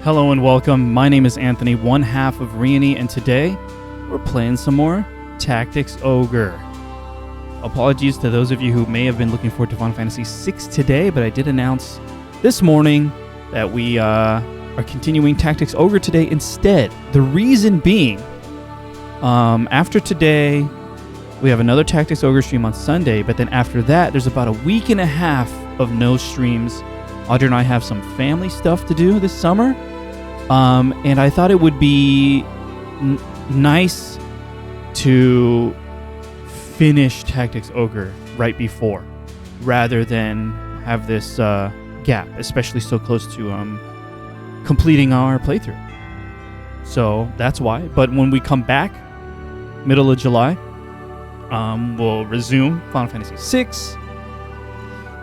Hello and welcome. My name is Anthony, one half of Reyony, and today we're playing some more Tactics Ogre. Apologies to those of you who may have been looking forward to Final Fantasy VI today, but I did announce this morning that we are continuing Tactics Ogre today instead. The reason being, after today, we have another Tactics Ogre stream on Sunday, but then after that, there's about a week and a half of no streams. Audrey and I have some family stuff to do this summer, and I thought it would be nice to finish Tactics Ogre right before, rather than have this gap, especially so close to completing our playthrough. So that's why. But when we come back, middle of July, we'll resume Final Fantasy VI.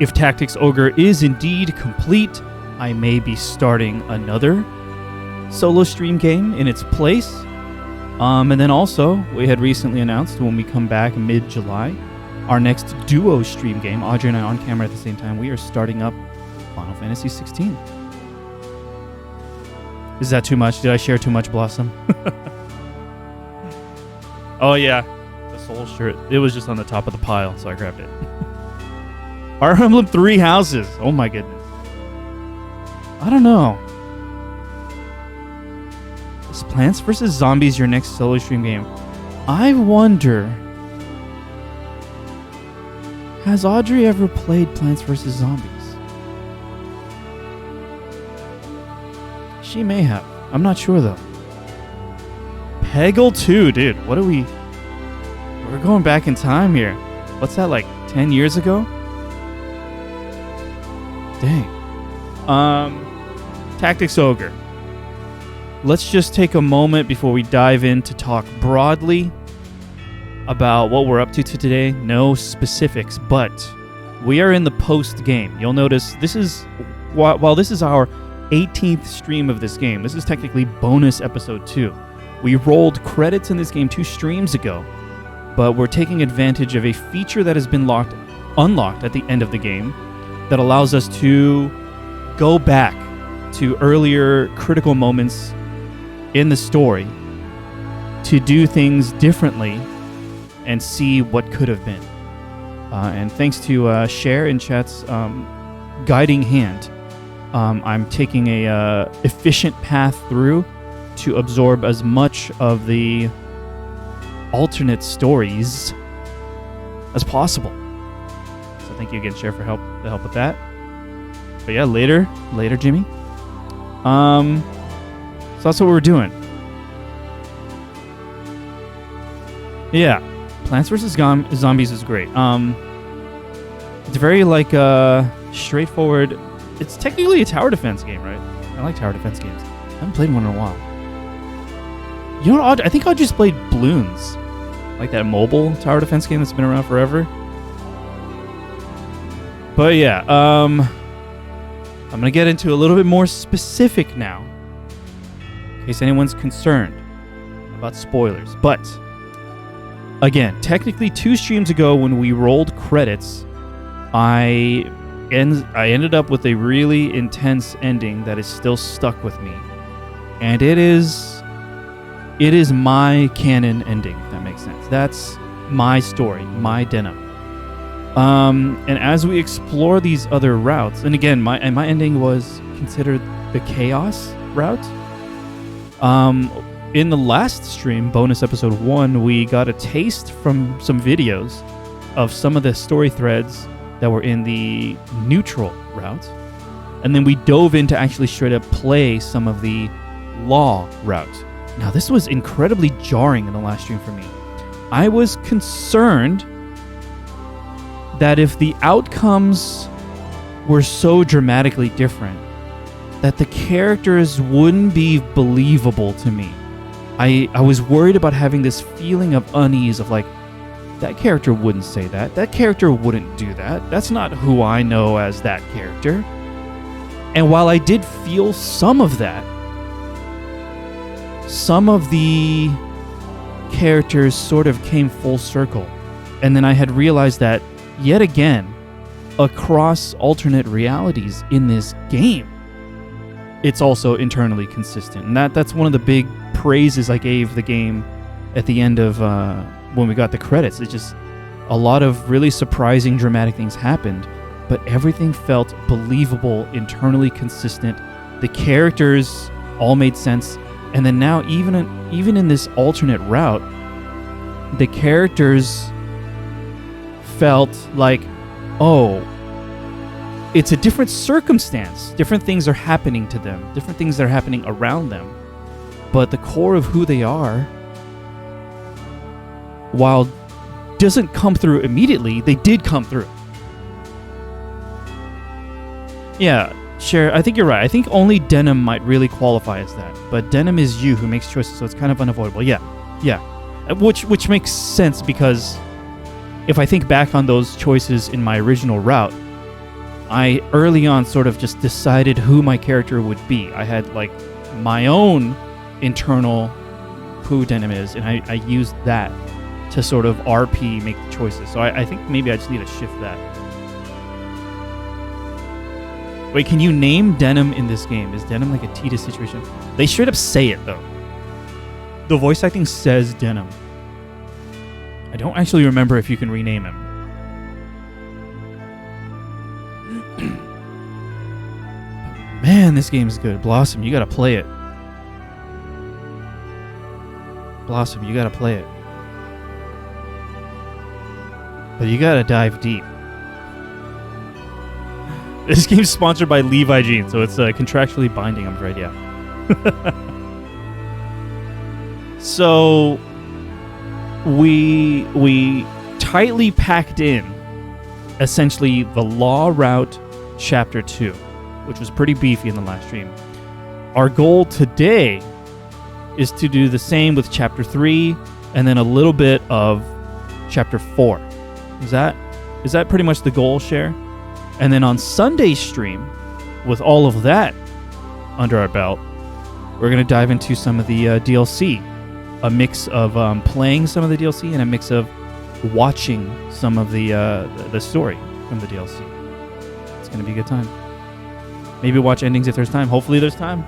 If Tactics Ogre is indeed complete, I may be starting another solo stream game in its place. And then also, we had recently announced when we come back mid-July, our next duo stream game, Audrey and I on camera at the same time, we are starting up Final Fantasy 16. Is that too much? Did I share too much, Blossom? Oh yeah, the soul shirt. It was just on the top of the pile, so I grabbed it. Fire Emblem 3 Houses. Oh my goodness. I don't know. Is Plants vs. Zombies your next solo stream game? I wonder, has Audrey ever played Plants vs. Zombies? She may have. I'm not sure though. Peggle 2, dude. What are we... We're going back in time here. What's that, like 10 years ago? Dang. Tactics Ogre. Let's just take a moment before we dive in to talk broadly about what we're up to today. No specifics, but we are in the post-game. You'll notice this is, while this is our 18th stream of this game, this is technically bonus episode 2. We rolled credits in this game 2 streams ago, but we're taking advantage of a feature that has been unlocked at the end of the game that allows us to go back to earlier critical moments in the story to do things differently and see what could have been. And thanks to Cher in chat's guiding hand, I'm taking a efficient path through to absorb as much of the alternate stories as possible. So thank you again, Cher, for the help with that. But yeah, later, Jimmy. So that's what we're doing. Yeah, Plants vs. Zombies is great. It's very like straightforward. It's technically a tower defense game, right? I like tower defense games. I haven't played one in a while. You know what? I think I just played Bloons, like that mobile tower defense game that's been around forever. But yeah, I'm gonna get into a little bit more specific now, in case anyone's concerned about spoilers. But again, technically 2 streams ago when we rolled credits, I ended up with a really intense ending that is still stuck with me, and it is my canon ending, if that makes sense. That's my story, my denim. And as we explore these other routes, and again, my ending was considered the chaos route. In the last stream, bonus episode 1, we got a taste from some videos of some of the story threads that were in the neutral route, and then we dove in to actually straight up play some of the law route. Now, this was incredibly jarring in the last stream for me. I was concerned that if the outcomes were so dramatically different, that the characters wouldn't be believable to me. I was worried about having this feeling of unease of like, that character wouldn't say that. That character wouldn't do that. That's not who I know as that character. And while I did feel some of that, some of the characters sort of came full circle. And then I had realized that, yet again, across alternate realities in this game, it's also internally consistent. And that's one of the big praises I gave the game at the end of when we got the credits. It's just a lot of really surprising, dramatic things happened, but everything felt believable, internally consistent. The characters all made sense. And then now, even in this alternate route, the characters felt like, oh, it's a different circumstance. Different things are happening to them. Different things that are happening around them. But the core of who they are, while doesn't come through immediately, they did come through. Yeah, Cher, I think you're right. I think only Denim might really qualify as that. But Denim is you who makes choices, so it's kind of unavoidable. Yeah. Which makes sense, because if I think back on those choices in my original route, I early on sort of just decided who my character would be. I had like my own internal who Denim is, and I used that to sort of RP make the choices. So I think maybe I just need to shift that. Wait, can you name Denim in this game? Is Denim like a Tita situation? They straight up say it, though. The voice acting says Denim. I don't actually remember if you can rename him. Man, this game's good. Blossom, you gotta play it. Blossom, you gotta play it. But you gotta dive deep. This game's sponsored by Levi Jeans, so it's contractually binding, I'm afraid, yeah. So we tightly packed in essentially the Law Route Chapter 2, which was pretty beefy in the last stream. Our goal today is to do the same with Chapter 3 and then a little bit of Chapter 4. Is that pretty much the goal, Cher? And then on Sunday's stream, with all of that under our belt, we're going to dive into some of the DLC. A mix of playing some of the DLC and a mix of watching some of the story from the DLC. It's going to be a good time. Maybe watch endings if there's time. Hopefully there's time.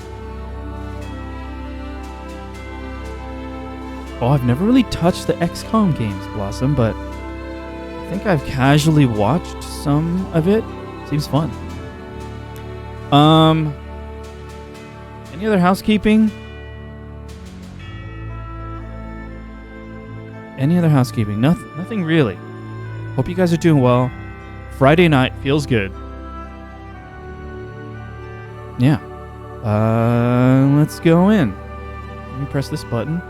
Oh, I've never really touched the XCOM games, Blossom, but I think I've casually watched some of it. Seems fun. Any other housekeeping? Any other housekeeping? Nothing really. Hope you guys are doing well. Friday night feels good. Yeah. Let's go in. Let me press this button.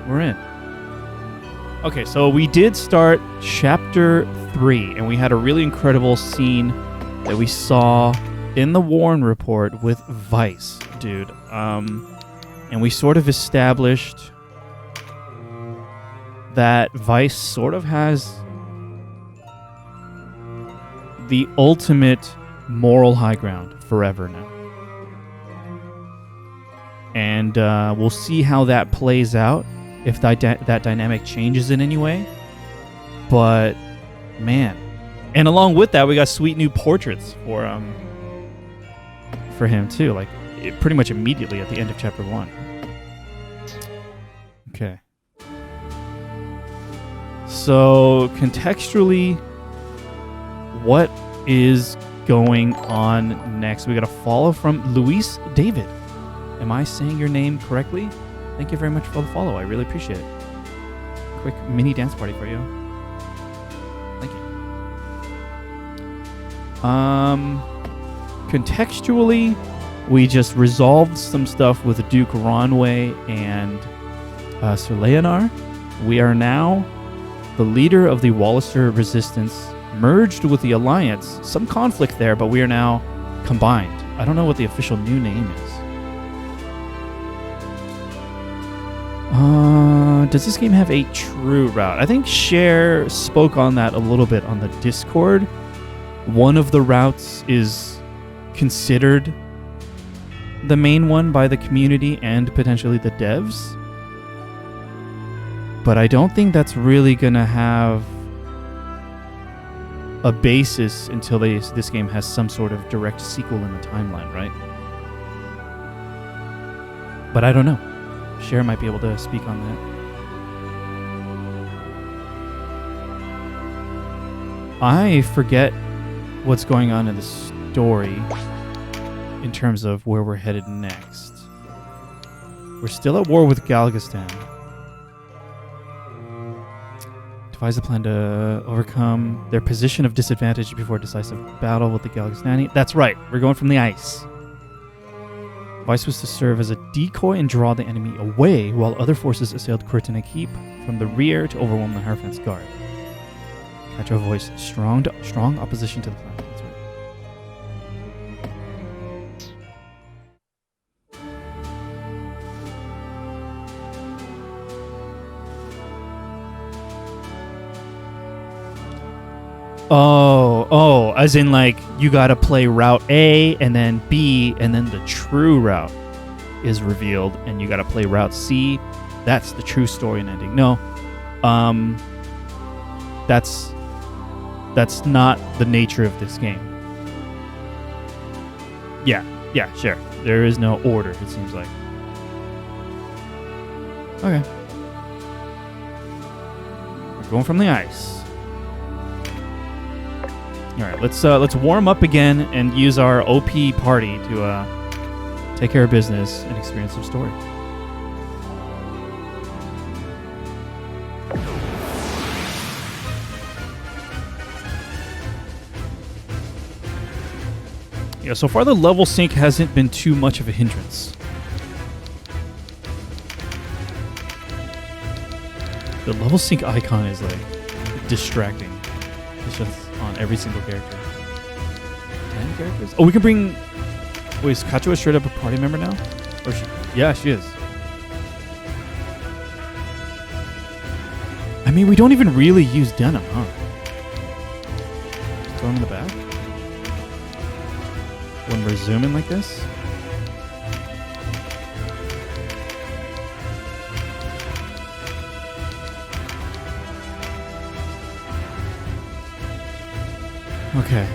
We're in. Okay, so we did start Chapter 3, and we had a really incredible scene that we saw in the Warren report with Vice, dude. And we sort of established that Vice sort of has the ultimate moral high ground forever now. And we'll see how that plays out, if that dynamic changes in any way. But, man. And along with that, we got sweet new portraits for him, too. Like, pretty much immediately at the end of Chapter 1. Okay. So, contextually, what is going on next? We got a follow from Luis David. Am I saying your name correctly? Thank you very much for the follow. I really appreciate it. Quick mini dance party for you. Thank you. Contextually, we just resolved some stuff with Duke Ronway and Sir Leonar. We are now the leader of the Wallister Resistance, merged with the Alliance. Some conflict there, but we are now combined. I don't know what the official new name is. Does this game have a true route? I think Cher spoke on that a little bit on the Discord. One of the routes is considered the main one by the community and potentially the devs. But I don't think that's really going to have a basis until this game has some sort of direct sequel in the timeline, right? But I don't know. Cher might be able to speak on that. I forget what's going on in the story in terms of where we're headed next. We're still at war with Galgistan. Devise a plan to overcome their position of disadvantage before a decisive battle with the Galgistani. That's right. We're going from the ice. Vice was to serve as a decoy and draw the enemy away, while other forces assailed Kurtana Keep from the rear to overwhelm the Hierophant's guard. Kacho voiced strong opposition to the plan. That's right. Oh, as in like you gotta play route A and then B and then the true route is revealed and you gotta play route C. That's the true story and ending. No, that's not the nature of this game. Yeah, sure. There is no order, it seems like. Okay. We're going from the ice. All right, let's warm up again and use our OP party to take care of business and experience some story. Yeah, so far the level sync hasn't been too much of a hindrance. The level sync icon is like distracting. It's just on every single character. 10 characters? Oh, we can bring... Wait, is Kacho straight up a party member now? Or yeah, she is. I mean, we don't even really use denim, huh? Throw him in the back? When we're zooming like this? Okay.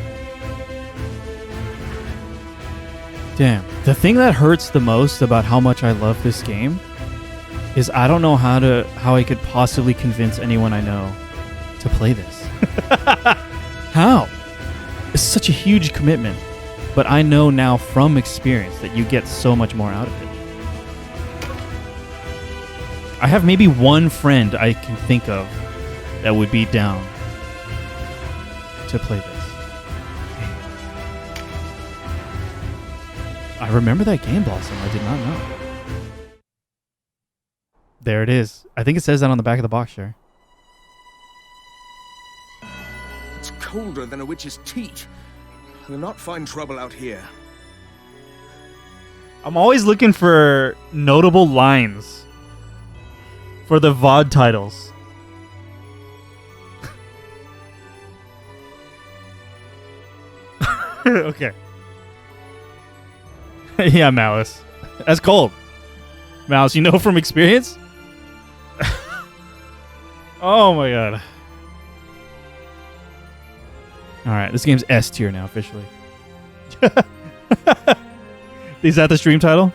Damn. The thing that hurts the most about how much I love this game is I don't know how I could possibly convince anyone I know to play this. How? It's such a huge commitment, but I know now from experience that you get so much more out of it. I have maybe one friend I can think of that would be down to play this. I remember that game, Blossom. I did not know. There it is. I think it says that on the back of the box, sure. It's colder than a witch's teat. You'll not find trouble out here. I'm always looking for notable lines for the VOD titles. Okay. Yeah, Malice. That's cold. Malice, you know from experience? Oh my god. Alright, this game's S tier now, officially. Is that the stream title?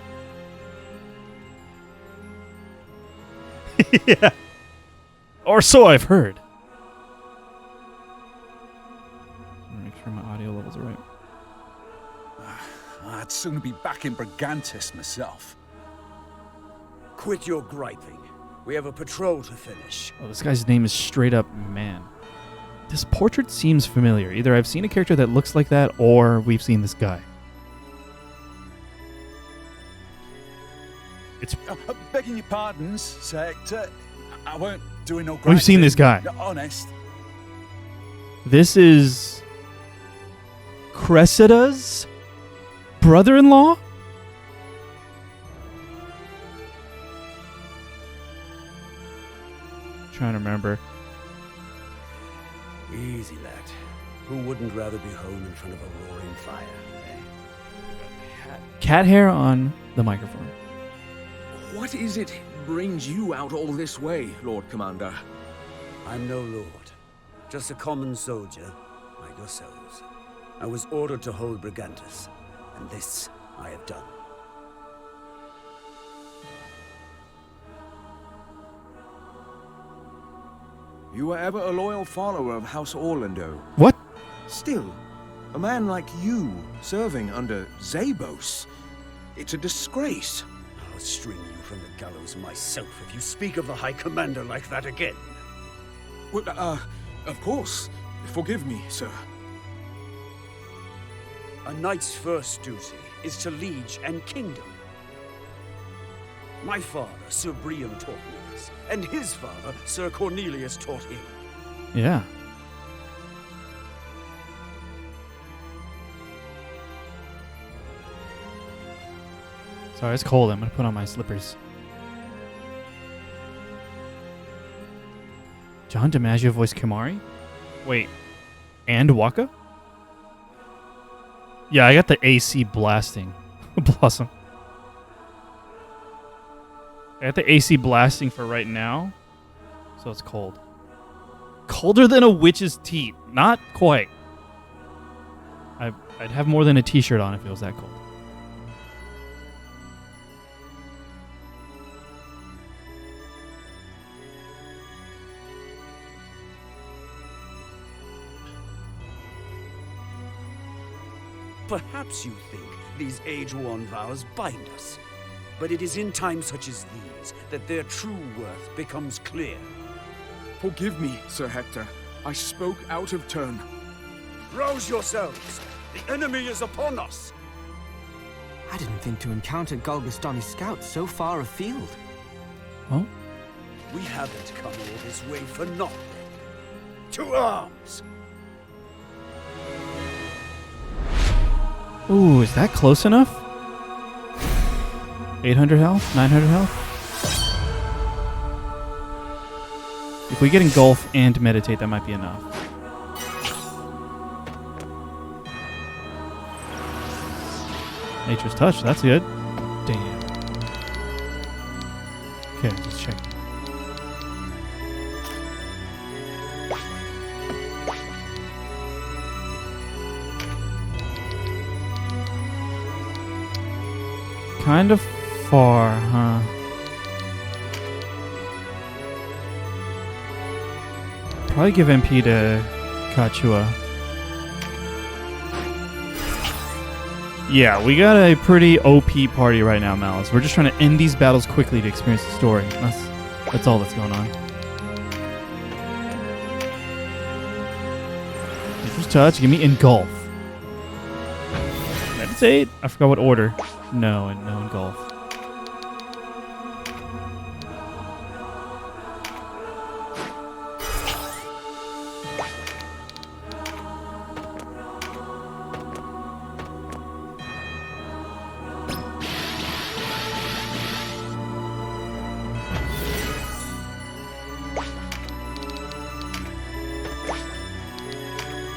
Yeah. Or so I've heard. Make sure my audio levels are right. I'd sooner be back in Brigantis myself. Quit your griping. We have a patrol to finish. Oh, this guy's name is straight up Man. This portrait seems familiar. Either I've seen a character that looks like that, or we've seen this guy. It's... begging your pardons, Sector. I weren't doing no We've seen this guy. Honest. This is... Cressida's brother-in-law? Trying to remember. Easy, lad. Who wouldn't rather be home in front of a roaring fire, eh? Cat hair on the microphone. What is it brings you out all this way, Lord Commander? I'm no lord. Just a common soldier, like yourselves. I was ordered to hold Brigantis, and this I have done. You were ever a loyal follower of House Orlando. What? Still, a man like you serving under Zabos. It's a disgrace. I'll string you from the gallows myself if you speak of the High Commander like that again. Well, of course. Forgive me, sir. A knight's first duty is to liege and kingdom. My father, Sir Briam, taught me this, and his father, Sir Cornelius, taught him. Yeah. Sorry, it's cold. I'm gonna put on my slippers. John DiMaggio voiced Kimari? Wait, and Waka? Yeah, I got the AC blasting. Blossom. I got the AC blasting for right now, so it's cold. Colder than a witch's teeth. Not quite. I'd have more than a t-shirt on if it was that cold. Perhaps you think these age-worn vows bind us, but it is in times such as these that their true worth becomes clear. Forgive me, Sir Hector. I spoke out of turn. Rouse yourselves! The enemy is upon us! I didn't think to encounter Golgastani scouts so far afield. Oh? We haven't come all this way for nothing. To arms! Ooh, is that close enough? 800 health? 900 health? If we get engulf and meditate, that might be enough. Nature's touch, that's good. Damn. Okay, just check. Kind of far, huh? Probably give MP to Kachua. Yeah, we got a pretty OP party right now, Malice. We're just trying to end these battles quickly to experience the story. That's all that's going on. Nature's touch, give me engulf. Meditate? I forgot what order. No, and no engulf.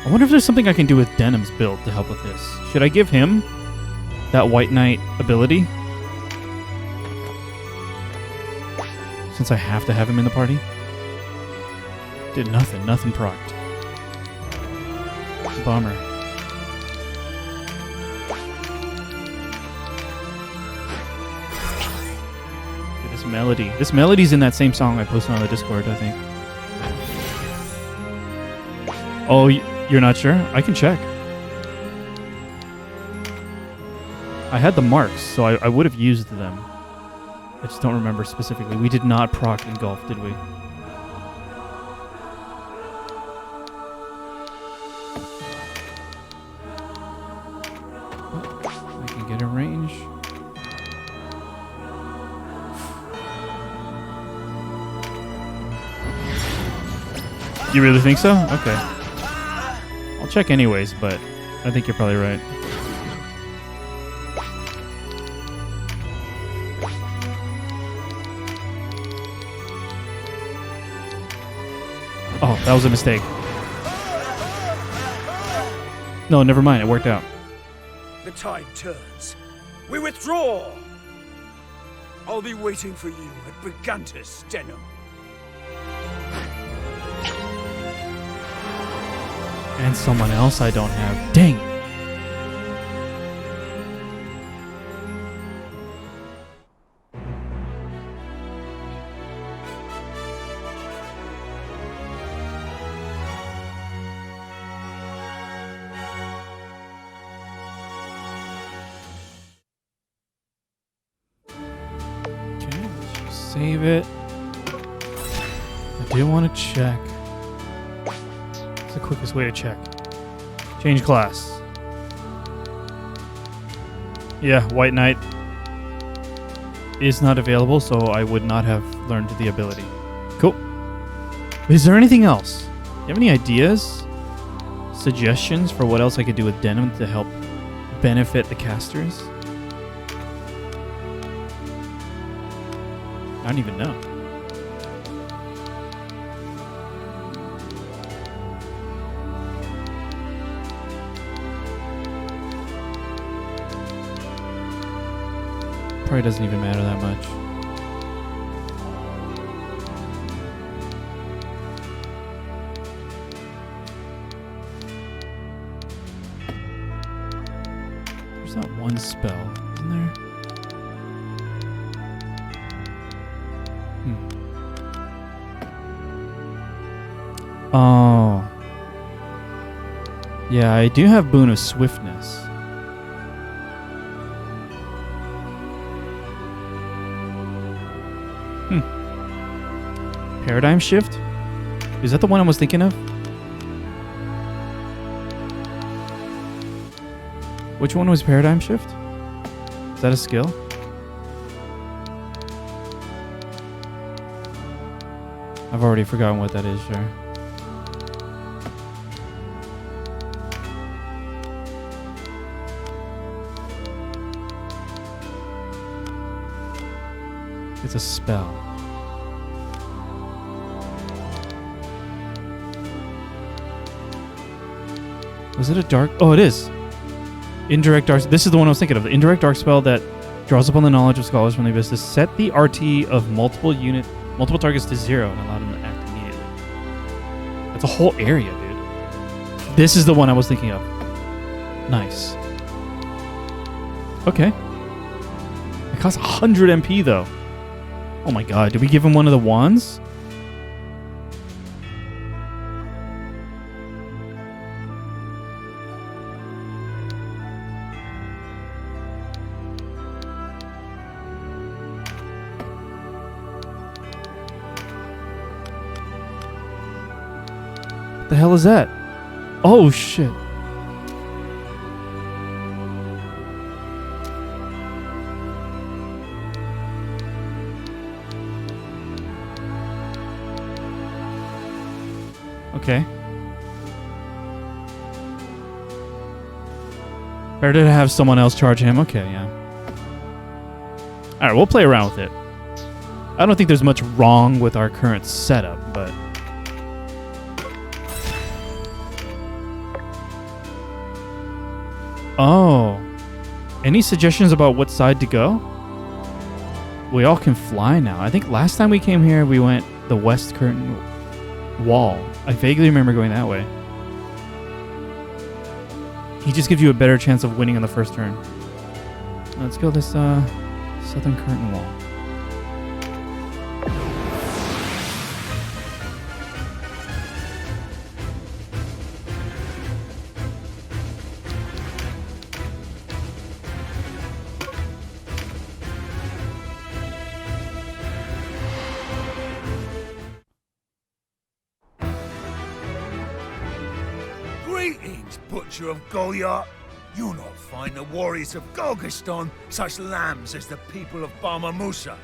I wonder if there's something I can do with Denim's build to help with this. Should I give him that White Knight ability? Since I have to have him in the party? Did nothing procced. Bummer. Dude, this melody. This melody's in that same song I posted on the Discord, I think. Oh, you're not sure? I can check. I had the marks, so I would have used them. I just don't remember specifically. We did not proc engulf, did we? I can get a range. You really think so? Okay. I'll check anyways, but I think you're probably right. Oh, that was a mistake. No, never mind. It worked out. The tide turns. We withdraw! I'll be waiting for you at Brigantis, Denim. And someone else I don't have. Dang. Save it. I do want to check. It's the quickest way to check. Change class. Yeah, White Knight is not available, so I would not have learned the ability. Cool. Is there anything else? Do you have any ideas? Suggestions for what else I could do with denim to help benefit the casters? I don't even know. Probably doesn't even matter that much. There's not one spell, isn't there? Oh. Yeah, I do have Boon of Swiftness. Paradigm Shift? Is that the one I was thinking of? Which one was Paradigm Shift? Is that a skill? I've already forgotten what that is, sure. It's a spell. Was it a dark? Oh, it is. Indirect dark. This is the one I was thinking of. The indirect dark spell that draws upon the knowledge of scholars from the abyss to set the RT of multiple targets to 0 and allow them to act immediately. That's a whole area, dude. This is the one I was thinking of. Nice. Okay. It costs 100 MP though. Oh my god, did we give him one of the wands? What the hell is that? Oh shit. Okay. Better to have someone else charge him. Okay, yeah. Alright, we'll play around with it. I don't think there's much wrong with our current setup, but... Oh. Any suggestions about what side to go? We all can fly now. I think last time we came here, we went the west curtain wall. I vaguely remember going that way. He just gives you a better chance of winning on the first turn. Let's go this southern curtain wall. Greetings, Butcher of Goliath. You'll not find the warriors of Golgiston such lambs as the people of Barmamusa.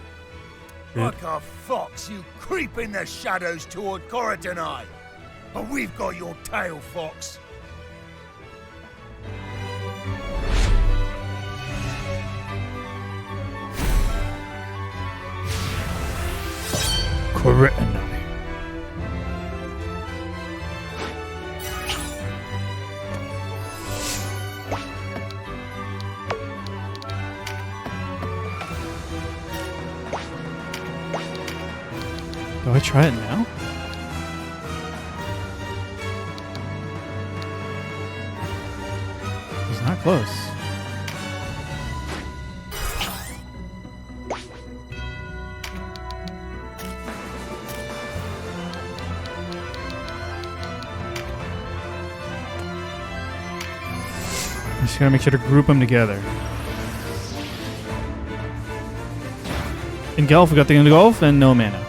Like a fox, you creep in the shadows toward Corodonai. But we've got your tail, fox. Corodonai. Do I try it now? He's not close. I'm just gotta make sure to group them together. Engulf, we got the Engulf, and no mana.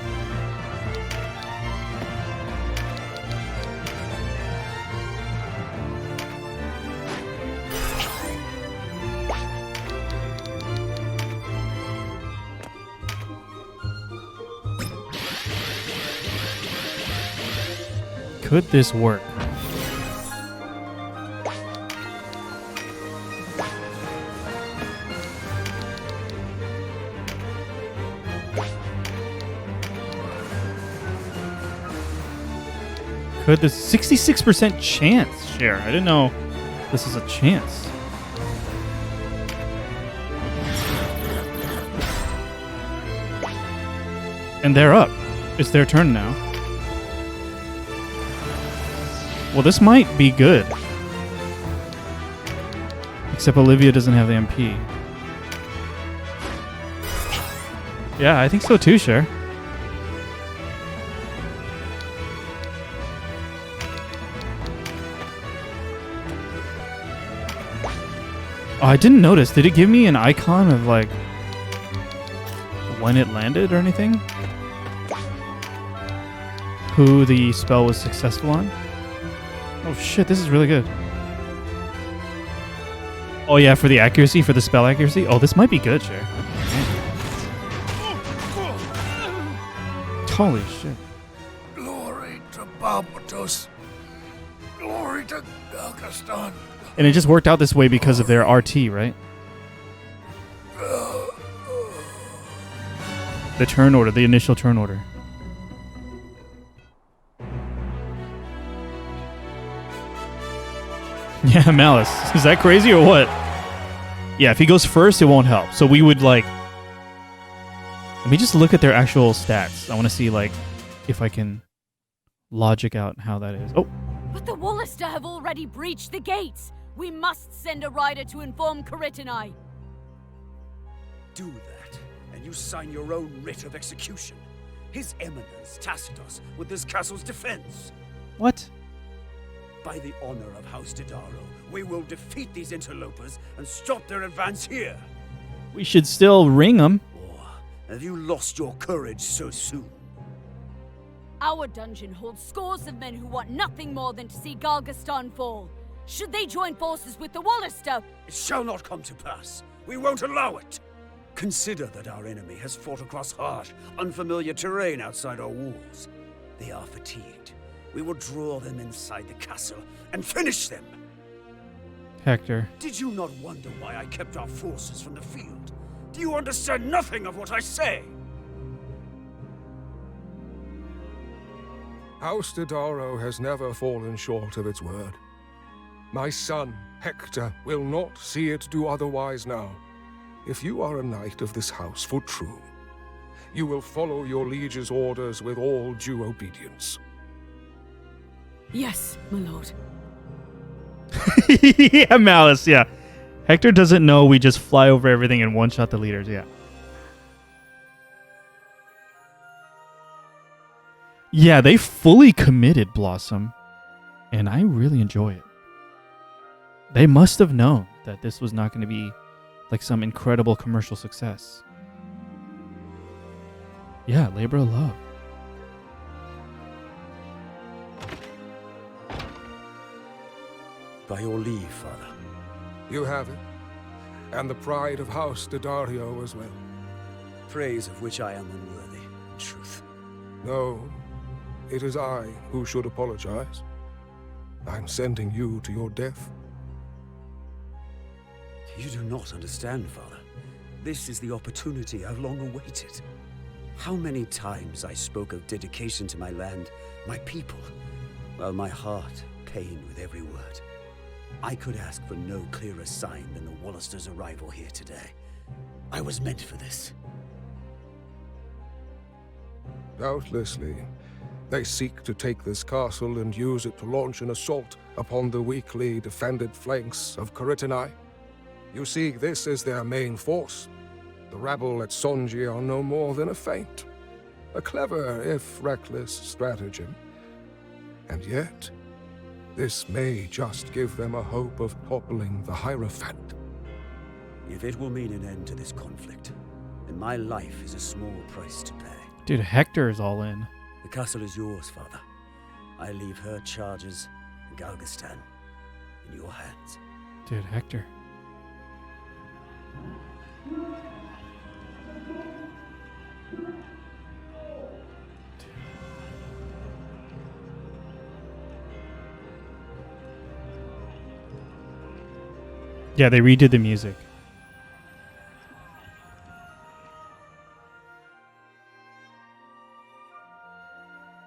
Could this work? Could this 66% chance share? I didn't know this is a chance. And they're up. It's their turn now. Well, this might be good. Except Olivia doesn't have the MP. Yeah, I think so too, Cher. Oh, I didn't notice. Did it give me an icon of like when it landed or anything? Who the spell was successful on? Oh shit, this is really good. Oh yeah, for the accuracy, for the spell accuracy? Oh, this might be good, Cher. Holy shit. Glory to Barbatos. Glory to Galgaston. And it just worked out this way because of their RT, right? The turn order, the initial turn order. Yeah, Malice. Is that crazy or what? Yeah, if he goes first, it won't help. So we would like... Let me just look at their actual stats. I want to see like if I can logic out how that is. Oh. But the Wallister have already breached the gates. We must send a rider to inform Caritanai. Do that, and you sign your own writ of execution. His Eminence tasked us with this castle's defense. What? By the honor of House Didaro, we will defeat these interlopers and stop their advance here. We should still ring them. Or have you lost your courage so soon? Our dungeon holds scores of men who want nothing more than to see Galgaston fall. Should they join forces with the Wallister? It shall not come to pass. We won't allow it. Consider that our enemy has fought across harsh, unfamiliar terrain outside our walls. They are fatigued. We will draw them inside the castle and finish them. Hector. Did you not wonder why I kept our forces from the field? Do you understand nothing of what I say? House Didaro has never fallen short of its word. My son, Hector, will not see it do otherwise now. If you are a knight of this house for true, you will follow your liege's orders with all due obedience. Yes, my lord. Yeah, Malice, yeah. Hector doesn't know we just fly over everything and one-shot the leaders, yeah. Yeah, they fully committed Blossom, and I really enjoy it. They must have known that this was not going to be like some incredible commercial success. Yeah, labor of love. By your leave, Father. You have it, and the pride of House Didario as well. Praise of which I am unworthy, in truth. No, it is I who should apologize. I'm sending you to your death. You do not understand, Father. This is the opportunity I've long awaited. How many times I spoke of dedication to my land, my people, while my heart pained with every word. I could ask for no clearer sign than the Wallisters' arrival here today. I was meant for this. Doubtlessly, they seek to take this castle and use it to launch an assault upon the weakly defended flanks of Caritanai. You see, this is their main force. The rabble at Sonji are no more than a feint. A clever, if reckless, stratagem. And yet, this may just give them a hope of toppling the Hierophant. If it will mean an end to this conflict, and my life is a small price to pay. Dude, Hector is all in. The castle is yours, Father. I leave her charges and Galgastan in your hands. Dude, Hector. Yeah, they redid the music.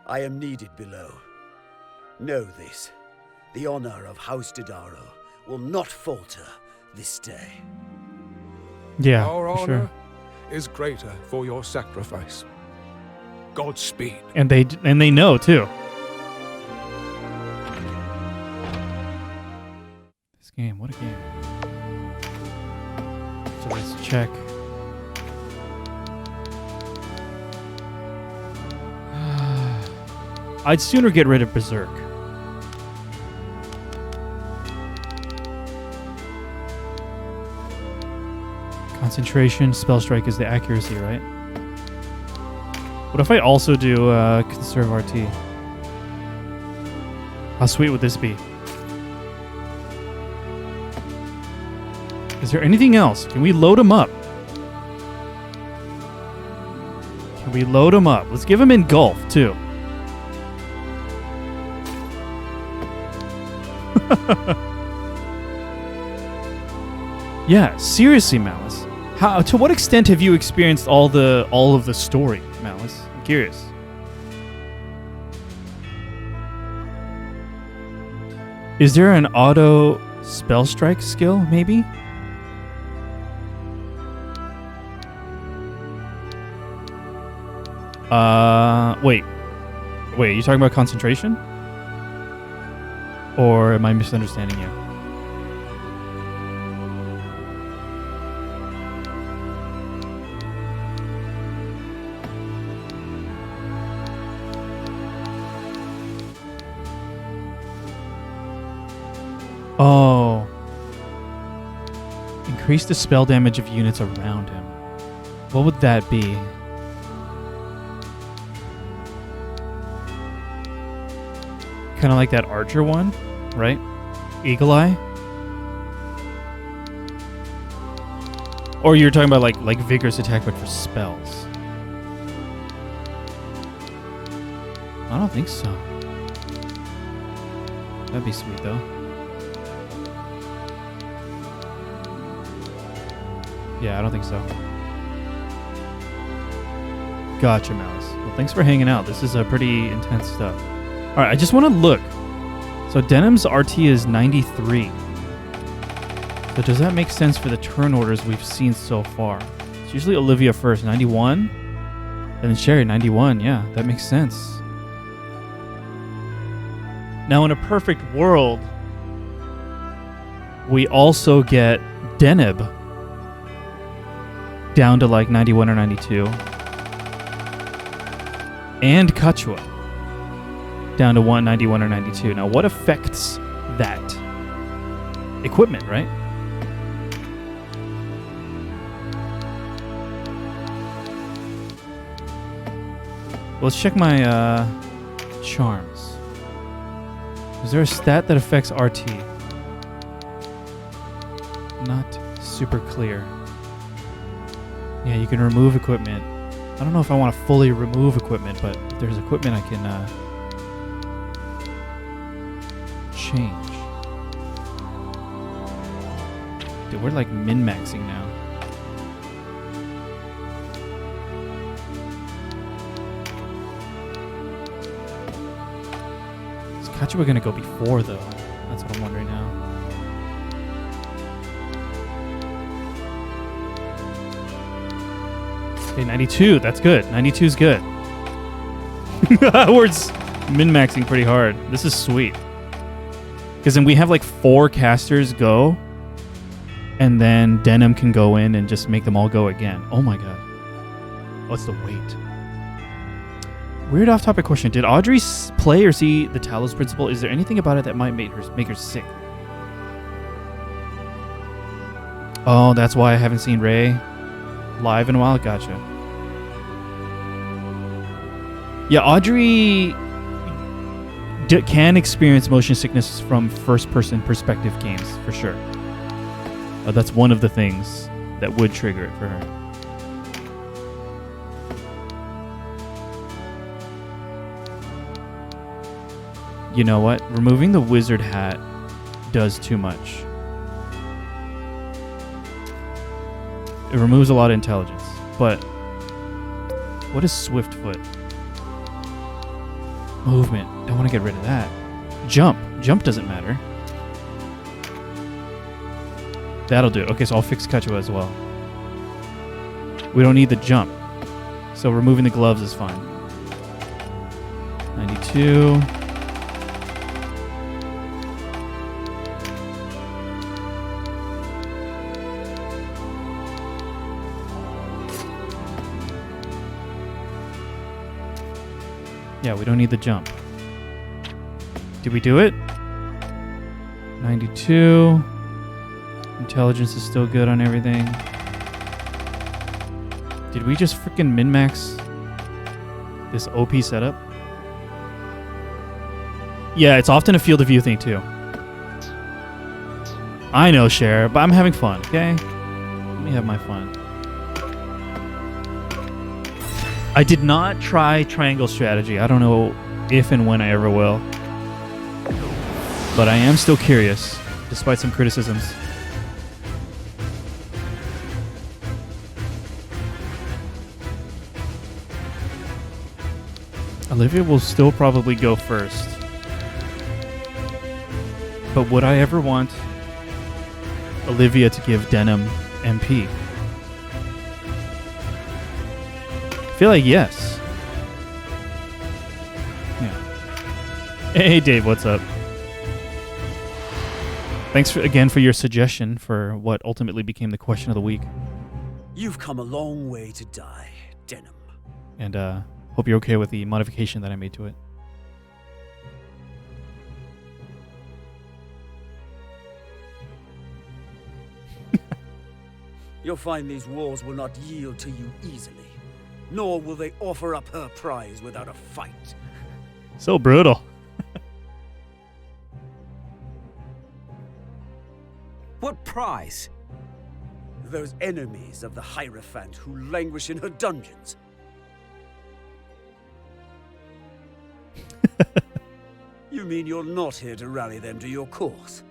I am needed below. Know this. The honor of House Didaro will not falter this day. Yeah, Our for honor sure. is greater for your sacrifice. Godspeed. And they know too. This game, what a game. So let's check. I'd sooner get rid of Berserk. Concentration, spell strike is the accuracy, right? What if I also do conserve RT? How sweet would this be? Is there anything else? Can we load him up? Can we load him up? Let's give him Engulf, too. Yeah, seriously, Malice. How? To what extent have you experienced all of the story, Malice? I'm curious. Is there an auto spell strike skill, maybe? Wait. Wait, are you talking about concentration? Or am I misunderstanding you? Oh. Increase the spell damage of units around him. What would that be? Kind of like that archer one, right? Eagle Eye? Or you're talking about like vigorous attack but for spells? I don't think so. That'd be sweet though. Yeah, I don't think so. Gotcha, Malice. Well, thanks for hanging out. This is a pretty intense stuff. All right, I just want to look. So Denham's RT is 93. So does that make sense for the turn orders we've seen so far? It's usually Olivia first, 91. And then Sherry, 91. Yeah, that makes sense. Now, in a perfect world, we also get Deneb down to like 91 or 92. And Kachua down to 191 or 92. Now, what affects that? Equipment, right? Let's check my charms. Is there a stat that affects RT? Not super clear. Yeah, you can remove equipment. I don't know if I want to fully remove equipment, but if there's equipment I can change. Dude, we're like min-maxing now. Is Kachua gonna go before though? That's what I'm wondering now. Okay, 92. That's good. 92 is good. We're min-maxing pretty hard. This is sweet. Because then we have like 4 casters go, and then Denim can go in and just make them all go again. Oh my god. What's the weight? Weird off-topic question. Did Audrey play or see the Talos Principle? Is there anything about it that might make her sick? Oh, that's why I haven't seen Ray. live in a while. Gotcha. Yeah, Audrey can experience motion sickness from first-person perspective games, for sure. That's one of the things that would trigger it for her. You know what? Removing the wizard hat does too much. It removes a lot of intelligence, but what is swift foot? Movement. Don't want to get rid of that. Jump. Jump doesn't matter. That'll do it. Okay, so I'll fix Kachua as well. We don't need the jump. So removing the gloves is fine. 92. Yeah, we don't need the jump. Did we do it? 92. Intelligence is still good on everything. Did we just freaking min-max this OP setup? Yeah, it's often a field of view thing too. I know, Cher, but I'm having fun, okay? Let me have my fun. I did not try triangle strategy. I don't know if and when I ever will. But I am still curious, despite some criticisms. Olivia will still probably go first. But would I ever want Olivia to give Denim MP? I feel like yes. Yeah. Hey Dave, what's up? Thanks again for your suggestion for what ultimately became the question of the week. You've come a long way to die, Denim. And hope you're okay with the modification that I made to it. You'll find these walls will not yield to you easily, nor will they offer up her prize without a fight. So brutal. What prize? Those enemies of the Hierophant who languish in her dungeons. You mean you're not here to rally them to your cause?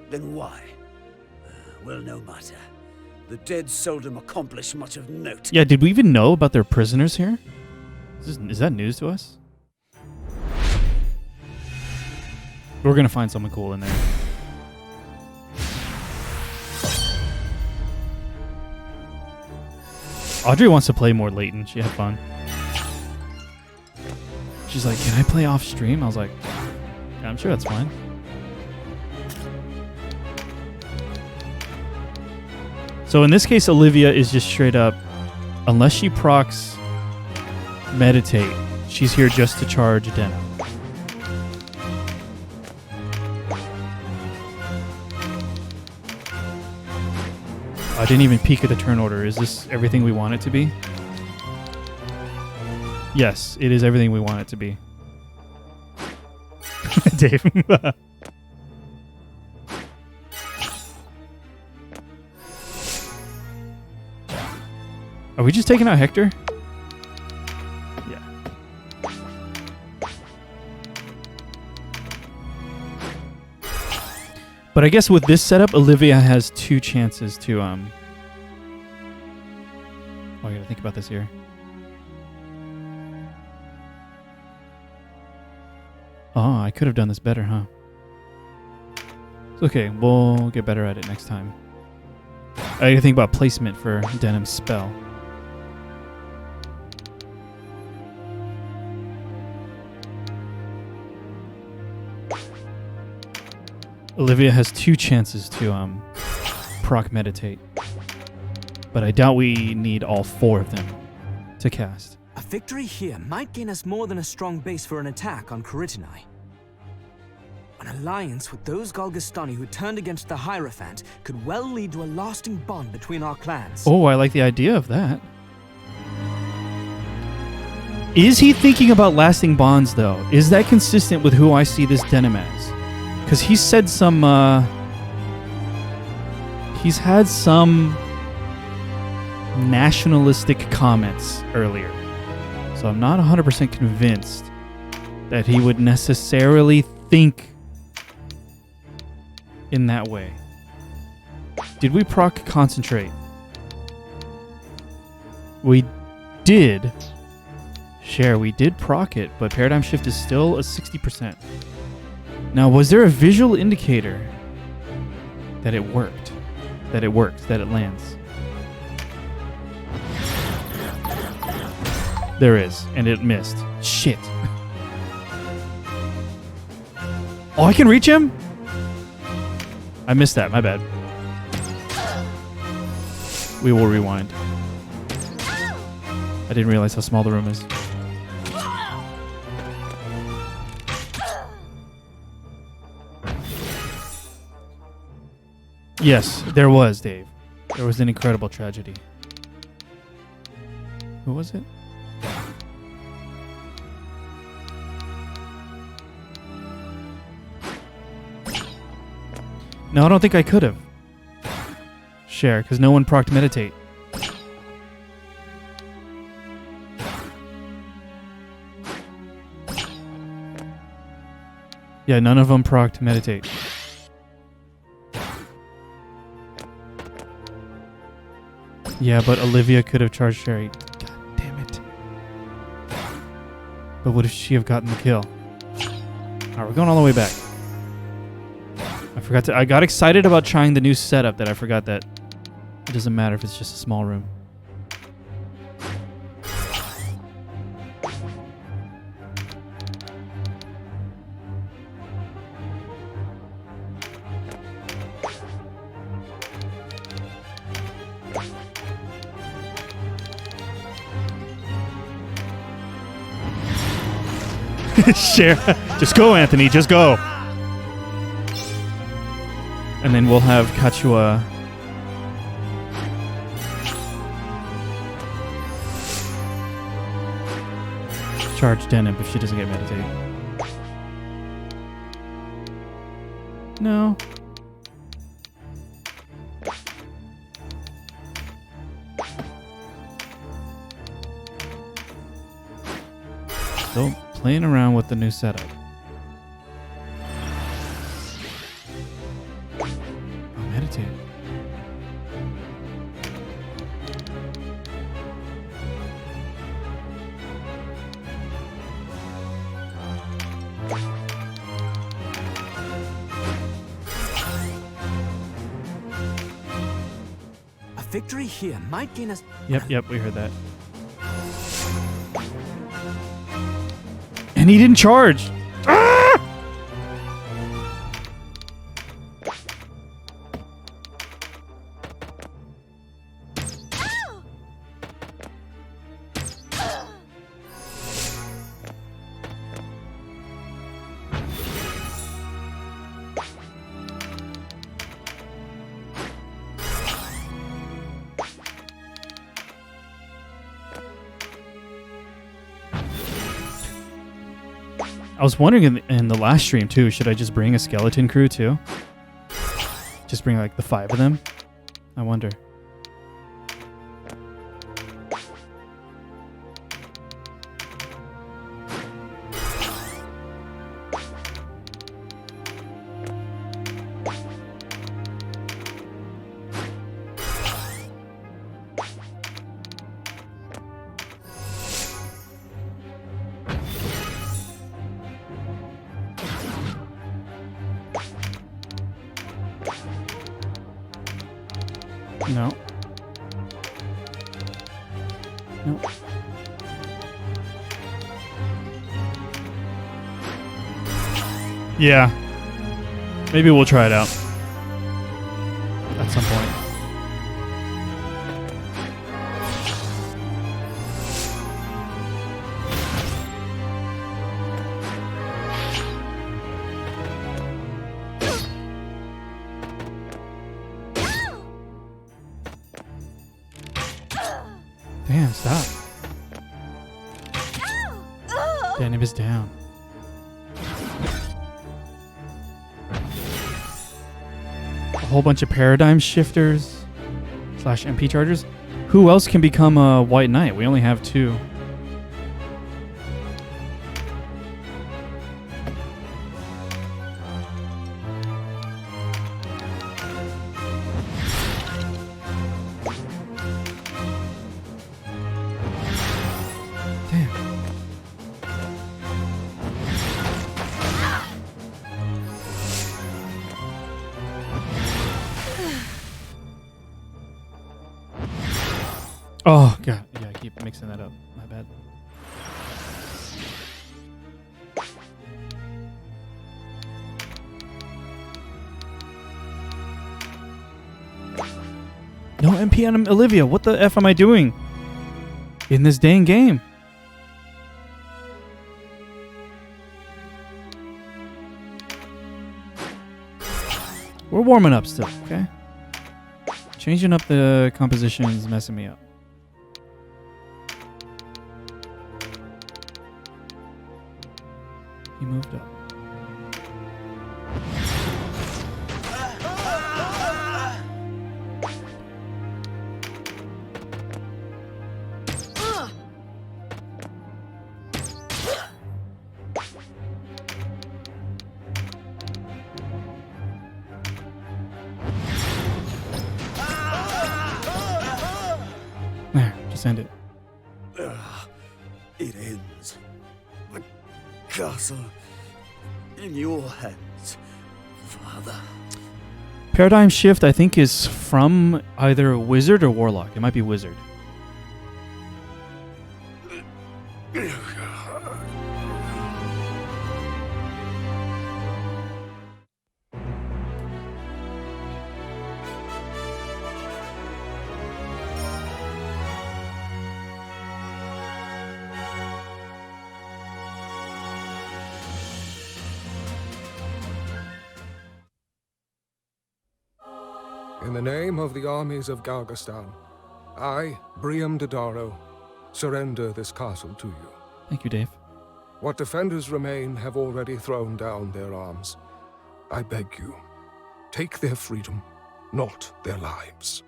Then why? Well, no matter. The dead seldom accomplish much of note. Yeah, did we even know about their prisoners here? Is that news to us? We're gonna find someone cool in there. Audrey wants to play more Leighton. She had fun. She's like, can I play off stream? I was like, yeah, I'm sure that's fine. So in this case, Olivia is just straight up, unless she procs Meditate, she's here just to charge Denim. I didn't even peek at the turn order. Is this everything we want it to be? Yes, it is everything we want it to be. Dave. Are we just taking out Hector? Yeah. But I guess with this setup, Olivia has two chances to Oh, I gotta think about this here. Oh, I could have done this better, huh? It's okay, we'll get better at it next time. I gotta think about placement for Denim's spell. Olivia has two chances to proc Meditate. But I doubt we need all four of them to cast. A victory here might gain us more than a strong base for an attack on Caritinai. An alliance with those Golgostani who turned against the Hierophant could well lead to a lasting bond between our clans. Oh, I like the idea of that. Is he thinking about lasting bonds, though? Is that consistent with who I see this denim as? Because he said some, he's had some nationalistic comments earlier. So I'm not 100% convinced that he would necessarily think in that way. Did we proc concentrate? We did. Share, we did proc it, but paradigm shift is still a 60%. Now, was there a visual indicator that it worked? That it works, that it lands? There is, and it missed. Shit. Oh, I can reach him? I missed that, my bad. We will rewind. I didn't realize how small the room is. Yes, there was, Dave. There was an incredible tragedy. Who was it? No, I don't think I could have. Share, because no one procced meditate. Yeah, none of them procced meditate. Yeah, but Olivia could have charged Sherry. God damn it. But would she have gotten the kill? Alright, we're going all the way back. I got excited about trying the new setup that I forgot that it doesn't matter if it's just a small room. Share. Just go, Anthony. Just go. And then we'll have Kachua charge Deneb if she doesn't get meditate. No. Still playing around with the new setup. Oh, meditate. A victory here might gain us... Yep, we heard that. And he didn't charge. Ah! I was wondering in the last stream too, should I just bring a skeleton crew too? Just bring like the 5 of them? I wonder. No. No. Yeah. Maybe we'll try it out. At some point. Damn, stop. Denim is down. A whole bunch of paradigm shifters / MP chargers. Who else can become a White Knight? We only have 2. Oh, God. Yeah, I keep mixing that up. My bad. No MP on Olivia. What the F am I doing in this dang game? We're warming up still, okay? Changing up the composition is messing me up. He moved up. There, just end it. It ends. The castle in your hands, Father. Paradigm shift, I think, is from either wizard or warlock. It might be wizard. In the name of the armies of Galgastan, I, Briam Dodaro, surrender this castle to you. Thank you, Dave. What defenders remain have already thrown down their arms. I beg you, take their freedom, not their lives.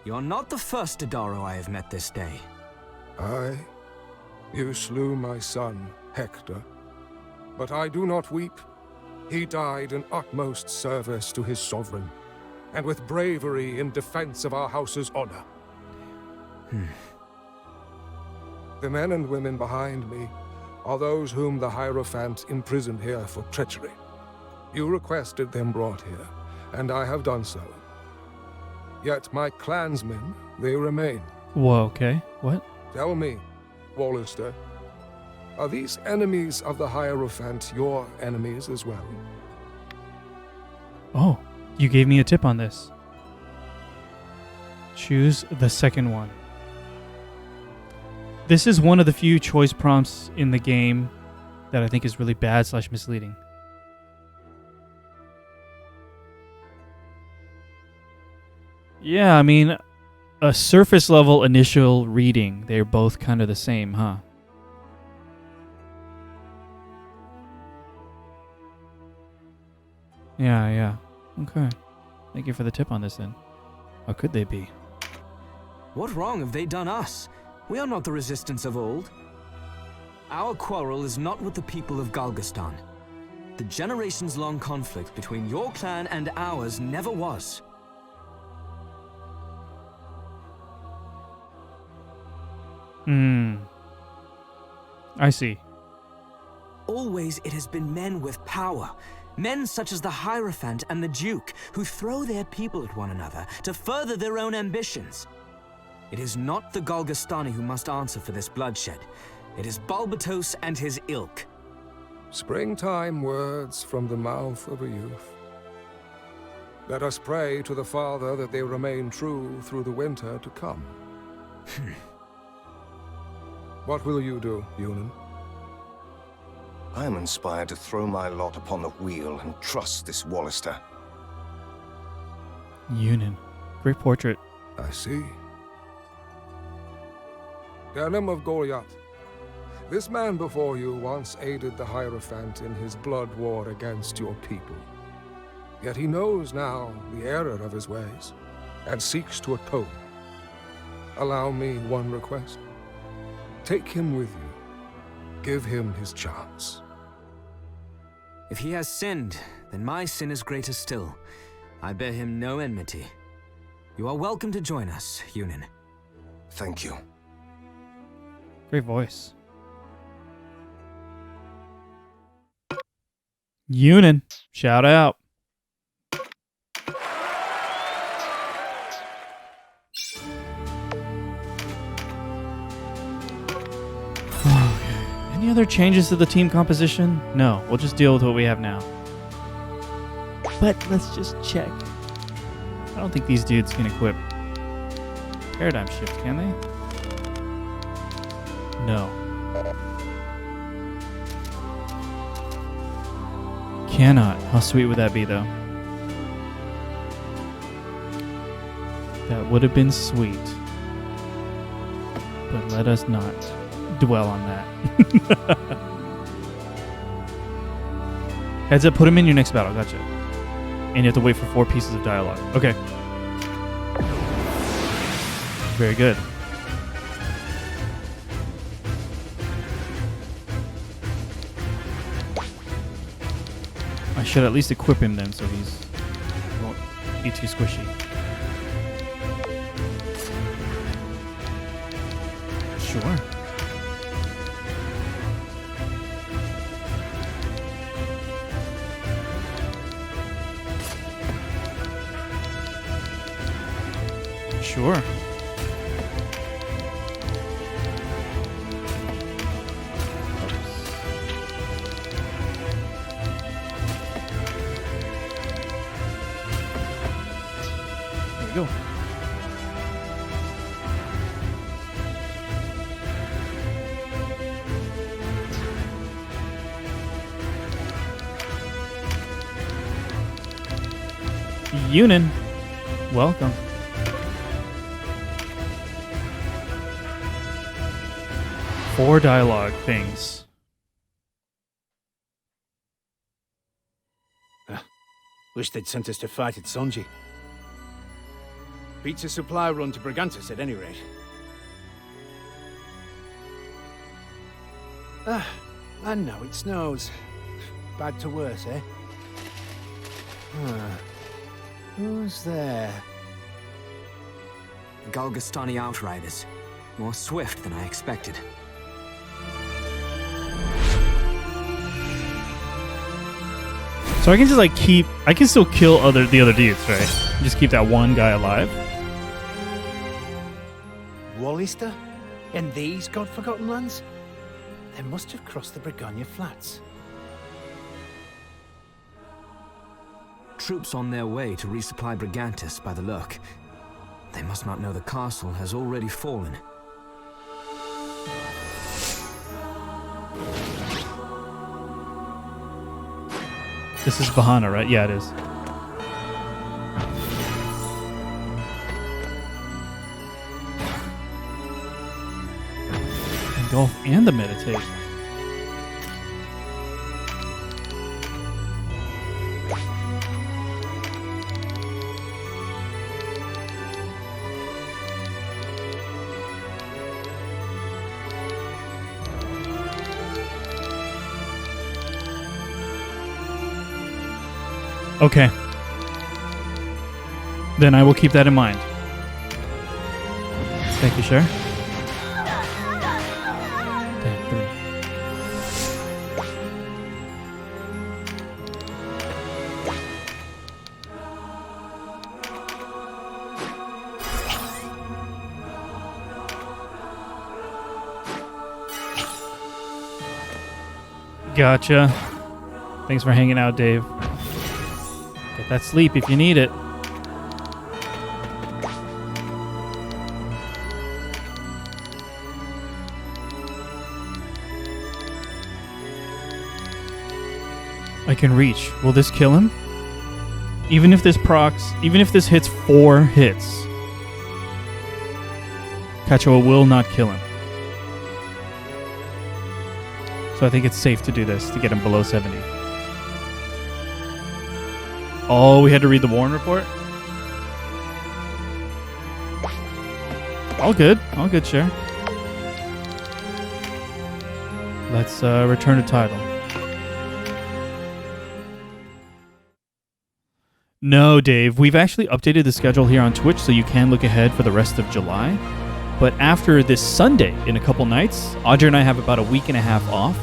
You're not the first Dodaro I have met this day. Aye, you slew my son, Hector. But I do not weep. He died in utmost service to his sovereign, and with bravery in defense of our house's honor. The men and women behind me are those whom the Hierophant imprisoned here for treachery. You requested them brought here, and I have done so. Yet my clansmen, they remain. Whoa, okay. What? Tell me, Wallister, are these enemies of the Hierophant your enemies as well? Oh, you gave me a tip on this. Choose the second one. This is one of the few choice prompts in the game that I think is really bad / misleading. Yeah, I mean, a surface level initial reading, they're both kind of the same, huh? Yeah. Okay. Thank you for the tip on this then. How could they be? What wrong have they done us? We are not the resistance of old. Our quarrel is not with the people of Galgastan. The generations-long conflict between your clan and ours never was. I see. Always it has been men with power. Men such as the Hierophant and the Duke, who throw their people at one another to further their own ambitions. It is not the Galgastani who must answer for this bloodshed. It is Balbatos and his ilk. Springtime words from the mouth of a youth. Let us pray to the Father that they remain true through the winter to come. What will you do, Eunan? I am inspired to throw my lot upon the wheel and trust this Wallister. Eunan. Great portrait. I see. Denim of Goliath. This man before you once aided the Hierophant in his blood war against your people. Yet he knows now the error of his ways, and seeks to atone. Allow me one request. Take him with you. Give him his chance. If he has sinned, then my sin is greater still. I bear him no enmity. You are welcome to join us, Yunin. Thank you. Great voice. Yunin, shout out. Any other changes to the team composition? No, we'll just deal with what we have now. But let's just check. I don't think these dudes can equip Paradigm Shift, can they? No. Cannot. How sweet would that be, though? That would have been sweet. But let us not dwell on that. Heads up, put him in your next battle. Gotcha. And you have to wait for 4 pieces of dialogue. Okay. Very good. I should at least equip him then so he won't be too squishy. Sure. Sure. There we go. Yunin, welcome. Four dialogue things. Wish they'd sent us to fight at Sonji. Beats a supply run to Brigantis at any rate. I know it snows. Bad to worse, eh? Who's there? The Galgastani Outriders. More swift than I expected. So I can just I can still kill the other dudes, right? Just keep that one guy alive. Wallister? In these God-forgotten lands? They must have crossed the Brigannia Flats. Troops on their way to resupply Brigantis by the look. They must not know the castle has already fallen. This is Bahana, right? Yeah, it is. Engulf and the meditate. Okay. Then I will keep that in mind. Thank you, sir. Okay, 3. Gotcha. Thanks for hanging out, Dave. Get that sleep if you need it. I can reach. Will this kill him? Even if this hits 4 hits, Kachoa will not kill him. So I think it's safe to do this to get him below 70. Oh, we had to read the Warren report? All good, Cher. Let's return to title. No, Dave, we've actually updated the schedule here on Twitch so you can look ahead for the rest of July. But after this Sunday, in a couple nights, Audrey and I have about a week and a half off.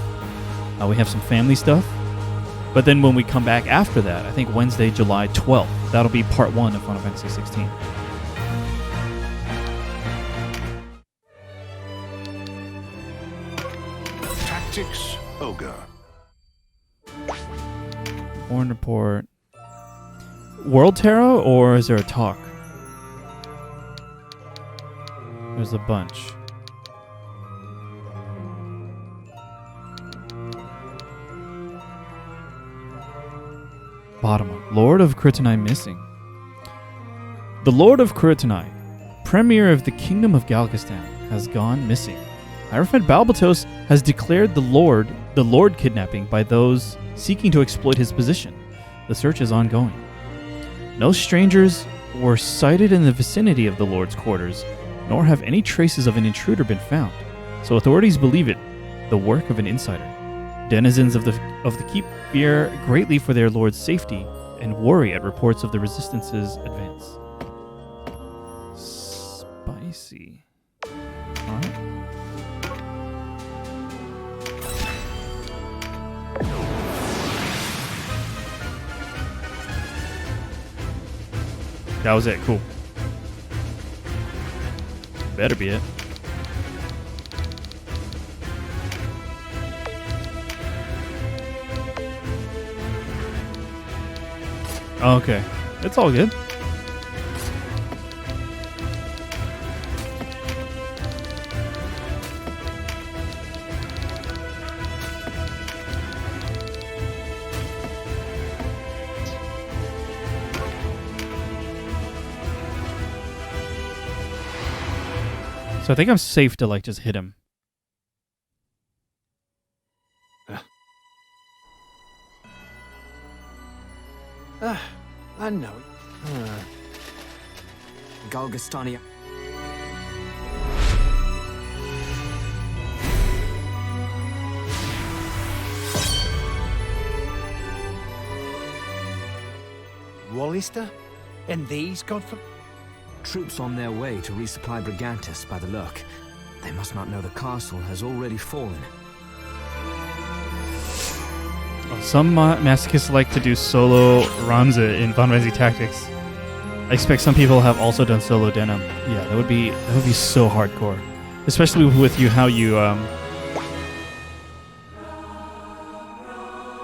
We have some family stuff. But then when we come back after that, I think Wednesday, July 12th, that'll be part 1 of Final Fantasy 16. Tactics, Ogre. Warren report. World Tarot, or is there a talk? There's a bunch. Bottom one. Lord of Krytonai missing. The Lord of Krytonai, Premier of the Kingdom of Galgastan, has gone missing. Hierophant Balbatos has declared the Lord kidnapping by those seeking to exploit his position. The search is ongoing. No strangers were sighted in the vicinity of the Lord's quarters, nor have any traces of an intruder been found, so authorities believe it the work of an insider. Denizens of the keep fear greatly for their lord's safety and worry at reports of the Resistance's advance. Spicy. Alright. That was it. Cool. Better be it. Okay. It's all good. So I think I'm safe to, like, just hit him. I know. Galgastania. Wallister? And these, Godfrey? Troops on their way to resupply Brigantis by the look. They must not know the castle has already fallen. Some masochists like to do solo Ramza in Final Fantasy Tactics. I expect some people have also done solo Denim. Yeah, that would be so hardcore, especially with you how you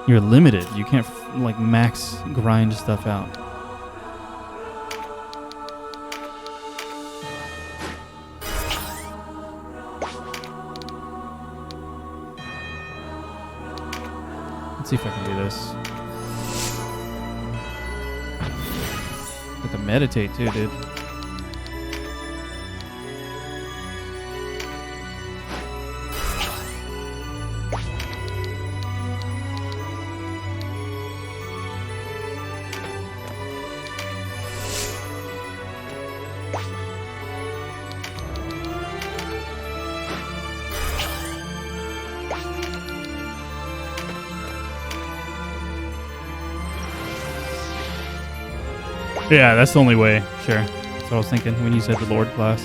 you're limited. You can't like max grind stuff out. Let's see if I can do this. Have to meditate too, dude. Yeah, that's the only way. Sure. That's what I was thinking when you said the Lord class.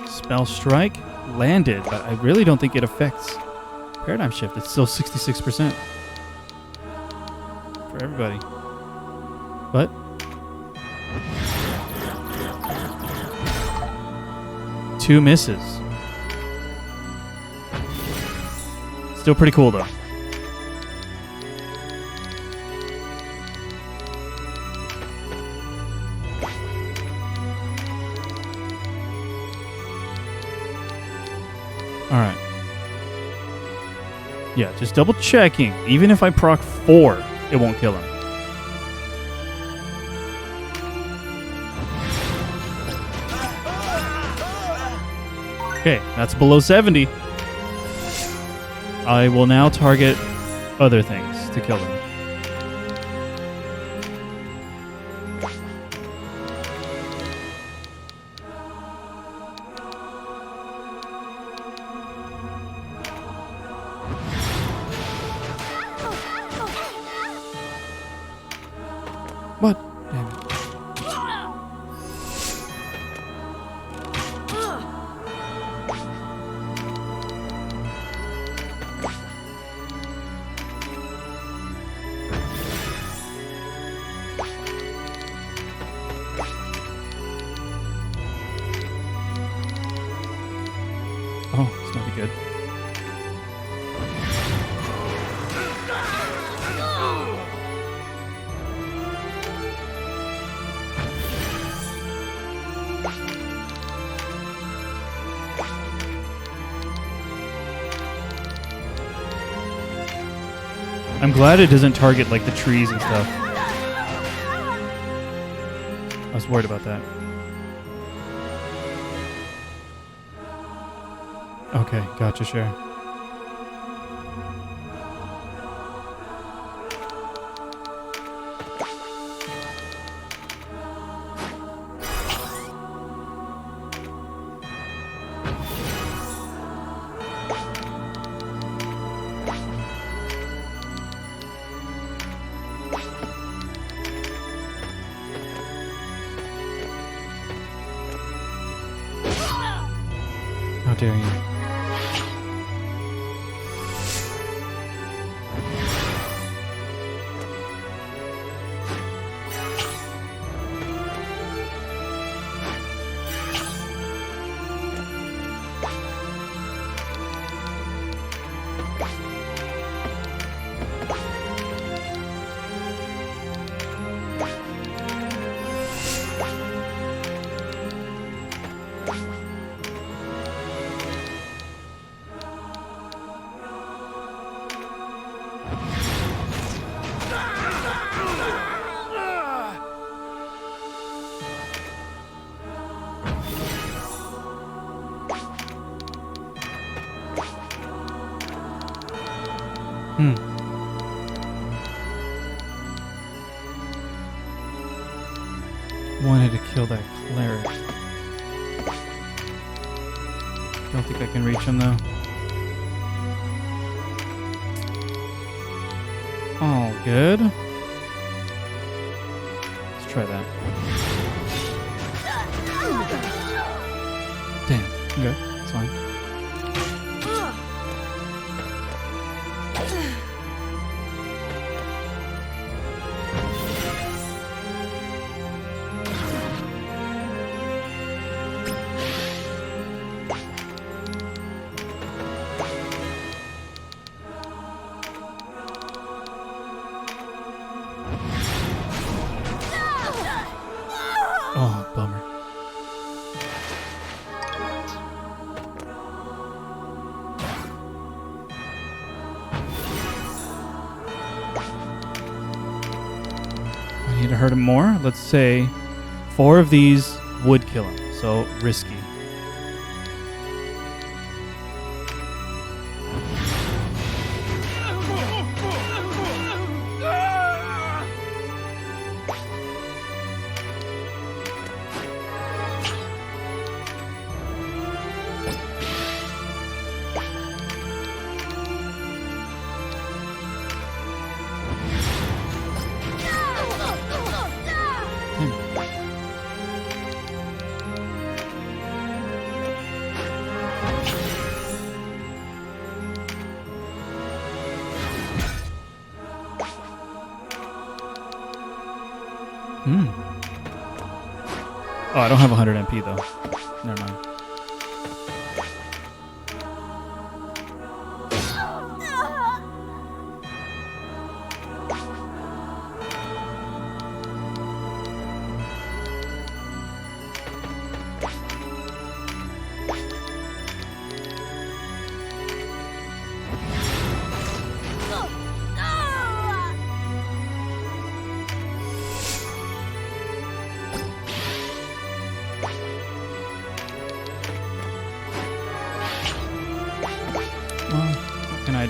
Spell Strike landed, but I really don't think it affects Paradigm Shift. It's still 66% for everybody. But two misses. Still pretty cool though. Alright. Yeah, just double checking. Even if I proc 4, it won't kill him. Okay, that's below 70. I will now target other things to kill them. What? Damn it. Oh, it's not good. I'm glad it doesn't target like the trees and stuff. I was worried about that. Okay, gotcha, sure. How dare you? Wanted to kill that cleric. Don't think I can reach him though. All good. Let's try that. Damn. Okay, it's fine. Oh, bummer. I need to hurt him more. Let's say 4 of these would kill him, so risky. Oh, I don't have 100 MP though. Never mind.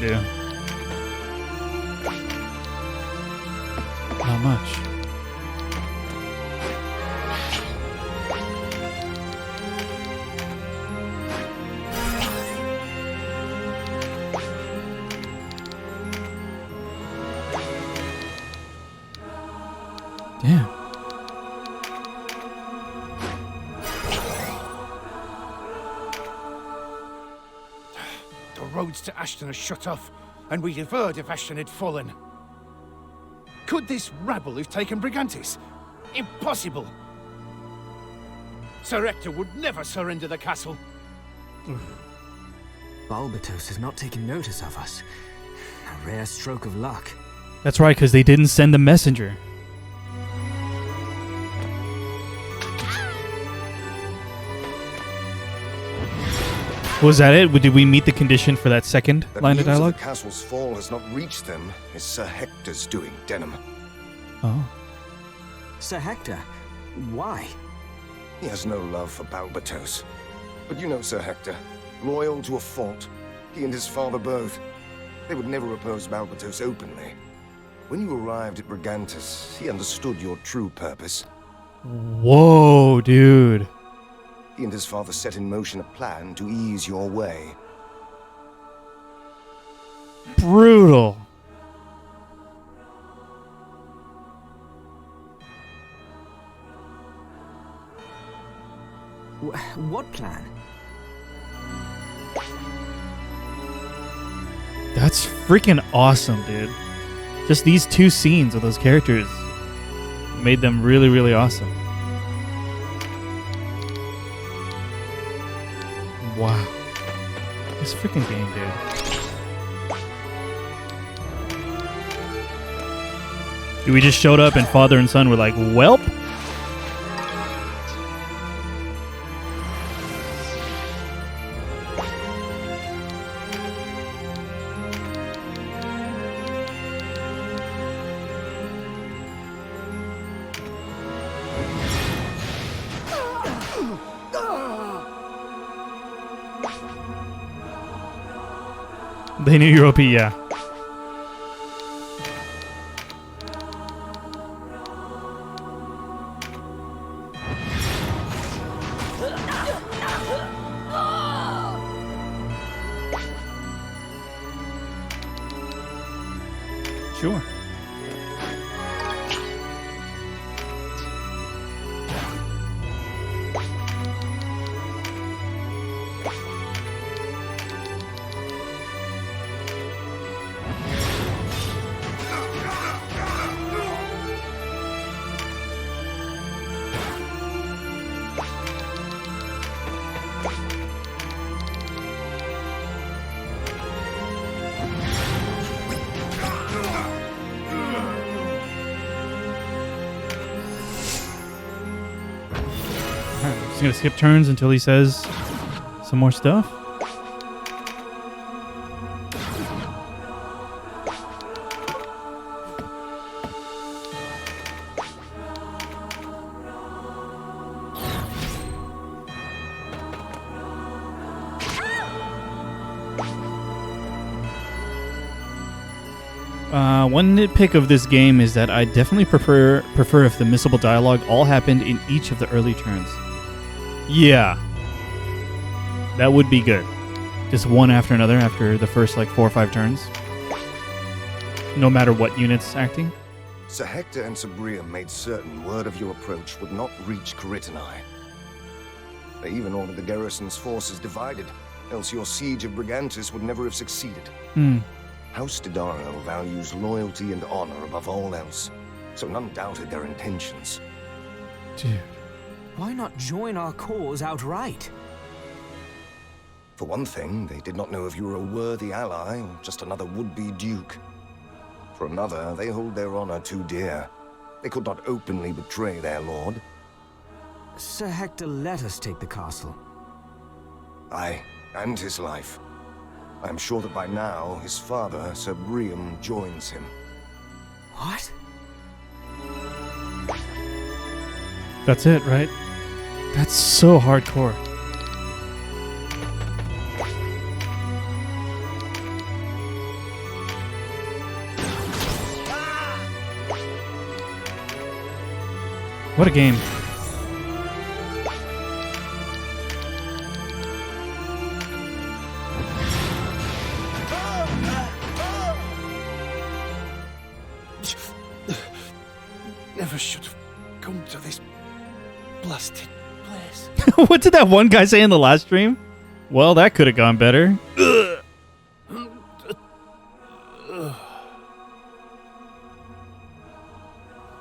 do? Not much. Damn. The roads to Ashton are shut off, and we'd have heard if Ashton had fallen. Could this rabble have taken Brigantis? Impossible! Sir Hector would never surrender the castle. Balbatos has not taken notice of us. A rare stroke of luck. That's right, because they didn't send the messenger. Was that it? Did we meet the condition for that second line of dialogue? The castle's fall has not reached them is Sir Hector's doing, Denham. Oh. Sir Hector, why? He has no love for Balbatos. But you know Sir Hector, loyal to a fault. He and his father both. They would never oppose Balbatos openly. When you arrived at Brigantis, he understood your true purpose. Whoa, dude. He and his father set in motion a plan to ease your way. Brutal. What plan? That's freaking awesome, dude. Just these two scenes of those characters made them really, really awesome. Wow. This freaking game, dude. We just showed up and father and son were like, welp. They knew you were OP, yeah. Sure. Just gonna skip turns until he says some more stuff. One nitpick of this game is that I definitely prefer if the missable dialogue all happened in each of the early turns. Yeah. That would be good. Just one after another after the first like 4 or 5 turns. No matter what unit's acting. Sir Hector and Sir Briam made certain word of your approach would not reach Caritini. They even ordered the garrison's forces divided, else your siege of Brigantis would never have succeeded. House Didaro values loyalty and honor above all else, so none doubted their intentions. Dude. Why not join our cause outright? For one thing, they did not know if you were a worthy ally or just another would-be duke. For another, they hold their honor too dear. They could not openly betray their lord. Sir Hector let us take the castle. Aye, and his life. I am sure that by now, his father, Sir Briam, joins him. What? That's it, right? That's so hardcore. What a game. Never should have come to this blasted place. What did that one guy say in the last stream? Well, that could have gone better.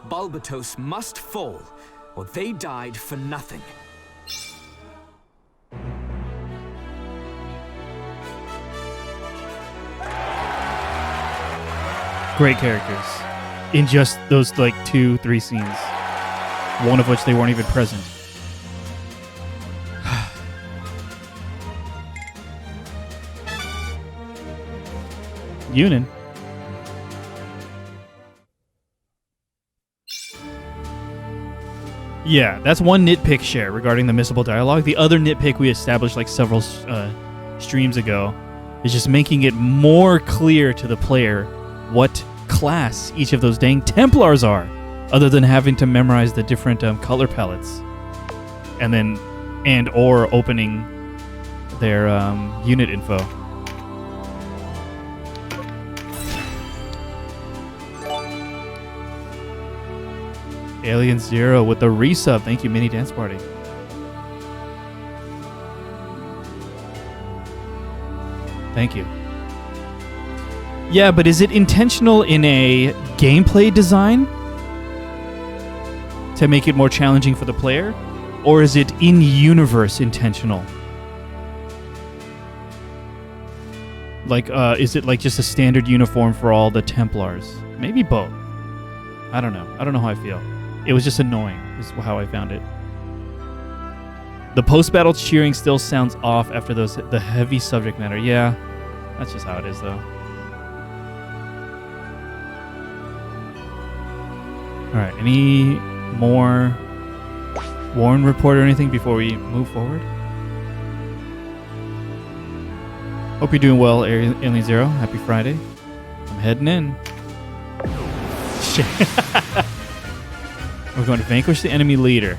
Bulbatos must fall, or they died for nothing. Great characters. In just those, 2-3 scenes. One of which they weren't even present. Yunin. Yeah, that's one nitpick share regarding the missable dialogue. The other nitpick we established several streams ago is just making it more clear to the player what class each of those dang Templars are, other than having to memorize the different color palettes or opening their unit info. Alien Zero with the resub. Thank you, Mini Dance Party. Thank you. Yeah, but is it intentional in a gameplay design to make it more challenging for the player? Or is it in-universe intentional? Is it just a standard uniform for all the Templars? Maybe both. I don't know. I don't know how I feel. It was just annoying, is how I found it. The post-battle cheering still sounds off after the heavy subject matter. Yeah, that's just how it is, though. All right, any more Warren report or anything before we move forward? Hope you're doing well, Alien Zero. Happy Friday. I'm heading in. Shit. We're going to vanquish the enemy leader.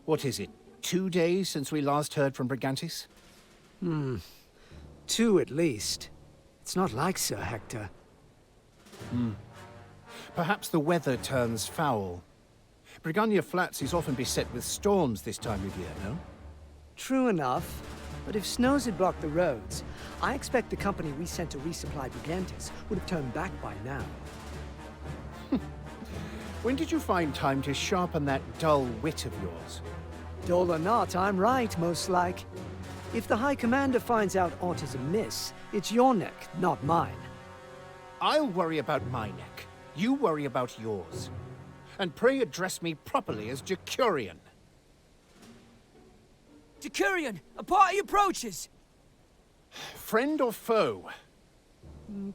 What is it? 2 days since we last heard from Brigantis? 2 at least. It's not like Sir Hector. Perhaps the weather turns foul. Brigannia Flats is often beset with storms this time of year, no? True enough. But if snows had blocked the roads, I expect the company we sent to resupply Brigantis would have turned back by now. When did you find time to sharpen that dull wit of yours? Dull or not, I'm right, most like. If the High Commander finds out aught is amiss, it's your neck, not mine. I'll worry about my neck. You worry about yours. And pray address me properly as Jacurian. Jacurian, a party approaches! Friend or foe?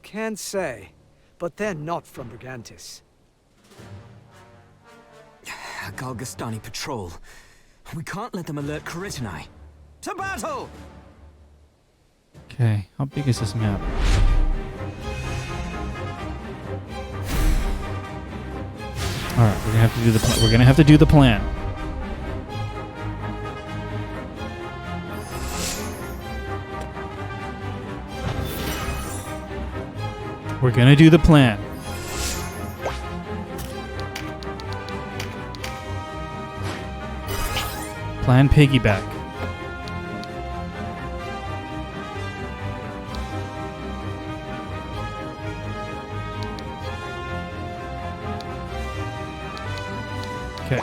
Can't say, but they're not from Brigantis. A Galgastani patrol. We can't let them alert Karitanai. To battle! Okay, how big is this map? All right, we're gonna have to do the plan. We're gonna have to do the plan. We're gonna do the plan. Plan piggyback. Okay.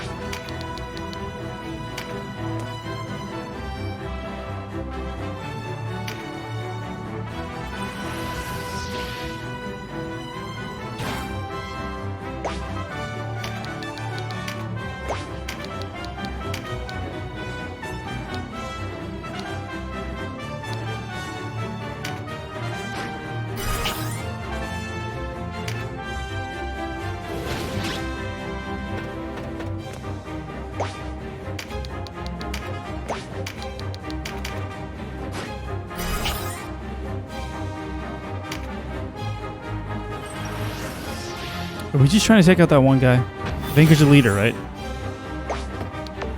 Are we just trying to take out that one guy? Vanquish the leader, right?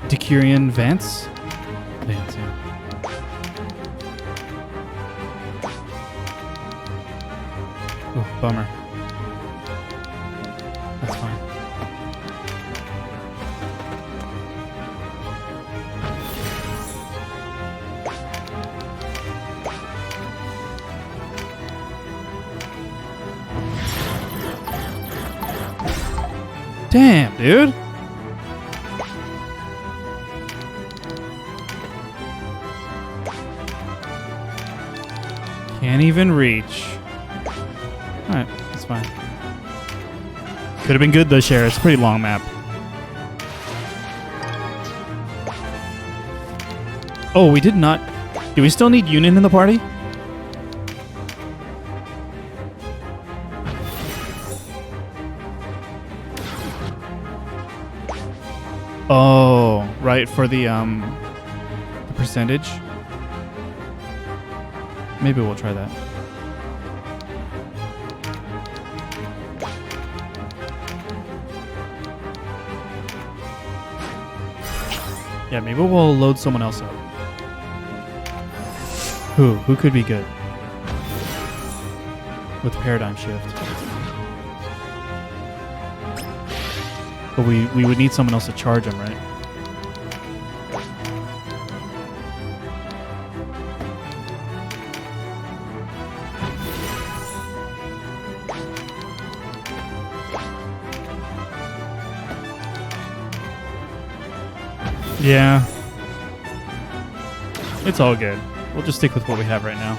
Decurion Vance? Vance, yeah. Oh, bummer. That's fine. Damn, dude. Can't even reach. Alright, that's fine. Could have been good though, Sheriff. It's a pretty long map. Oh, we did not... Do we still need Union in the party? Oh, right, for the percentage. Maybe we'll try that. Yeah, maybe we'll load someone else up. Who? Who could be good? With Paradigm Shift. But we would need someone else to charge him, right? Yeah. It's all good. We'll just stick with what we have right now.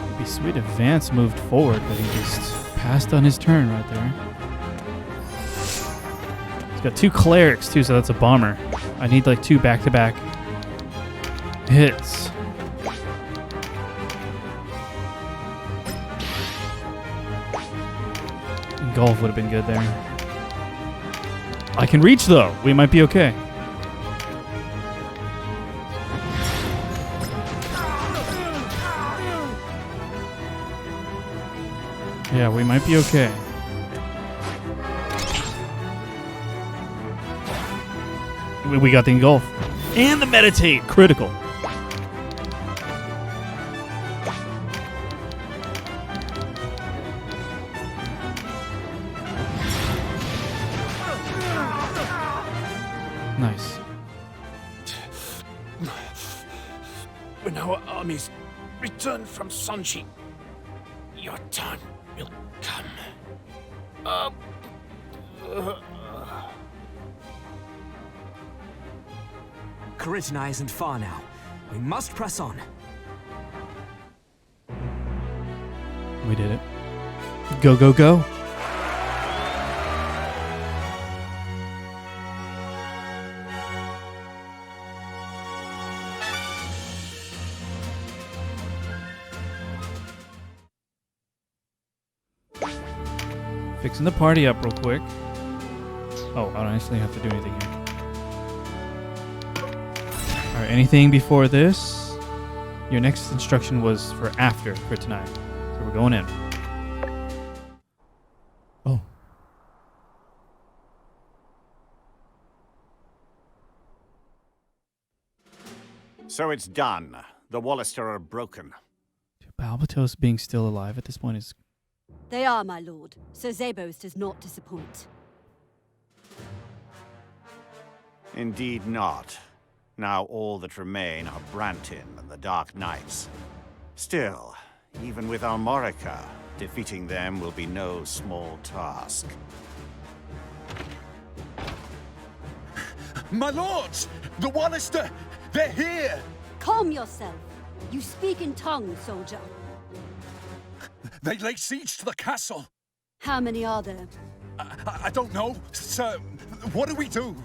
It'd be sweet if Vance moved forward, but he just passed on his turn right there. He's got 2 clerics too, so that's a bummer. I need like 2 back-to-back hits. Golf would have been good there. I can reach though. We might be okay. Yeah, we might be okay. We got the engulf. And the meditate. Critical. Nice. When our armies return from Sonji, your time will come. Caritanai isn't far now. We must press on. We did it. Go, go, go. Fixing the party up real quick. Oh, I don't actually have to do anything here. Alright, anything before this? Your next instruction was for after Caritanai. So we're going in. Oh. So it's done. The Wallister are broken. Balbatos being still alive at this point is... They are, my lord. Sir Zabos does not disappoint. Indeed not. Now all that remain are Brantin and the Dark Knights. Still, even with Almorica, defeating them will be no small task. My lords! The Wallister! They're here! Calm yourself. You speak in tongues, soldier. They lay siege to the castle. How many are there? I don't know, sir. What do we do?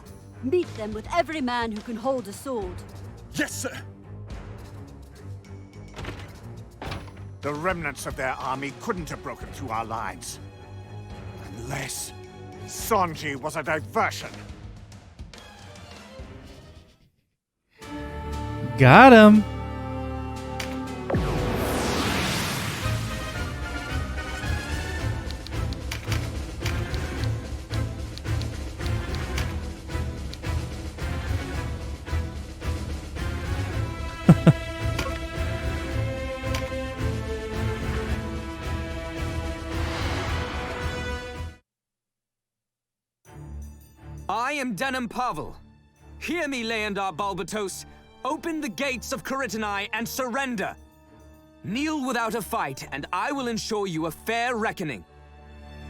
Meet them with every man who can hold a sword. Yes, sir. The remnants of their army couldn't have broken through our lines. Unless... Sanji was a diversion. Got him. I am Denim Pavel. Hear me, Leandar Balbatos. Open the gates of Karitanai and surrender. Kneel without a fight, and I will ensure you a fair reckoning.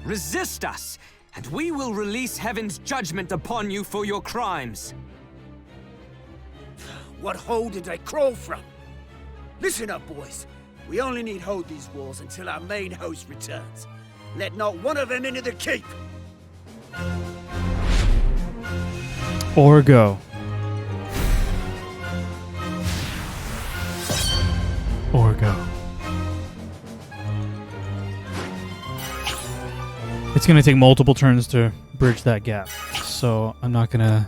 Resist us, and we will release heaven's judgment upon you for your crimes. What hole did they crawl from? Listen up, boys. We only need hold these walls until our main host returns. Let not one of them into the keep. Or go. Or go. It's going to take multiple turns to bridge that gap. So I'm not going to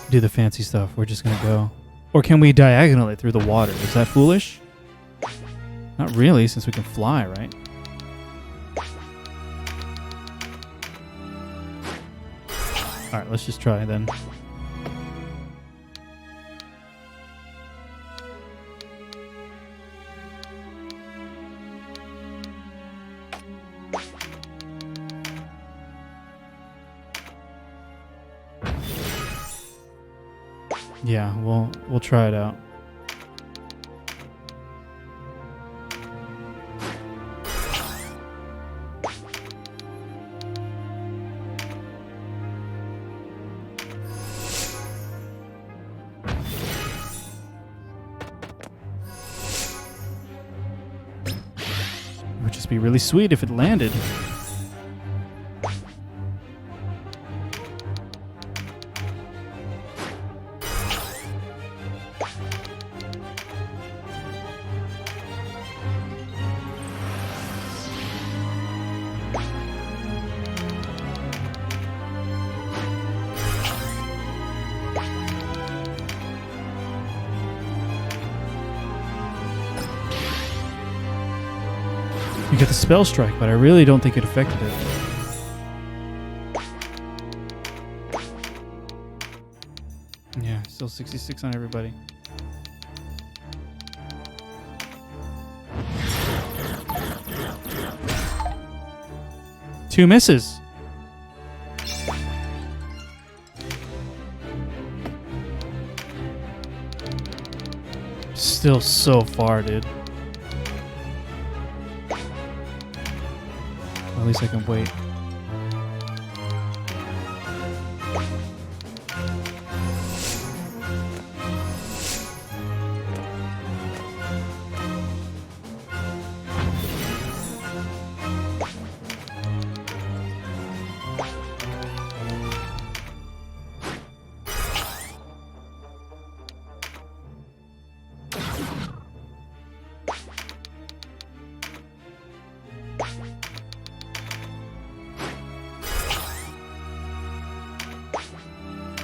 do the fancy stuff. We're just going to go. Or can we diagonal it through the water? Is that foolish? Not really, since we can fly, right? Alright, let's just try then. Yeah, we'll try it out. It would just be really sweet if it landed. You get the spell strike, but I really don't think it affected it. Yeah, still 66 on everybody. Two misses. Still so far, dude. At least I can wait.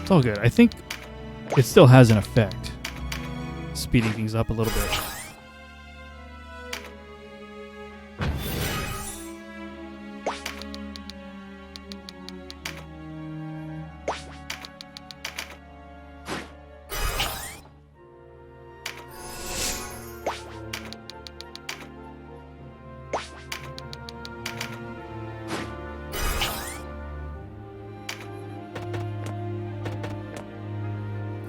It's all good. I think it still has an effect. Speeding things up a little bit.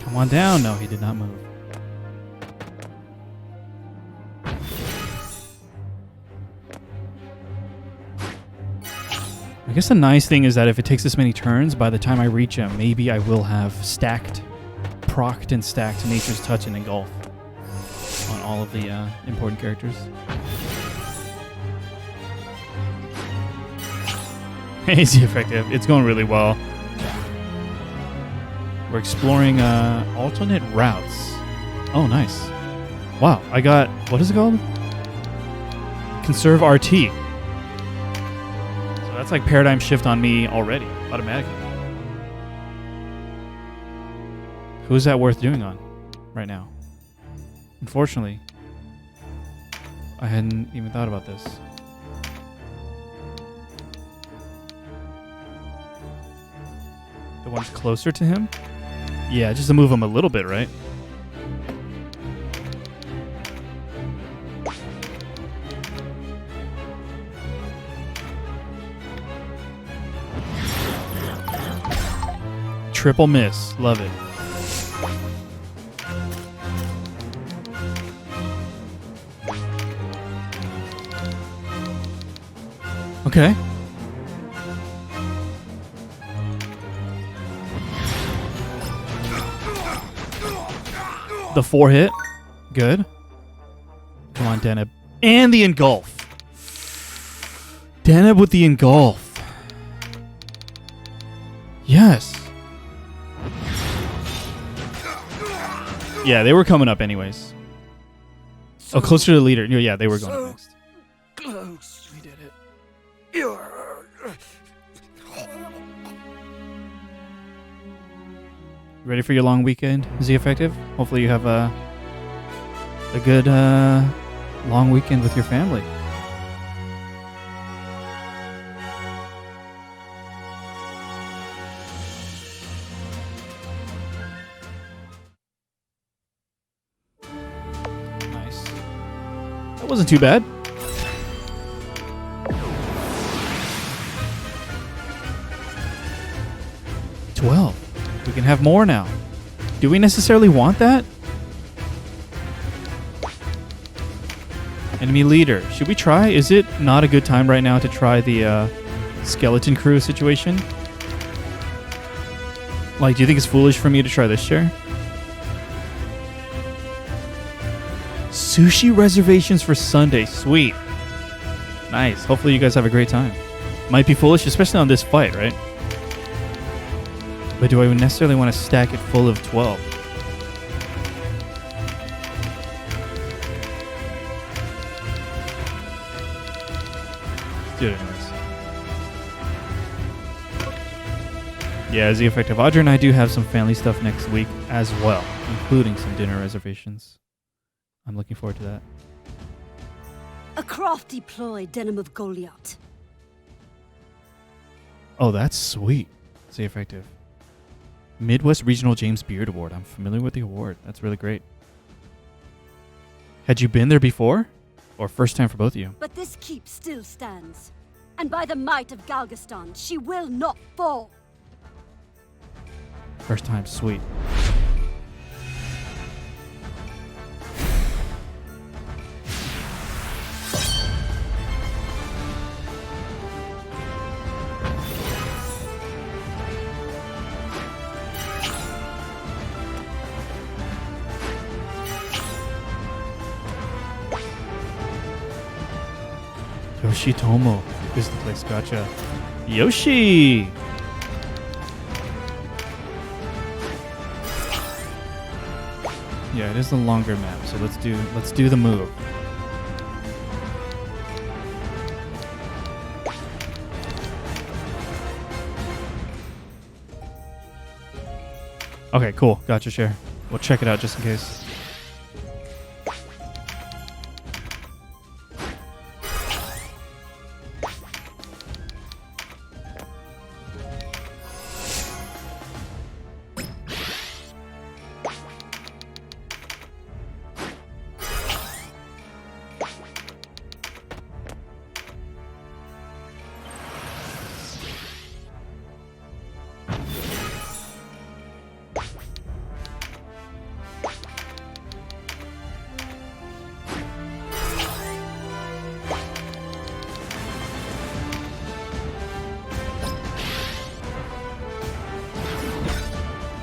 Come on down. No, he did not move. I guess the nice thing is that if it takes this many turns, by the time I reach him, maybe I will have procced and stacked Nature's Touch and Engulf on all of the important characters. Easy effective. It's going really well. We're exploring alternate routes. Oh, nice. Wow, I got... What is it called? Conserve RT. So That's like paradigm shift on me already, automatically. Who's that worth doing on right now? Unfortunately, I hadn't even thought about this. The one's closer to him? Yeah, just to move him a little bit, right? Triple miss. Love it. Okay. The 4 hit. Good. Come on, Deneb. And the engulf. Deneb with the engulf. Yes. Yeah, they were coming up anyways. Oh, closer to the leader. Yeah, they were going up next. Close. We did it. Ready for your long weekend? Is he effective? Hopefully you have a good long weekend with your family. Nice. That wasn't too bad. We can have more now. Do we necessarily want that? Enemy leader. Should we try? Is it not a good time right now to try the skeleton crew situation? Like, do you think it's foolish for me to try this chair? Sushi reservations for Sunday. Sweet. Nice. Hopefully you guys have a great time. Might be foolish, especially on this fight, right? But do I necessarily want to stack it full of 12? Let's do it anyways. Yeah, is he effective? Audrey and I do have some family stuff next week as well, including some dinner reservations. I'm looking forward to that. A crafty ploy, Denim of Goliath. Oh, that's sweet. Is he effective? Midwest Regional James Beard Award. I'm familiar with the award. That's really great. Had you been there before? Or first time for both of you? But this keep still stands. And by the might of Galgaston, she will not fall. First time, sweet. Yoshitomo is the place. Gotcha. Yoshi! Yeah, it is the longer map, so let's do the move. Okay, cool. Gotcha, share. We'll check it out just in case.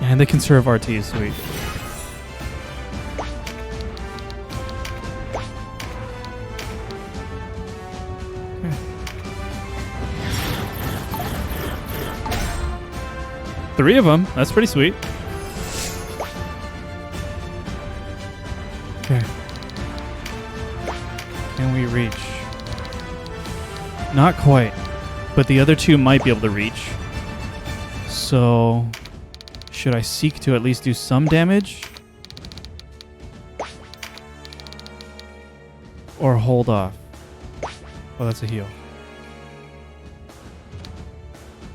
And they conserve RT is sweet. Okay. 3 of them. That's pretty sweet. Okay. Can we reach? Not quite. but the other two might be able to reach. So, should I seek to at least do some damage? Or hold off? Oh, that's a heal.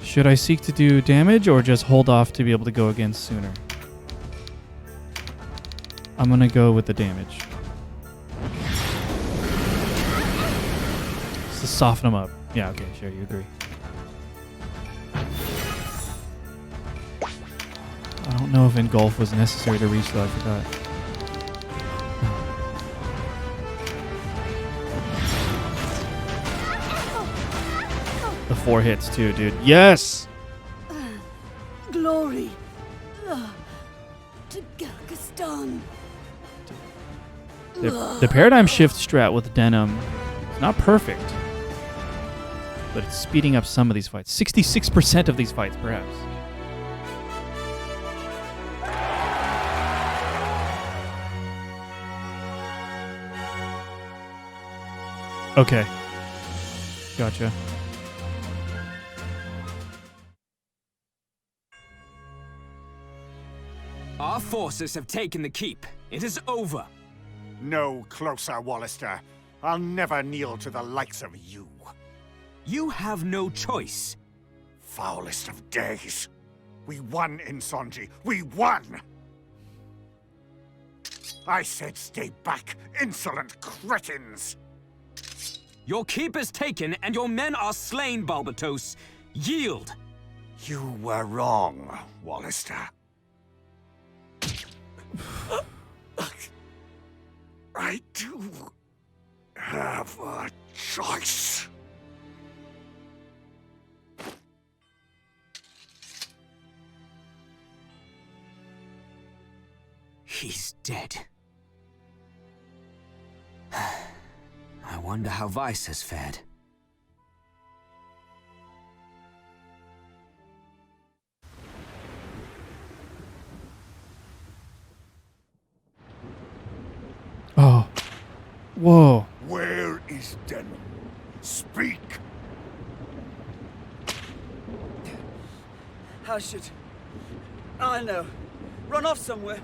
Should I seek to do damage or just hold off to be able to go again sooner? I'm gonna go with the damage. Just to soften them up. Yeah, okay, sure, you agree. I don't know if engulf was necessary to reach though, I forgot. The 4 hits too, dude. Yes! Glory to Galgaston. The paradigm shift strat with Denim is not perfect, but it's speeding up some of these fights. 66% of these fights, perhaps. Okay. Gotcha. Our forces have taken the keep. It is over. No closer, Wallister. I'll never kneel to the likes of you. You have no choice. Foulest of days. We won, Insonji. We won! I said stay back, insolent cretins! Your keep is taken, and your men are slain, Balbatos. Yield! You were wrong, Wallister. I do have a choice. He's dead. I wonder how Vice has fared. Oh. Whoa. Where is Denim? Speak! How should I know? Run off somewhere,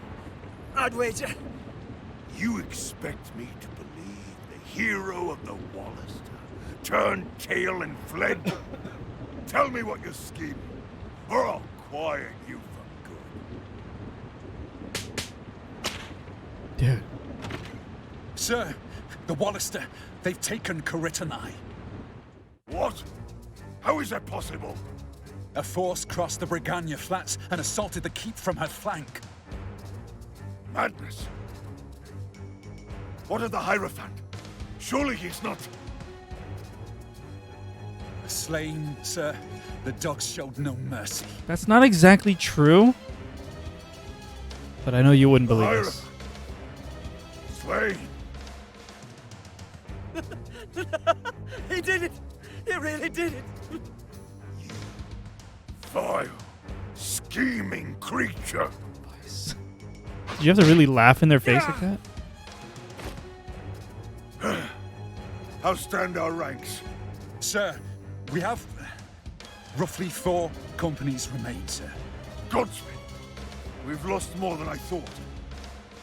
I'd wager. You expect me to believe the hero of the Wallister turned tail and fled? Tell me what you're scheming, or I'll quiet you for good. Dude. Sir, the Wallister, they've taken Karitanai. What? How is that possible? A force crossed the Brigannia Flats and assaulted the keep from her flank. Madness. What of the Hierophant? Surely he's not... Slain, sir. The dogs showed no mercy. That's not exactly true. But I know you wouldn't believe this. Slain. He did it! He really did it! Vile, scheming creature. Did you have to really laugh in their face like that? How stand our ranks? Sir, we have roughly 4 companies remain, sir. Godspeed. We've lost more than I thought.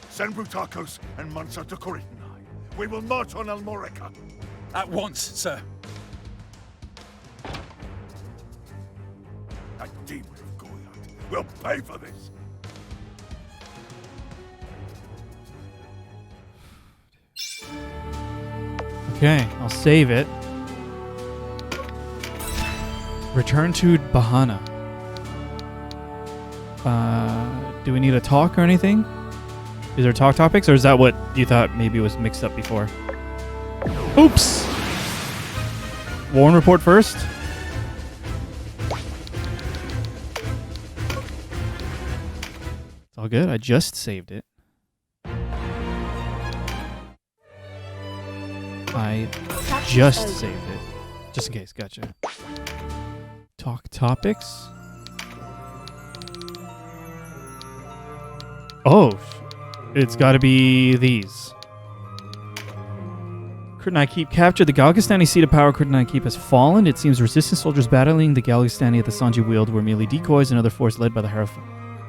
Send Brutakos and Mansa to Karitanai. We will march on Almorica. At once, sir. That demon of Goliath will pay for this. Okay, I'll save it. Return to Bahana. Do we need a talk or anything? Is there talk topics, or is that what you thought maybe was mixed up before? Oops! Warren report first. It's all good. I just saved it. I just saved it. Just in case. Gotcha. Talk topics. Oh, it's got to be these. Krytni Keep captured. The Galgastani seat of power, Krytni Keep, has fallen. It seems resistance soldiers battling the Galgastani at the Sanji Weald were merely decoys. Another force led by the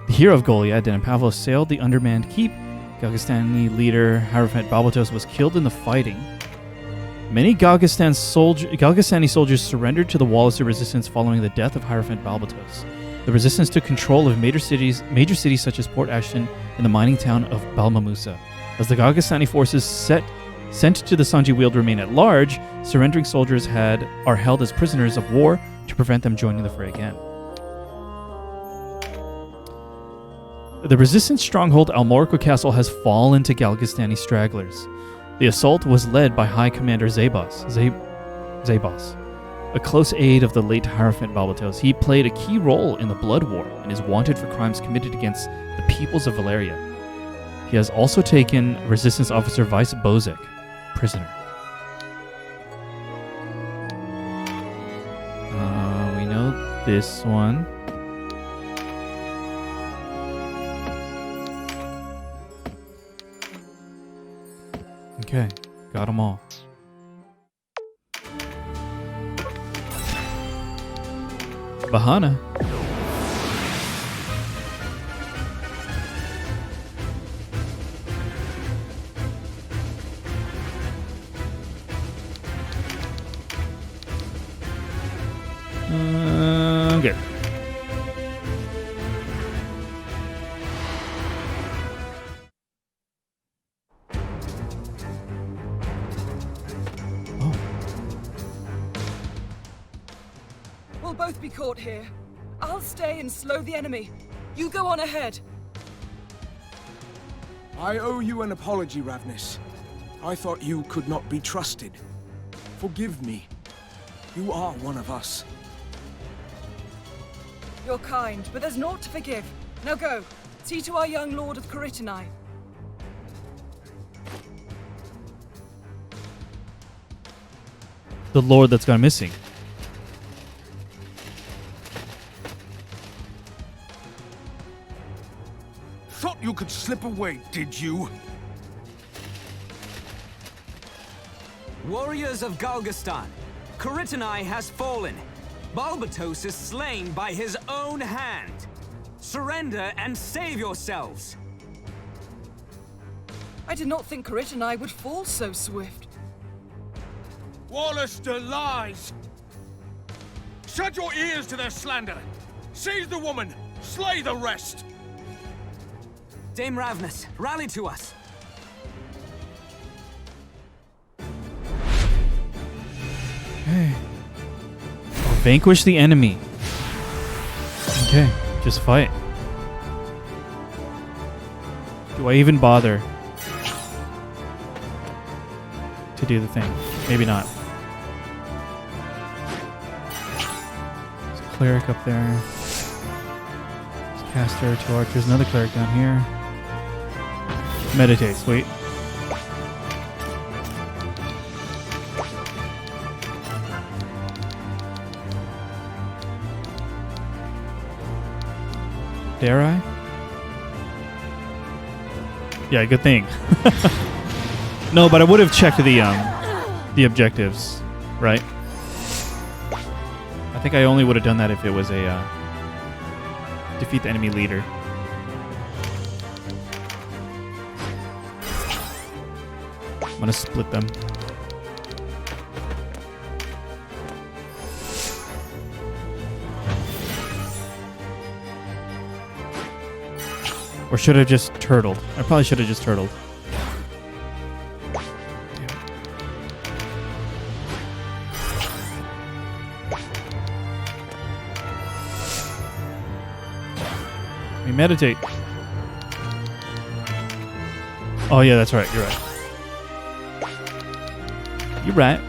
hero of Goliad, Dan Pavlos, sailed the undermanned keep. Galgastani leader Hierophant Balbatos was killed in the fighting. Many Galgastani soldiers surrendered to the Walliser resistance following the death of Hierophant Balbatos. The resistance took control of major cities such as Port Ashton and the mining town of Balmamusa. As the Galgastani forces sent to the Sanji Weald remain at large, surrendering soldiers are held as prisoners of war to prevent them joining the fray again. The resistance stronghold Almorica Castle has fallen to Galgastani stragglers. The assault was led by High Commander Zabos, a close aide of the late Hierophant Balbatos. He played a key role in the Blood War and is wanted for crimes committed against the peoples of Valeria. He has also taken resistance officer Vice Bozek prisoner. We know this one. Okay, got them all. Bahana. Good. We'll both be caught here. I'll stay and slow the enemy. You go on ahead. I owe you an apology, Ravnis. I thought you could not be trusted. Forgive me. You are one of us. You're kind, but there's naught to forgive. Now go. See to our young lord of Caritanai. The lord that's gone missing. Thought you could slip away, did you? Warriors of Galgastan, Caritanai has fallen. Balbatos is slain by his own hand. Surrender and save yourselves. I did not think Caritanai would fall so swift. Wallister lies! Shut your ears to their slander! Seize the woman! Slay the rest! Dame Ravnis, rally to us! Okay. Vanquish the enemy. Okay, just fight. Do I even bother to do the thing? Maybe not. There's a cleric up there. There's a caster, 2 archers, another cleric down here. Meditate, sweet. Dare I? Yeah, good thing. No, but I would have checked the objectives, right? I think I only would have done that if it was a defeat the enemy leader. I'm gonna split them. Or should I have just turtled? I probably should have just turtled. We meditate. Oh yeah, that's right. You're right. You're right.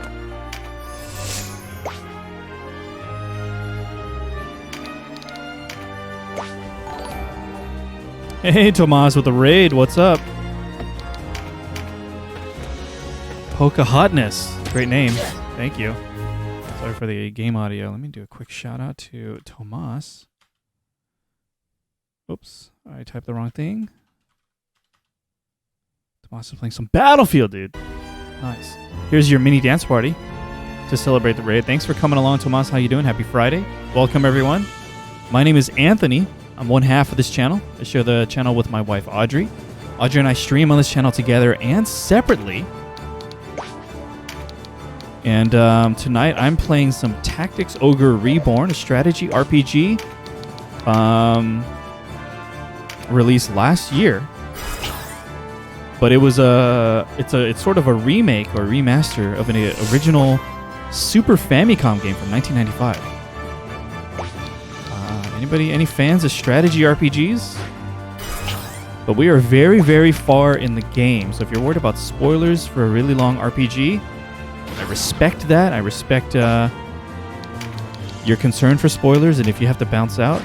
Hey, Tomas with the raid. What's up? Poca Hotness. Great name. Thank you. Sorry for the game audio. Let me do a quick shout out to Tomas. Oops. I typed the wrong thing. Tomas is playing some Battlefield, dude. Nice. Here's your mini dance party to celebrate the raid. Thanks for coming along, Tomas. How you doing? Happy Friday. Welcome, everyone. My name is Anthony. I'm one half of this channel. I share the channel with my wife, Audrey. Audrey and I stream on this channel together and separately. And tonight I'm playing some Tactics Ogre Reborn, a strategy RPG released last year. But it was it's sort of a remake or remaster of an original Super Famicom game from 1995. Any fans of strategy RPGs? But we are very, very far in the game. So if you're worried about spoilers for a really long RPG, I respect that. I respect your concern for spoilers. And if you have to bounce out,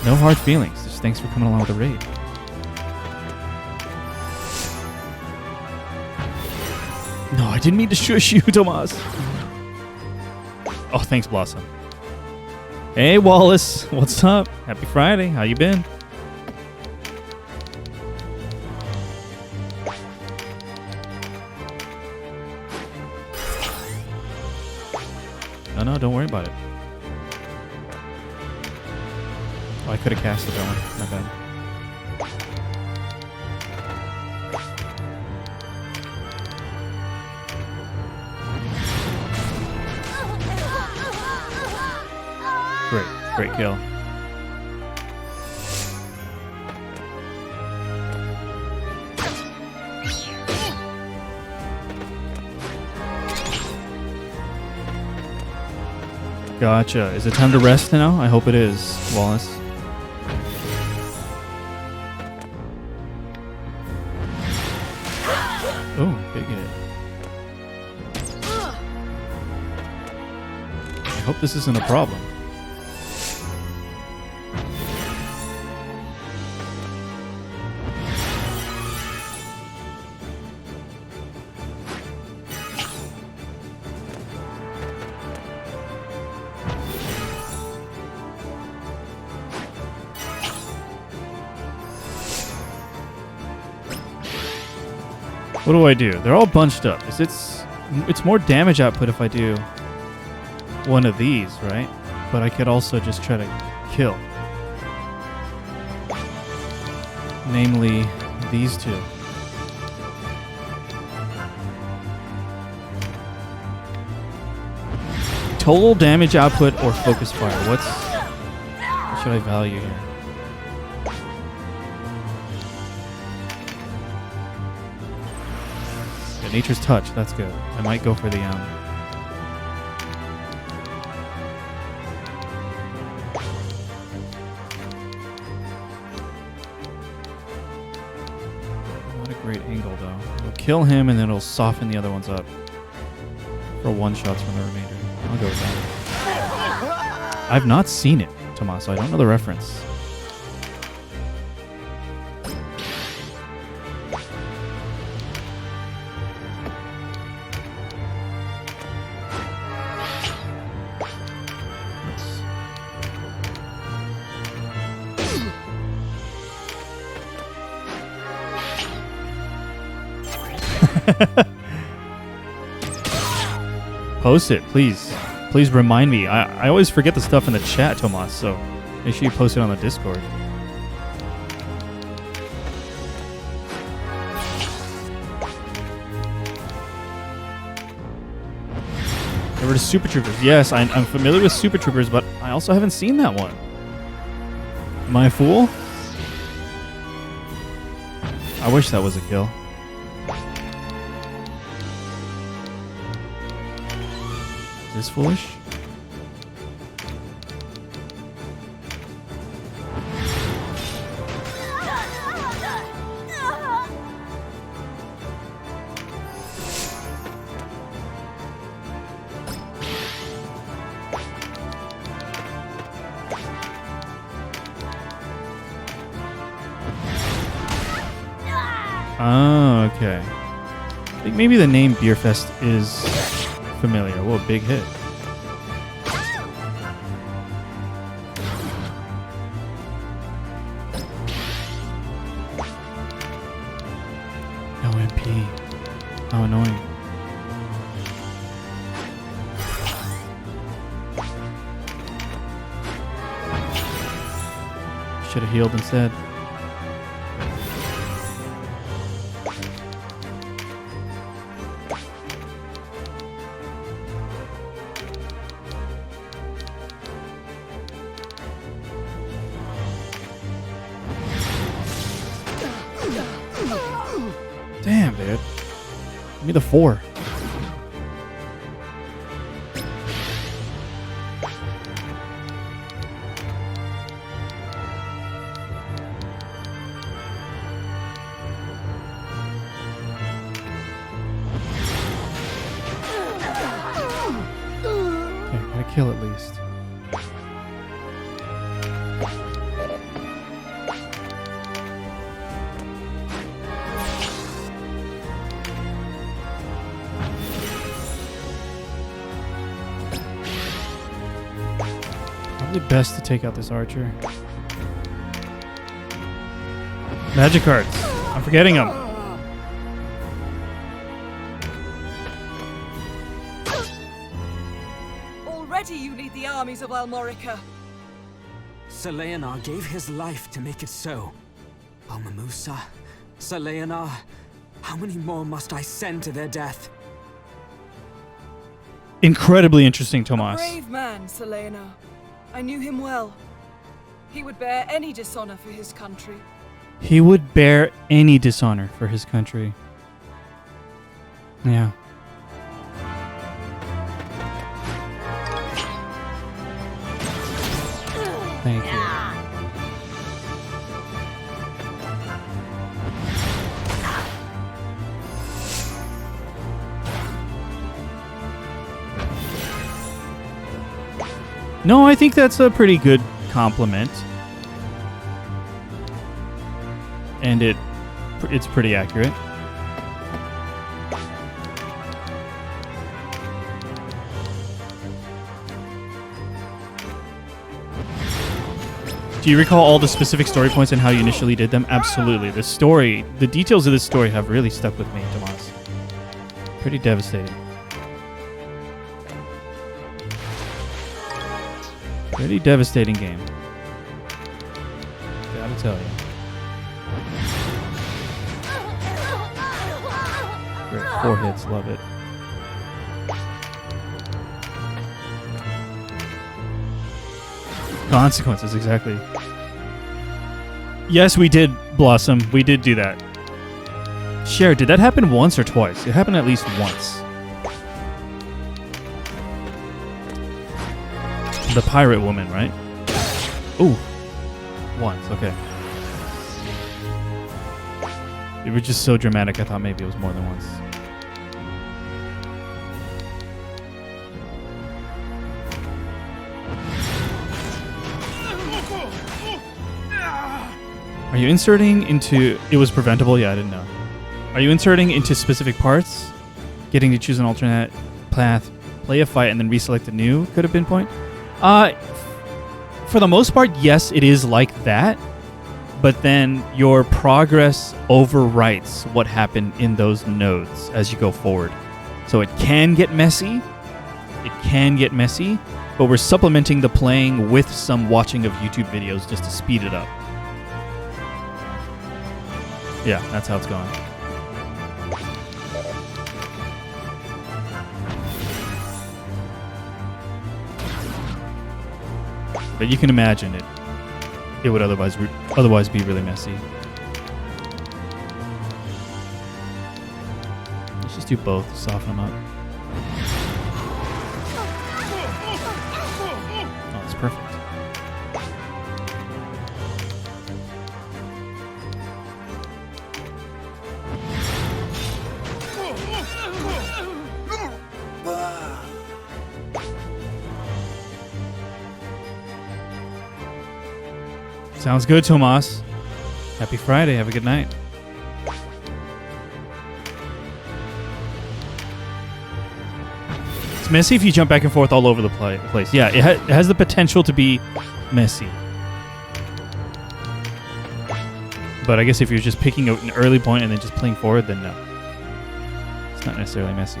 no hard feelings. Just thanks for coming along with the raid. No, I didn't mean to shush you, Tomas. Oh, thanks, Blossom. Hey, Wallace. What's up? Happy Friday. How you been? No, don't worry about it. Oh, I could have casted that one. My bad. Great kill. Gotcha. Is it time to rest now? I hope it is, Wallace. Oh, big hit. I hope this isn't a problem. What do I do? They're all bunched up. It's more damage output if I do one of these, right? But I could also just try to kill. Namely, these two. Total damage output or focus fire? What should I value here? Nature's Touch, that's good. I might go for the Not a great angle though. It'll kill him and then it'll soften the other ones up for one shots from the remainder. I'll go with that. I've not seen it, Tomas, so I don't know the reference. Post it, please. Please remind me. I always forget the stuff in the chat, Tomas, so make sure you post it on the Discord. Over to Super Troopers. Yes, I'm familiar with Super Troopers, but I also haven't seen that one. Am I a fool? I wish that was a kill. Is this foolish? Oh, okay. I think maybe the name Beerfest is familiar. Whoa, big hit. No MP. How annoying. Should have healed instead. Damn, dude. Give me the 4. Kill at least. Probably best to take out this archer. Magic cards. I'm forgetting them. You lead the armies of Almorica. Sir Reyony gave his life to make it so. Bama Musa, Sir Reyony, how many more must I send to their death? Incredibly interesting, Tomas. Brave man, Sir Reyony. I knew him well. He would bear any dishonor for his country. He would bear any dishonor for his country. Yeah. Thank you. No, I think that's a pretty good compliment. And it's pretty accurate. Do you recall all the specific story points and how you initially did them? Absolutely. The details of this story have really stuck with me, Tomas. Pretty devastating. Pretty devastating game. Gotta tell you. Great. 4 hits, love it. Consequences, exactly. Yes, we did, Blossom. We did do that. Cher, did that happen once or twice? It happened at least once. The pirate woman, right? Ooh. Once, okay. It was just so dramatic, I thought maybe it was more than once. Are you inserting into... It was preventable? Yeah, I didn't know. Are you inserting into specific parts? Getting to choose an alternate path, play a fight, and then reselect a new could have been point? For the most part, yes, it is like that. But then your progress overwrites what happened in those nodes as you go forward. So it can get messy. It can get messy. But we're supplementing the playing with some watching of YouTube videos just to speed it up. Yeah, that's how it's going. But you can imagine it would otherwise be really messy. Let's just do both to soften them up. Oh, that's perfect. Sounds good, Tomas. Happy Friday. Have a good night. It's messy if you jump back and forth all over the place. Yeah, it has the potential to be messy. But I guess if you're just picking an early point and then just playing forward, then no. It's not necessarily messy.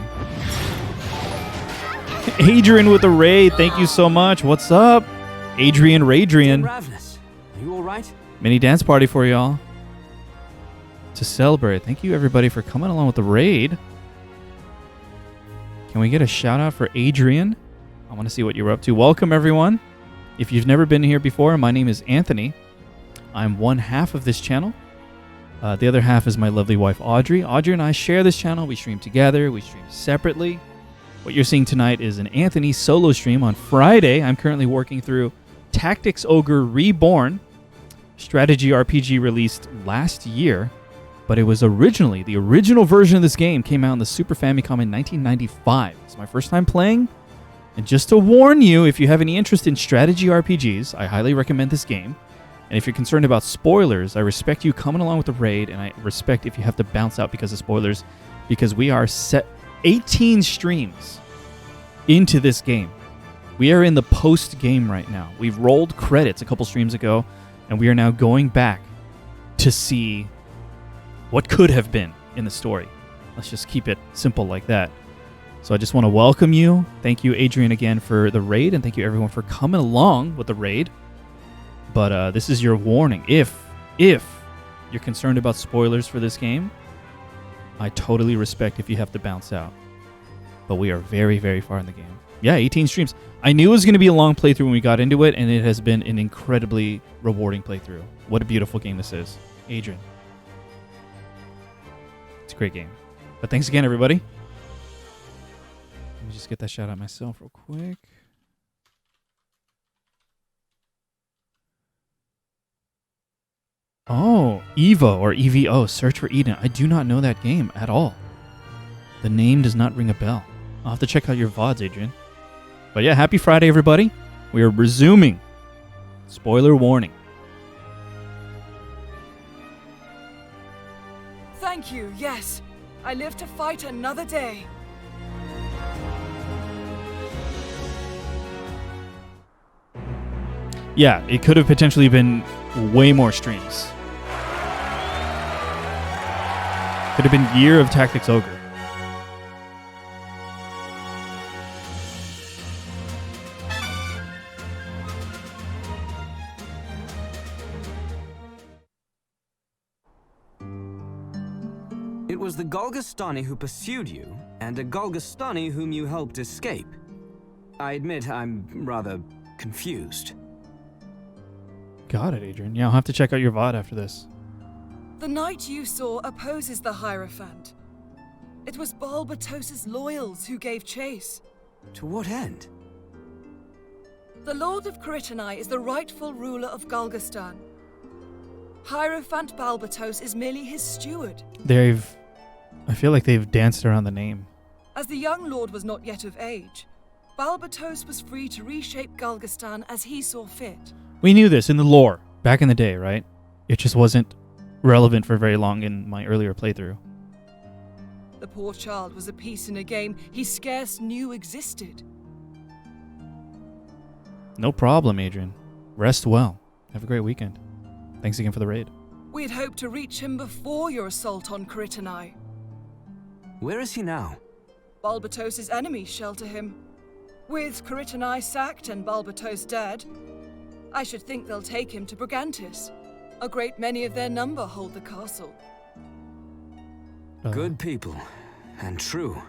Adrian with a raid. Thank you so much. What's up? Adrian Raydrian. Are you all right? Mini dance party for y'all to celebrate. Thank you everybody for coming along with the raid. Can we get a shout out for Adrian? I want to see what you're up to. Welcome everyone. If you've never been here before, my name is Anthony. I'm one half of this channel. The other half is my lovely wife Audrey. Audrey and I share this channel. We stream together. We stream separately. What you're seeing tonight is an Anthony solo stream on Friday. I'm currently working through Tactics Ogre Reborn, strategy RPG released last year, but it was originally, the original version of this game came out on the Super Famicom in 1995. It's my first time playing, and just to warn you, if you have any interest in strategy RPGs, I highly recommend this game. And if you're concerned about spoilers, I respect you coming along with the raid, and I respect if you have to bounce out because of spoilers, because we are set 18 streams into this game. We are in the post-game right now. We've rolled credits a couple streams ago, and we are now going back to see what could have been in the story. Let's just keep it simple like that. So I just want to welcome you. Thank you, Adrian, again for the raid, and thank you everyone for coming along with the raid. But this is your warning. If you're concerned about spoilers for this game, I totally respect if you have to bounce out. But we are very, very far in the game. Yeah, 18 streams. I knew it was going to be a long playthrough when we got into it, and it has been an incredibly rewarding playthrough. What a beautiful game this is. Adrian. It's a great game. But thanks again, everybody. Let me just get that shout out myself real quick. Oh, Evo or EVO, Search for Eden. I do not know that game at all. The name does not ring a bell. I'll have to check out your VODs, Adrian. But yeah, happy Friday, everybody. We are resuming. Spoiler warning. Thank you, yes. I live to fight another day. Yeah, it could have potentially been way more streams. Could have been Year of Tactics Ogre. It was the Golgostani who pursued you, and a Golgostani whom you helped escape. I admit I'm rather confused. Got it, Adrian. Yeah, I'll have to check out your VOD after this. The knight you saw opposes the Hierophant. It was Balbatos's loyals who gave chase. To what end? The Lord of Caritanai is the rightful ruler of Golgostan. Hierophant Balbatos is merely his steward. I feel like they've danced around the name. As the young lord was not yet of age, Balbatos was free to reshape Golgostan as he saw fit. We knew this in the lore, back in the day, right? It just wasn't relevant for very long in my earlier playthrough. The poor child was a piece in a game he scarce knew existed. No problem, Adrian. Rest well. Have a great weekend. Thanks again for the raid. We'd hoped to reach him before your assault on Caritanai. Where is he now? Balbatos's enemies shelter him. With Caritanai sacked and Balbatos dead, I should think they'll take him to Brigantis. A great many of their number hold the castle. Good people, and true.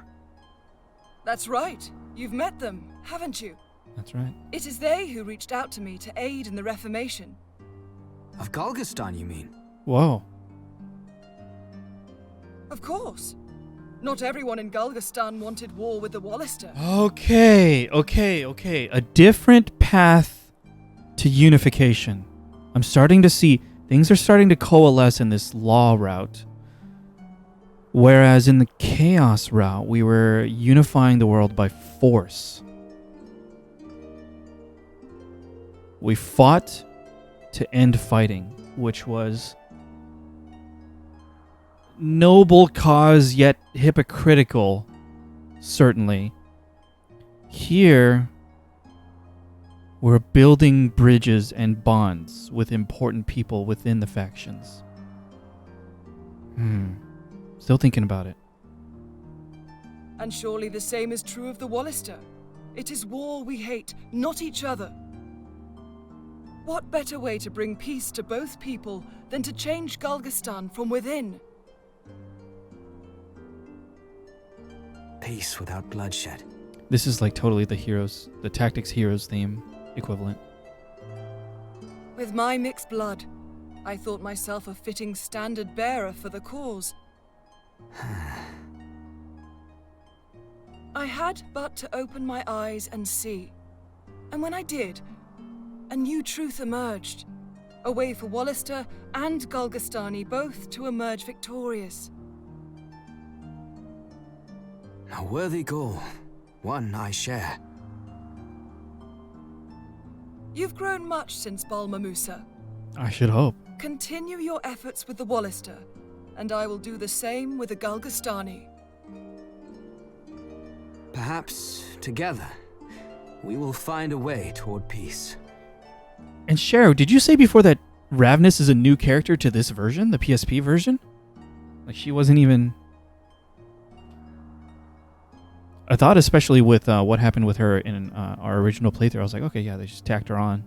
That's right. You've met them, haven't you? That's right. It is they who reached out to me to aid in the Reformation. Of Golgostan, you mean? Whoa. Of course. Not everyone in Golgostan wanted war with the Wallister. Okay. A different path to unification. I'm starting to see things are starting to coalesce in this law route. Whereas in the chaos route, we were unifying the world by force. We fought to end fighting, which was noble cause yet hypocritical, certainly. Here, we're building bridges and bonds with important people within the factions. Still thinking about it. And surely the same is true of the Wallister. It is war we hate, not each other. What better way to bring peace to both people than to change Galgastan from within? Peace without bloodshed. This is like totally the Tactics Heroes theme equivalent. With my mixed blood, I thought myself a fitting standard bearer for the cause. I had but to open my eyes and see. And when I did, a new truth emerged. A way for Wallister and Galgastani both to emerge victorious. A worthy goal. One I share. You've grown much since Balma Musa. I should hope. Continue your efforts with the Wallister, and I will do the same with the Galgastani. Perhaps, together, we will find a way toward peace. And Cheryl, did you say before that Ravnus is a new character to this version, the PSP version? Like, she wasn't even... I thought, especially with what happened with her in our original playthrough, I was like, okay, yeah, they just tacked her on.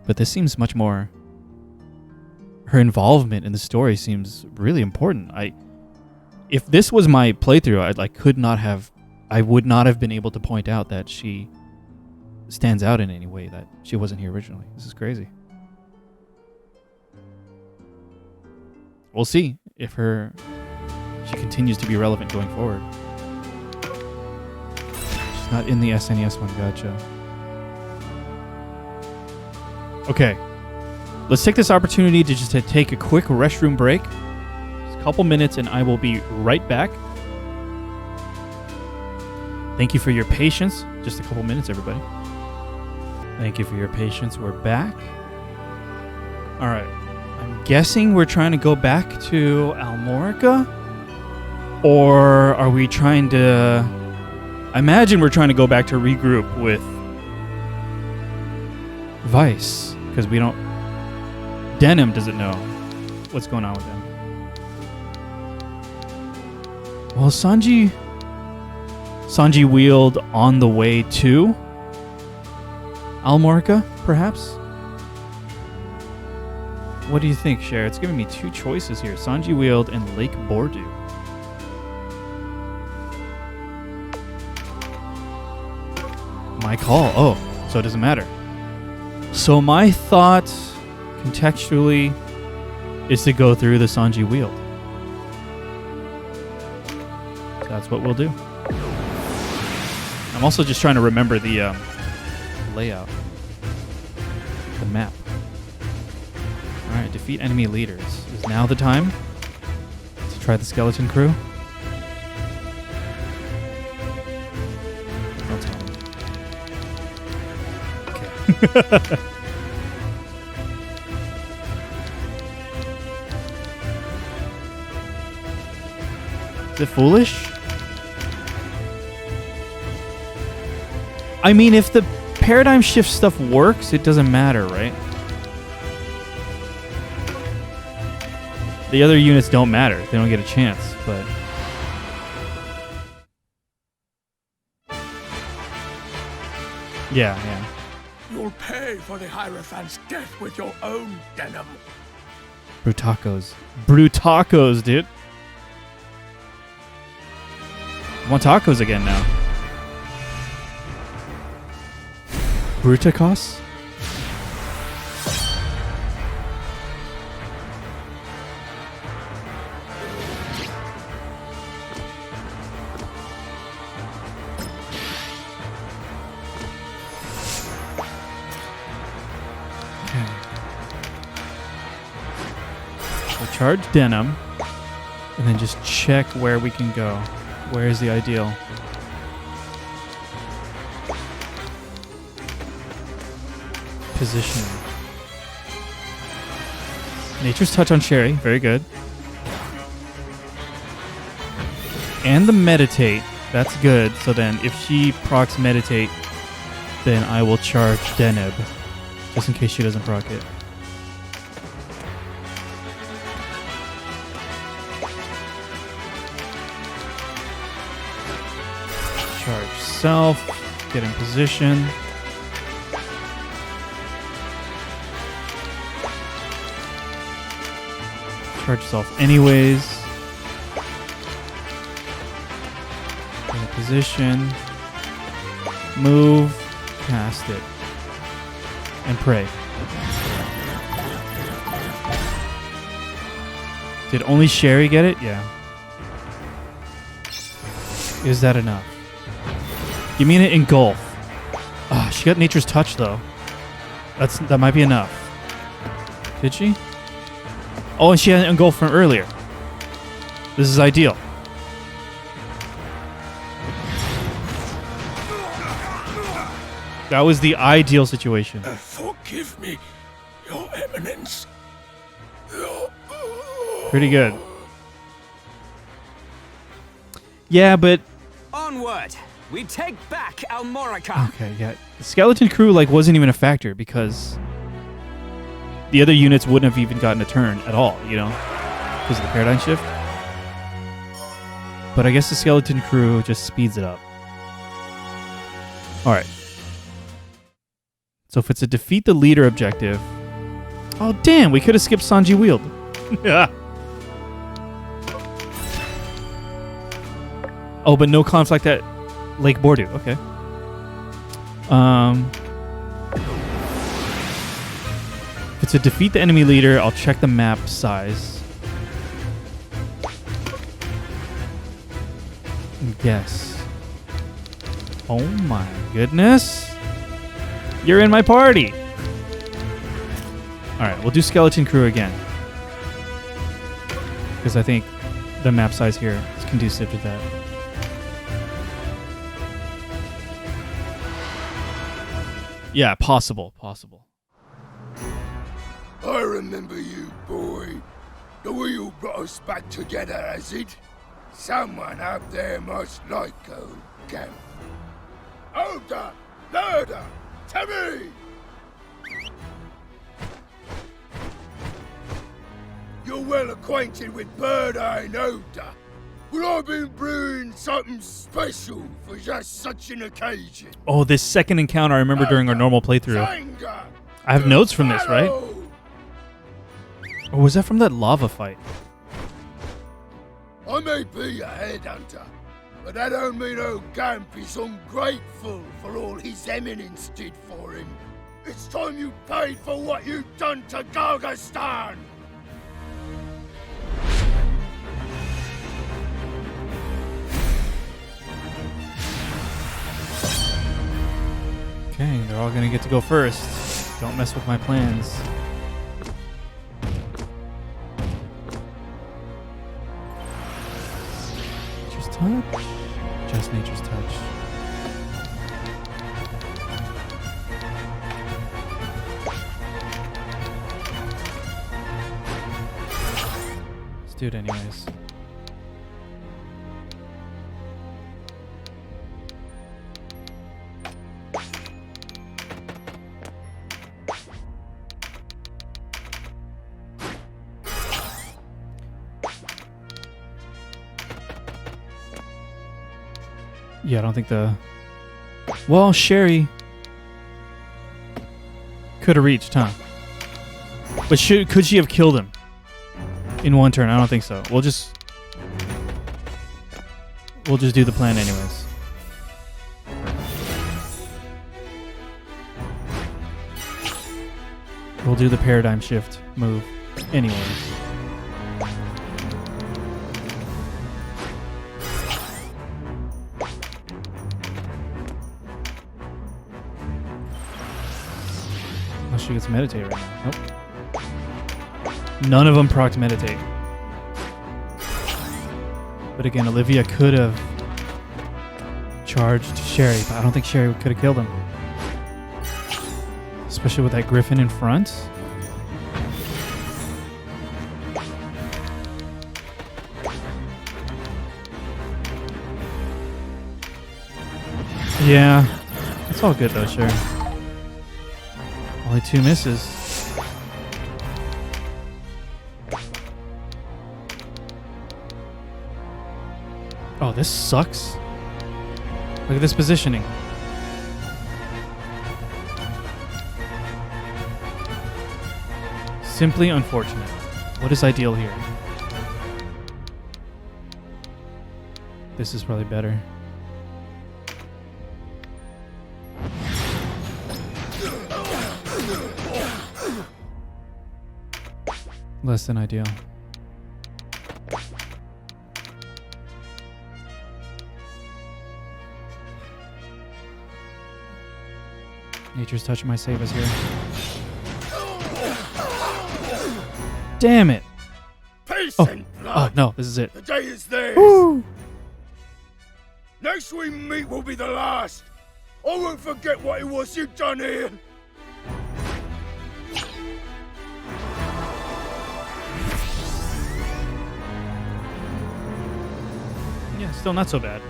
But this seems much more... Her involvement in the story seems really important. If this was my playthrough, I would not have been able to point out that she stands out in any way, that she wasn't here originally. This is crazy. We'll see if she continues to be relevant going forward. She's not in the SNES one, gotcha. Okay. Let's take this opportunity to just take a quick restroom break. Just a couple minutes and I will be right back. Thank you for your patience. Just a couple minutes, everybody. Thank you for your patience. We're back. All right. I'm guessing we're trying to go back to Almorica? Or are we trying to... I imagine we're trying to go back to regroup with Vice. Because we don't... Denim doesn't know what's going on with him. Well, Sanji wheeled on the way to Almorica, perhaps? What do you think, Cher? It's giving me two choices here. Sanji wheeled and Lake Bordu. My call. Oh, so it doesn't matter. So my thought, contextually, is to go through the Sanji wheeled. So that's what we'll do. I'm also just trying to remember the layout. The map. Alright, defeat enemy leaders. Is now the time to try the skeleton crew? Don't tell me. Okay. Is it foolish? I mean, if the paradigm shift stuff works, it doesn't matter, right? The other units don't matter. They don't get a chance, but... Yeah. You'll pay for the Hierophant's death with your own denim. Brutacos. Brutacos, dude. I want tacos again now. Brutacos? Okay. We'll charge Denim and then just check where we can go. Where is the ideal? Positioning. Nature's Touch on Sherry. Very good. And the Meditate. That's good. So then if she procs Meditate, then I will charge Deneb. Just in case she doesn't proc it. Charge self. Get in position. Charge yourself anyways. In a position. Move. Cast it. And pray. Did only Sherry get it? Yeah. Is that enough? Give me an engulf. Ah, she got Nature's Touch though. That might be enough. Did she? Oh, and she had an engulf from earlier. This is ideal. That was the ideal situation. Forgive me, Your Eminence. Pretty good. Yeah, but Onward! We take back Almorica! okay, yeah. The skeleton crew wasn't even a factor because the other units wouldn't have even gotten a turn at all, you know, because of the paradigm shift. But I guess the skeleton crew just speeds it up. All right. So if it's a defeat the leader objective, oh damn, we could have skipped Sanji Wield. Yeah. Oh, but no conflict at Lake Bordu. Okay. If it's a defeat the enemy leader, I'll check the map size. And guess. Oh my goodness. You're in my party. Alright, we'll do Skeleton Crew again. Because I think the map size here is conducive to that. Yeah, possible. I remember you, boy. The wheel brought us back together, has it? Someone out there must like old camp. Ogre! Murder! To me! You're well acquainted with Bird-Eye Ogre. Well, I've been brewing something special for just such an occasion. Oh, this second encounter I remember during our normal playthrough. I have notes from this, right? Or was that from that lava fight? I may be a headhunter, but that don't mean old Gamp is ungrateful for all his eminence did for him. It's time you paid for what you've done to Gargastan! Okay, they're all gonna get to go first. Don't mess with my plans. Nature's touch? Just nature's touch. Let's do it anyways. Yeah, I don't think the... Well, Sherry could have reached, huh? But could she have killed him in one turn? I don't think so. We'll just do the plan anyways. We'll do the paradigm shift move anyways. She gets meditate right now. Nope. None of them proc meditate. But again, Olivia could have charged Sherry, but I don't think Sherry could have killed him. Especially with that griffin in front. Yeah. It's all good though, Sherry. Only 2 misses. Oh, this sucks. Look at this positioning. Simply unfortunate. What is ideal here? This is probably better. Less than ideal. Nature's touching my save us here. Damn it! Oh no, this is it. The day is theirs. Woo! Next we meet will be the last. I won't forget what it was you done here. Yeah, still not so bad.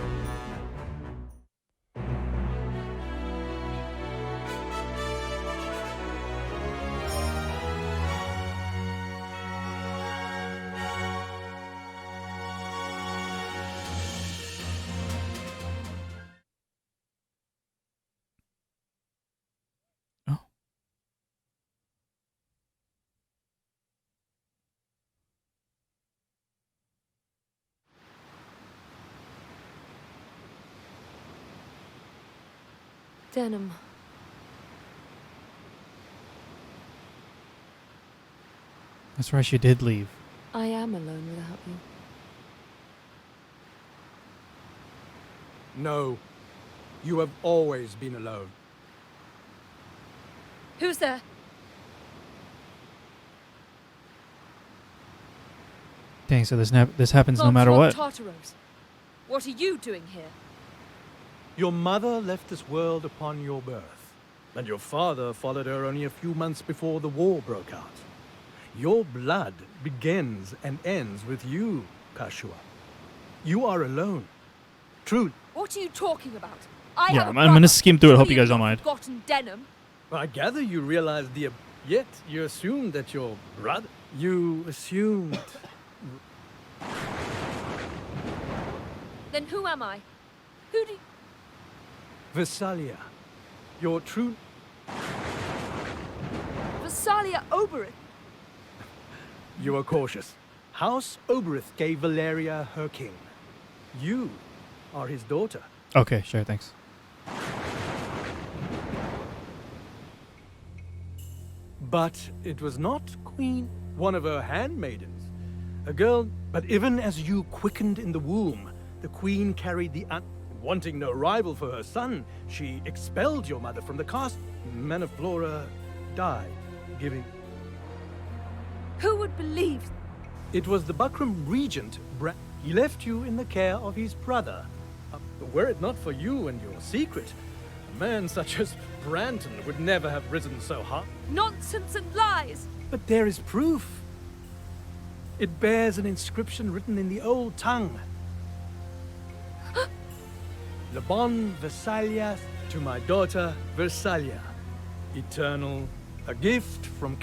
Denim. That's right, she did leave. I am alone without you. No. You have always been alone. Who's there? Dang, so this happens no matter what. Tartaros. What are you doing here? Your mother left this world upon your birth, and your father followed her only a few months before the war broke out. Your blood begins and ends with you, Kashua. You are alone. Truly. What are you talking about? Yeah, I'm gonna skim through it. Hope you guys don't mind. Forgotten Denim. I gather you realize yet you assumed that your brother. You assumed. Then who am I? Who do you... Visalia. Your true. Visalia Oberith. You are cautious. House Oberith gave Valeria her king. You are his daughter. Okay, sure, thanks. But it was not Queen, one of her handmaidens. A girl, but even as you quickened in the womb, the queen carried the wanting no rival for her son, she expelled your mother from the castle. Maniflora died, giving... Who would believe? It was the Buckram regent, he left you in the care of his brother. Were it not for you and your secret, a man such as Branton would never have risen so high. Nonsense and lies! But there is proof. It bears an inscription written in the old tongue. Le bon Versailles to my daughter Versalia. Eternal, a gift from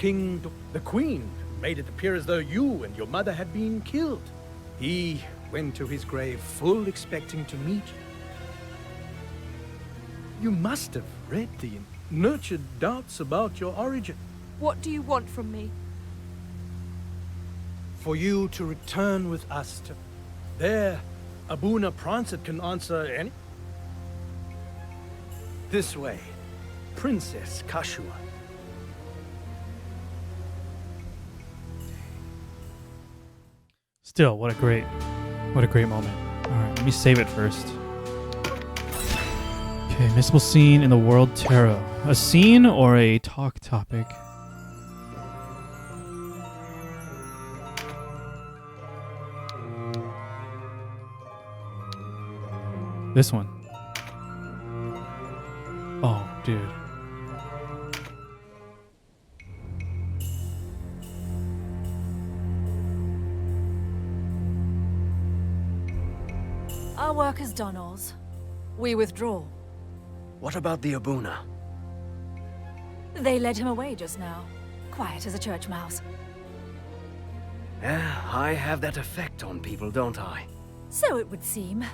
the Queen made it appear as though you and your mother had been killed. He went to his grave full expecting to meet you. You must have read the nurtured doubts about your origin. What do you want from me? For you to return with us to... There, Abuna Prancet can answer any... This way, Princess Kashua. Still, what a great moment. Alright, let me save it first. Okay, missable scene in the World Tarot. A scene or a talk topic? This one. Oh, dude. Our work is done, Oz. We withdraw. What about the Abuna? They led him away just now. Quiet as a church mouse. Yeah, I have that effect on people, don't I? So it would seem.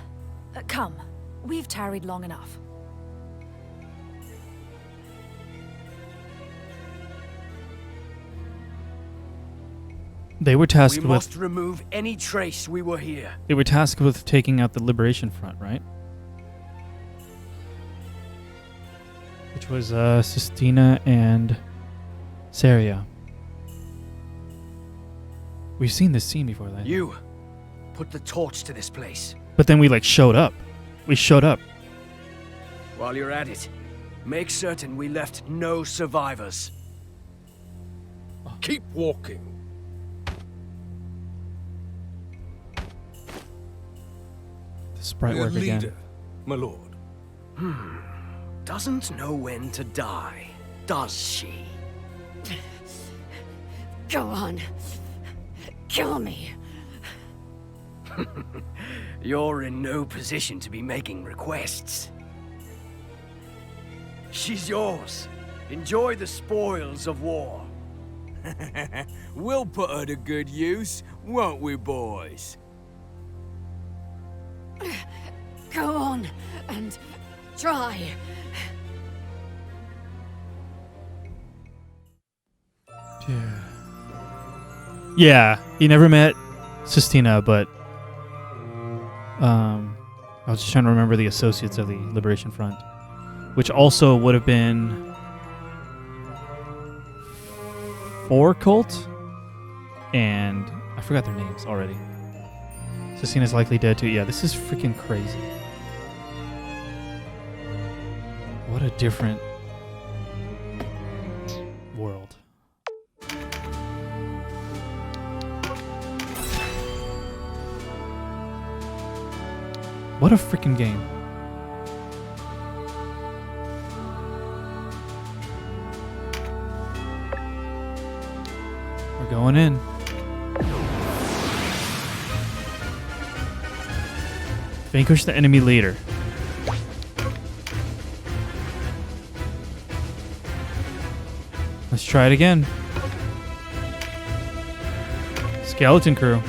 Come, we've tarried long enough. They were tasked We with. must remove any trace we were here. They were tasked with taking out the Liberation Front, right? Which was Sistina and Saria. We've seen this scene before, then. You put the torch to this place. But then we like showed up. We showed up. While you're at it, make certain we left no survivors. Keep walking. The sprite Your work leader, again. my lord. Doesn't know when to die, does she? Go on. Kill me. You're in no position to be making requests. She's yours. Enjoy the spoils of war. We'll put her to good use, won't we, boys? Go on and try. Yeah, he never met Sistina, but I was just trying to remember the associates of the Liberation Front, which also would have been 4 cult, and I forgot their names already. Sistina's likely dead too. Yeah, this is freaking crazy. What a different world. What a freaking game. We're going in. Vanquish the enemy leader. Let's try it again. Skeleton crew.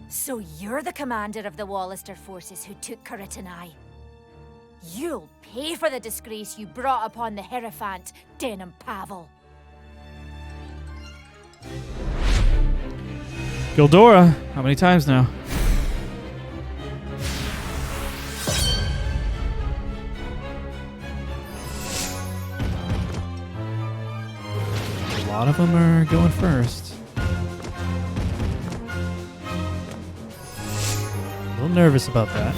So you're the commander of the Wallister forces who took Caritanai. You'll pay for the disgrace you brought upon the Hierophant, Denham Pavel. Gildora, how many times now? A lot of them are going first. A little nervous about that.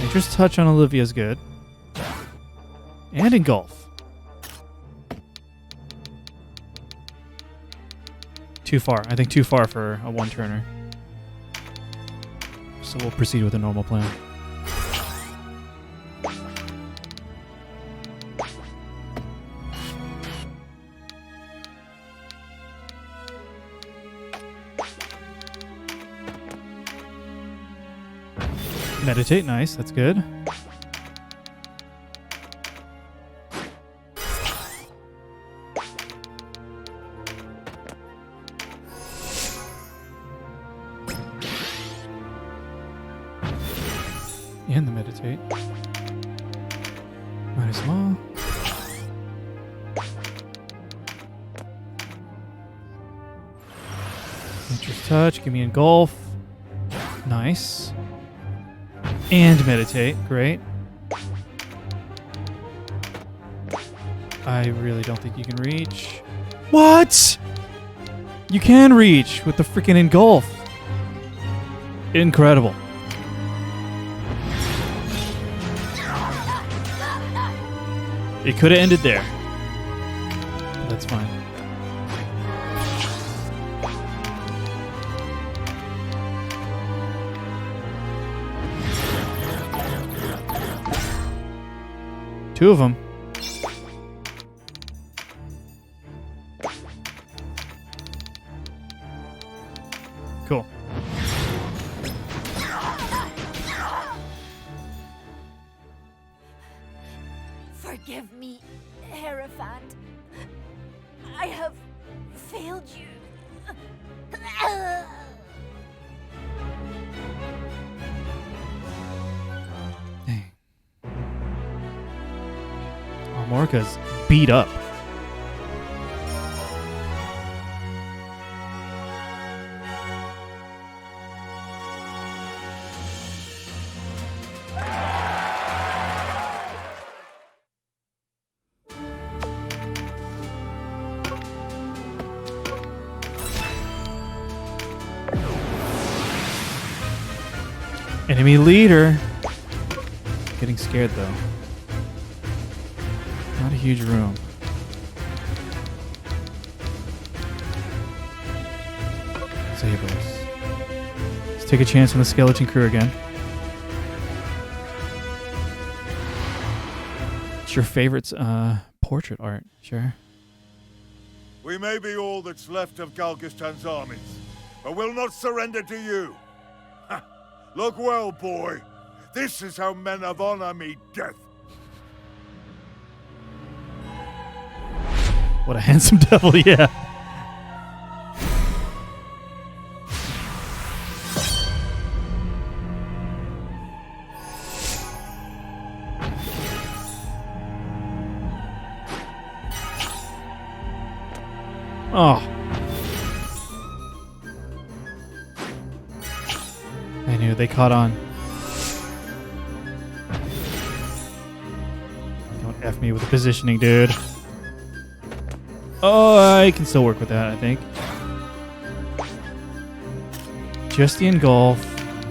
Nature's Touch on Olivia's good. And Engulf. Too far. I think too far for a one-turner. So we'll proceed with a normal plan. Meditate, nice, that's good. And the meditate. Might as well. Nature's Touch, give me Engulf. Nice. And meditate, great. I really don't think you can reach. What? You can reach with the freaking Engulf. Incredible. It could have ended there. But that's fine. Two of them. Cool. Forgive me, Hierophant. I have failed you. Morka's beat up. Enemy leader. Getting scared though. Not a huge room. Sabers. Let's take a chance on the skeleton crew again. It's your favorite portrait art, sure. We may be all that's left of Galgistan's armies, but we'll not surrender to you. Ha! Look well, boy. This is how men of honor meet death. What a handsome devil, yeah. Oh. I knew they caught on. Don't F me with the positioning, dude. Oh, I can still work with that, I think. Just the engulf.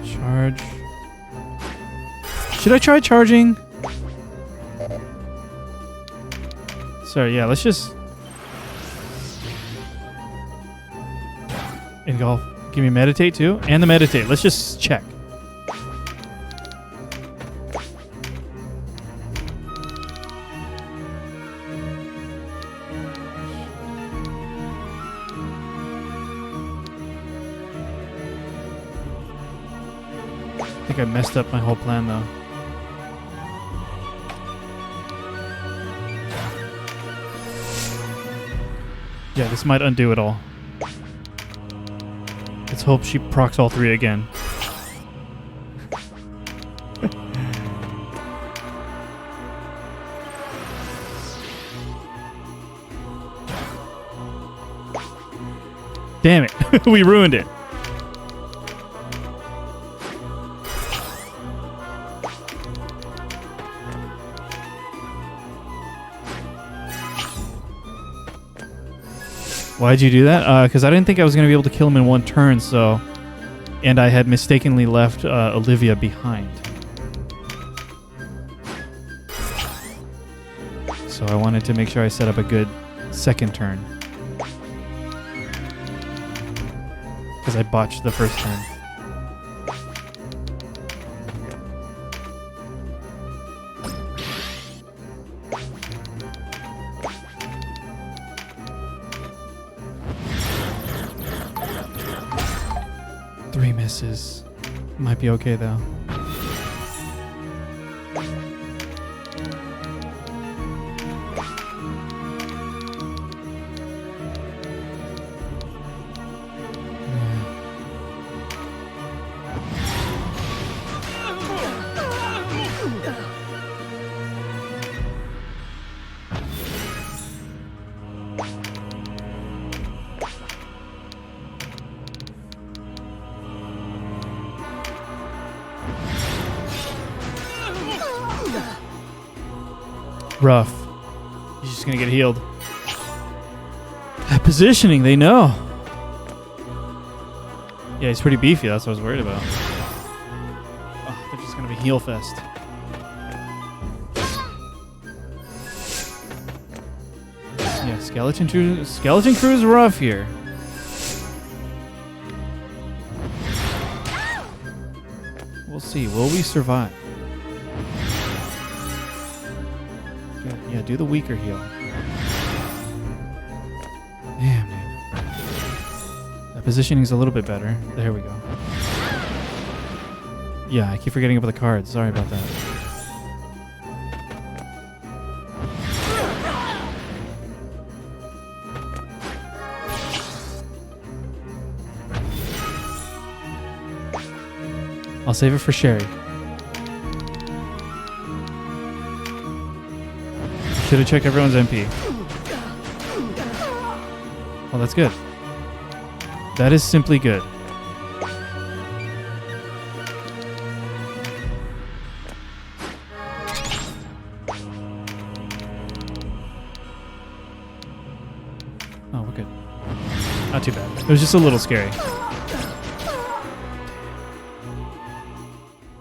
Charge. Should I try charging? Sorry, yeah, let's just... Engulf. Give me meditate too? And the meditate. Let's just check. I think I messed up my whole plan though. Yeah, this might undo it all. Let's hope she procs all three again. Damn it. We ruined it. Why'd you do that? Because I didn't think I was going to be able to kill him in one turn, so... And I had mistakenly left Olivia behind. So I wanted to make sure I set up a good second turn. Because I botched the first turn. Might be okay though. Rough. He's just gonna get healed. That positioning, they know. Yeah, he's pretty beefy. That's what I was worried about. Oh, they're just gonna be heal fest. Yeah, skeleton crew is rough here. We'll see. Will we survive? Yeah, do the weaker heal. Damn, dude. That positioning's a little bit better. There we go. Yeah, I keep forgetting about the cards. Sorry about that. I'll save it for Sherry. Should have checked everyone's MP. Well, that's good. That is simply good. Oh, we're good. Not too bad. It was just a little scary.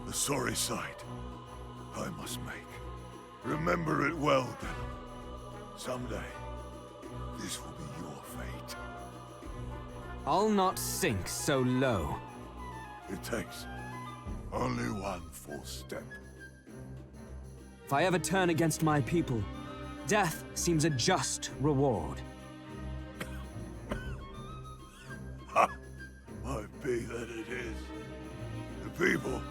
A sorry sight I must make. Remember it well, then. Someday, this will be your fate. I'll not sink so low. It takes only one false step. If I ever turn against my people, death seems a just reward. Might be that it is. The people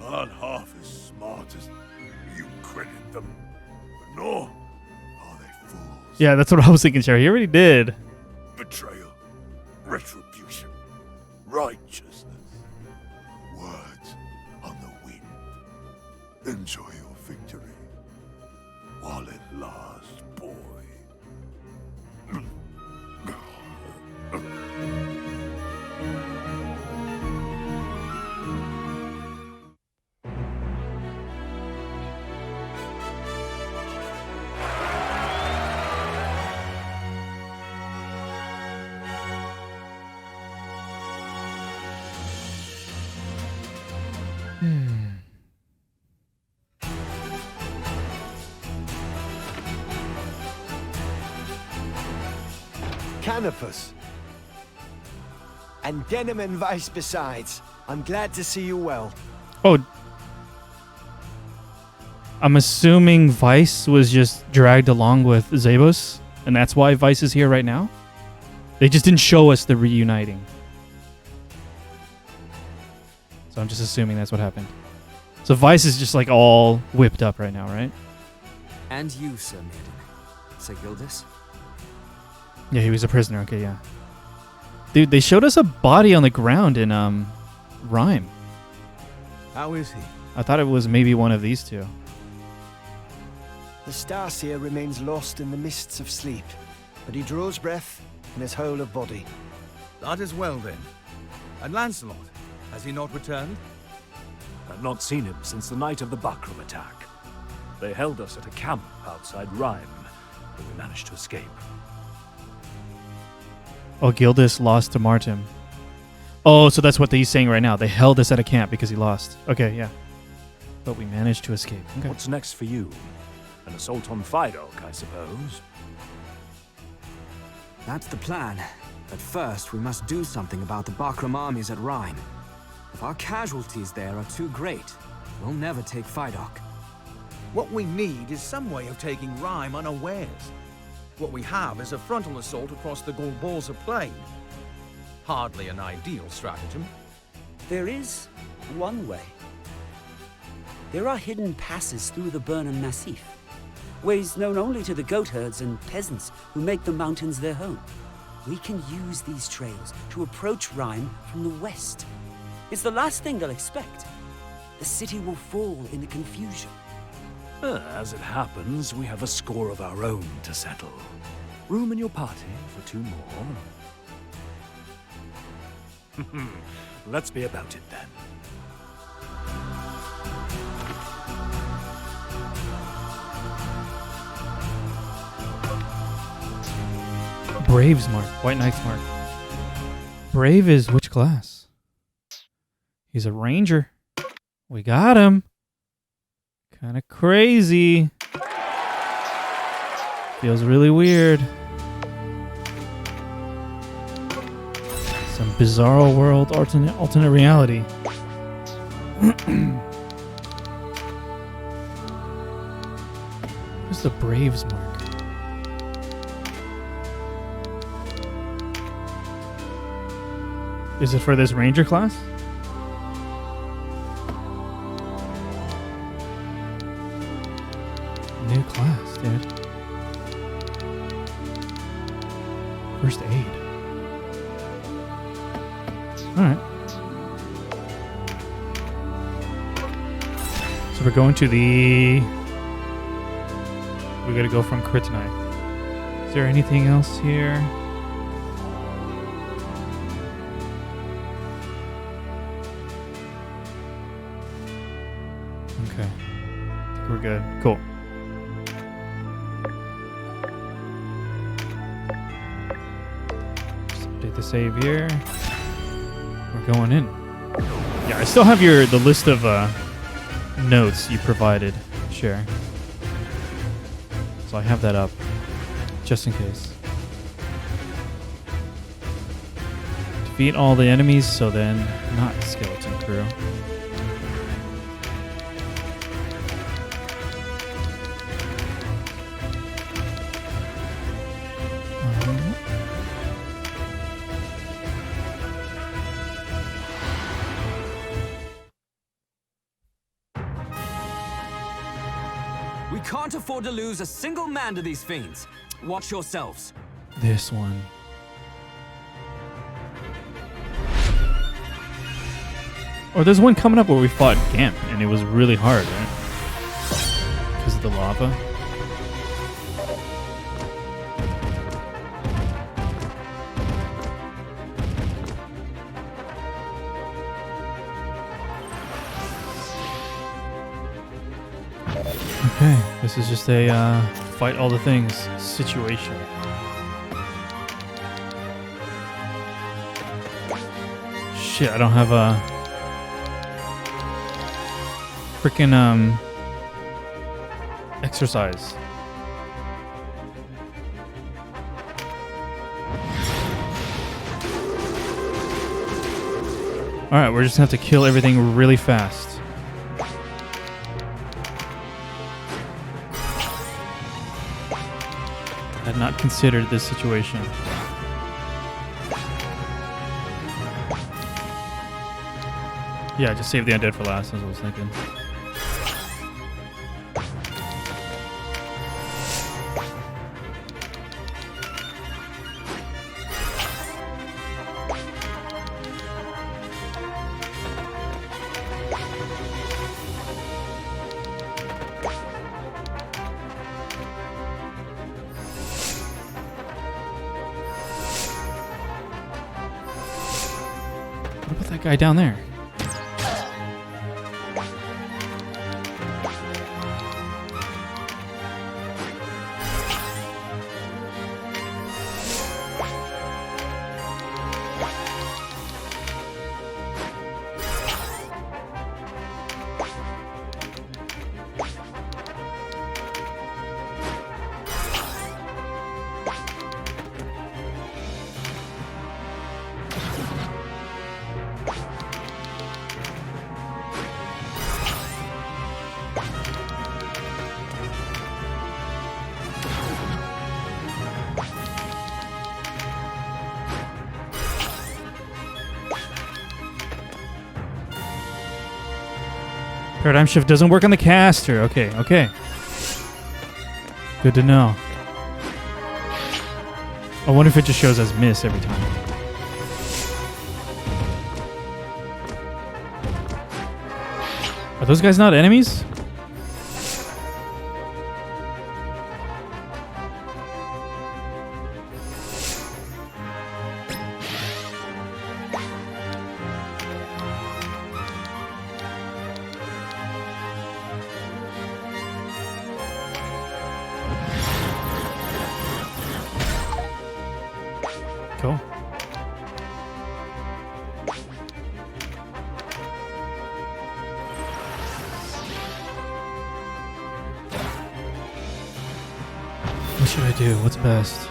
aren't half as smart as you credit them, but nor are they fools. Yeah, that's what I was thinking, Sherry. He already did. Betrayal, retribution, righteousness, words on the wind. Enjoy your victory while it lasts, boy. Canopus. And Denim and Vice besides. I'm glad to see you well. Oh. I'm assuming Vice was just dragged along with Zabos, and that's why Vice is here right now? They just didn't show us the reuniting. So I'm just assuming that's what happened. So Vice is just like all whipped up right now, right? And you, Sir Maiden. Sir Gildas? Yeah, he was a prisoner. Okay, yeah. Dude, they showed us a body on the ground in Rhyme. How is he? I thought it was maybe one of these two. The Starseer remains lost in the mists of sleep, but he draws breath and is whole of body. That is well then. And Lancelot, has he not returned? I've not seen him since the night of the Bakram attack. They held us at a camp outside Rhyme, but we managed to escape. Oh, Gildas lost to Martin. Oh, so that's what he's saying right now. They held us at a camp because he lost. Okay, yeah. But we managed to escape. Okay. What's next for you? An assault on Fidok, I suppose? That's the plan. But first, we must do something about the Bakram armies at Rhyme. If our casualties there are too great, we'll never take Fidok. What we need is some way of taking Rhyme unawares. What we have is a frontal assault across the Golbalza plain. Hardly an ideal stratagem. There is one way. There are hidden passes through the Burnham Massif. Ways known only to the goatherds and peasants who make the mountains their home. We can use these trails to approach Rhyme from the west. It's the last thing they'll expect. The city will fall in the confusion. As it happens, we have a score of our own to settle. Room in your party for 2 more? Let's be about it then. Brave's mark. White Knight's mark. Brave is which class? He's a ranger. We got him. Kind of crazy. Feels really weird. Some bizarro world, alternate reality. What's the Brave's mark? Is it for this ranger class? New class, dude. First aid. Alright. So we're going to the... We gotta go from Kryptonite. Is there anything else here? Okay. I think we're good. Cool. Just update the save here. We're going in. Yeah, I still have the list of notes you provided, Cher. So I have that up, just in case. Defeat all the enemies, so then not skeleton crew. We can't afford to lose a single man to these fiends. Watch yourselves. This one. Or there's one coming up where we fought Gamp, and it was really hard, right? Because of the lava. Okay, this is just a fight all the things situation. Shit, I don't have a freaking exercise. Alright, we're just gonna have to kill everything really fast. Had not considered this situation. Yeah, just save the undead for last, as I was thinking. What about that guy down there? Paradigm shift doesn't work on the caster. Okay, okay. Good to know. I wonder if it just shows as miss every time. Are those guys not enemies? Cool. What should I do? What's best?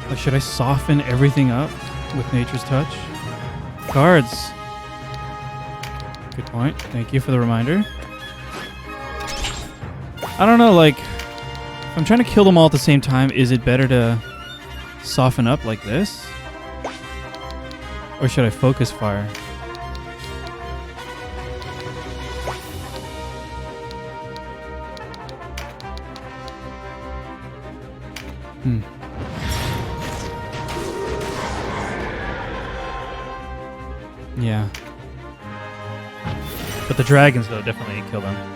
Like, should I soften everything up with Nature's Touch? Cards. Good point. Thank you for the reminder. I don't know, like, if I'm trying to kill them all at the same time, is it better to soften up like this? Or should I focus fire? Yeah. But the dragons, though, definitely kill them.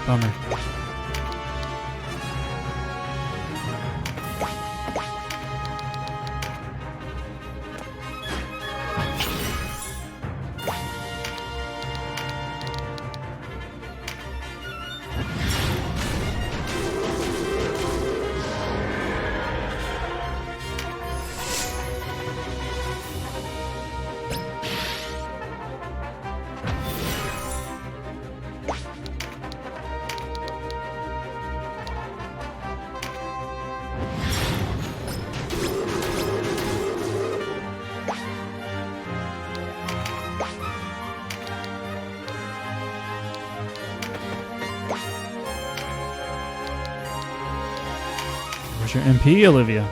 Bummer. Where's your MP, Olivia?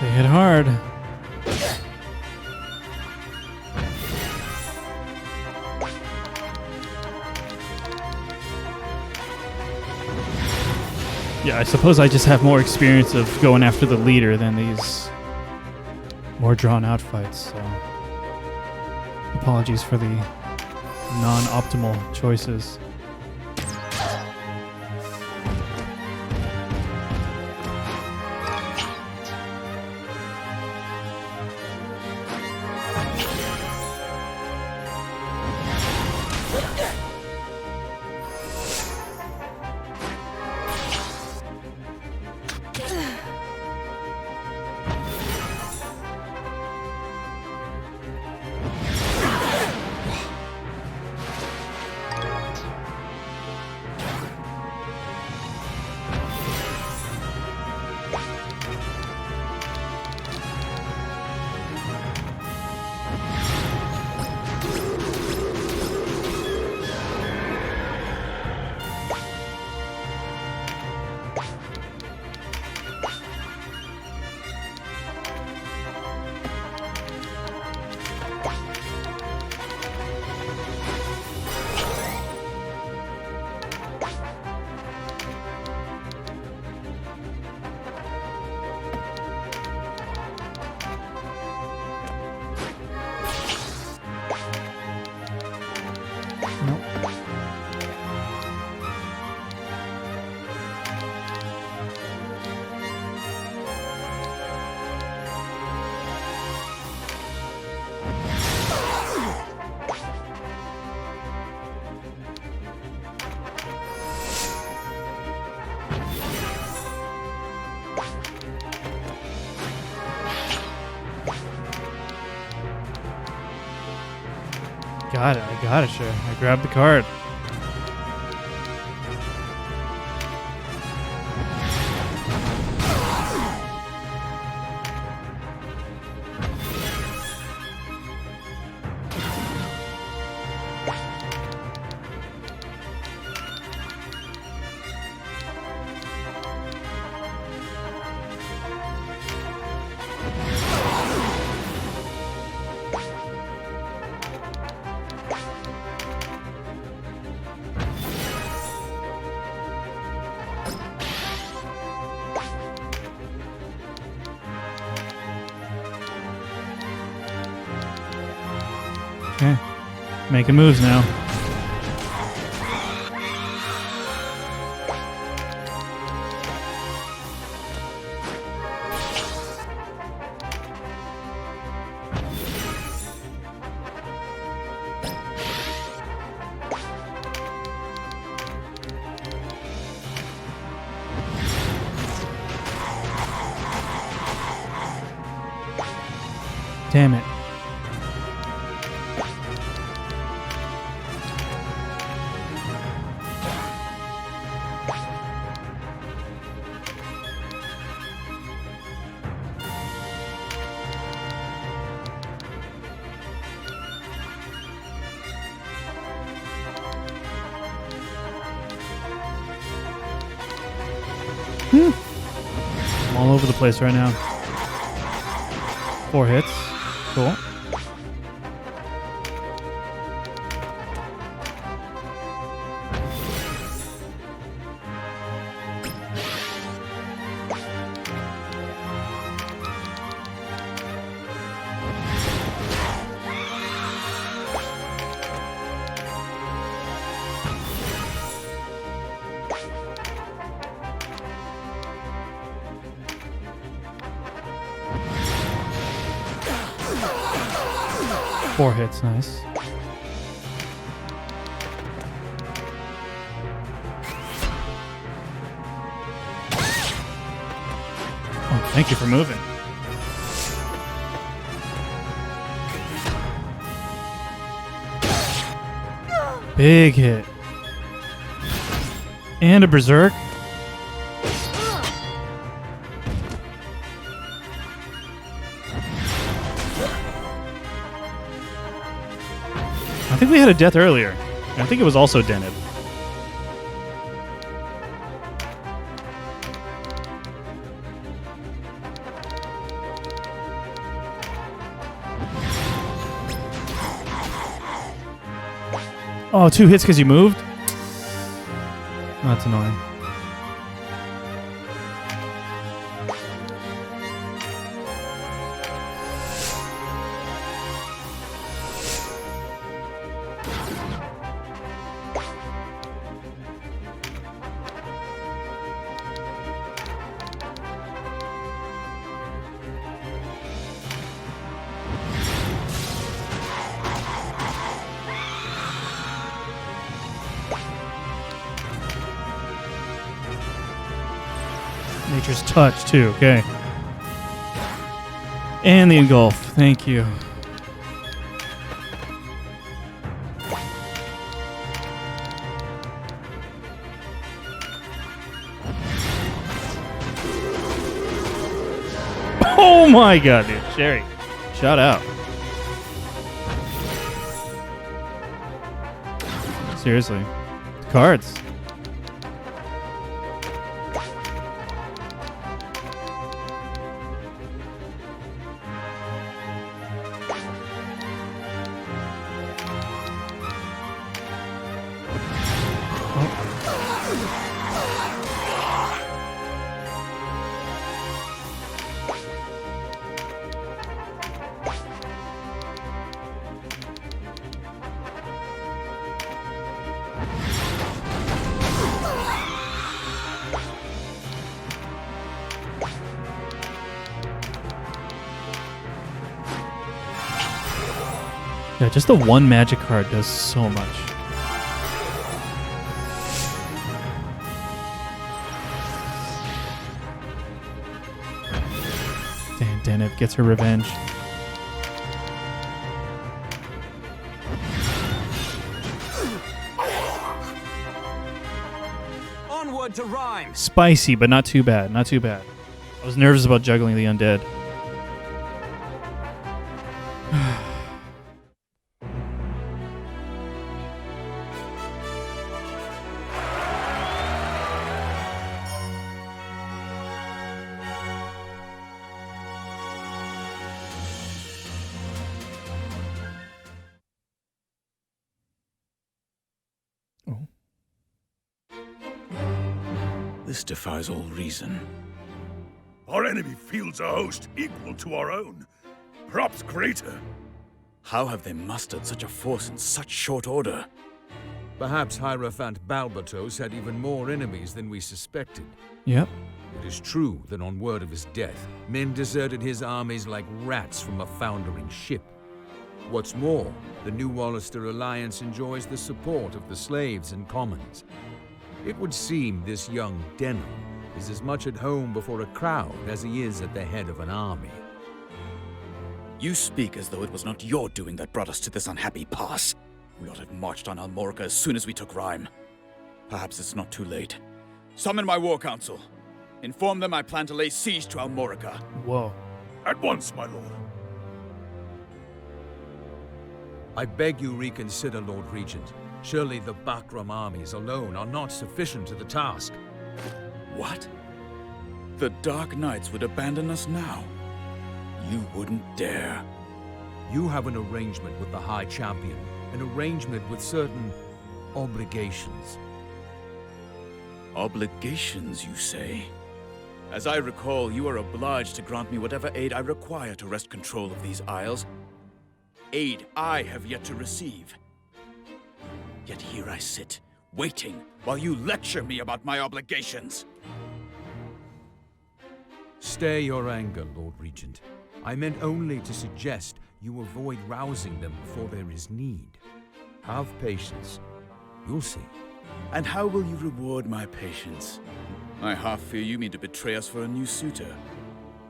They hit hard. Yeah, I suppose I just have more experience of going after the leader than these more drawn-out fights, so apologies for the non-optimal choices. Got it. I got it, sure. I grabbed the card. Okay. Making moves now. Damn it. I'm all over the place right now. 4 hits. Cool. Four hits, nice. Oh, thank you for moving. Big hit. And a berserk. I think we had a death earlier. I think it was also dented. Oh, 2 hits because you moved? Oh, that's annoying. Nature's touch, too. Okay. And the engulf. Thank you. Oh my god, dude. Sherry. Shout out. Seriously. Cards. Yeah, just the one magic card does so much. Dan Deneb gets her revenge. Onward to Rhyme. Spicy, but not too bad. Not too bad. I was nervous about juggling the undead. This defies all reason. Our enemy fields a host equal to our own, perhaps greater. How have they mustered such a force in such short order? Perhaps Hierophant Balbatos had even more enemies than we suspected. Yep. It is true that on word of his death, men deserted his armies like rats from a foundering ship. What's more, the New Wallister Alliance enjoys the support of the slaves and commons. It would seem this young Denham is as much at home before a crowd as he is at the head of an army. You speak as though it was not your doing that brought us to this unhappy pass. We ought to have marched on Almorica as soon as we took Rhyme. Perhaps it's not too late. Summon my war council. Inform them I plan to lay siege to Almorica. Whoa. At once, my lord. I beg you reconsider, Lord Regent. Surely the Bakram armies alone are not sufficient to the task. What? The Dark Knights would abandon us now? You wouldn't dare. You have an arrangement with the High Champion, an arrangement with certain obligations. Obligations, you say? As I recall, you are obliged to grant me whatever aid I require to wrest control of these isles. Aid I have yet to receive. Yet here I sit, waiting, while you lecture me about my obligations. Stay your anger, Lord Regent. I meant only to suggest you avoid rousing them before there is need. Have patience. You'll see. And how will you reward my patience? I half fear you mean to betray us for a new suitor.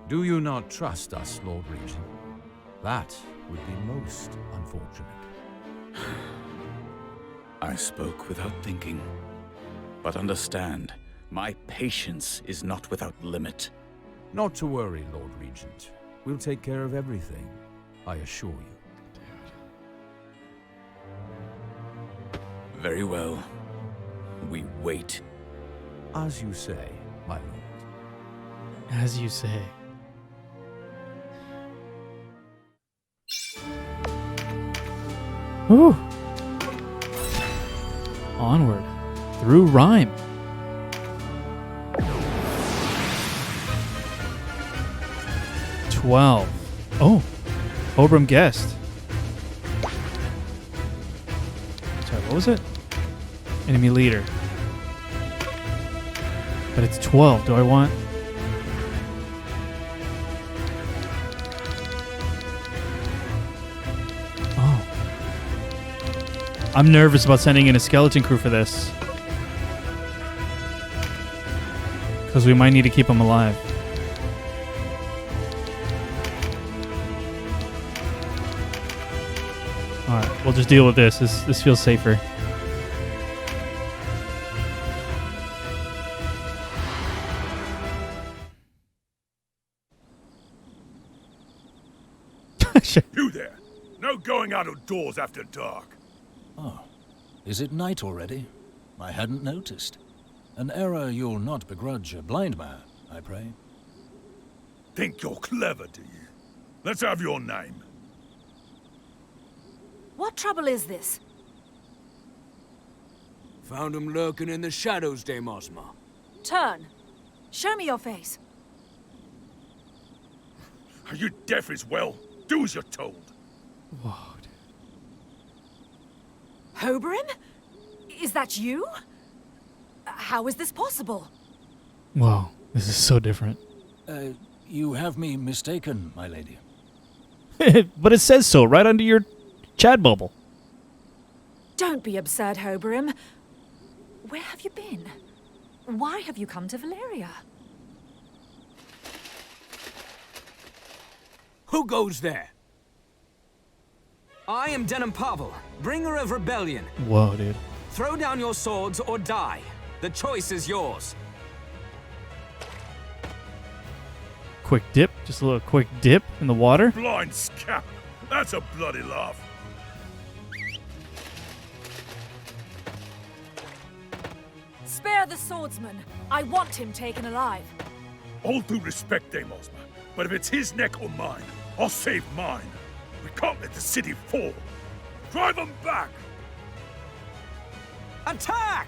Do you not trust us, Lord Regent? That would be most unfortunate. I spoke without thinking. But understand, my patience is not without limit. Not to worry, Lord Regent. We'll take care of everything, I assure you. Very well. We wait. As you say, my lord. As you say. Whew. Onward. Through Rhyme. Oh, Obram guessed. Sorry, what was it? Enemy leader. But it's 12. Do I want? Oh. I'm nervous about sending in a skeleton crew for this. Because we might need to keep them alive. Alright, we'll just deal with this. This feels safer. You there! No going out of doors after dark. Oh, is it night already? I hadn't noticed. An error you'll not begrudge a blind man, I pray. Think you're clever, do you? Let's have your name. What trouble is this? Found him lurking in the shadows, Dame Ozma. Turn. Show me your face. Are you deaf as well? Do as you're told. What? Oberyn? Is that you? How is this possible? Wow, this is so different. You have me mistaken, my lady. But it says so right under your chat bubble. Don't be absurd, Oberyn. Where have you been? Why have you come to Valeria? Who goes there? I am Denim Pavel, bringer of rebellion. Whoa, dude. Throw down your swords or die. The choice is yours. Quick dip, just a little quick dip in the water. Blind scap! That's a bloody laugh. Spare the swordsman. I want him taken alive. All due respect, Dame Ozma, but if it's his neck or mine, I'll save mine. We can't let the city fall. Drive them back! Attack!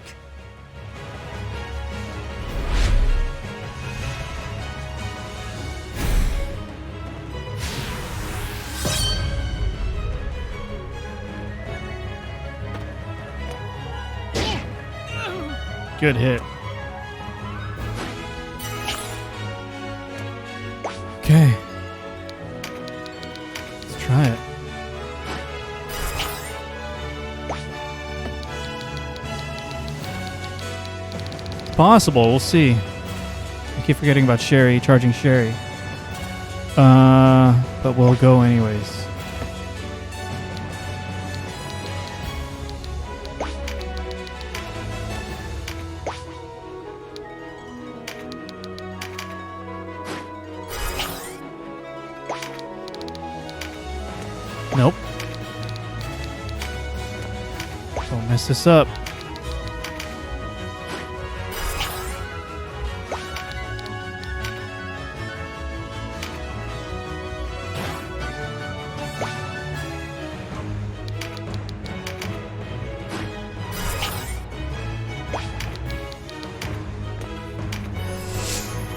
Good hit. Okay. Let's try it. Possible, we'll see. I keep forgetting about Sherry, charging Sherry. But we'll go anyways. Nope. Don't mess this up.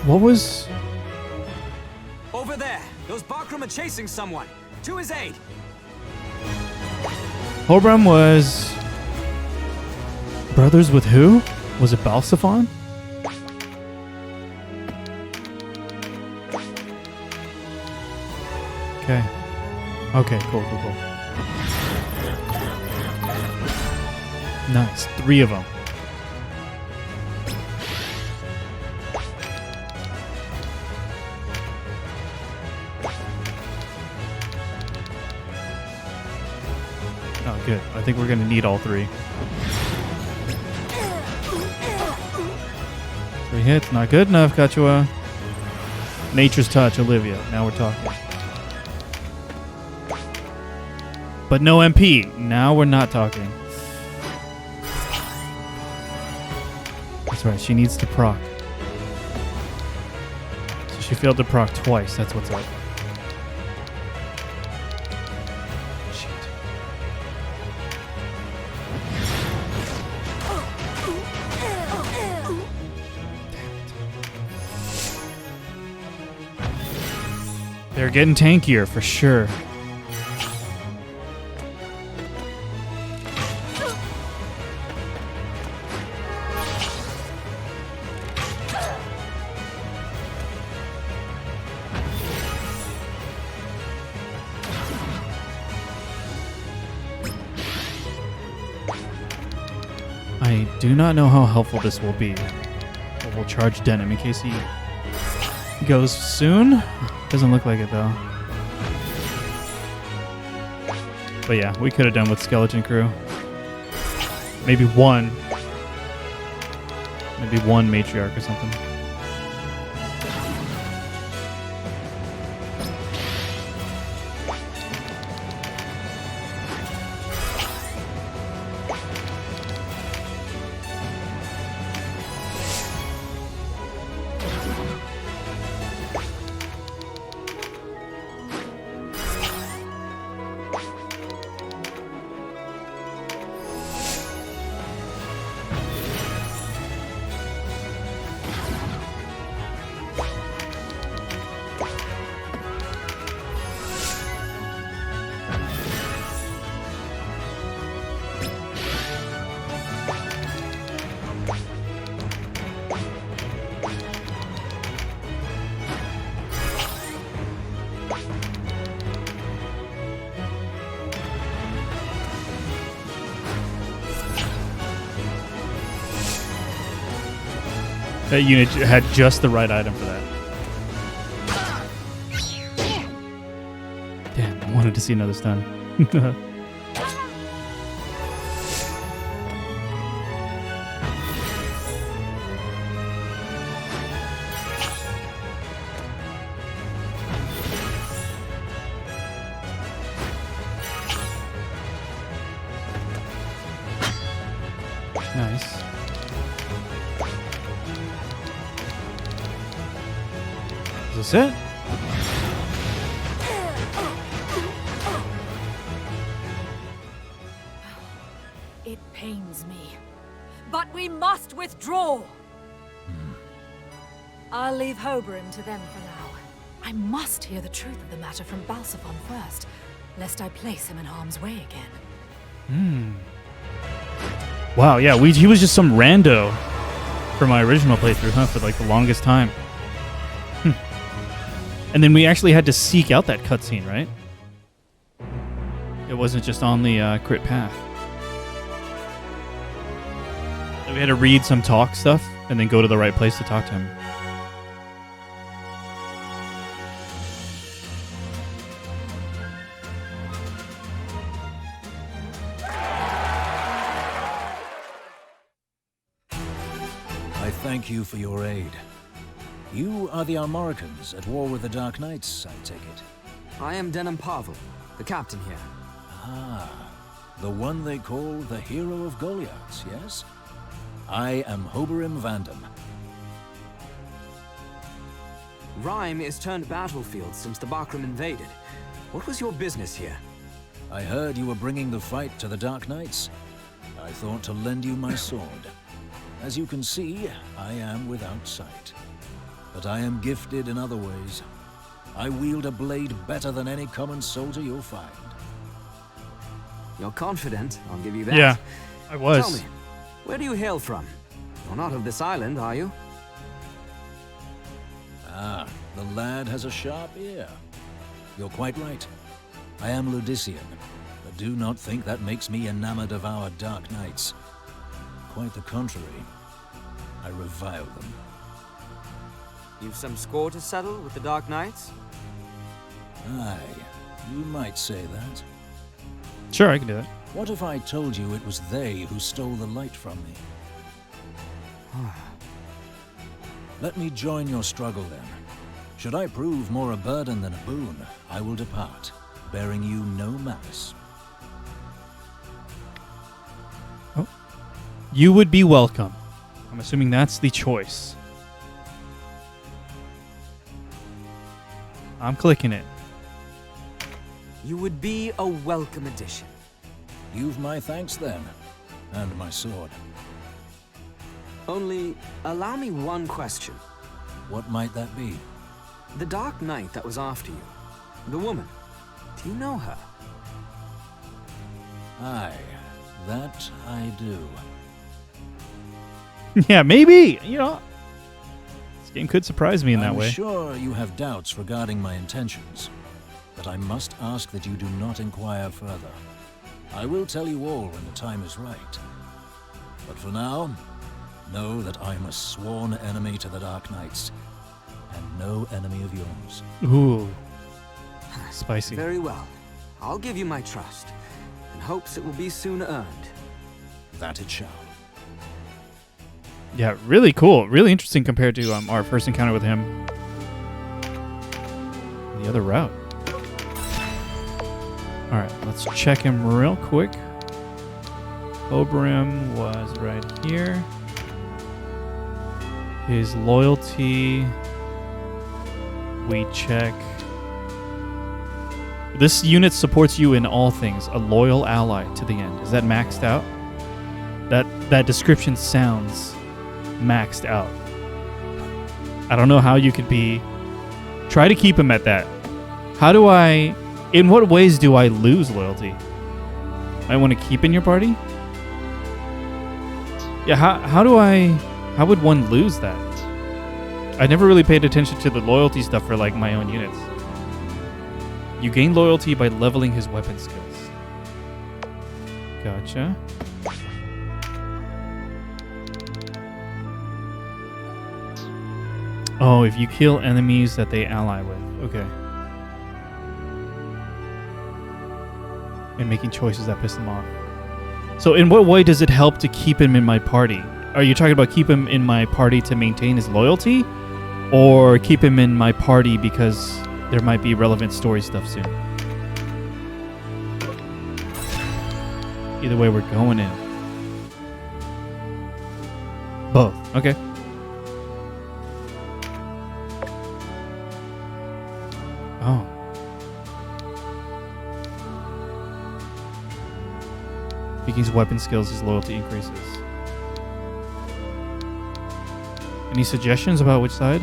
What was... Over there! Those Bakram are chasing someone! To his aid! Hobram was... brothers with who? Was it Balsaphon? Okay. Okay, cool. Nice. 3 of them. Oh, good. I think we're going to need all 3. 3 hits. Not good enough, Kachua. Nature's Touch, Olivia. Now we're talking. But no MP. Now we're not talking. That's right. She needs to proc. So she failed to proc twice. That's what's up. They're getting tankier for sure. I do not know how helpful this will be. But we'll charge Denim in case he goes soon. Doesn't look like it though. But yeah, we could have done with Skeleton Crew. Maybe one matriarch or something. That unit had just the right item for that. Damn, I wanted to see another stun. Nice. Is this it? It pains me, but we must withdraw. I'll leave Hobram to them for now. I must hear the truth of the matter from Balsaphon first, lest I place him in harm's way again. Wow, yeah, he was just some rando for my original playthrough, huh? For like the longest time. And then we actually had to seek out that cutscene, right? It wasn't just on the crit path. We had to read some talk stuff and then go to the right place to talk to him. Thank you for your aid. You are the Armoricans at war with the Dark Knights, I take it. I am Denham Pavel, the captain here. Ah, the one they call the Hero of Goliaths, yes? I am Oberim Vandam. Rhyme is turned battlefield since the Bakram invaded. What was your business here? I heard you were bringing the fight to the Dark Knights. I thought to lend you my sword. As you can see, I am without sight. But I am gifted in other ways. I wield a blade better than any common soldier you'll find. You're confident, I'll give you that. Yeah, I was. Tell me, where do you hail from? You're not of this island, are you? Ah, the lad has a sharp ear. You're quite right. I am Ludician, but do not think that makes me enamored of our Dark Knights. Quite the contrary. I revile them. You've some score to settle with the Dark Knights? Aye, you might say that. Sure, I can do that. What if I told you it was they who stole the light from me? Let me join your struggle then. Should I prove more a burden than a boon, I will depart, bearing you no malice. Oh. You would be welcome. I'm assuming that's the choice. I'm clicking it. You would be a welcome addition. You've my thanks then, and my sword. Only, allow me one question. What might that be? The Dark Knight that was after you, the woman, do you know her? Aye, that I do. Yeah, maybe. You know, this game could surprise me in that way. I'm sure you have doubts regarding my intentions, but I must ask that you do not inquire further. I will tell you all when the time is right. But for now, know that I am a sworn enemy to the Dark Knights, and no enemy of yours. Ooh. Spicy. Very well. I'll give you my trust, in hopes it will be soon earned. That it shall. Yeah, really cool. Really interesting compared to our first encounter with him. The other route. Alright, let's check him real quick. Oberim was right here. His loyalty, we check. This unit supports you in all things, a loyal ally to the end. Is that maxed out? That description sounds maxed out. I don't know how you could be. Try to keep him at that. In what ways do I lose loyalty? I want to keep in your party? Yeah, how would one lose that? I never really paid attention to the loyalty stuff for like my own units. You gain loyalty by leveling his weapon skills. Gotcha. Oh, if you kill enemies that they ally with. Okay. And making choices that piss them off. So in what way does it help to keep him in my party? Are you talking about keep him in my party to maintain his loyalty? Or keep him in my party because there might be relevant story stuff soon? Either way, we're going in. Both. Okay. Oh. If he gains weapon skills, his loyalty increases. Any suggestions about which side?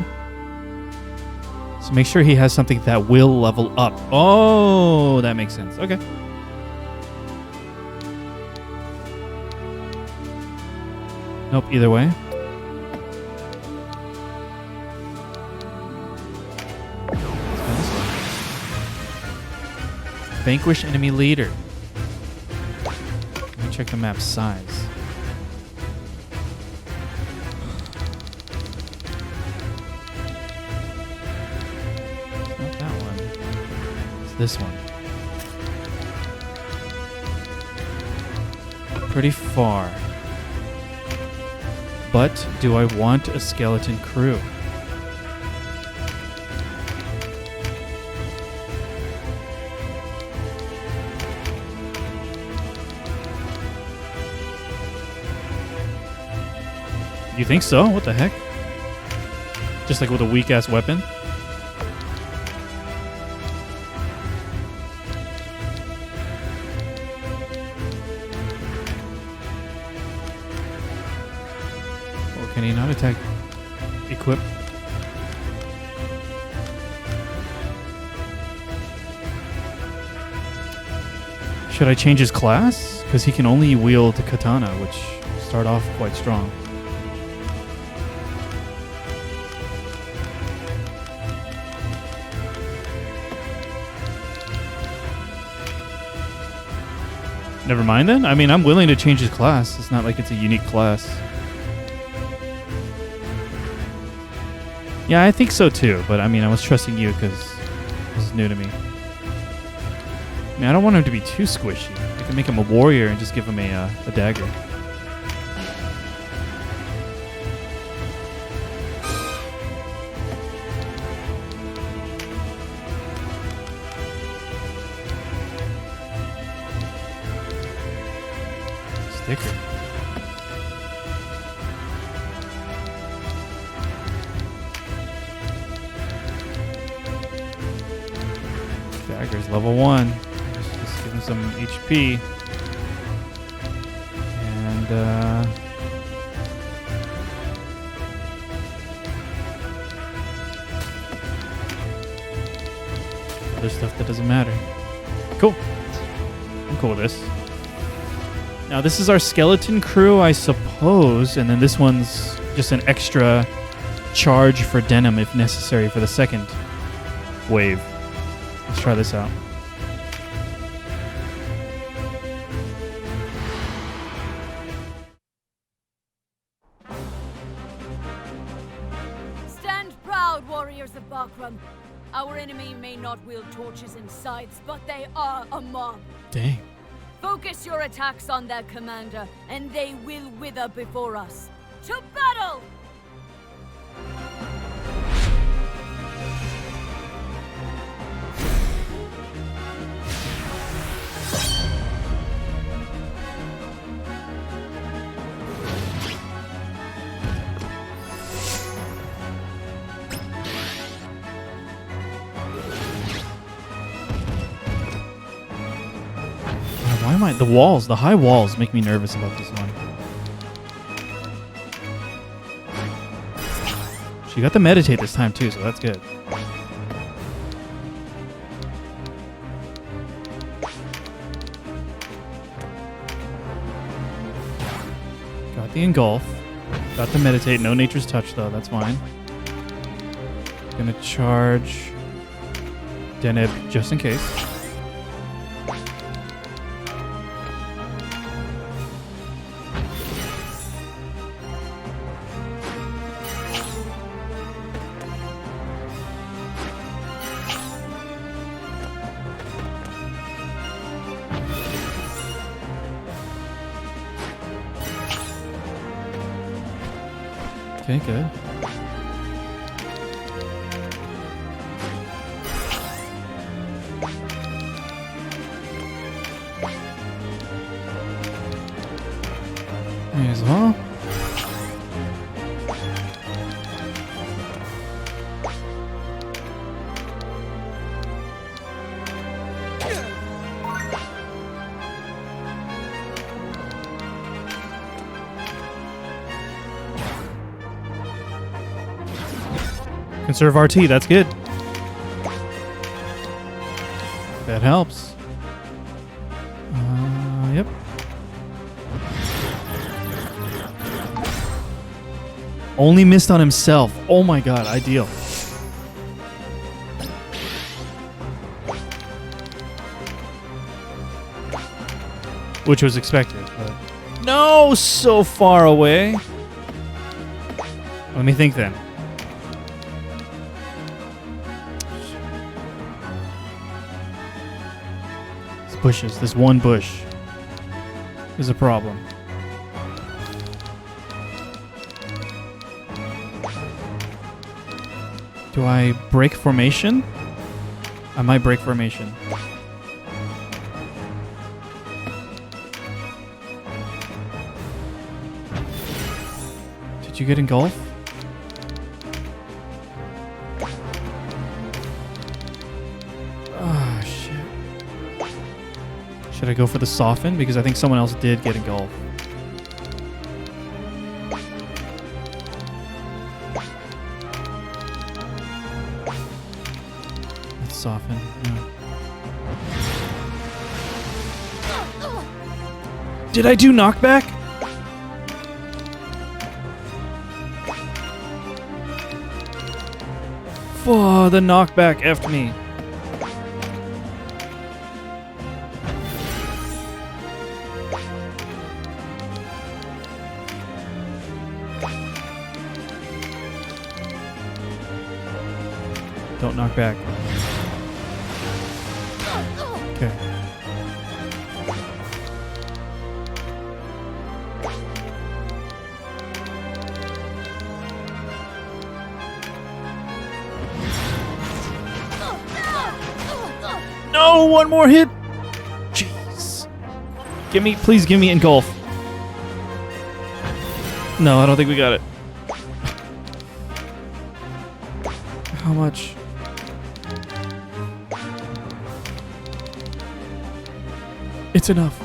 So make sure he has something that will level up. Oh, that makes sense. Okay. Nope, either way. Vanquish enemy leader. Let me check the map's size. It's not that one. It's this one. Pretty far. But do I want a skeleton crew? You think so? What the heck? Just like with a weak-ass weapon? Or can he not attack? Equip? Should I change his class? Because he can only wield the katana, which start off quite strong. Never mind then. I mean, I'm willing to change his class. It's not like it's a unique class. Yeah, I think so too. But I mean, I was trusting you because this is new to me. I mean, I don't want him to be too squishy. I can make him a warrior and just give him a dagger. Sticker. Dagger's level 1. Just give him some HP. And other stuff that doesn't matter. Cool. I'm cool with this. Now this is our skeleton crew, I suppose, and then this one's just an extra charge for denim if necessary for the second wave. Let's try this out. Stand proud, warriors of Bakram. Our enemy may not wield torches and scythes, but they are a mob. Dang. Focus your attacks on their commander, and they will wither before us. To battle! Why am I... The walls, the high walls make me nervous about this one. She got the meditate this time too, so that's good. Got the engulf. Got the meditate. No nature's touch though, that's fine. Gonna charge Deneb just in case. Okay, good. May as well. Conserve RT, that's good. That helps. Yep. Only missed on himself. Oh my god, ideal. Which was expected, but no, so far away. Let me think then. Bushes. This one bush is a problem. Do I break formation? I might break formation. Did you get engulfed? Ah, shit. Should I go for the soften? Because I think someone else did get engulfed. Let's soften. Yeah. Did I do knockback? Oh, the knockback effed me. Don't knock back. Okay. No, one more hit. Jeez. Please give me engulf. No, I don't think we got it. How much? It's enough.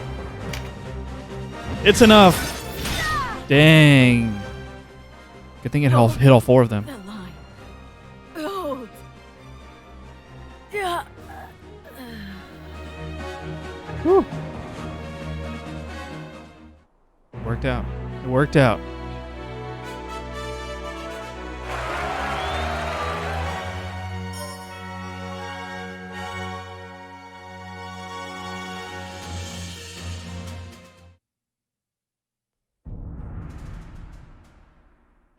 It's enough. Dang. Good thing it hit all four of them. Whew. Worked out. It worked out.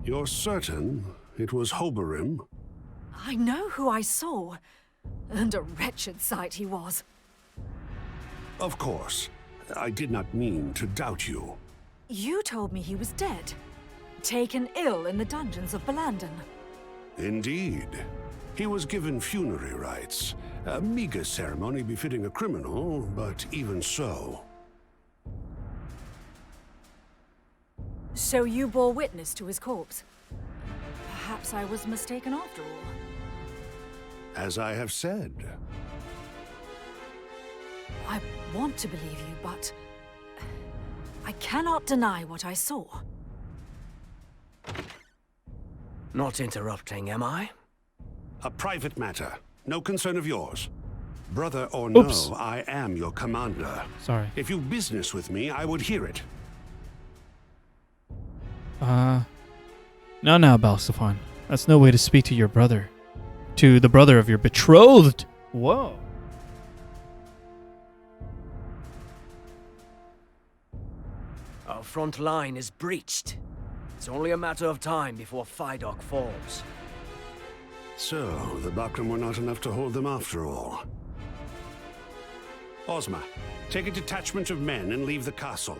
You're certain it was Hoberim? I know who I saw, and a wretched sight he was. Of course. I did not mean to doubt you. You told me he was dead, taken ill in the dungeons of Balandon. Indeed. He was given funerary rites. A meager ceremony befitting a criminal, but even so. So you bore witness to his corpse? Perhaps I was mistaken after all. As I have said. I want to believe you, but I cannot deny what I saw. Not interrupting, am I? A private matter. No concern of yours. Brother or Oops. no, I am your commander. Sorry. If you business with me, I would hear it. No, Balsafon. That's no way to speak to your brother. To the brother of your betrothed. Whoa. Our front line is breached. It's only a matter of time before Fidok falls. So, the Bakram were not enough to hold them after all. Ozma, take a detachment of men and leave the castle.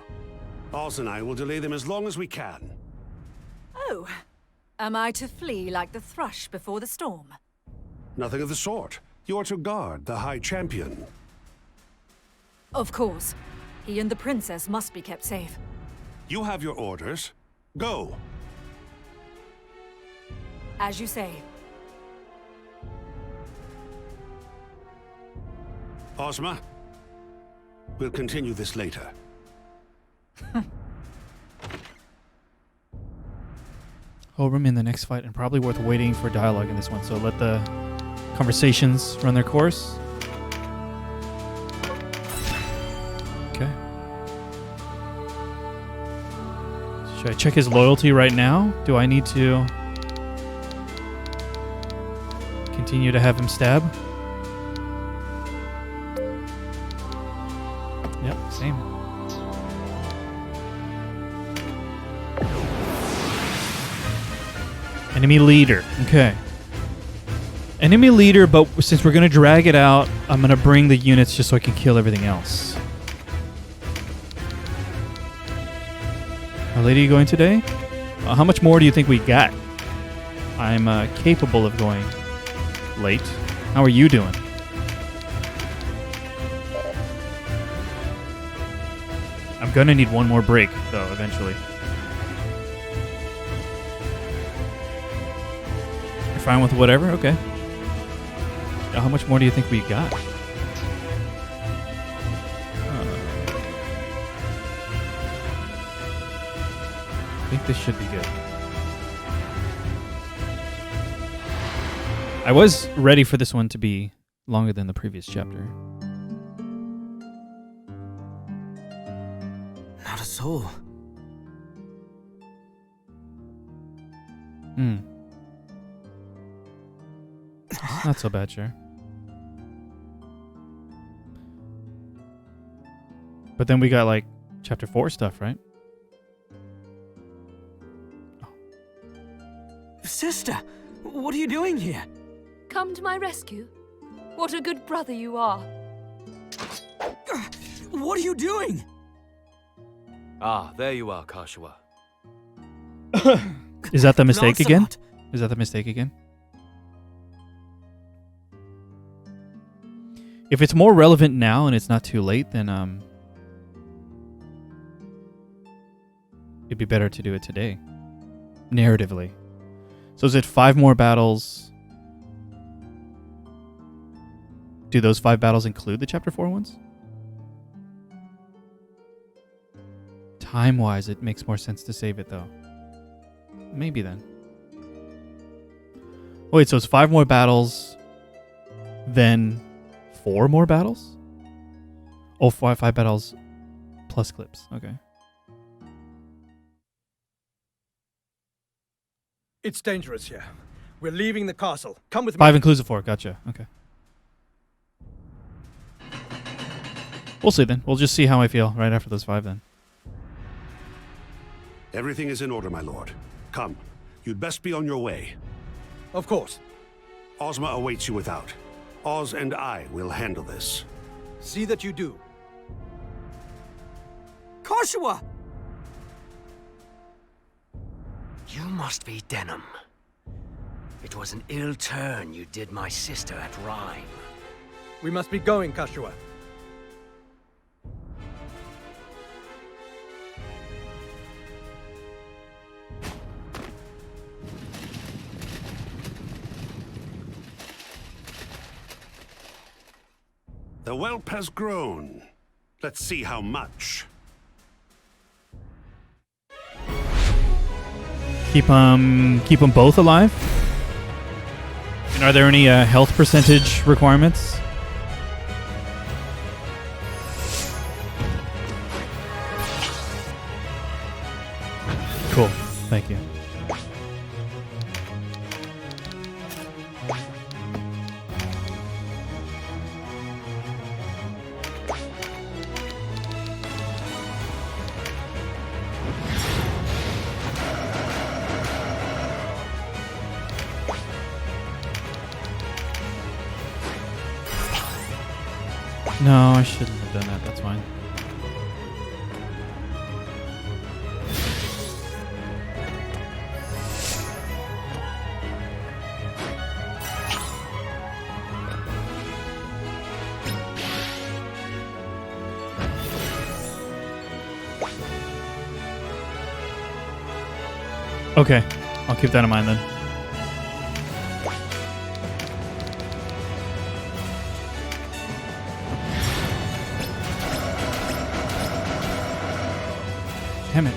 Oz and I will delay them as long as we can. Oh, am I to flee like the thrush before the storm? Nothing of the sort. You are to guard the High Champion. Of course. He and the princess must be kept safe. You have your orders. Go. As you say. Ozma, we'll continue this later. Hoberim in the next fight, and probably worth waiting for dialogue in this one, so let the conversations run their course. Okay. Should I check his loyalty right now? Do I need to continue to have him stab? Yep, same. Enemy leader. Okay. Enemy leader, but since we're going to drag it out, I'm going to bring the units just so I can kill everything else. Our lady going today? How much more do you think we got? I'm capable of going. late. How are you doing? I'm gonna need one more break, though, eventually. You're fine with whatever? Okay. How much more do you think we got? I think this should be good. I was ready for this one to be longer than the previous chapter. Not a soul. Not so bad, sure. But then we got, like, chapter 4 stuff, right? Sister, what are you doing here? Come to my rescue? What a good brother you are. What are you doing? Ah, there you are, Kashua. Is that the mistake again? Lancelot. Is that the mistake again? If it's more relevant now and it's not too late, then it'd be better to do it today. Narratively. So is it 5 more battles? Do those 5 battles include the chapter 4 ones? Time-wise, it makes more sense to save it, though. Maybe then. Wait, so it's 5 more battles, then 4 more battles? Oh, 5 battles plus clips. Okay. It's dangerous here. We're leaving the castle. Come with me. 5 includes the 4. Gotcha. Okay. We'll see then. We'll just see how I feel right after those 5 then. Everything is in order, my lord. Come. You'd best be on your way. Of course. Ozma awaits you without. Oz and I will handle this. See that you do. Kashua! You must be Denim. It was an ill turn you did my sister at Rhyme. We must be going, Kashua. The whelp has grown. Let's see how much. Keep them both alive? And are there any health percentage requirements? Cool. Thank you. No, I shouldn't have done that. That's fine. Okay, I'll keep that in mind then. Damn it.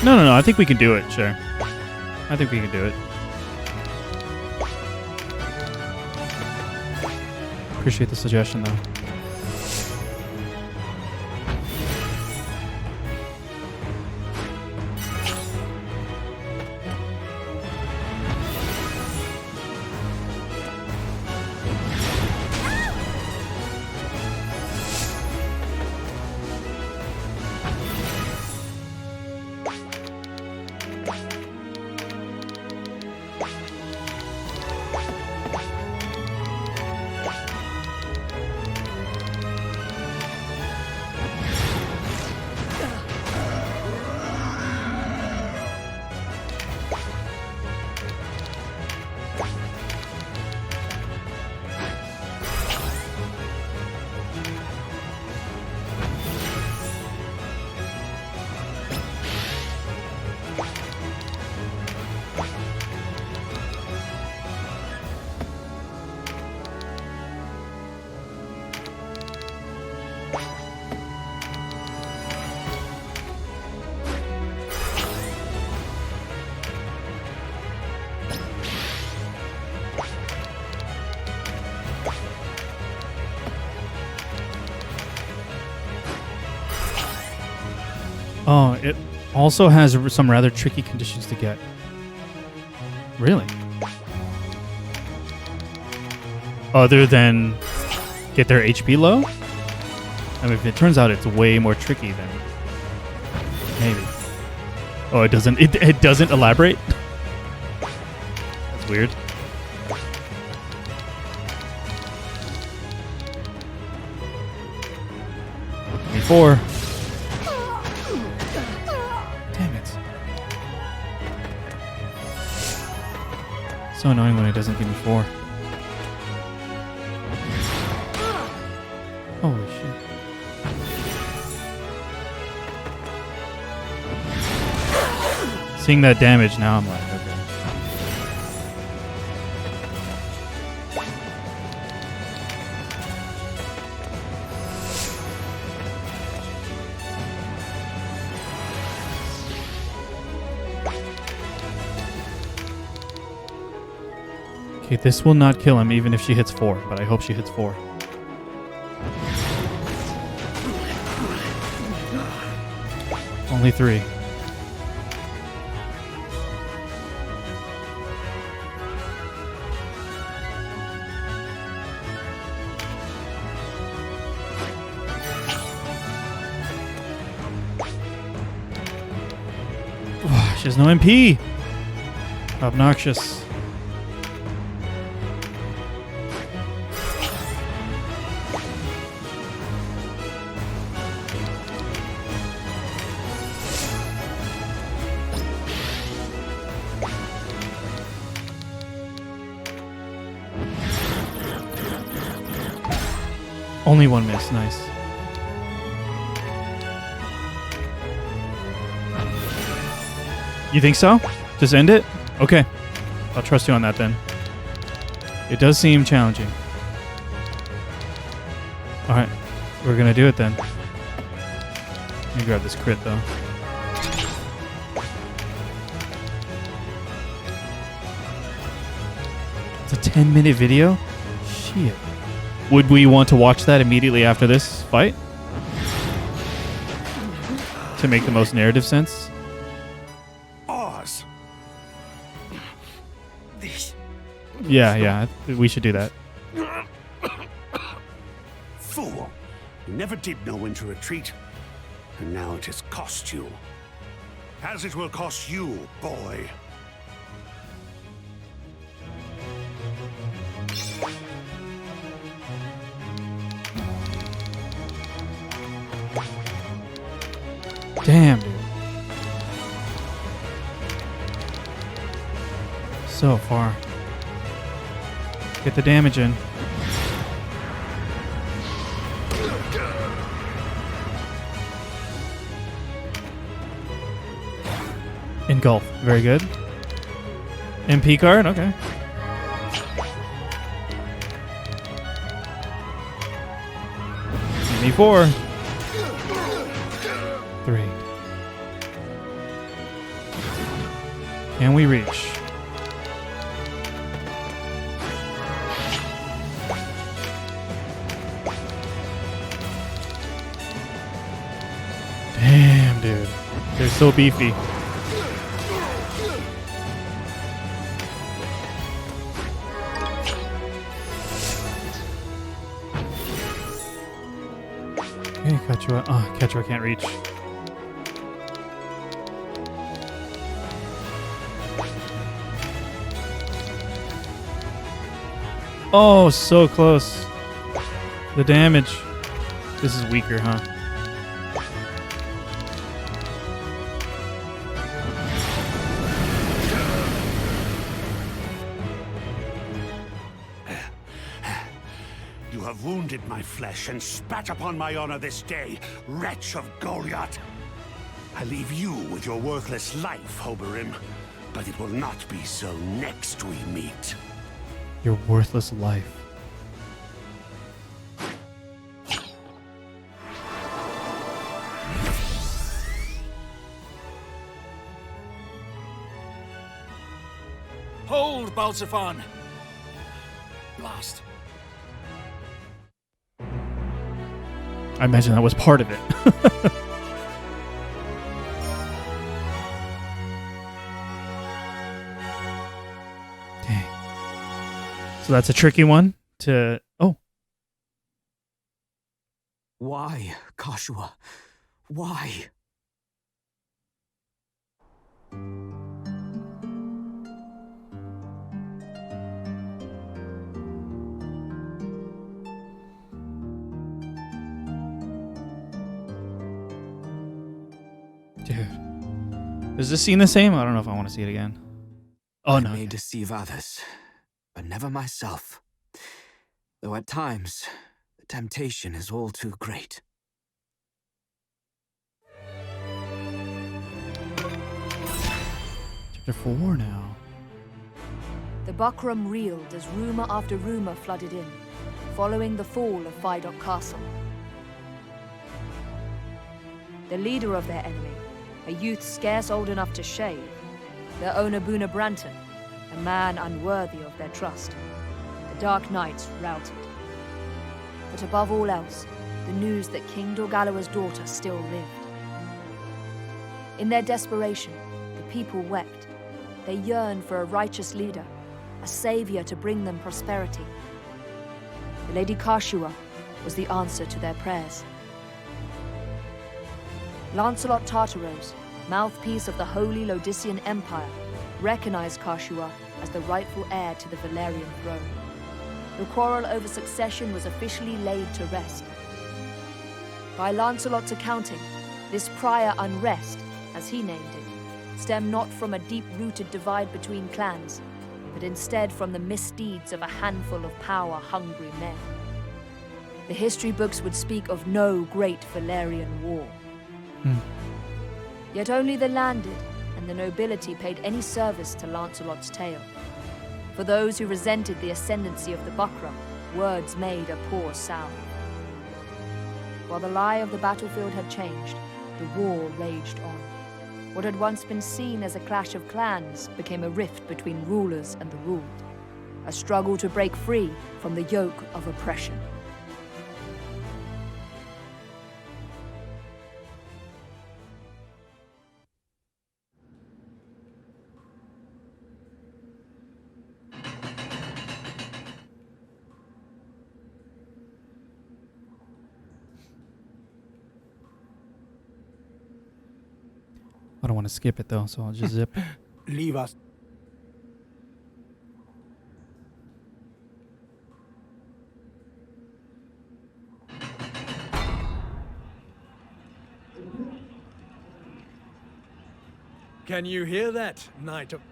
No, I think we can do it, sure. I think we can do it. Appreciate the suggestion, though. Oh, it also has some rather tricky conditions to get. Really? Other than get their HP low? I mean, if it turns out it's way more tricky, then maybe. Oh, it doesn't. It doesn't elaborate. That's weird. Four. Damn it. So annoying when it doesn't give me 4. Holy shit. Seeing that damage now, I'm like, okay. Okay, this will not kill him even if she hits 4, but I hope she hits 4. Only 3. She has no MP. Obnoxious. Only 1 miss. Nice. You think so? Just end it? Okay. I'll trust you on that then. It does seem challenging. Alright. We're gonna do it then. Let me grab this crit though. It's a 10-minute video? Shit. Would we want to watch that immediately after this fight? To make the most narrative sense? Oz. Yeah, we should do that. Fool. You never did know when to retreat. And now it has cost you. As it will cost you, boy. Damn, dude. So far. Get the damage in. Engulf. Very good. MP card? Okay. Give me 4. 3. Can we reach? Damn, dude. They're so beefy. Okay, Quechua. Oh, Quechua can't reach. Oh, so close. The damage. This is weaker, huh? You have wounded my flesh and spat upon my honor this day, wretch of Goliath. I leave you with your worthless life, Oberim, but it will not be so next we meet. Your worthless life. Hold, Balsafon! Blast. I imagine that was part of it. So that's a tricky one to... Oh. Why, Kashua? Why? Dude. Is this scene the same? I don't know if I want to see it again. Oh, I no. may deceive others, but never myself. Though at times, the temptation is all too great. Chapter 4 now. The Buckram reeled as rumor after rumor flooded in, following the fall of Fidok Castle. The leader of their enemy, a youth scarce old enough to shave, their owner Buna Branton, a man unworthy of their trust. The Dark Knights routed. But above all else, the news that King Dorgalawa's daughter still lived. In their desperation, the people wept. They yearned for a righteous leader, a savior to bring them prosperity. The Lady Kashua was the answer to their prayers. Lancelot Tartaros, mouthpiece of the Holy Lodician Empire, recognized Kashua as the rightful heir to the Valerian throne. The quarrel over succession was officially laid to rest. By Lancelot's accounting, this prior unrest, as he named it, stemmed not from a deep-rooted divide between clans, but instead from the misdeeds of a handful of power-hungry men. The history books would speak of no great Valerian war. Yet only the landed and the nobility paid any service to Lancelot's tale. For those who resented the ascendancy of the Buckram, words made a poor sound. While the lie of the battlefield had changed, the war raged on. What had once been seen as a clash of clans became a rift between rulers and the ruled. A struggle to break free from the yoke of oppression. I don't want to skip it though, so I'll just zip. Leave us. Can you hear that, Knight of...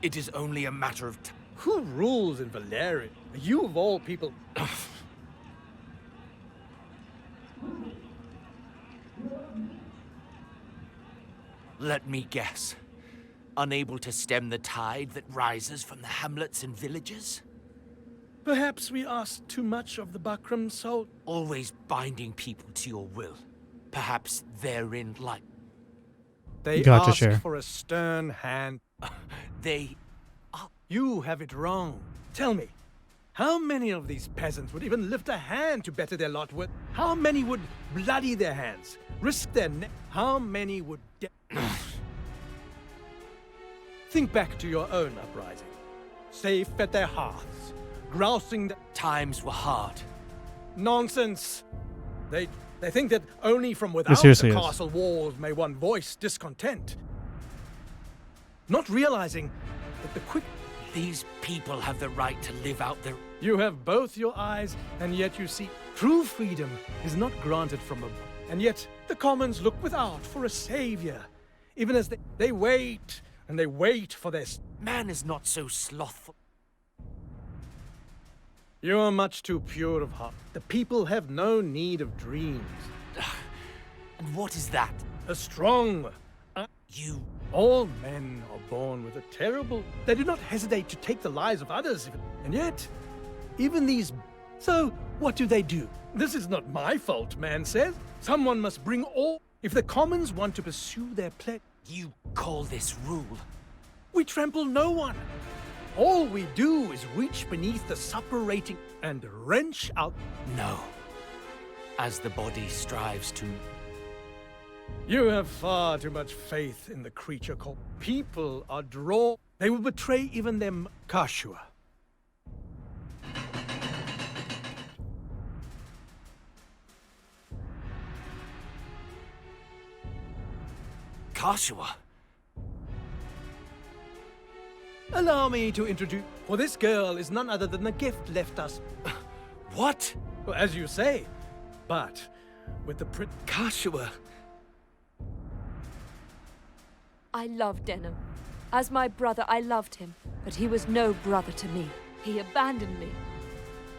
It is only a matter of Who rules in Valeria? You of all people... Let me guess. Unable to stem the tide that rises from the hamlets and villages? Perhaps we ask too much of the Buckram soul. Always binding people to your will. Perhaps therein lies. They Gotcha, ask Cher. for a stern hand. They... You have it wrong. Tell me, how many of these peasants would even lift a hand to better their lot with? How many would bloody their hands, risk their neck? How many would... Think back to your own uprising. Safe at their hearths, grousing the... Times were hard. Nonsense! They think that only from without the seriously is. castle walls may one voice discontent. Not realizing that the quick... These people have the right to live out their... You have both your eyes, and yet you see true freedom is not granted from above. And yet the commons look without for a savior, even as they wait, and they wait for their... Man is not so slothful. You are much too pure of heart. The people have no need of dreams. And what is that? A strong... You... All men are born with a terrible... They do not hesitate to take the lives of others. And yet, even these... So, what do? This is not my fault, man says. Someone must bring all... If the commons want to pursue their pledge... You call this rule? We trample no one. All we do is reach beneath the suppurating and wrench out... No. As the body strives to... You have far too much faith in the creature called... People are drawn... They will betray even them Kashua. Kashua? Allow me to introduce... For this girl is none other than the gift left us. What? Well, as you say, but with the Kashua? I loved Denim. As my brother, I loved him, but he was no brother to me. He abandoned me.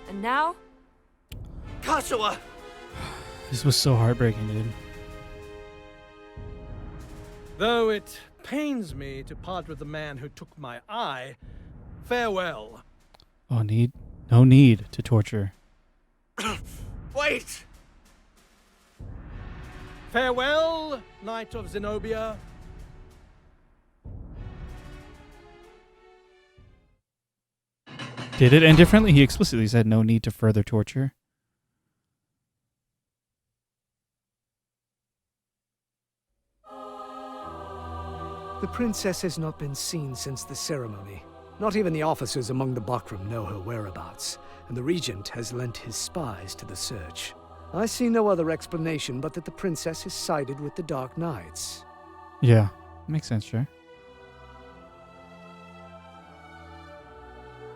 And now? Kashua! This was so heartbreaking, dude. Though it pains me to part with the man who took my eye, farewell. Oh, no need to torture. Wait! Farewell, Knight of Zenobia. Did it end differently? He explicitly said no need to further torture. The princess has not been seen since the ceremony. Not even the officers among the Bakram know her whereabouts, and the regent has lent his spies to the search. I see no other explanation but that the princess has sided with the Dark Knights. Yeah, makes sense, sure.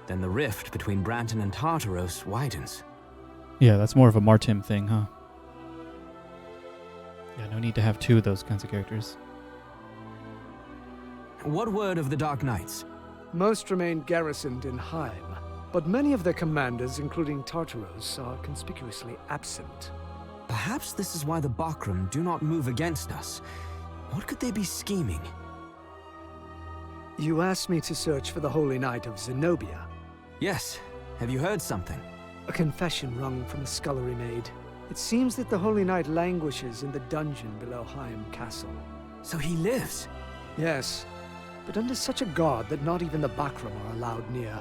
Then the rift between Branton and Tartaros widens. Yeah, that's more of a Martim thing, huh? Yeah, no need to have two of those kinds of characters. What word of the Dark Knights? Most remain garrisoned in Heim, but many of their commanders, including Tartaros, are conspicuously absent. Perhaps this is why the Bakram do not move against us. What could they be scheming? You asked me to search for the Holy Knight of Zenobia. Yes. Have you heard something? A confession wrung from a scullery maid. It seems that the Holy Knight languishes in the dungeon below Heim Castle. So he lives? Yes, but under such a guard that not even the Bakram are allowed near.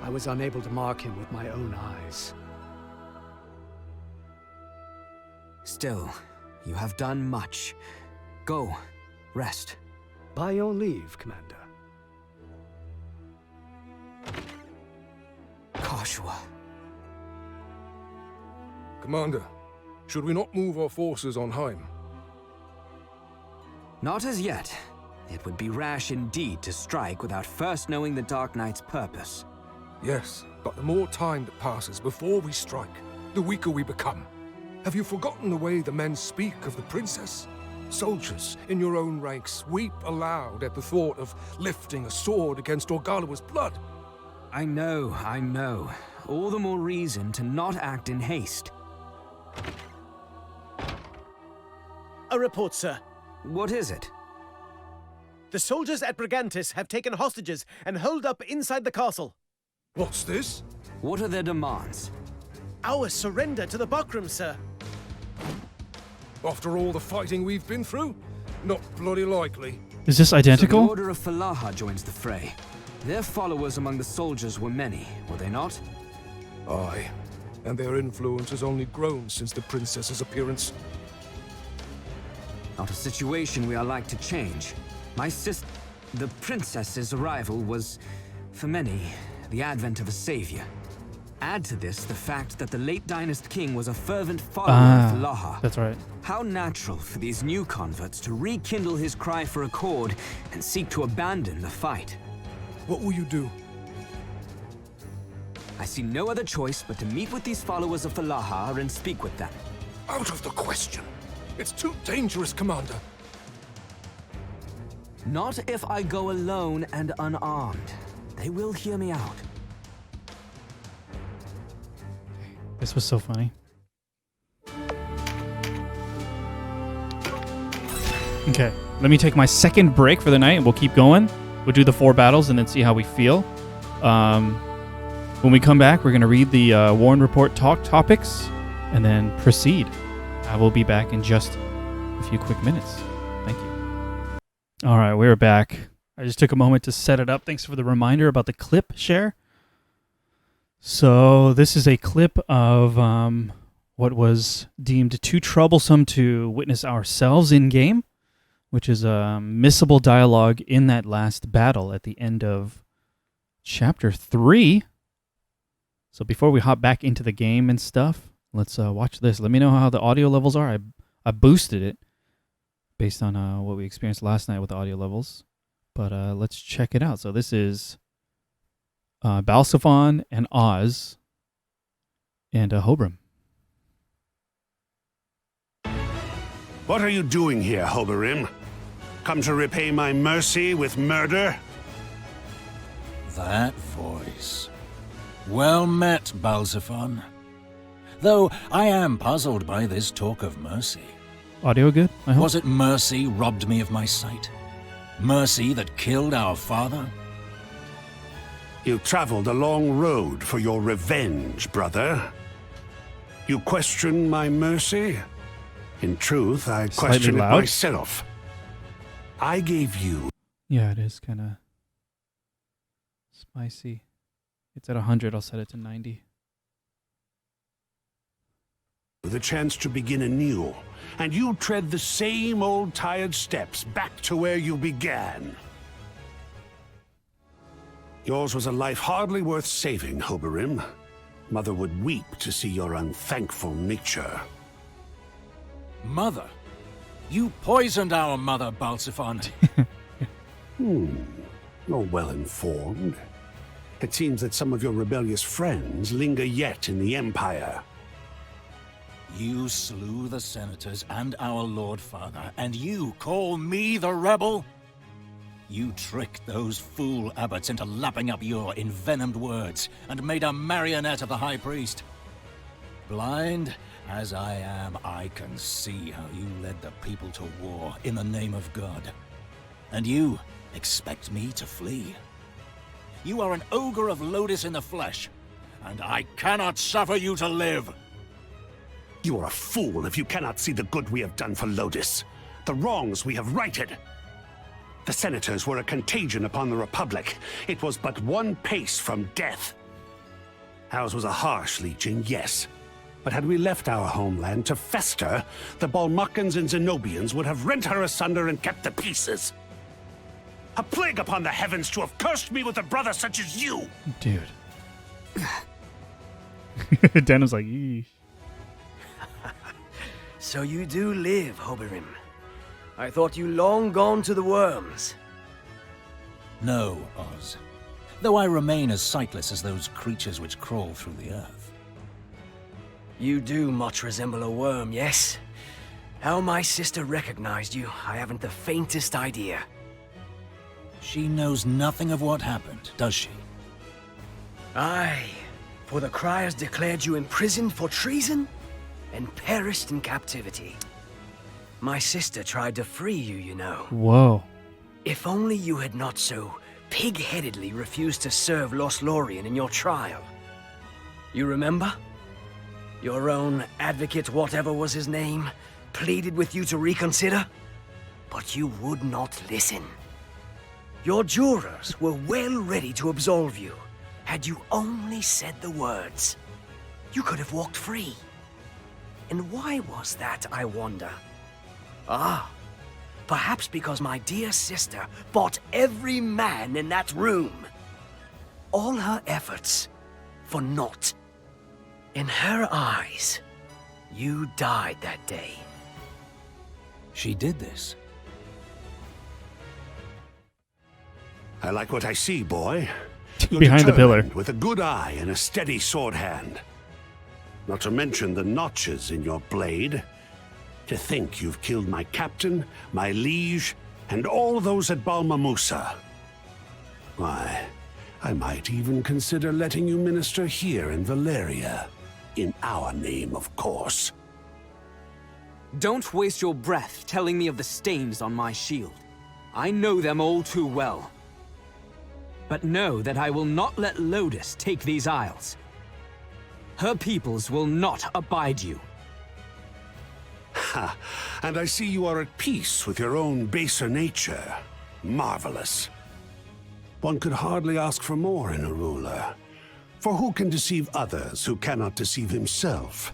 I was unable to mark him with my own eyes. Still, you have done much. Go, rest. By your leave, Commander. Kashua. Commander, should we not move our forces on Heim? Not as yet. It would be rash indeed to strike without first knowing the Dark Knight's purpose. Yes, but the more time that passes before we strike, the weaker we become. Have you forgotten the way the men speak of the princess? Soldiers in your own ranks weep aloud at the thought of lifting a sword against Orgalawa's blood. I know. All the more reason to not act in haste. A report, sir. What is it? The soldiers at Brigantis have taken hostages and holed up inside the castle. What's this? What are their demands? Our surrender to the Bakram, sir. After all the fighting we've been through? Not bloody likely. Is this identical? So the Order of Falaha joins the fray. Their followers among the soldiers were many, were they not? Aye, and their influence has only grown since the princess's appearance. Not a situation we are like to change. The princess's arrival was, for many, the advent of a savior. Add to this the fact that the late Dynast King was a fervent follower of Falaha. That's right. How natural for these new converts to rekindle his cry for accord and seek to abandon the fight. What will you do? I see no other choice but to meet with these followers of Falaha and speak with them. Out of the question. It's too dangerous, Commander. Not if I go alone and unarmed. They will hear me out. This was so funny. Okay, let me take my second break for the night and we'll keep going. We'll do the 4 battles and then see how we feel. When we come back, we're going to read the Warren Report topics and then proceed. I will be back in just a few quick minutes. Thank you. All right, we're back. I just took a moment to set it up. Thanks for the reminder about the clip share. So this is a clip of what was deemed too troublesome to witness ourselves in-game which is a missable dialogue in that last battle at the end of Chapter 3. So before we hop back into the game and stuff, let's watch this. Let me know how the audio levels are. I boosted it based on what we experienced last night with the audio levels. But let's check it out. So this is Balsaphon and Oz and Hobrim. What are you doing here, Hoberim? Come to repay my mercy with murder? That voice. Well met, Balsaphon. Though I am puzzled by this talk of mercy. Audio good, I hope? Was it mercy robbed me of my sight? Mercy that killed our father? You traveled a long road for your revenge, brother. You question my mercy? In truth, I question it myself. I gave you... Yeah, it is kind of spicy. It's at 100, I'll set it to 90. the chance to begin anew, and you tread the same old tired steps back to where you began. Yours was a life hardly worth saving, Hoberim. Mother would weep to see your unthankful nature. Mother? You poisoned our mother, Balsaphon. You're well informed. It seems that some of your rebellious friends linger yet in the Empire. You slew the senators and our Lord Father, and you call me the rebel? You tricked those fool abbots into lapping up your envenomed words and made a marionette of the High Priest. Blind as I am, I can see how you led the people to war in the name of God. And you expect me to flee? You are an ogre of Lodis in the flesh, and I cannot suffer you to live. You are a fool if you cannot see the good we have done for Lodis, the wrongs we have righted. The senators were a contagion upon the Republic. It was but one pace from death. Ours was a harsh legion, yes. But had we left our homeland to fester, the Balmukans and Zenobians would have rent her asunder and kept the pieces. A plague upon the heavens to have cursed me with a brother such as you! Dude. Dan was like, eesh. So you do live, Hoberim. I thought you long gone to the worms. No, Oz. Though I remain as sightless as those creatures which crawl through the earth. You do much resemble a worm, yes? How my sister recognized you, I haven't the faintest idea. She knows nothing of what happened, does she? Aye, for the criers declared you imprisoned for treason and perished in captivity. My sister tried to free you, you know. Whoa. If only you had not so pig-headedly refused to serve Lothlorien in your trial. You remember? Your own advocate, whatever was his name, pleaded with you to reconsider, but you would not listen. Your jurors were well ready to absolve you, had you only said the words. You could have walked free. And why was that, I wonder? Ah, perhaps because my dear sister fought every man in that room. All her efforts for naught. In her eyes, you died that day. She did this. I like what I see, boy. You're Behind the pillar. determined, with a good eye and a steady sword hand. Not to mention the notches in your blade. To think you've killed my captain, my liege, and all those at Balma Musa. Why, I might even consider letting you minister here in Valeria. In our name, of course. Don't waste your breath telling me of the stains on my shield. I know them all too well. But know that I will not let Lodis take these isles. Her peoples will not abide you. Ha! And I see you are at peace with your own baser nature. Marvelous. One could hardly ask for more in a ruler. For who can deceive others who cannot deceive himself?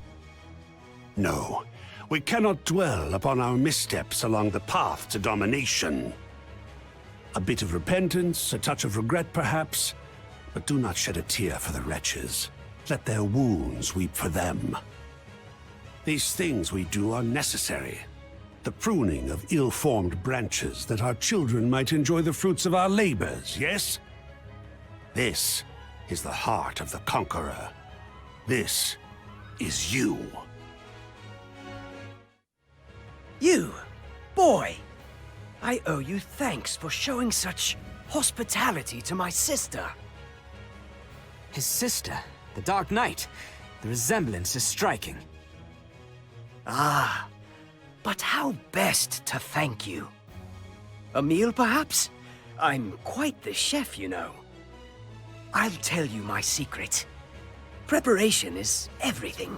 No, We cannot dwell upon our missteps along the path to domination. A bit of repentance, a touch of regret perhaps, but do not shed a tear for the wretches. Let their wounds weep for them. These things we do are necessary. The pruning of ill-formed branches that our children might enjoy the fruits of our labors, yes? This is the heart of the conqueror. This is you. You, boy, I owe you thanks for showing such hospitality to my sister. His sister, the Dark Knight. The resemblance is striking. Ah, but how best to thank you? A meal, perhaps? I'm quite the chef, you know. I'll tell you my secret. Preparation is everything.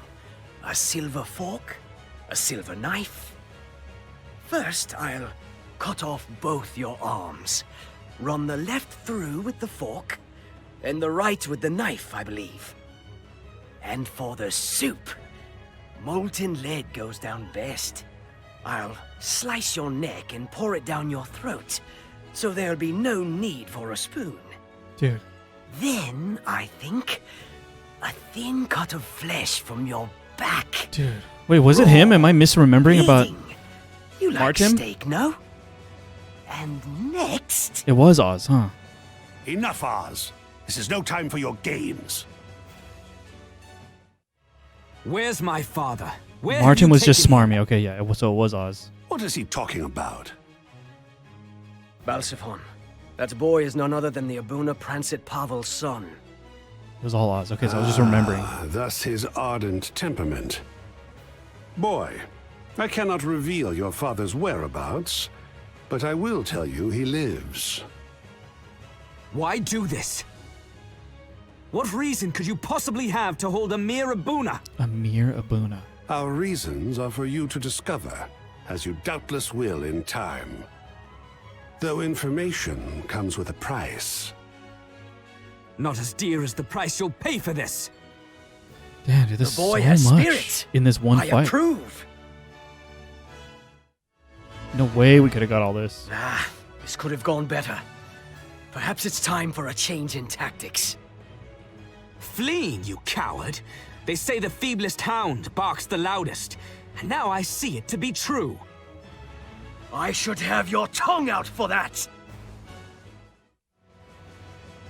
A silver fork, a silver knife. First, I'll cut off both your arms. Run the left through with the fork, and the right with the knife, I believe. And for the soup, molten lead goes down best. I'll slice your neck and pour it down your throat, so there'll be no need for a spoon. Dude. Then, I think, a thin cut of flesh from your back. Dude. Wait, was it him? Am I misremembering about You like Martin? steak, no? And next... It was Oz, huh? Enough, Oz. This is no time for your games. Where's my father? Where have Martin you was just taken him? smarmy. Okay, yeah, so it was Oz. What is he talking about? Balsifon. That boy is none other than the Abuna Prancet Pavel's son. It was all Oz. Okay, so I was just remembering. Thus his ardent temperament. Boy, I cannot reveal your father's whereabouts, but I will tell you he lives. Why do this? What reason could you possibly have to hold a mere Abuna? A mere Abuna. Our reasons are for you to discover, as you doubtless will in time. Though information comes with a price. Not as dear as the price you'll pay for this. Damn, dude, this The boy is has so much spirit. in this one I fight. approve. No way we could have got all this. Ah, this could have gone better. Perhaps it's time for a change in tactics. Fleeing, you coward. They say the feeblest hound barks the loudest. And now I see it to be true. I should have your tongue out for that.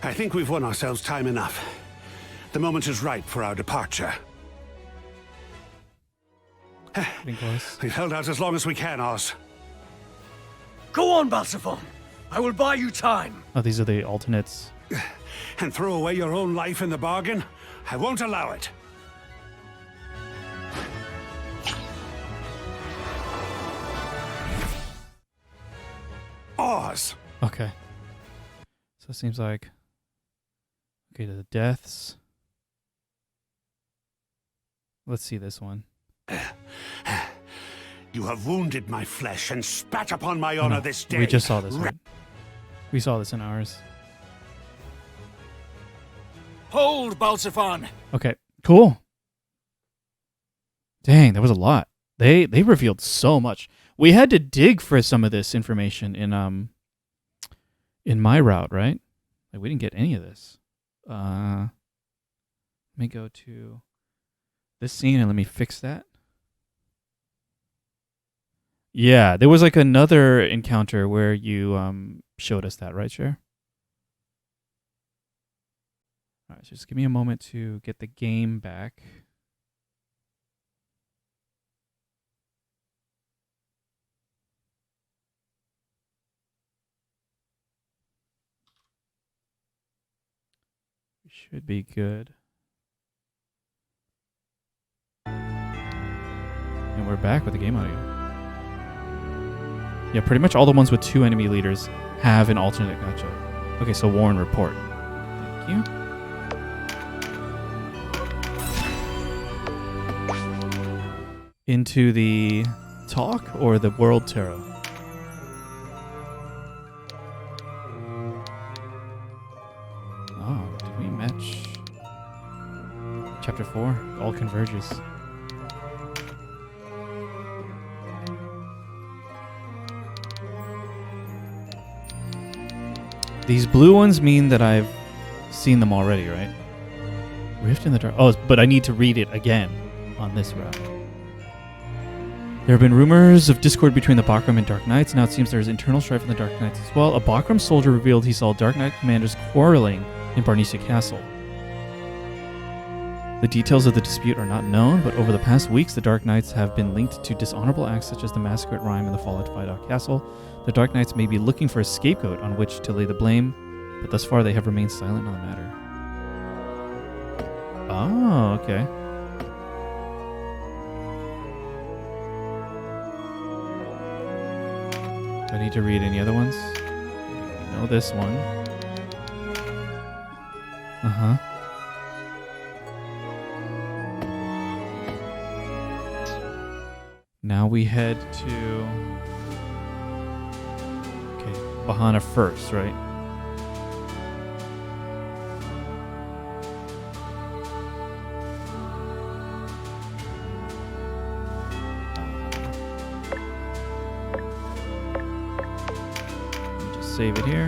I think we've won ourselves time enough. The moment is ripe for our departure. Getting close. We've held out as long as we can, Oz. Go on, Balsifon. I will buy you time. Oh, these are the alternates. And throw away your own life in the bargain? I won't allow it. Oz! Okay. So it seems like... Okay, the deaths. Let's see this one. You have wounded my flesh and spat upon my honor this day. We just saw this, right? We saw this in ours. Hold, Balsifon! Okay, cool. Dang, that was a lot. They revealed so much. We had to dig for some of this information in my route, right? Like we didn't get any of this. Let me go to this scene and let me fix that. Yeah, there was like another encounter where you showed us that, right, Cher? All right, so just give me a moment to get the game back. We should be good. And we're back with the game audio. Yeah, pretty much all the ones with 2 enemy leaders have an alternate gotcha. Okay, so Warren report. Thank you. Into the talk or the world tarot? Oh, did we match? Chapter 4, all converges. These blue ones mean that I've seen them already, right? Rift in the Dark. Oh, but I need to read it again on this route. There have been rumors of discord between the Bakram and Dark Knights. Now it seems there is internal strife in the Dark Knights as well. A Bakram soldier revealed he saw Dark Knight commanders quarreling in Barnesia Castle. The details of the dispute are not known, but over the past weeks, the Dark Knights have been linked to dishonorable acts such as the massacre at Rhyme and the fall at Vidocq Castle. The Dark Knights may be looking for a scapegoat on which to lay the blame, but thus far they have remained silent on the matter. Oh, okay. Do I need to read any other ones? I know this one. Uh-huh. Now we head to... Okay, Bahana first, right? Just save it here.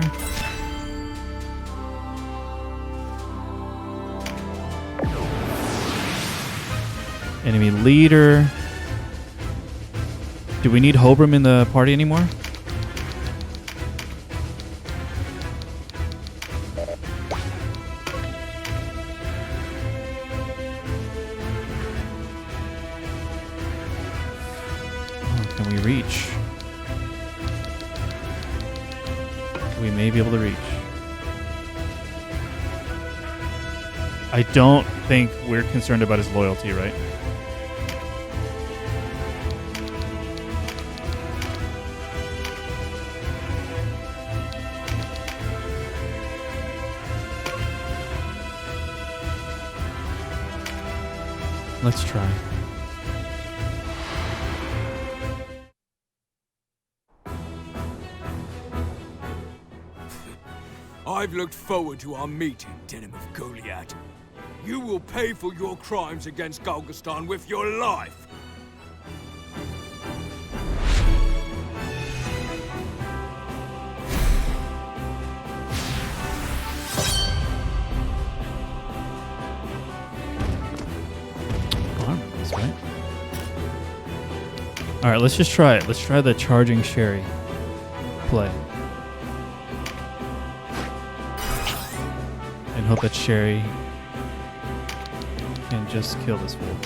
Enemy leader. Do we need Hobram in the party anymore? Oh, can we reach? We may be able to reach. I don't think we're concerned about his loyalty, right? Let's try. I've looked forward to our meeting, Denim of Goliath. You will pay for your crimes against Galgastan with your life. All right, let's just try it. Let's try the charging Sherry play. And hope that Sherry can just kill this fool.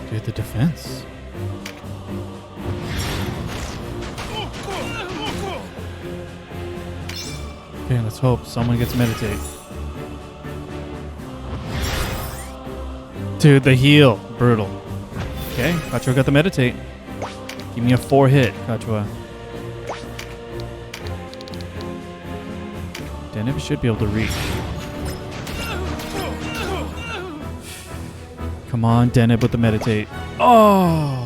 Dude, the defense. Okay, let's hope someone gets meditate. Dude, the heal. Brutal. Okay, Kachua got the meditate. Give me a 4-hit, Kachua. Deneb should be able to reach. Come on, Deneb with the meditate. Oh!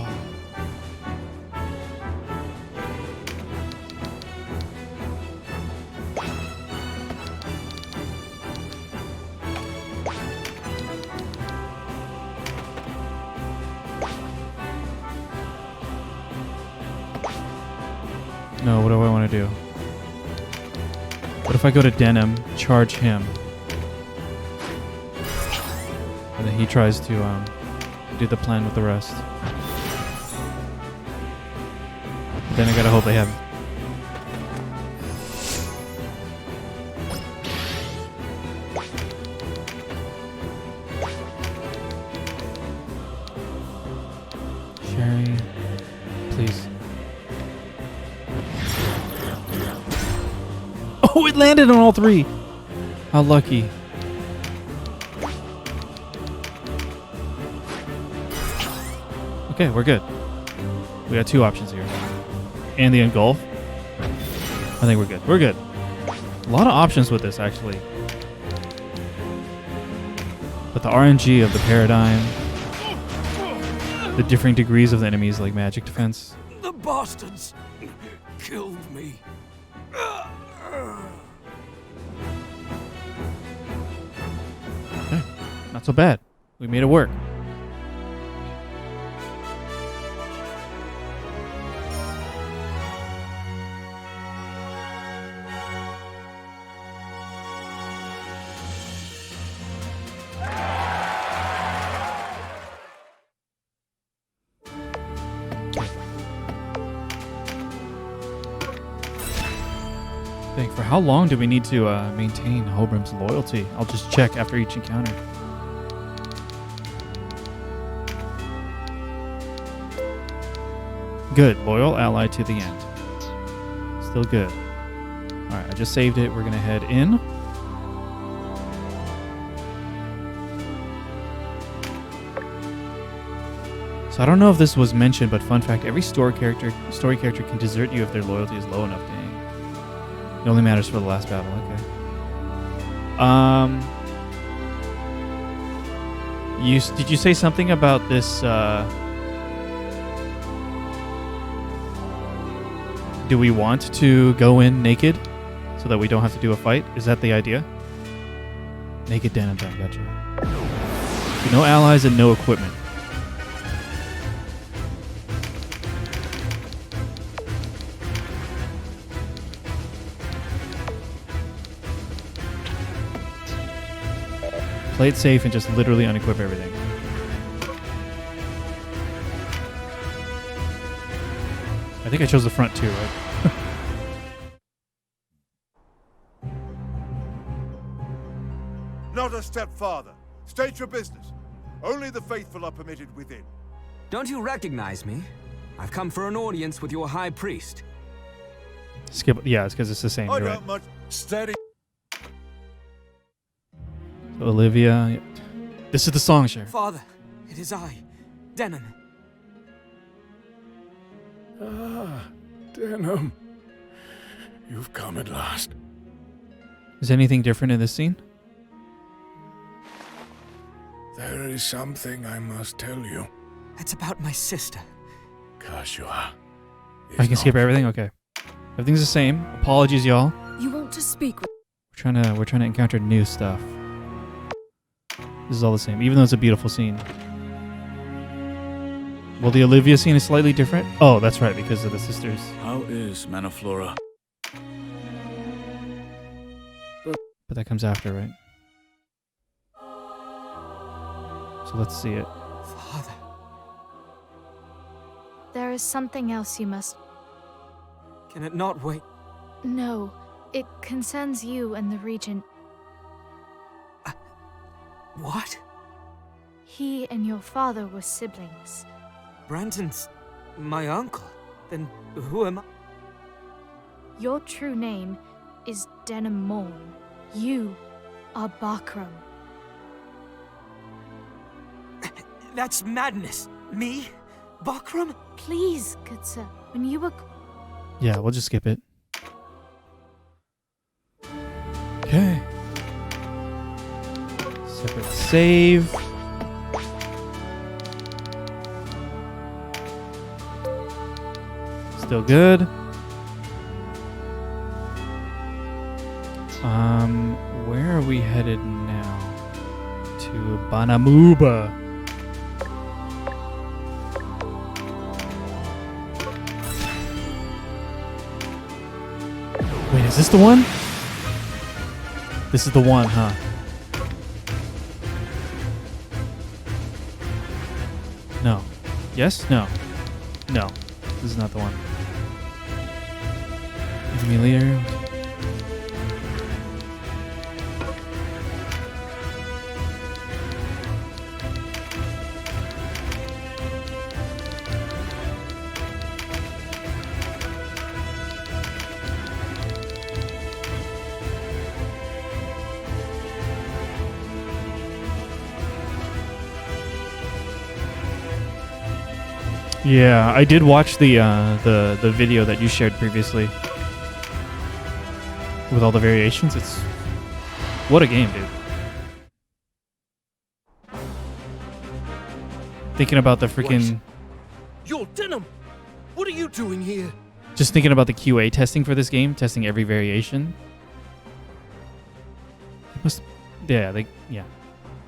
No, what do I want to do? What if I go to Denim, charge him, and then he tries to do the plan with the rest? Then I gotta hope they have. Sherry, please. Oh, it landed on all three. How lucky. Okay, we're good. We got two options here. And the engulf. I think we're good. We're good. A lot of options with this, actually. But the RNG of the paradigm, the differing degrees of the enemies, like magic defense. The bastards killed me. Okay. Not so bad. We made it work. For how long do we need to maintain Hobrim's loyalty? I'll just check after each encounter. Good. Loyal ally to the end. Still good. Alright, I just saved it. We're going to head in. So I don't know if this was mentioned, but fun fact, every story character can desert you if their loyalty is low enough. Dang. It only matters for the last battle. Okay. Did you say something about this? Do we want to go in naked so that we don't have to do a fight? Is that the idea? Naked denim time, gotcha. No allies and no equipment. Play it safe and just literally unequip everything. I think I chose the front too, right? Not a step farther. State your business. Only the faithful are permitted within. Don't you recognize me? I've come for an audience with your high priest. Skip. Yeah, it's because it's the same. I You're don't right. much. Steady. So Olivia. This is the song, Cher. Father, it is I, Denim. Ah, Denim. You've come at last. Is anything different in this scene? There is something I must tell you. It's about my sister. Kashua. I can skip everything? Okay. Everything's the same. Apologies, y'all. You want to speak with... We're trying to encounter new stuff. This is all the same, even though it's a beautiful scene. Well, the Olivia scene is slightly different. Oh, that's right, because of the sisters. How is Manaflora? But that comes after, right? So let's see it. Father. There is something else you must... Can it not wait? No, it concerns you and the Regent. What? He and your father were siblings. Brandon's my uncle. Then who am I? Your true name is Denim Morn. You are Bakram. That's madness. Me? Bakram? Please, good sir. When you were... Yeah, we'll just skip it. Okay. Separate save. Still good. Where are we headed now? To Banamuba. Wait, is this the one? This is the one, huh? No. Yes? No. No. This is not the one. Emilier. Yeah, I did watch the video that you shared previously with all the variations. It's what a game, dude. Thinking about the freaking Yo, Denim! What are you doing here? just thinking about the QA testing for this game, testing every variation. It must, yeah.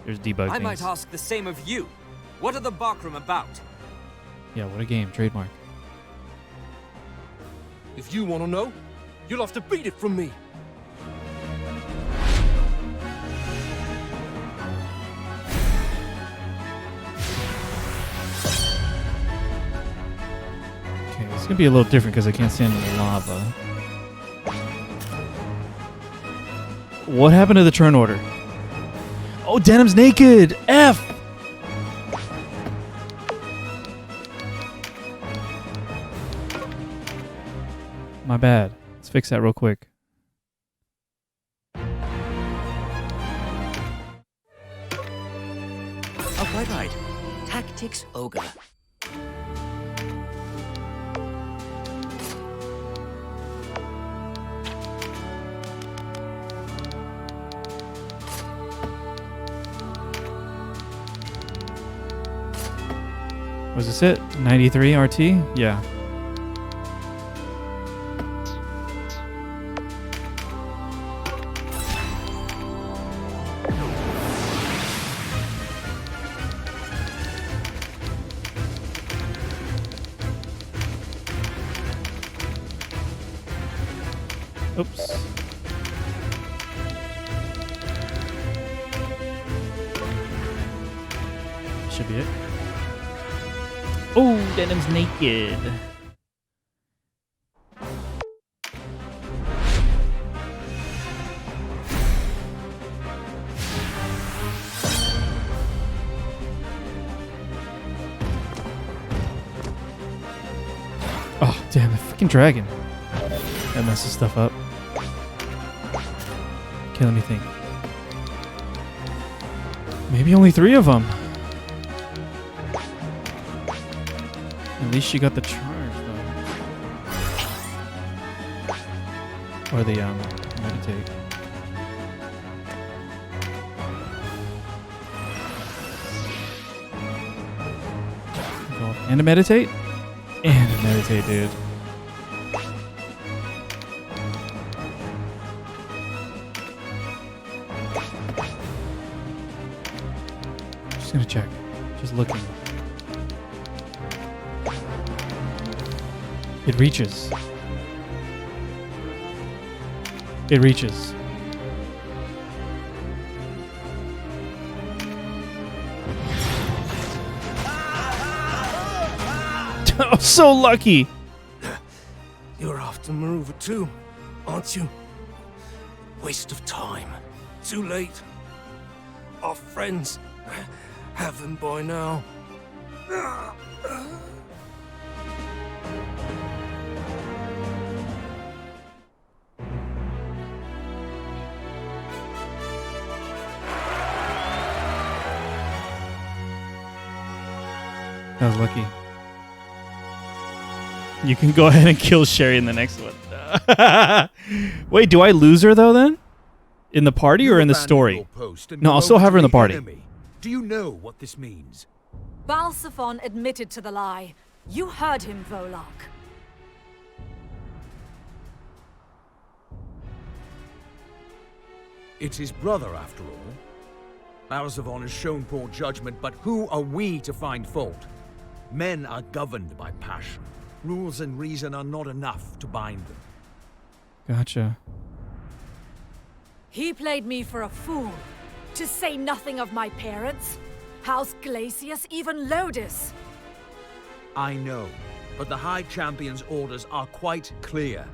There's debug I things. might ask the same of you. What are the Bakram about? Yeah, what a game. Trademark. If you want to know, you'll have to beat it from me. Okay, it's gonna be a little different because I can't stand in the lava. What happened to the turn order? Oh, Denim's naked! F! My bad. Let's fix that real quick. Oh, right. Tactics Ogre. Was this it? 93 RT? Yeah. Oops. Should be it. Oh, Denim's naked. Oh, damn, the freaking dragon. That messes stuff up. Okay, let me think. Maybe only 3 of them. At least she got the charge, though. Or the, meditate. And a meditate? And a meditate, dude. Just gonna check. Just looking. It reaches. It reaches. I'm so lucky. You're after Maruva too, aren't you? Waste of time. Too late. Our friends have him by now. That was lucky. You can go ahead and kill Sherry in the next one. Wait, do I lose her though then? In the party or in the story? No, I'll still have her in the party. Do you know what this means? Balsaphon admitted to the lie. You heard him, Volok. It's his brother, after all. Balsaphon has shown poor judgment, but who are we to find fault? Men are governed by passion. Rules and reason are not enough to bind them. Gotcha. He played me for a fool. To say nothing of my parents. House Glacius, even Lodis. I know, but the High Champion's orders are quite clear.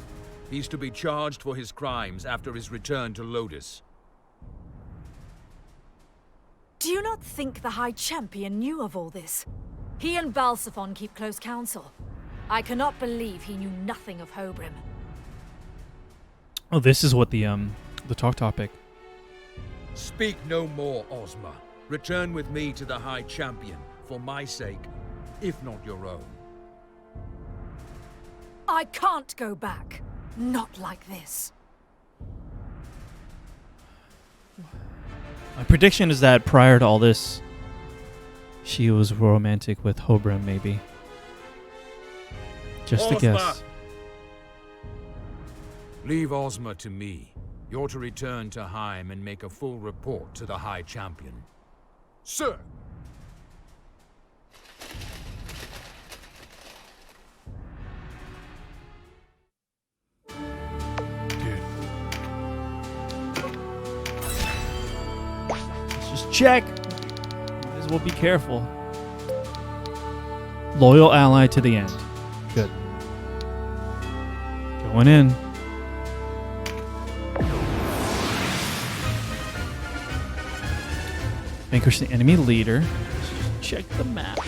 He's to be charged for his crimes after his return to Lodis. Do you not think the High Champion knew of all this? He and Balsaphon keep close counsel. I cannot believe he knew nothing of Hobrim. Oh, this is what the talk topic. Speak no more, Ozma. Return with me to the High Champion, for my sake, if not your own. I can't go back. Not like this. My prediction is that prior to all this, she was romantic with Hobrim, maybe. Just a guess. Leave Ozma to me. You're to return to Heim and make a full report to the High Champion. Sir! Let's just check. Might as well be careful. Loyal ally to the end. Good. Going in. Vanquish the enemy leader. Let's just check the map.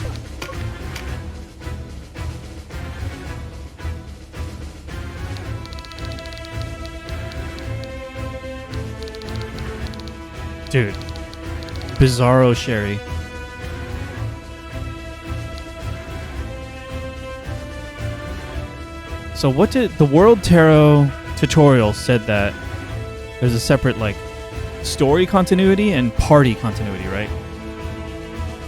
Dude. Bizarro Sherry. So what did the World Tarot tutorial said that there's a separate like story continuity and party continuity, right?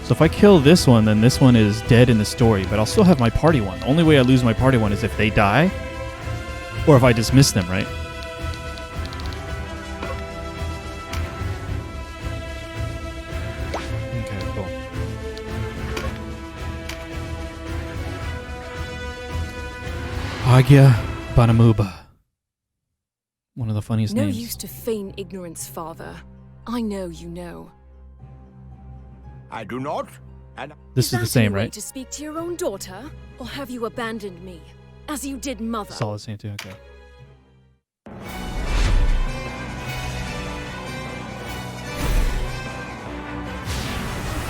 So if I kill this one, then this one is dead in the story, but I'll still have my party one. The only way I lose my party one is if they die or if I dismiss them, right? Okay, cool. Agya Banamuba. One of the funniest No names. use to feign ignorance, father. I know you know. I do not, and This is the same, right? To speak to your own daughter, or have you abandoned me, as you did mother? Solid same too, okay.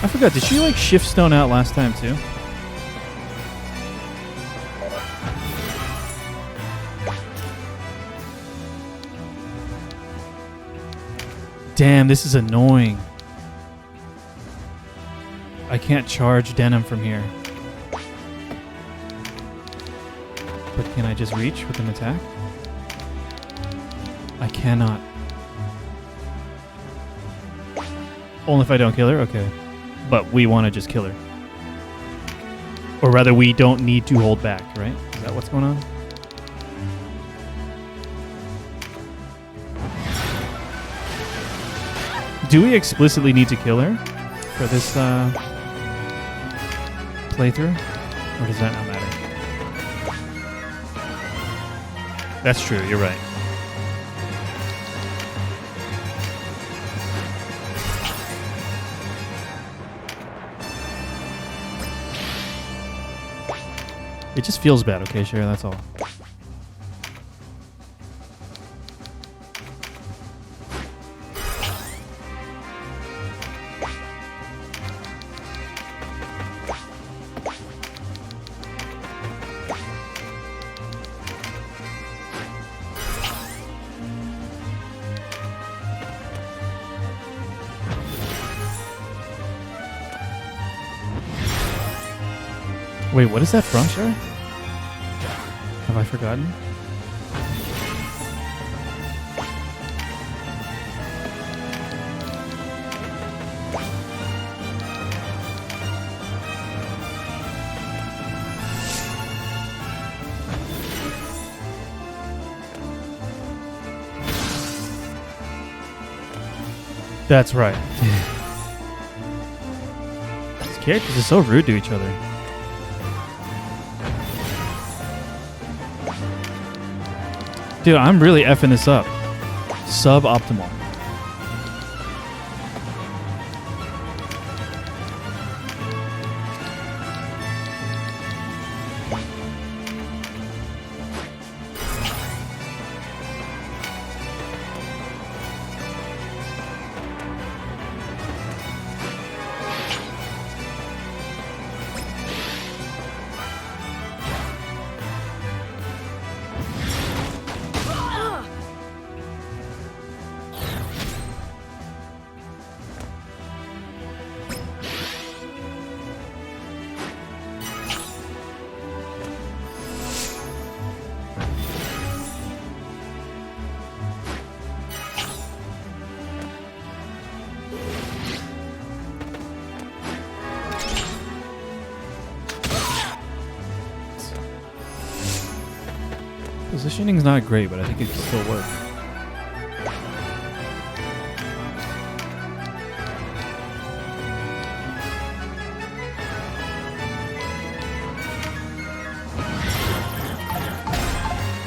I forgot, did she like shift stone out last time too? Damn, this is annoying. I can't charge Denim from here. But can I just reach with an attack? I cannot. Only if I don't kill her? Okay. But we want to just kill her. Or rather, we don't need to hold back, right? Is that what's going on? Do we explicitly need to kill her for this playthrough? Or does that not matter? That's true, you're right. It just feels bad, okay, Sherry, that's all. Wait, what is that from, Sherry? Have I forgotten? That's right. These characters are so rude to each other. Dude, I'm really effing this up. Suboptimal. Positioning's not great, but I think it can still work.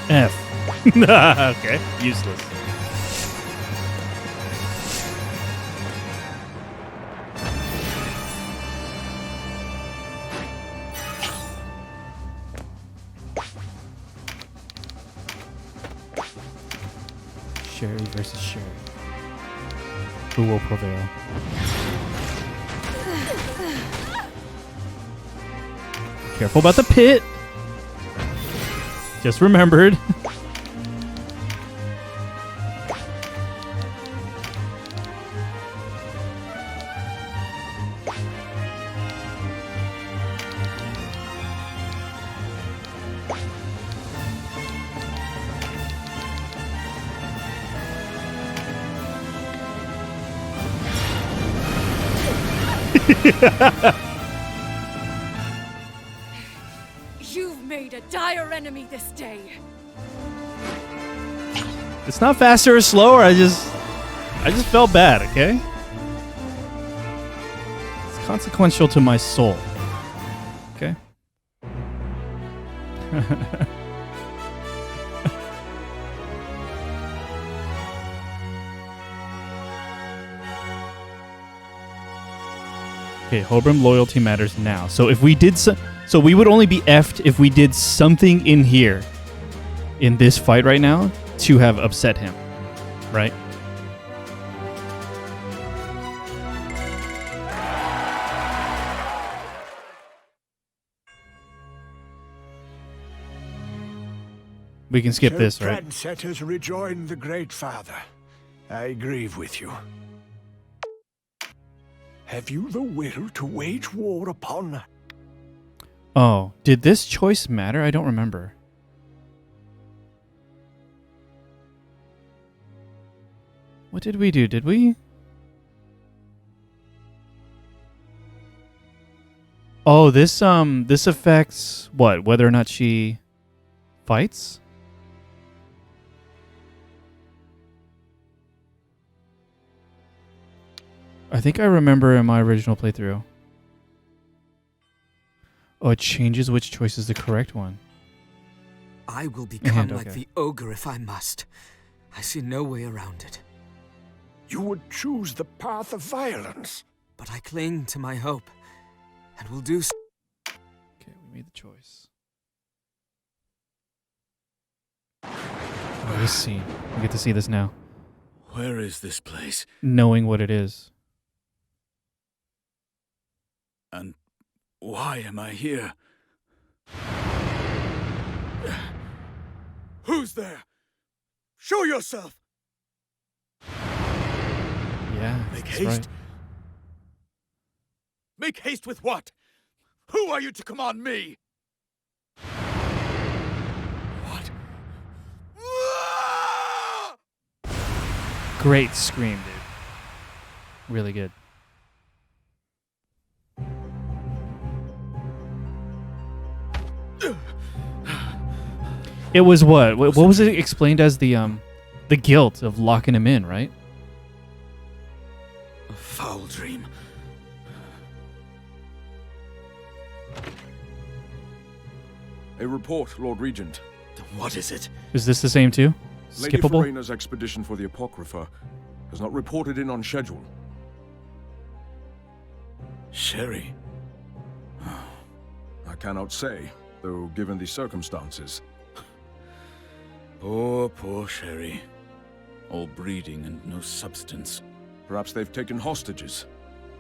F. Okay, useless. Sherry versus Sherry. Who will prevail? Careful about the pit. Just remembered. You've made a dire enemy this day. It's not faster or slower. I just felt bad. Okay. It's consequential to my soul. Okay. Okay, Hobrim loyalty matters now. So if we did so we would only be effed if we did something in here, in this fight right now, to have upset him, right? We can skip this, right? Trendsetters rejoin the Great Father. I grieve with you. Have you the will to wage war upon? Oh, did this choice matter? I don't remember. What did we do? Did we? Oh, this affects what? Whether or not she fights? I think I remember in my original playthrough. Oh, it changes which choice is the correct one. I will become like okay. the ogre if I must. I see no way around it. You would choose the path of violence. But I cling to my hope, and will do so. Okay, we made the choice. Oh, this scene. We get to see this now. Where is this place? Knowing what it is. And why am I here? Who's there? Show yourself! Yeah, Make that's haste. right. Make haste with what? Who are you to command me? What? Great scream, dude. Really good. It was what? What was it explained as the guilt of locking him in, right? A foul dream. A report, Lord Regent. What is it? Is this the same too? Lady Skippable? Farina's expedition for the Apocrypha has not reported in on schedule. Sherry? I cannot say, though given the circumstances. Poor Sherry. All breeding and no substance. Perhaps they've taken hostages.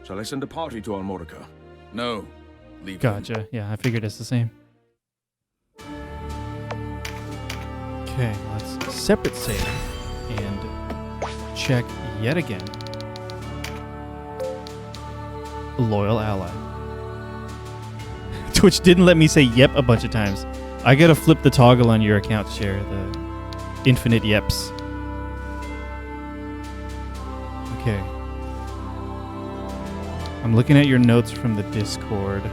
Shall I send a party to Almorica? No. Leave Gotcha. Yeah, I figured it's the same. Okay, let's separate save and check yet again. Loyal ally. Twitch didn't let me say yep a bunch of times. I gotta flip the toggle on your account to share the infinite yeps. Okay. I'm looking at your notes from the Discord.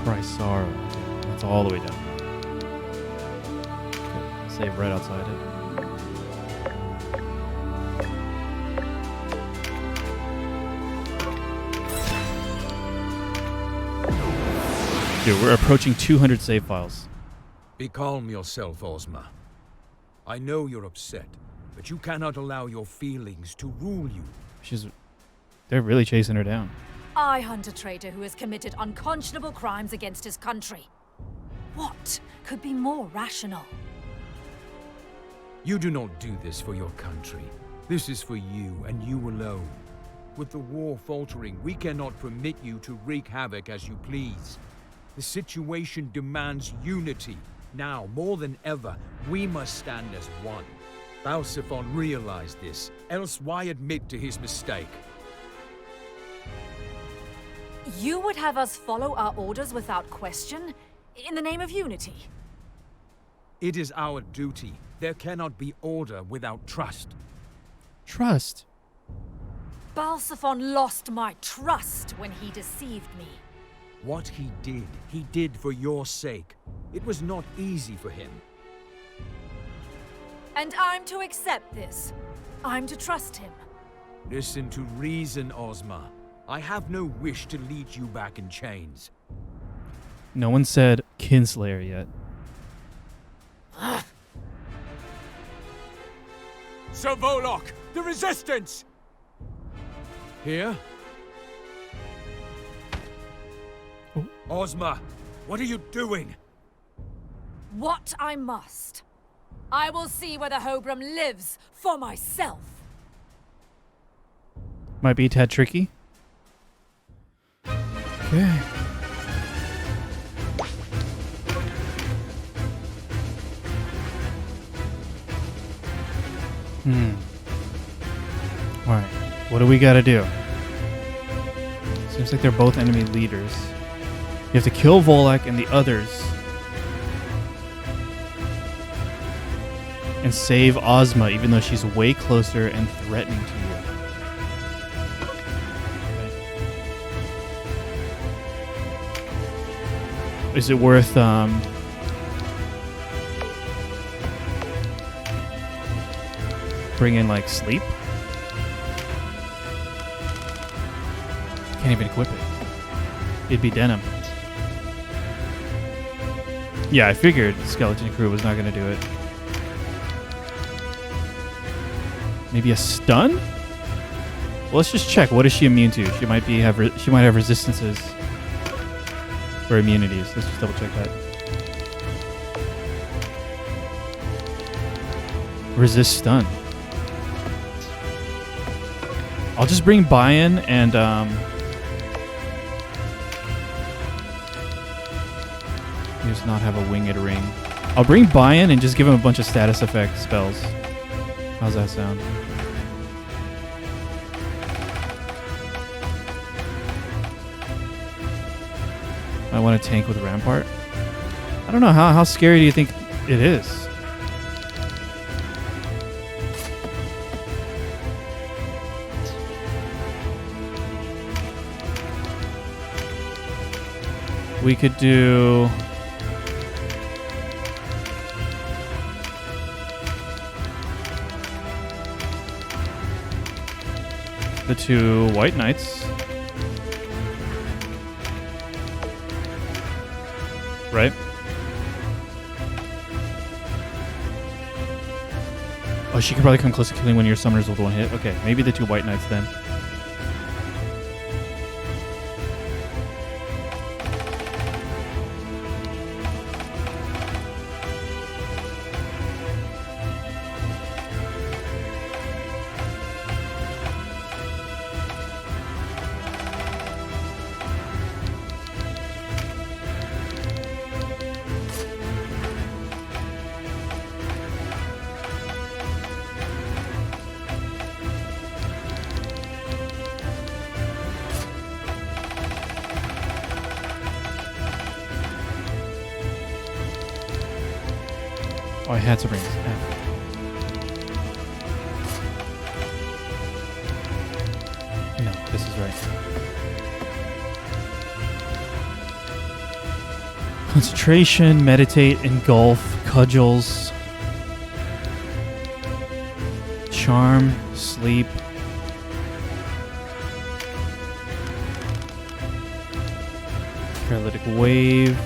Chrysaro. That's all the way down. Okay, save right outside it. Dude, we're approaching 200 save files. Be calm yourself, Ozma. I know you're upset, but you cannot allow your feelings to rule you. They're really chasing her down. I hunt a traitor who has committed unconscionable crimes against his country. What could be more rational? You do not do this for your country. This is for you and you alone. With the war faltering, we cannot permit you to wreak havoc as you please. The situation demands unity. Now, more than ever, we must stand as one. Balsaphon realized this, else why admit to his mistake? You would have us follow our orders without question? In the name of unity? It is our duty. There cannot be order without trust. Trust? Balsaphon lost my trust when he deceived me. What he did for your sake. It was not easy for him. And I'm to accept this. I'm to trust him. Listen to reason, Ozma. I have no wish to lead you back in chains. No one said Kinslayer yet. Sir Volok, the Resistance! Here? Ozma, what are you doing? What I must. I will see whether Hobram lives for myself. Might be a tad tricky. Okay. Alright, what do we gotta do? Seems like they're both enemy leaders. You have to kill Volak and the others. And save Ozma, even though she's way closer and threatening to you. Okay. Is it worth, bring in, like, sleep? Can't even equip it. It'd be denim. Yeah, I figured Skeleton Crew was not going to do it. Maybe a stun? Well, let's just check. What is she immune to? She might have resistances or immunities. Let's just double check that. Resist stun. I'll just bring buy-in and he does not have a winged ring. I'll bring buy-in and just give him a bunch of status effect spells. How's that sound? I want to tank with Rampart. I don't know, how scary do you think it is? We could do the two White Knights. Right? Oh, she could probably come close to killing one of your summoners with one hit. Okay, maybe the two White Knights then. Oh, I had to bring this. No, this is right. Concentration, meditate, engulf, cudgels, charm, sleep. Paralytic wave.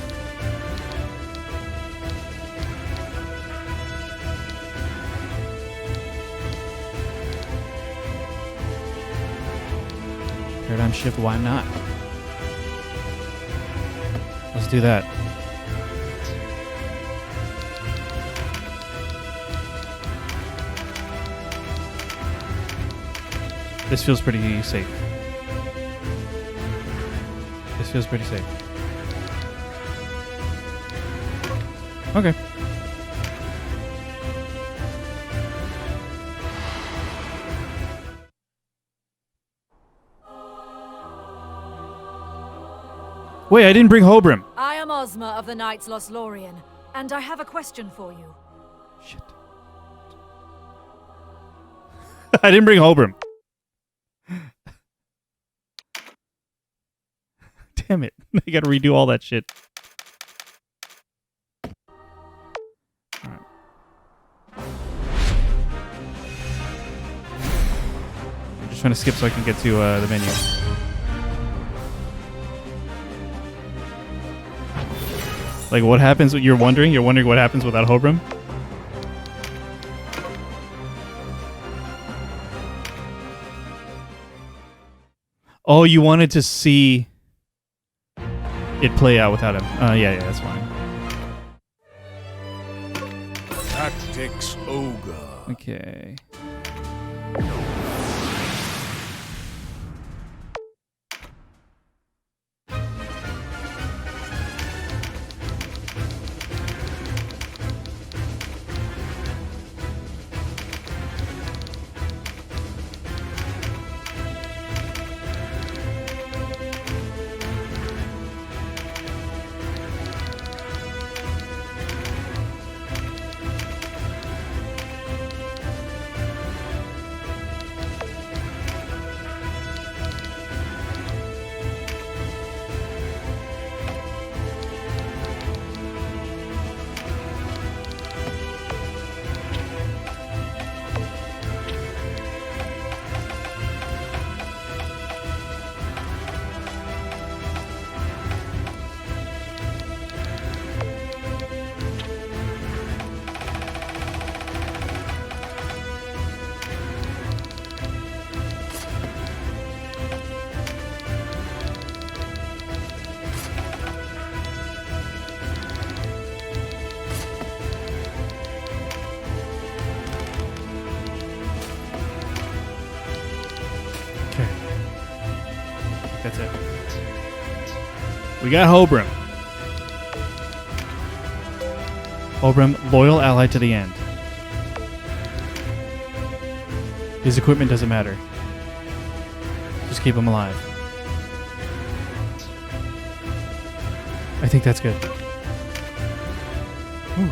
Paradigm shift, why not? Let's do that. This feels pretty safe. This feels pretty safe. Okay. Wait, I didn't bring Hobrim. I am Ozma of the Knights Lothlorien, and I have a question for you. I didn't bring Hobrim. Damn it. I gotta redo all that shit. Alright. I'm just trying to skip so I can get to the menu. Like, what happens? You're wondering? You're wondering what happens without Hobrim? Oh, you wanted to see it play out without him. Yeah, that's fine. Tactics Ogre. Okay. That's it. We got Hobrim. Hobrim, loyal ally to the end. His equipment doesn't matter. Just keep him alive. I think that's good. Whew.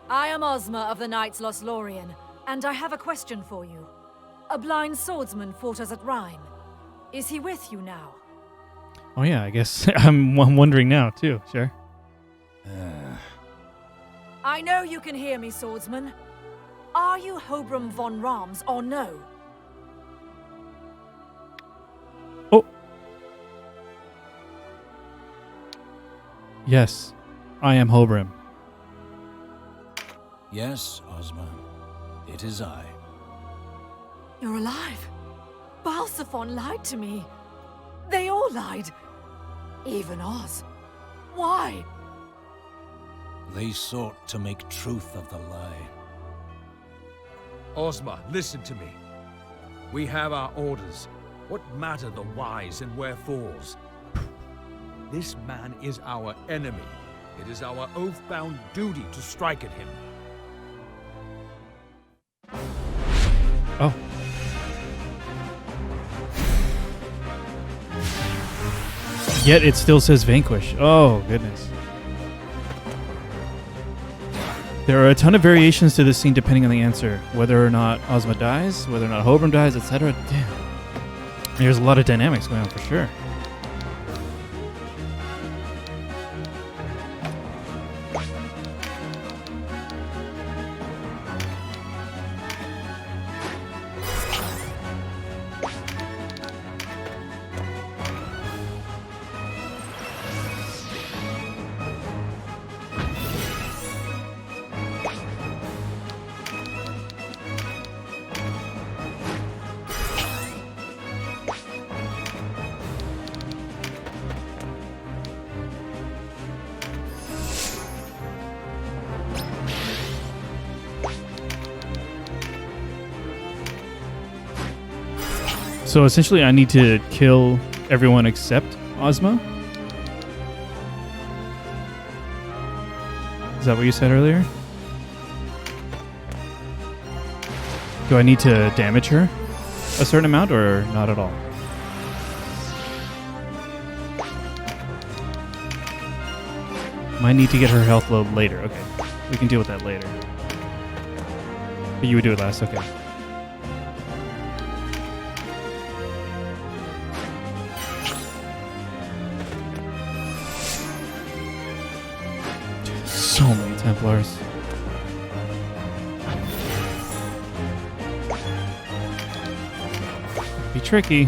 I am Ozma of the Knights Lothlorien, and I have a question for you. A blind swordsman fought us at Rhyme. Is he with you now? Oh yeah, I guess I'm wondering now too. Sure. I know you can hear me, swordsman. Are you Hobrim von Rams or no? Oh. Yes, I am Hobrim. Yes, Ozma. It is I. You're alive. Balsaphon lied to me. They all lied. Even Oz. Why? They sought to make truth of the lie. Ozma, listen to me. We have our orders. What matter the whys and wherefores? This man is our enemy. It is our oath-bound duty to strike at him. Oh. Yet it still says vanquish. Oh, goodness. There are a ton of variations to this scene depending on the answer. Whether or not Ozma dies, whether or not Hobrim dies, etc. Damn. There's a lot of dynamics going on for sure. So essentially I need to kill everyone except Ozma? Is that what you said earlier? Do I need to damage her a certain amount or not at all? Might need to get her health low later. Okay, we can deal with that later. But you would do it last, okay. So many Templars. Be tricky.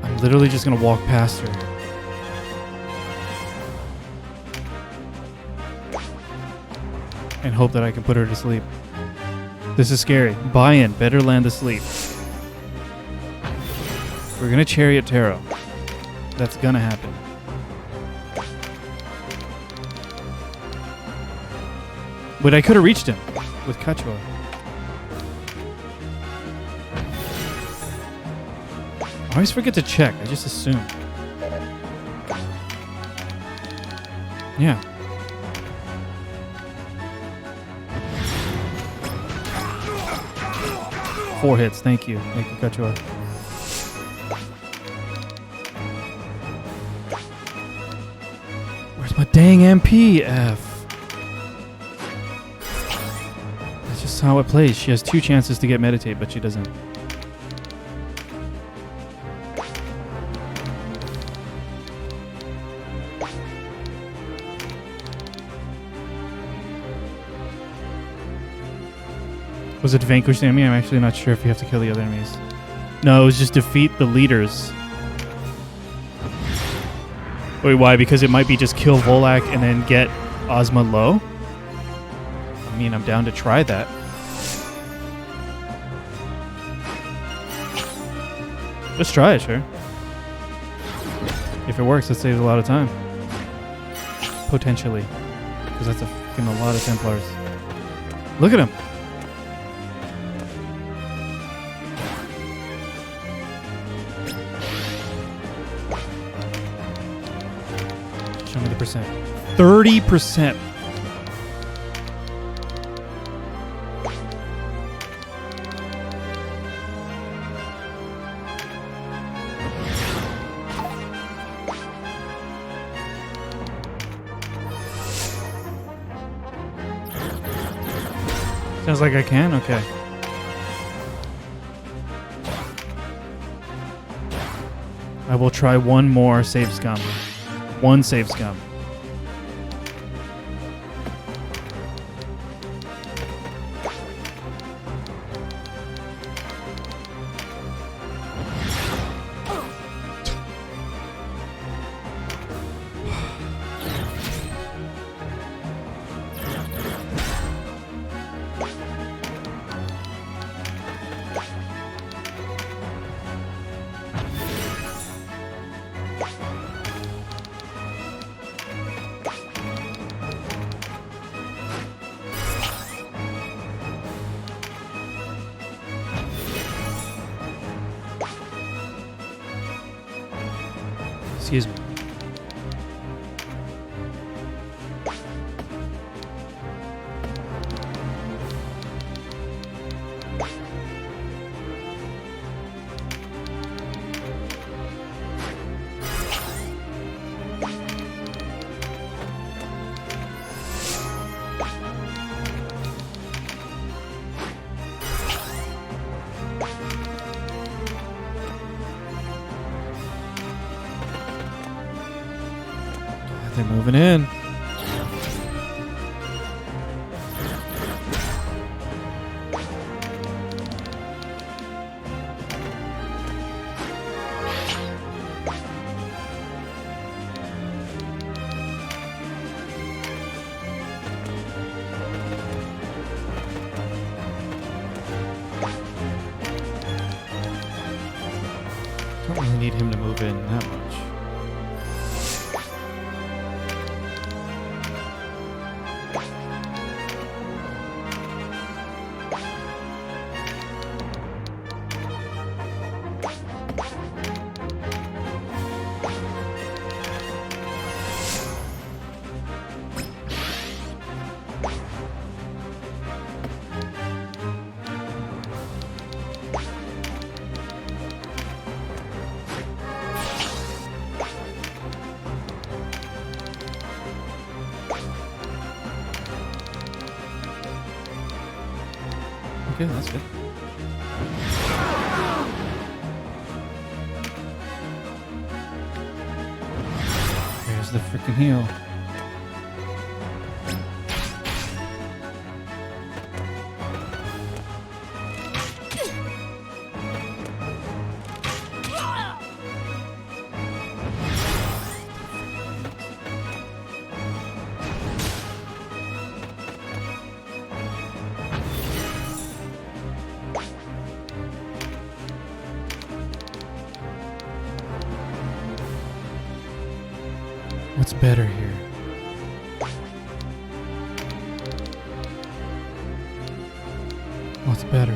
I'm literally just gonna walk past her. And hope that I can put her to sleep. This is scary. Buy-in. Better land asleep. We're gonna Chariot Tarot. That's gonna happen. But I could have reached him with Kachua. I always forget to check. I just assume. Yeah. Four hits. Thank you. Thank you, Kachua. Where's my dang MPF? That's just how it plays. She has 2 chances to get meditate, but she doesn't. Was it vanquish the enemy? I'm actually not sure if you have to kill the other enemies. No, it was just defeat the leaders. Wait, why? Because it might be just kill Volak and then get Ozma low? I mean, I'm down to try that. Just try it, sure. If it works, that saves a lot of time. Potentially. Because that's a lot of Templars. Look at him. Show me the percent. 30%. Sounds like I can? Okay. I will try one more save scum. One save scum. Excuse me. They're moving in. Don't need him to move in that much. Okay, that's good. There's the freaking heal. What's better here? What's better?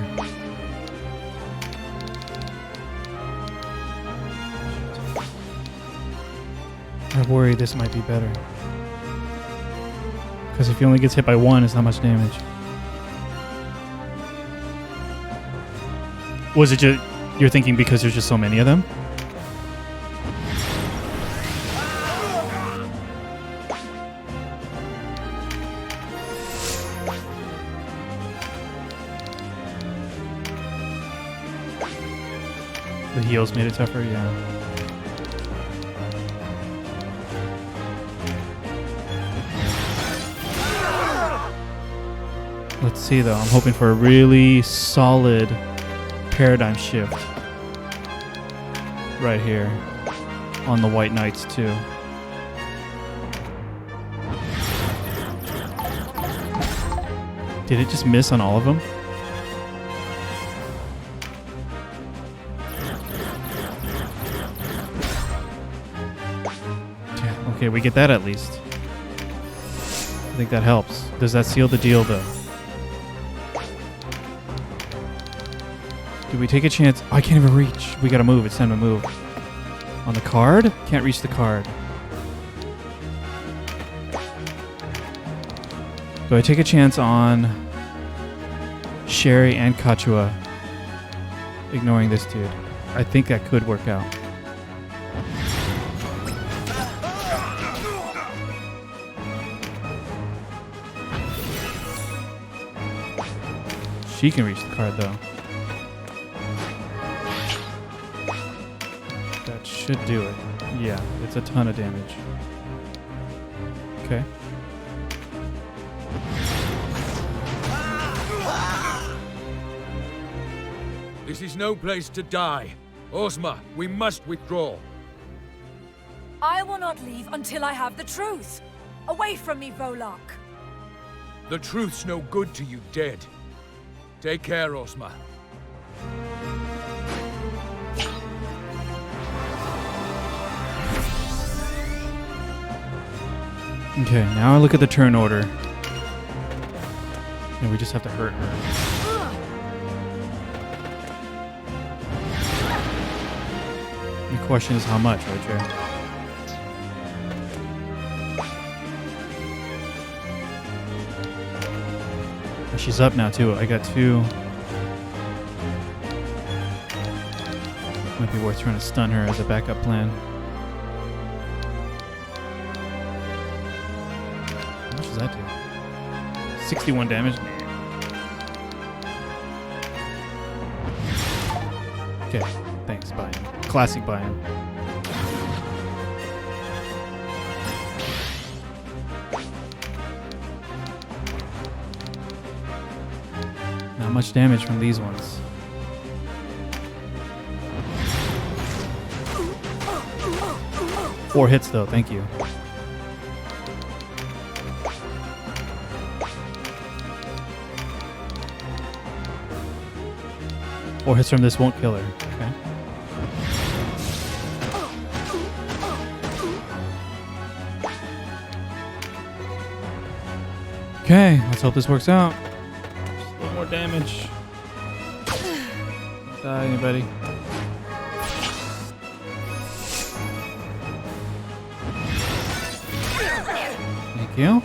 I worry this might be better. Because if he only gets hit by one, it's not much damage. Was it just... You're thinking because there's just so many of them? The heals made it tougher, yeah. Let's see though, I'm hoping for a really solid paradigm shift right here on the White Knights too. Did it just miss on all of them? Yeah, okay, we get that at least. I think that helps. Does that seal the deal though? Do we take a chance? Oh, I can't even reach. We gotta move. It's time to move. On the card? Can't reach the card. Do I take a chance on Sherry and Kachua ignoring this dude? I think that could work out. She can reach the card though. That should do it. Yeah, it's a ton of damage. Okay. This is no place to die. Ozma, we must withdraw. I will not leave until I have the truth. Away from me, Volok. The truth's no good to you dead. Take care, Ozma. Okay, now I look at the turn order. And we just have to hurt her. The question is how much, right, Jerry? She's up now, too. I got 2. Might be worth trying to stun her as a backup plan. How much does that do? 61 damage? Okay, thanks, buy-in. Classic buy-in. Not much damage from these ones. Four hits though, thank you. Four hits from this won't kill her. Okay. Okay, let's hope this works out. Just a little more damage. Don't die, anybody. Thank you.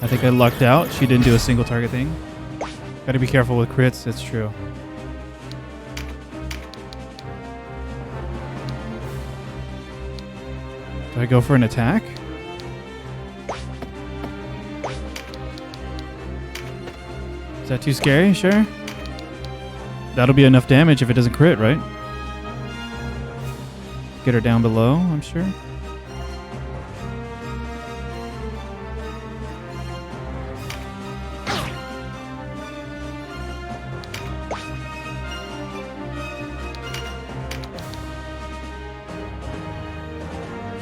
I think I lucked out. She didn't do a single target thing. Gotta be careful with crits, it's true. Do I go for an attack? Is that too scary? Sure. That'll be enough damage if it doesn't crit, right? Get her down below, I'm sure.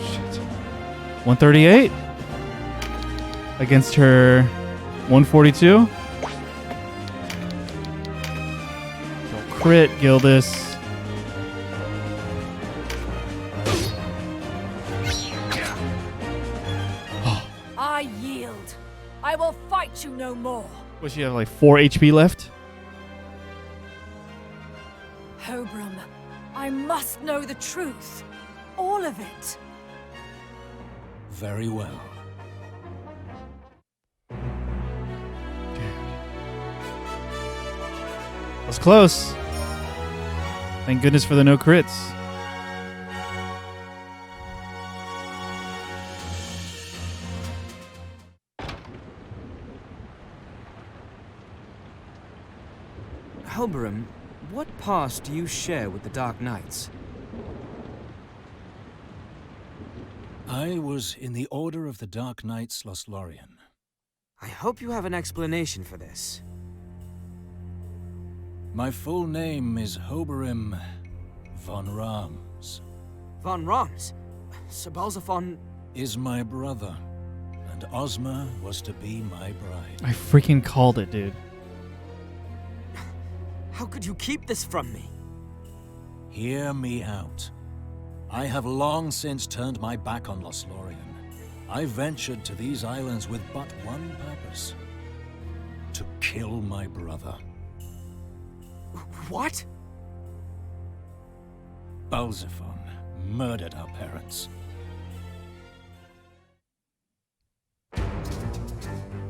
Shit. 138 against her 142. Crit, Gildas. I yield. I will fight you no more. What, she have like 4 HP left? Hobram, I must know the truth. All of it. Very well. Was close. Thank goodness for the no crits. Hobram, what past do you share with the Dark Knights? I was in the Order of the Dark Knights Lothlorien. I hope you have an explanation for this. My full name is Hoberim von Rams. Von Rams? Sir Balzaphon is my brother, and Ozma was to be my bride. I freaking called it, dude. How could you keep this from me? Hear me out. I have long since turned my back on Lothlorien. I ventured to these islands with but one purpose: to kill my brother. What? Balzaphon murdered our parents.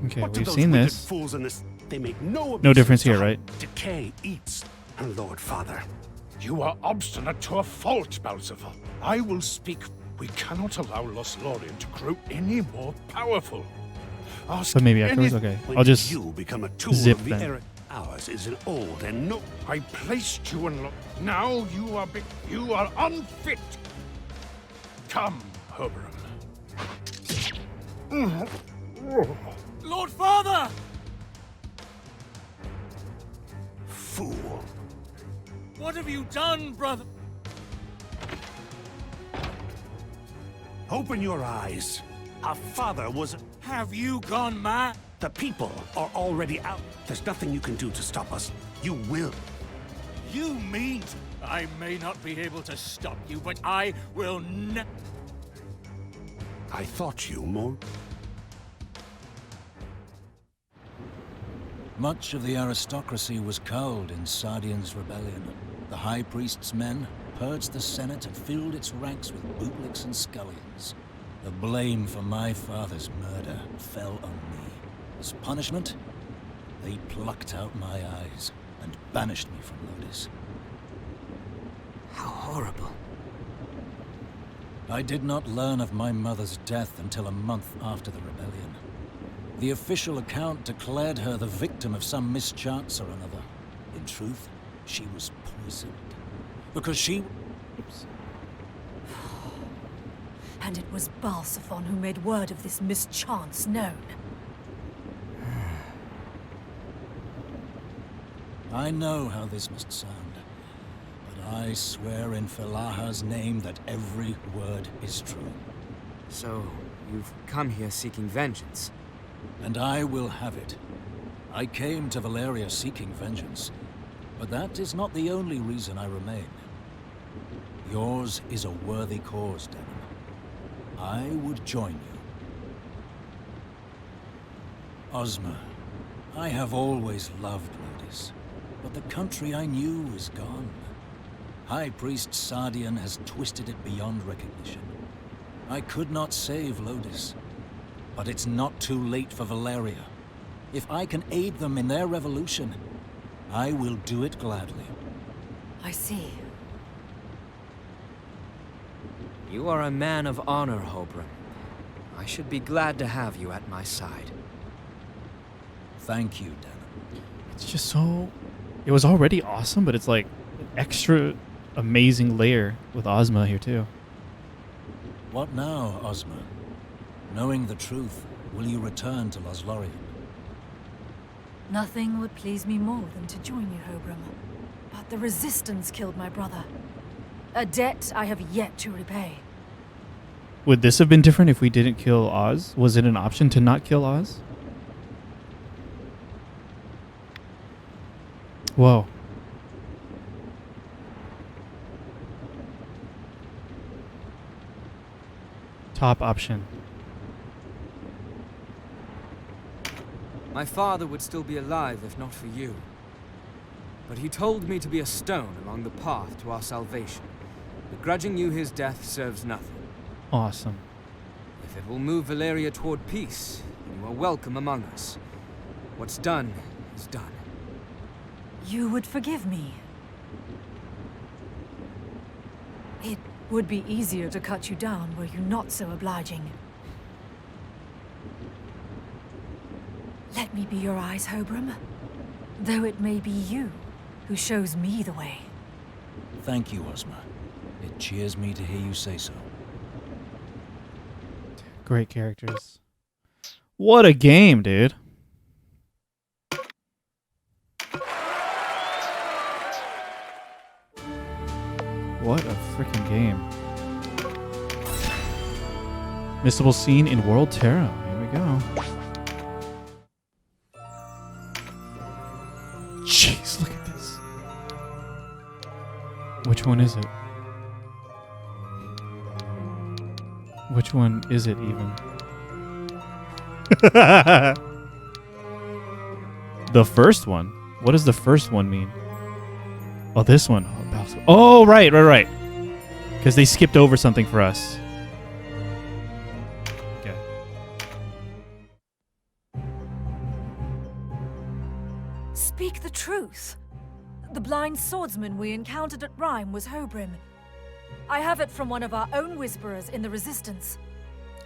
Okay, What do we've those seen wicked this. fools in this? They make no difference obeisance to here, how right? Decay eats. And Lord Father, You are obstinate to a fault, Balzaphon. I will speak. We cannot allow Lothlorien to grow any more powerful. Ask But maybe afterwards? Okay. I'll just you become a tool zip of the then. era. Ours is an old and no. I placed you in. Now you are you are unfit. Come, Hobram. Lord Father! Fool. What have you done, brother? Open your eyes. Our father was. Have you gone mad? The people are already out. There's nothing you can do to stop us. You will. You mean I may not be able to stop you, but I will I thought you more. Much of the aristocracy was culled in Sardian's rebellion. The High Priest's men purged the Senate and filled its ranks with bootlicks and scullions. The blame for my father's murder fell on me. As punishment, they plucked out my eyes and banished me from Lodis. How horrible. I did not learn of my mother's death until a month after the rebellion. The official account declared her the victim of some mischance or another. In truth, she was poisoned. Because she... Oops. And it was Balzaphon who made word of this mischance known. I know how this must sound, but I swear in Felaha's name that every word is true. So, you've come here seeking vengeance? And I will have it. I came to Valeria seeking vengeance, but that is not the only reason I remain. Yours is a worthy cause, Devon. I would join you. Ozma, I have always loved Lodis, but the country I knew is gone. High Priest Sardian has twisted it beyond recognition. I could not save Lodis, but it's not too late for Valeria. If I can aid them in their revolution, I will do it gladly. I see. You are a man of honor, Hobrim. I should be glad to have you at my side. Thank you, Denim. It's just so... It was already awesome, but it's like an extra amazing layer with Ozma here too. What now, Ozma? Knowing the truth, will you return to Lothlorien? Nothing would please me more than to join you, Hobrim. But the Resistance killed my brother. A debt I have yet to repay. Would this have been different if we didn't kill Oz? Was it an option to not kill Oz? Whoa. Top option. My father would still be alive if not for you. But he told me to be a stone along the path to our salvation. Begrudging you his death serves nothing. Awesome. If it will move Valeria toward peace, then you are welcome among us. What's done is done. You would forgive me. It would be easier to cut you down were you not so obliging. Let me be your eyes, Hobrim. Though it may be you who shows me the way. Thank you, Ozma. It cheers me to hear you say so. Great characters. What a game, dude. What a freaking game. Missable scene in World Terra. Here we go. Jeez, look at this. Which one is it? Which one is it even? The first one? What does the first one mean? Oh, this one. Oh, right. Because they skipped over something for us. Okay. Speak the truth. The blind swordsman we encountered at Rhyme was Hobrim. I have it from one of our own whisperers in the Resistance.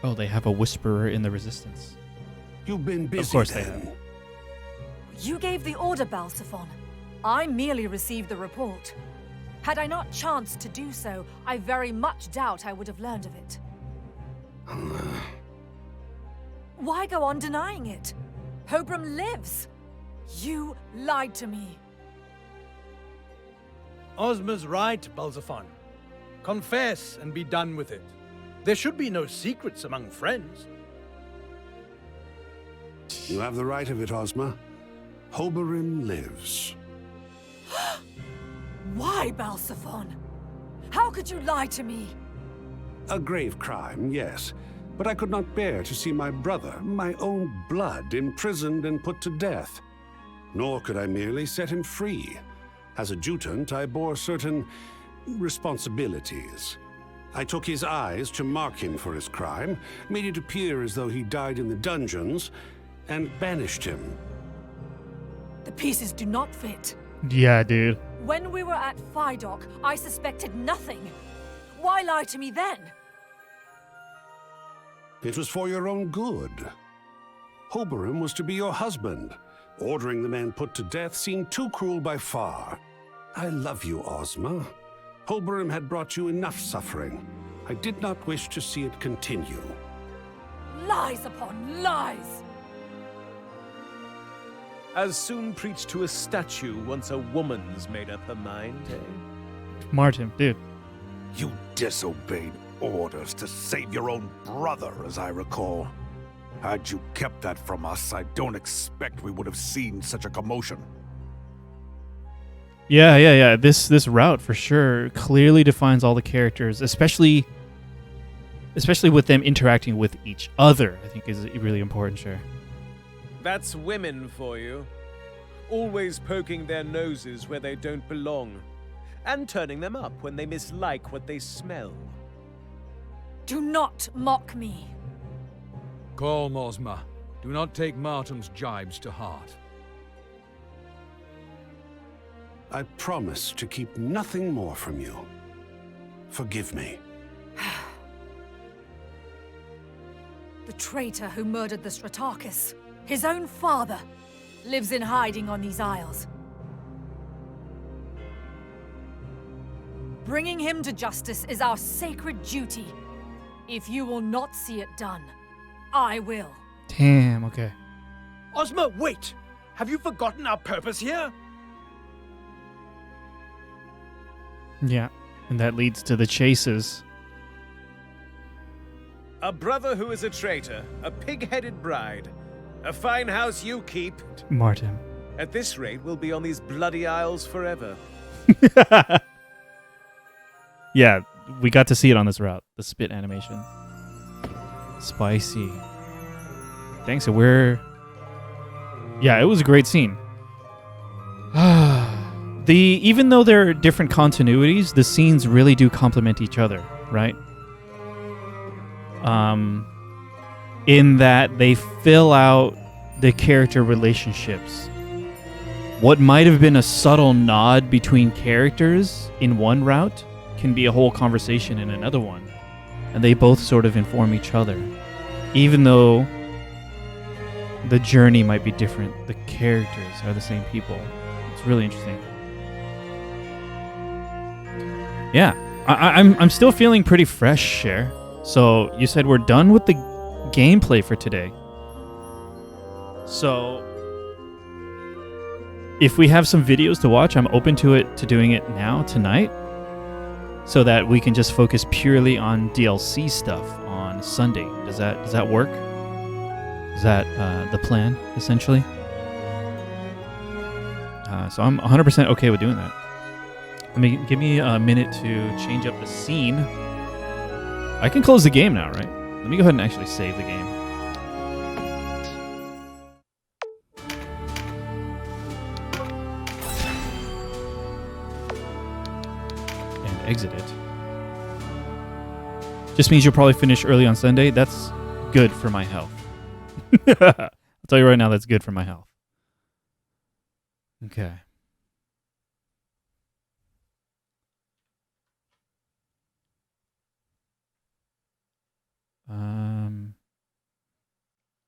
Oh, they have a whisperer in the Resistance. You've been busy. Of course then. they have. You gave the order, Balsaphon. I merely received the report. Had I not chanced to do so, I very much doubt I would have learned of it. Why go on denying it? Hobrim lives. You lied to me. Ozma's right, Balsaphon. Confess and be done with it. There should be no secrets among friends. You have the right of it, Ozma. Hoberim lives. Why, Balsaphon? How could you lie to me? A grave crime, yes. But I could not bear to see my brother, my own blood, imprisoned and put to death. Nor could I merely set him free. As adjutant, I bore certain responsibilities. I took his eyes to mark him for his crime, made it appear as though he died in the dungeons, and banished him. The pieces do not fit. Yeah, dude. When we were at Phydock, I suspected nothing. Why lie to me then? It was for your own good. Hoberim was to be your husband. Ordering the man put to death seemed too cruel by far. I love you, Ozma. Hoberim had brought you enough suffering. I did not wish to see it continue. Lies upon lies! As soon preach to a statue once a woman's made up her mind, eh? Martin, dude. You disobeyed orders to save your own brother, as I recall. Had you kept that from us, I don't expect we would have seen such a commotion. Yeah. This route for sure clearly defines all the characters, especially with them interacting with each other. I think is really important. Sure. That's women for you. Always poking their noses where they don't belong, and turning them up when they mislike what they smell. Do not mock me. Calm, Ozma. Do not take Martin's jibes to heart. I promise to keep nothing more from you. Forgive me. The traitor who murdered the Stratarchus, his own father, lives in hiding on these isles. Bringing him to justice is our sacred duty. If you will not see it done, I will. Damn, okay. Ozma, wait! Have you forgotten our purpose here? Yeah, and that leads to the chases. A brother who is a traitor, a pig-headed bride, a fine house you keep. Martin. At this rate, we'll be on these bloody isles forever. Yeah, we got to see it on this route. The spit animation. Spicy. Thanks, so we're... Yeah, it was a great scene. Even though there are different continuities, the scenes really do complement each other, right? In that they fill out the character relationships. What might have been a subtle nod between characters in one route can be a whole conversation in another one. And they both sort of inform each other. Even though the journey might be different, the characters are the same people. It's really interesting. Yeah, I'm still feeling pretty fresh, Cher. So you said we're done with the gameplay for today. So if we have some videos to watch, I'm open to doing it now, tonight, so that we can just focus purely on DLC stuff on Sunday. Does that work? Is that the plan, essentially? So I'm 100% okay with doing that. Give me a minute to change up the scene. I can close the game now, right? Let me go ahead and actually save the game. And exit it. Just means you'll probably finish early on Sunday. That's good for my health. I'll tell you right now, that's good for my health. Okay.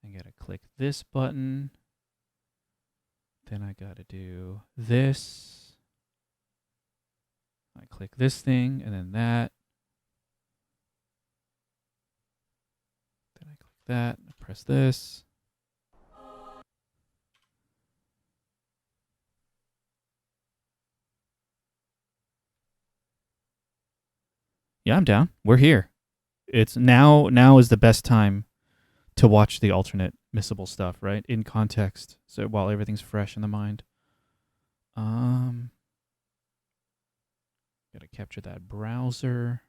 I gotta click this button. Then I gotta do this. I click this thing and then that. Then I click that, press this. Yeah, I'm down. We're here. It's now is the best time to watch the alternate missable stuff, right? In context. So while everything's fresh in the mind. Gotta capture that browser.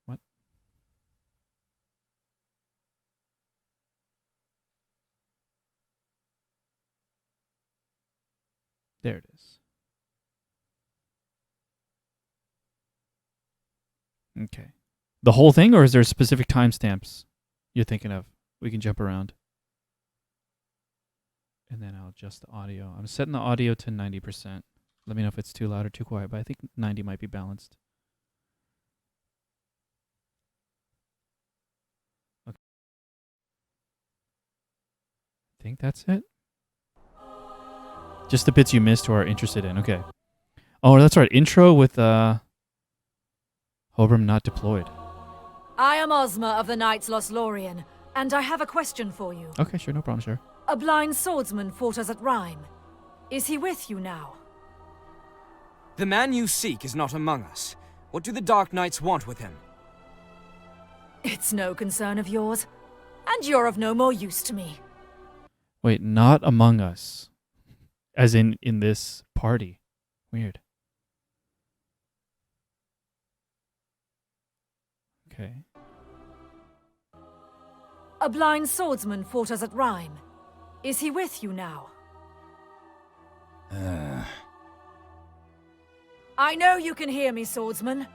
What? There it is. Okay. The whole thing, or is there specific timestamps you're thinking of? We can jump around. And then I'll adjust the audio. I'm setting the audio to 90%. Let me know if it's too loud or too quiet, but I think 90 might be balanced. Okay. I think that's it. Just the bits you missed or are interested in. Okay. Oh, that's right. Intro with Hobram not deployed. I am Ozma of the Knights Lothlorien, and I have a question for you. Okay, sure. No problem, sure. A blind swordsman fought us at Rhyme. Is he with you now? The man you seek is not among us. What do the Dark Knights want with him? It's no concern of yours. and you're of no more use to me. Wait, not among us. As in this party. Weird. Okay. A blind swordsman fought us at Rhyme. Is he with you now? I know you can hear me, swordsman.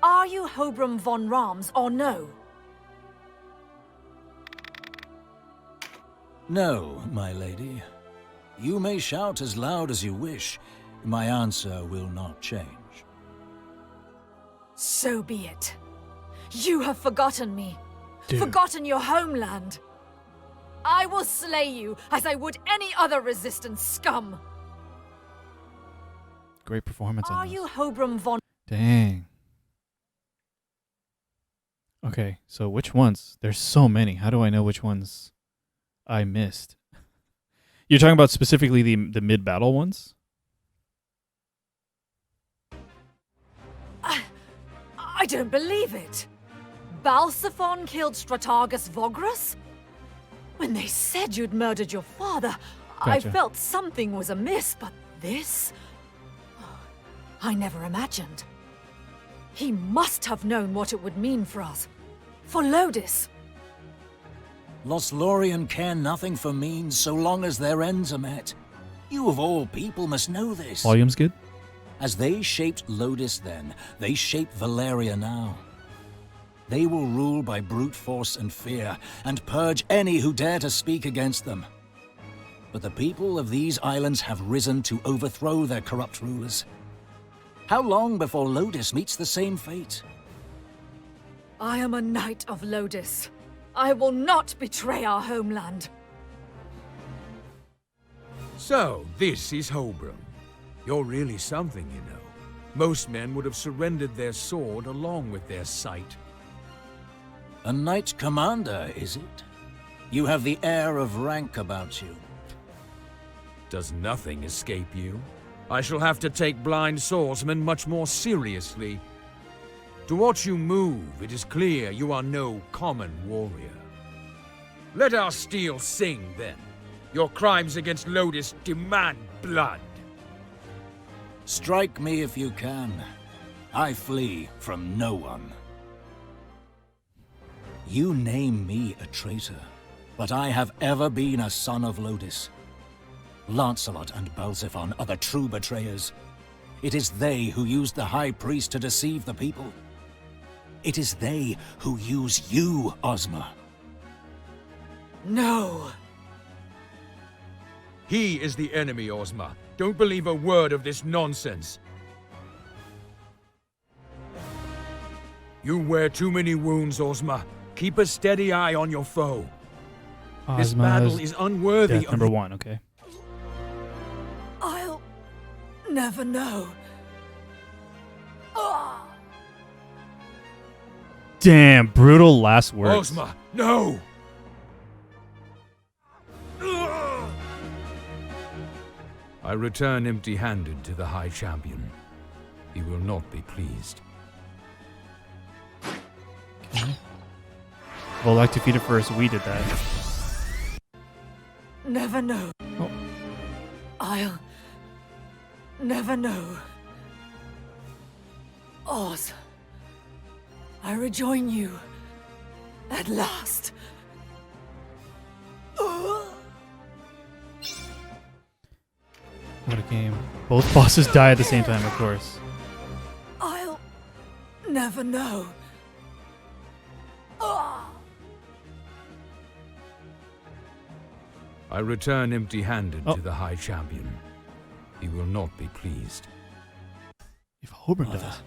Are you Hobram von Rams or no? No, my lady. You may shout as loud as you wish. My answer will not change. So be it. You have forgotten me. Dude. Forgotten your homeland. I will slay you as I would any other resistance scum. Great performance on Are this. you Hobram von... Dang. Okay, so which ones? There's so many. How do I know which ones I missed? You're talking about specifically the mid-battle ones? I don't believe it. Balsaphon killed Stratargus Vogrus? When they said you'd murdered your father, I Gotcha. felt something was amiss, but this? I never imagined. He must have known what it would mean for us. For Lodis. Lothlorien care nothing for means so long as their ends are met. You of all people must know this. Volume's good? As they shaped Lodis then, they shape Valeria now. They will rule by brute force and fear, and purge any who dare to speak against them. But the people of these islands have risen to overthrow their corrupt rulers. How long before Lodis meets the same fate? I am a knight of Lodis. I will not betray our homeland. So, this is Hobram. You're really something, you know. Most men would have surrendered their sword along with their sight. A knight commander, is it? You have the air of rank about you. Does nothing escape you? I shall have to take blind swordsmen much more seriously. To watch you move, it is clear you are no common warrior. Let our steel sing, then. Your crimes against Lodis demand blood. Strike me if you can. I flee from no one. You name me a traitor, but I have ever been a son of Lodis. Lancelot and Balsaphon are the true betrayers. It is they who used the High Priest to deceive the people. It is they who use you, Ozma. No. He is the enemy, Ozma. Don't believe a word of this nonsense. You wear too many wounds, Ozma. Keep a steady eye on your foe. This battle is unworthy death number 1, okay. I'll never know. Damn, brutal last words. Ozma, no! I return empty-handed to the High Champion. He will not be pleased. Okay. Volak defeated first. We did that. Never know. Oh. I'll never know. Oz, I rejoin you at last. What a game. Both bosses die at the same time, of course. I'll never know. I return empty-handed to the High Champion. He will not be pleased. If Hobram does.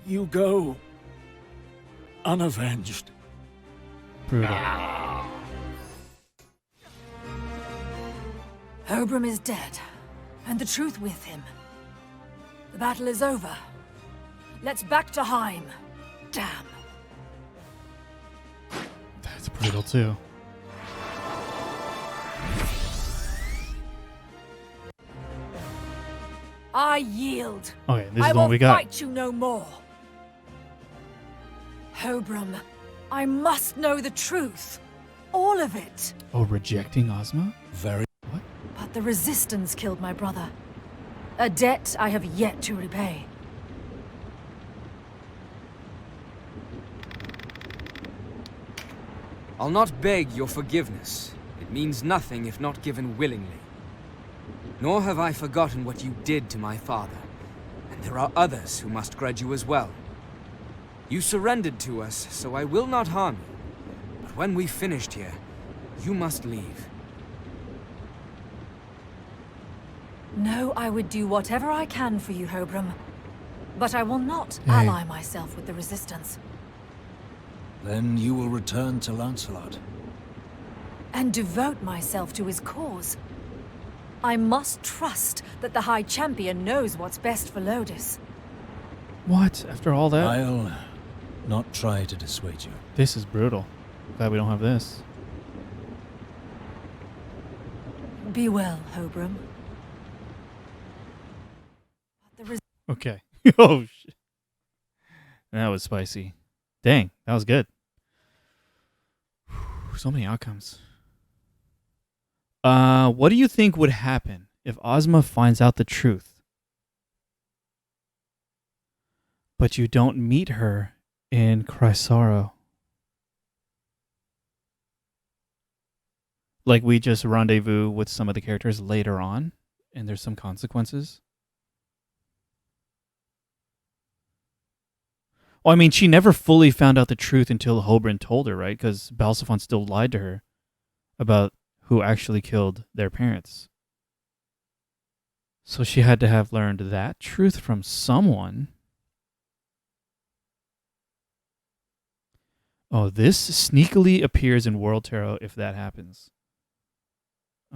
You go unavenged. Brutal. Hobram is dead, and the truth with him. The battle is over. Let's back to Heim. Damn. That's brutal too. I yield. Okay, this I is the one will we got. fight you no more. Hobram, I must know the truth. All of it. Oh, rejecting Ozma? Very. But the Resistance killed my brother. A debt I have yet to repay. I'll not beg your forgiveness. It means nothing if not given willingly. Nor have I forgotten what you did to my father. And there are others who must grudge you as well. You surrendered to us, so I will not harm you. But when we've finished here, you must leave. No, I would do whatever I can for you, Hobram. But I will not ally myself with the Resistance. Then you will return to Lancelot. And devote myself to his cause. I must trust that the High Champion knows what's best for Lodis. What? After all that? I'll not try to dissuade you. This is brutal. Glad we don't have this. Be well, Hobram. Okay. Oh, shit. That was spicy. Dang, that was good. So many outcomes. What do you think would happen if Ozma finds out the truth, but you don't meet her in Chrysaro? Like we just rendezvous with some of the characters later on, and there's some consequences. Well, I mean, she never fully found out the truth until Hobran told her, right? Because Balsafon still lied to her about who actually killed their parents. So she had to have learned that truth from someone. Oh, this sneakily appears in World Tarot if that happens.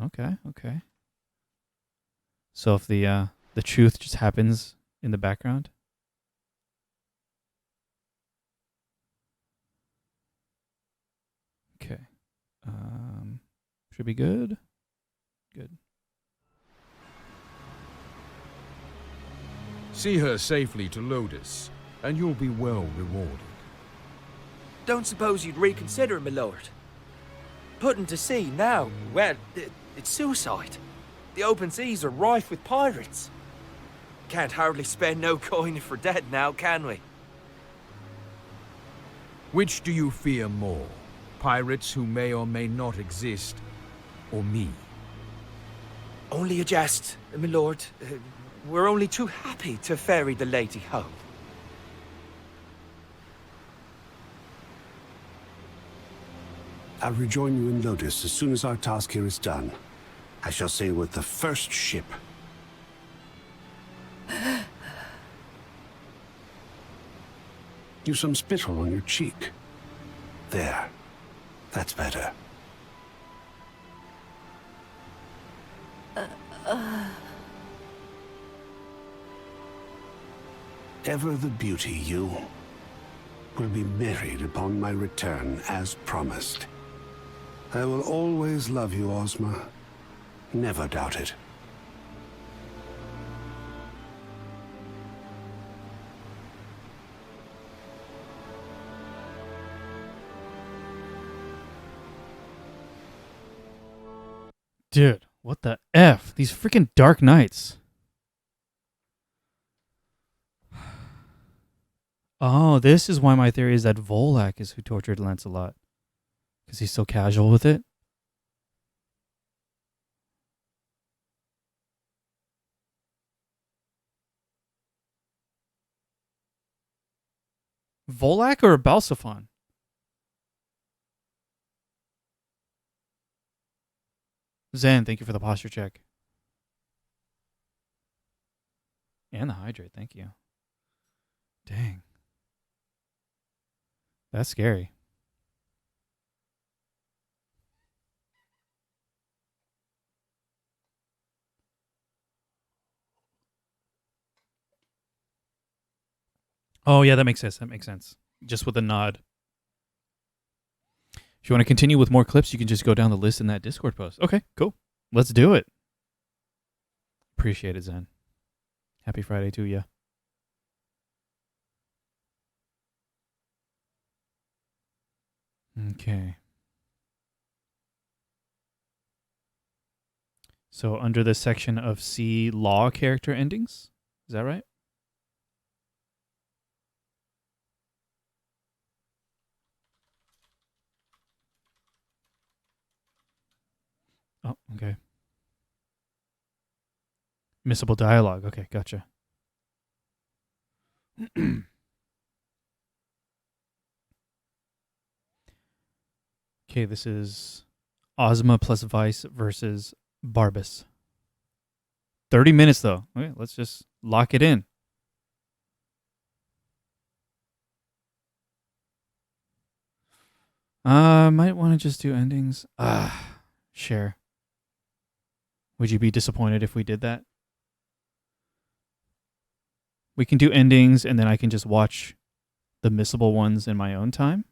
Okay, okay. So if the truth just happens in the background. Okay. Should be good. Good. See her safely to Lodis, and you'll be well rewarded. Don't suppose you'd reconsider, my lord? Putting to sea now, well, it's suicide. The open seas are rife with pirates. Can't hardly spend no coin for dead now, can we? Which do you fear more? Pirates who may or may not exist, or me? Only a jest, my lord. We're only too happy to ferry the lady home. I'll rejoin you in Lodis as soon as our task here is done. I shall sail with the first ship. You've some spittle on your cheek. There. That's better. Ever the beauty, you will be married upon my return, as promised. I will always love you, Ozma. Never doubt it. Dude, what the F? These freaking Dark Knights. Oh, this is why my theory is that Volak is who tortured Lancelot. Because he's so casual with it. Volak or Balsafon? Zen, thank you for the posture check. And the hydrate, thank you. Dang. That's scary. Oh, yeah, that makes sense. That makes sense. Just with a nod. If you want to continue with more clips, you can just go down the list in that Discord post. Okay, cool. Let's do it. Appreciate it, Zen. Happy Friday to you. Okay. So under this section of C, law character endings, is that right? Oh, okay. Missable dialogue. Okay, gotcha. Okay, this is Ozma plus Vice versus Barbas. 30 minutes, though. Okay, let's just lock it in. Might want to just do endings. Sure. Would you be disappointed if we did that? We can do endings, and then I can just watch the missable ones in my own time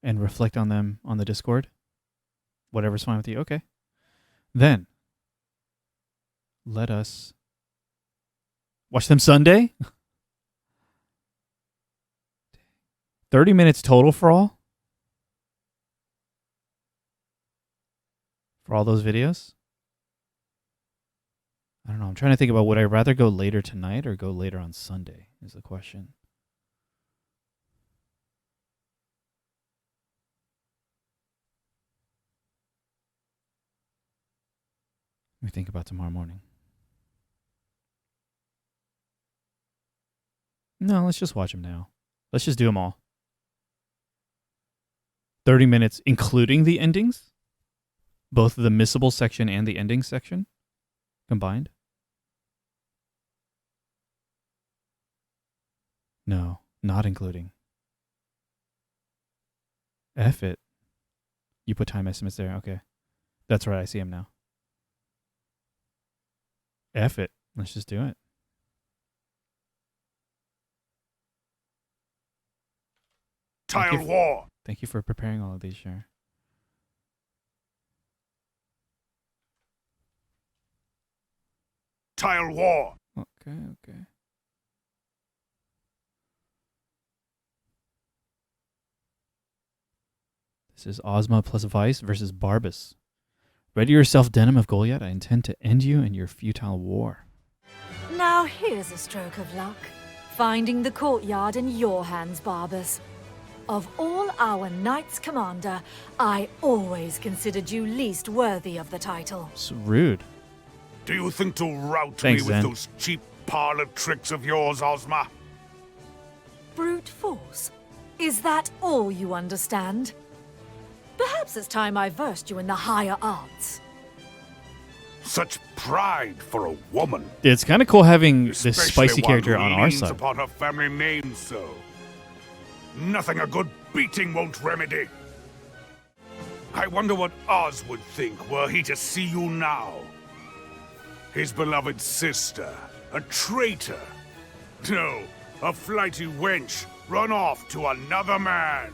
and reflect on them on the Discord. Whatever's fine with you. Okay. Then, let us watch them Sunday. 30 minutes total for all those videos. I don't know. I'm trying to think about would I rather go later tonight or go later on Sunday is the question. Let me think about tomorrow morning. No, let's just watch them now. Let's just do them all. 30 minutes, including the endings? Both the missable section and the ending section combined? No, not including. F it. You put time estimates there. Okay. That's right. I see them now. F it. Let's just do it. Tile war. Thank you for preparing all of these, Cher. Tile war. Okay, okay. This is Ozma plus Vice versus Barbas. Ready yourself, Denim of Goliath. I intend to end you in your futile war. Now here's a stroke of luck. Finding the courtyard in your hands, Barbas. Of all our knights commander, I always considered you least worthy of the title. It's rude. Do you think to rout Thanks, me with Zen. those cheap parlor tricks of yours, Ozma? Brute force? Is that all you understand? Perhaps it's time I versed you in the higher arts. Such pride for a woman. It's kind of cool having this Especially spicy one character who on our leans side. upon her family name so. Nothing a good beating won't remedy. I wonder what Oz would think were he to see you now. His beloved sister, a traitor. No, a flighty wench, run off to another man.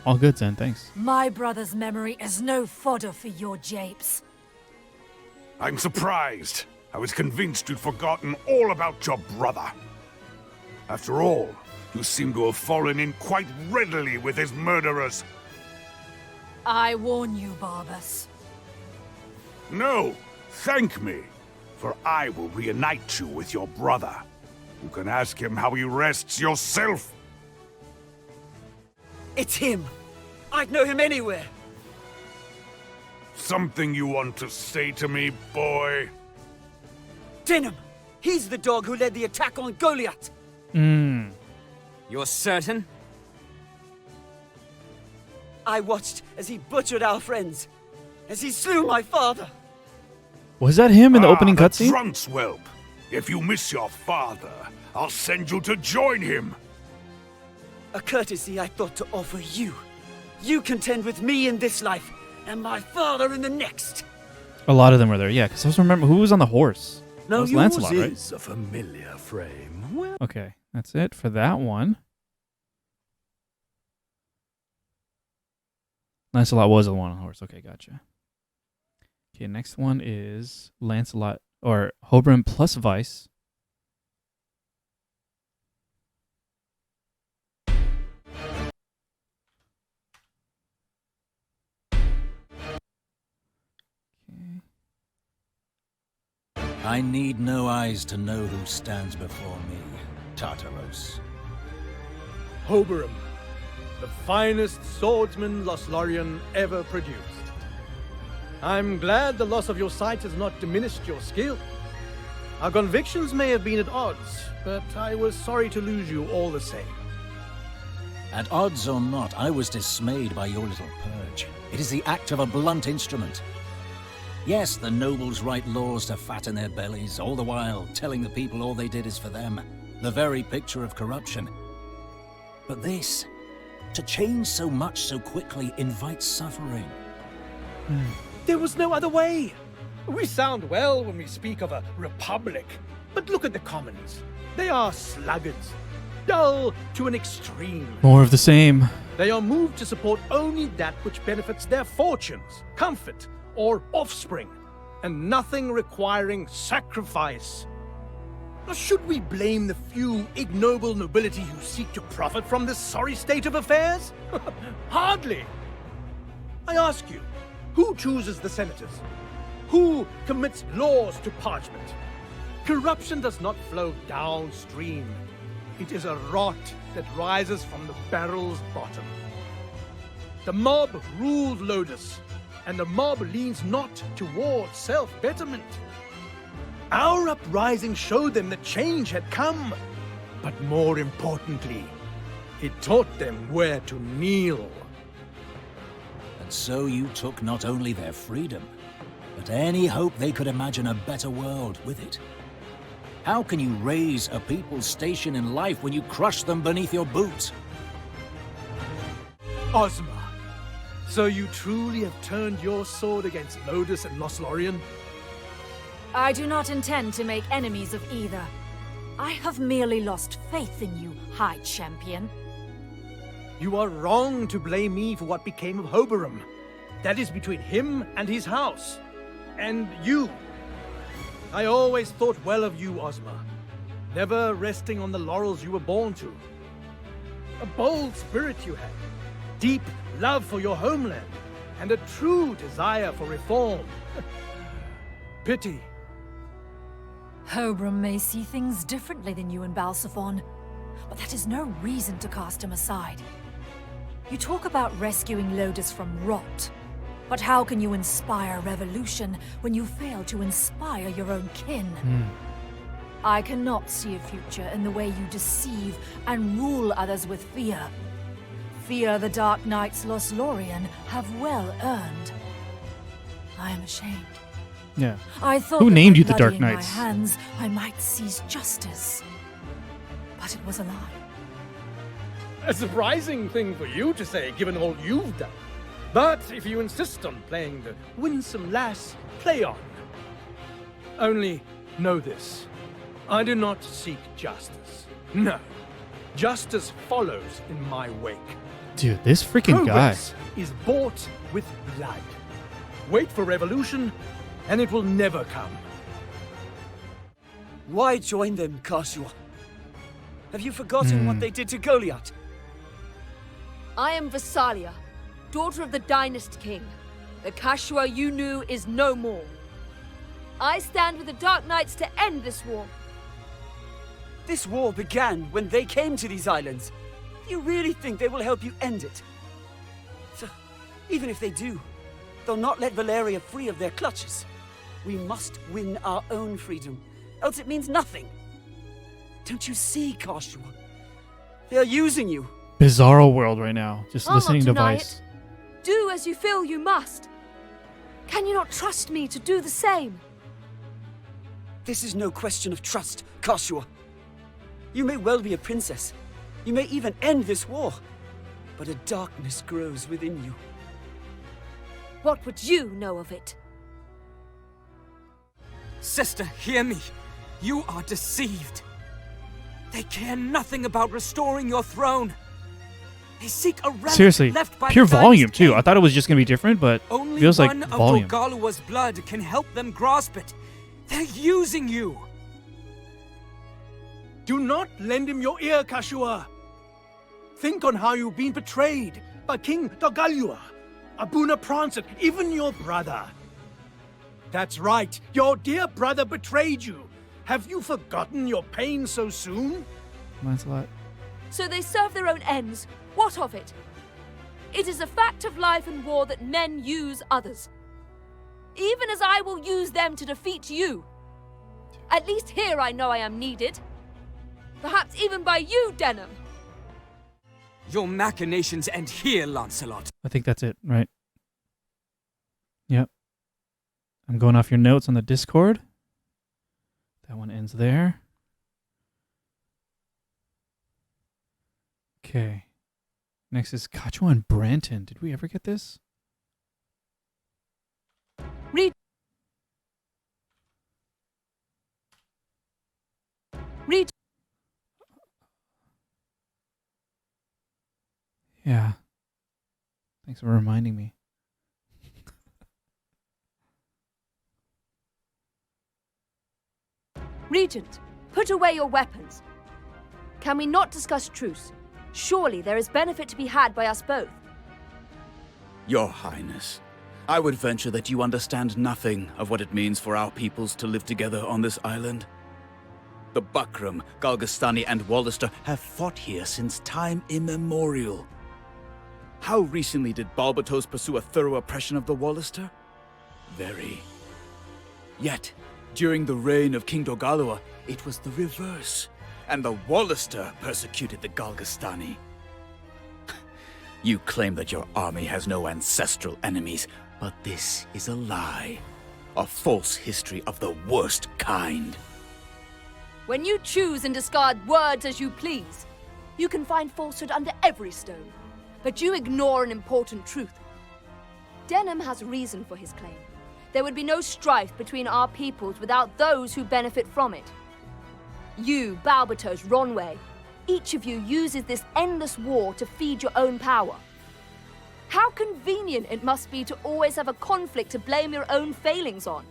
All good, Zen. Thanks. My brother's memory is no fodder for your japes. I'm surprised. I was convinced you'd forgotten all about your brother. After all, you seem to have fallen in quite readily with his murderers. I warn you, Barbas. No, thank me, for I will reunite you with your brother. You can ask him how he rests yourself. It's him. I'd know him anywhere. Something you want to say to me, boy? Denim! He's the dog who led the attack on Goliath! You're certain? I watched as he butchered our friends, as he slew my father. Was that him in the opening the cutscene? Drunk's whelp. If you miss your father, I'll send you to join him. A courtesy I thought to offer you. You contend with me in this life, and my father in the next. A lot of them were there, yeah. Because I was remember who was on the horse. That Now was yours Lancelot, right? is a familiar frame. Well, Okay, that's it for that one. Lancelot was the one on the horse. Okay, gotcha. Okay, next one is Lancelot or Oberyn plus Vice. I need no eyes to know who stands before me, Tartaros. Oberon, the finest swordsman Lothlorien ever produced. I'm glad the loss of your sight has not diminished your skill. Our convictions may have been at odds, but I was sorry to lose you all the same. At odds or not, I was dismayed by your little purge. It is the act of a blunt instrument. Yes, the nobles write laws to fatten their bellies, all the while telling the people all they did is for them. The very picture of corruption. But this, to change so much so quickly, invites suffering. There was no other way. We sound well when we speak of a republic, but look at the commons. They are sluggards, dull to an extreme. More of the same. They are moved to support only that which benefits their fortunes, comfort, or offspring, and nothing requiring sacrifice. Should we blame the few ignoble nobility who seek to profit from this sorry state of affairs? Hardly. I ask you, who chooses the senators? Who commits laws to parchment? Corruption does not flow downstream. It is a rot that rises from the barrel's bottom. The mob ruled Lodus, and the mob leans not towards self-betterment. Our uprising showed them that change had come, but more importantly, it taught them where to kneel. And so you took not only their freedom, but any hope they could imagine a better world with it. How can you raise a people's station in life when you crush them beneath your boots? Ozma, so you truly have turned your sword against Lodus and Lothlorien? I do not intend to make enemies of either. I have merely lost faith in you, High Champion. You are wrong to blame me for what became of Oberon. That is between him and his house. And you. I always thought well of you, Ozma. Never resting on the laurels you were born to. A bold spirit you had. Deep love for your homeland. And a true desire for reform. Pity. Oberon may see things differently than you and Balsaphon, but that is no reason to cast him aside. You talk about rescuing Lodus from rot, but how can you inspire revolution when you fail to inspire your own kin? I cannot see a future in the way you deceive and rule others with fear. Fear the Dark Knights Lothlorien have well earned. I am ashamed. Yeah. I thought who that named by you the Dark bloody in Knights? my hands, I might seize justice. But it was a lie. A surprising thing for you to say, given all you've done. But if you insist on playing the winsome lass, play on. Only know this. I do not seek justice. No. Justice follows in my wake. Dude, this freaking guy. Progress is bought with blood. Wait for revolution, and it will never come. Why join them, Kashua? Have you forgotten what they did to Goliath? I am Visalia, daughter of the Dynast King. The Kashua you knew is no more. I stand with the Dark Knights to end this war. This war began when they came to these islands. Do you really think they will help you end it? So, even if they do, they'll not let Valeria free of their clutches. We must win our own freedom, else it means nothing. Don't you see, Kashua? They are using you. Bizarro world right now. Just I'll listening not to deny Vice. it. Do as you feel you must. Can you not trust me to do the same? This is no question of trust, Kashua. You may well be a princess. You may even end this war. But a darkness grows within you. What would you know of it? Sister, hear me. You are deceived. They care nothing about restoring your throne. They seek a relic Seriously, left by pure the volume Dynast too. King. I thought it was just gonna be different, but Only feels like one of volume. Dorgalua's blood can help them grasp it. They're using you. Do not lend him your ear, Kashua. Think on how you've been betrayed by King Dorgalua, Abuna Prancet, even your brother. That's right. Your dear brother betrayed you. Have you forgotten your pain so soon? Lancelot. So they serve their own ends. What of it? It is a fact of life and war that men use others. Even as I will use them to defeat you. At least here I know I am needed. Perhaps even by you, Denham. Your machinations end here, Lancelot. I think that's it, right? Yep. I'm going off your notes on the Discord. That one ends there. Okay. Next is Cachua and Branton. Did we ever get this? Read. Yeah. Thanks for reminding me. Regent, put away your weapons. Can we not discuss truce? Surely there is benefit to be had by us both. Your Highness, I would venture that you understand nothing of what it means for our peoples to live together on this island. The Buckram, Galgastani, and Wallister have fought here since time immemorial. How recently did Balbatos pursue a thorough oppression of the Wallister? Very. Yet, during the reign of King Dorgalua, it was the reverse, and the Wallister persecuted the Galgastani. You claim that your army has no ancestral enemies, but this is a lie. A false history of the worst kind. When you choose and discard words as you please, you can find falsehood under every stone. But you ignore an important truth. Denham has reason for his claim. There would be no strife between our peoples without those who benefit from it. You, Balbatos, Ronway, each of you uses this endless war to feed your own power. How convenient it must be to always have a conflict to blame your own failings on.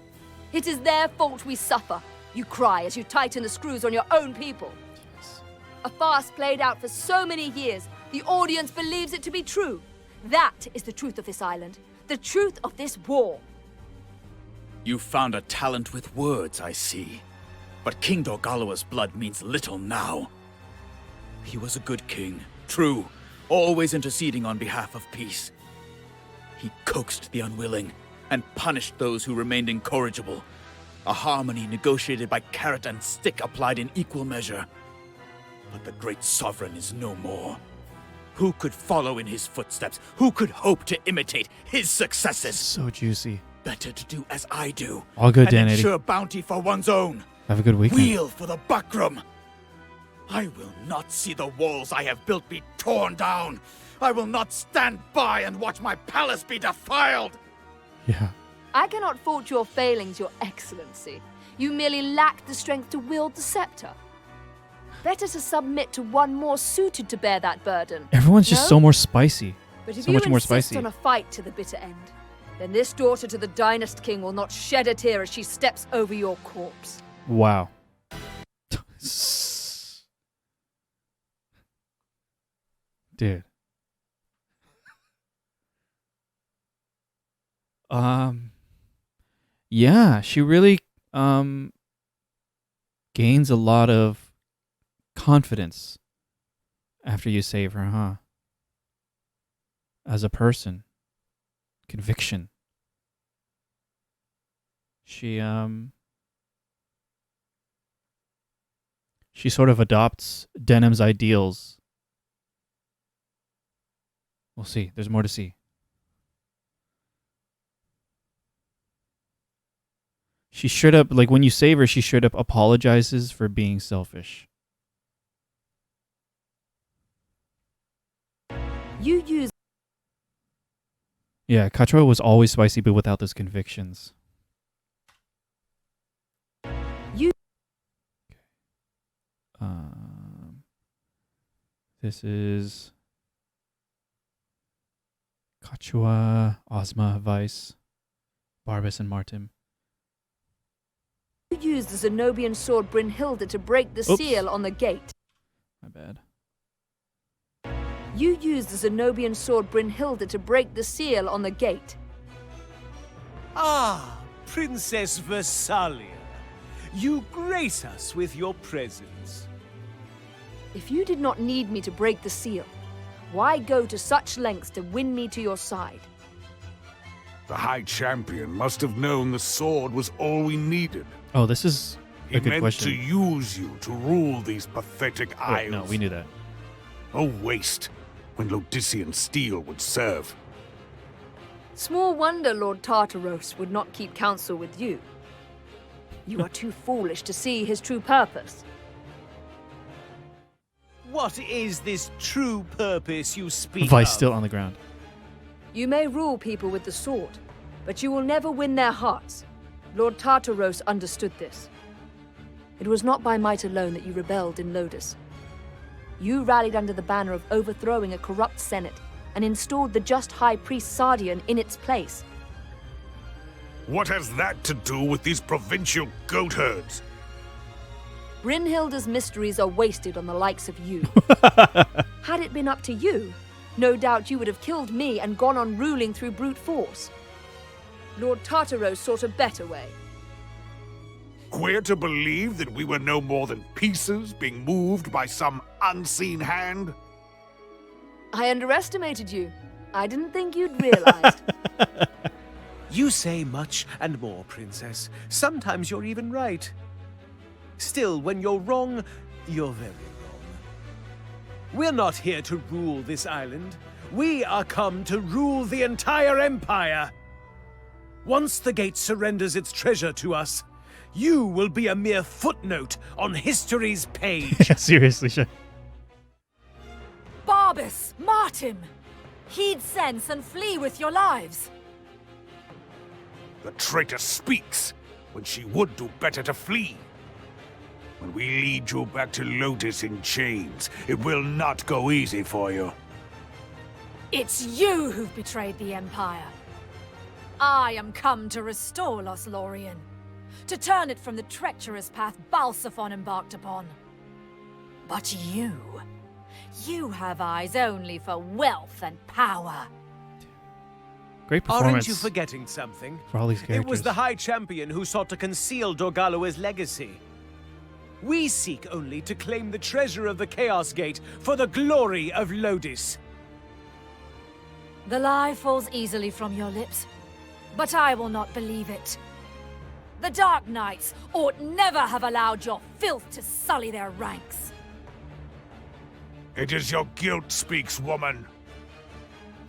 It is their fault we suffer, you cry as you tighten the screws on your own people. Yes. A farce played out for so many years, the audience believes it to be true. That is the truth of this island, the truth of this war. You found a talent with words, I see. But King Dorgalua's blood means little now. He was a good king, true, always interceding on behalf of peace. He coaxed the unwilling and punished those who remained incorrigible. A harmony negotiated by carrot and stick applied in equal measure. But the great sovereign is no more. Who could follow in his footsteps? Who could hope to imitate his successes? So juicy. Better to do as I do. All good, and Dan Eddie. ensure bounty for one's own. Have a good weekend. Wheel for the Buckram. I will not see the walls I have built be torn down. I will not stand by and watch my palace be defiled. Yeah. I cannot fault your failings, Your Excellency. You merely lack the strength to wield the scepter. Better to submit to one more suited to bear that burden. Everyone's just so more spicy. But if so you much more insist spicy. on a fight to the bitter end, then this daughter to the Dynast King will not shed a tear as she steps over your corpse. Wow. Dude. Yeah, she really gains a lot of confidence after you save her, huh? As a person. Conviction. She sort of adopts Denham's ideals. We'll see. There's more to see. She straight up, like when you save her, she straight up apologizes for being selfish. You use... Yeah, Cachua was always spicy, but without those convictions. You... This is... Cachua, Ozma, Vice, Barbas, and Martin. You used the Zenobian sword Brynhilda to break the seal on the gate. My bad. You used the Zenobian sword Brynhilda to break the seal on the gate. Ah, Princess Versalia, you grace us with your presence. If you did not need me to break the seal, why go to such lengths to win me to your side? The High Champion must have known the sword was all we needed. Oh, this is He a good meant question. to use you to rule these pathetic isles. Wait, no, we knew that. Oh, waste, when Lodician steel would serve. Small wonder Lord Tartaros would not keep counsel with you. You are too foolish to see his true purpose. What is this true purpose you speak Vice of? still on the ground. You may rule people with the sword, but you will never win their hearts. Lord Tartaros understood this. It was not by might alone that you rebelled in Lodis. You rallied under the banner of overthrowing a corrupt senate and installed the just High Priest Sardian in its place. What has that to do with these provincial goat herds? Brynhilde's mysteries are wasted on the likes of you. Had it been up to you, no doubt you would have killed me and gone on ruling through brute force. Lord Tartaros sought a better way. We're to believe that we were no more than pieces being moved by some unseen hand? I underestimated you. I didn't think you'd realized. You say much and more, Princess. Sometimes you're even right. Still, when you're wrong, you're very wrong. We're not here to rule this island. We are come to rule the entire Empire. Once the gate surrenders its treasure to us, you will be a mere footnote on history's page. Seriously, sure. Barbas, Martin! Heed sense and flee with your lives. The traitor speaks when she would do better to flee. When we lead you back to Lotus in chains, it will not go easy for you. It's you who've betrayed the Empire. I am come to restore Lothlorien, to turn it from the treacherous path Balsaphon embarked upon. But you have eyes only for wealth and power. Great performance. Aren't you forgetting something? For all these It characters. was the High Champion who sought to conceal Dorgaloa's legacy. We seek only to claim the treasure of the Chaos Gate for the glory of Lodis. The lie falls easily from your lips, but I will not believe it. The Dark Knights ought never have allowed your filth to sully their ranks. It is your guilt speaks, woman.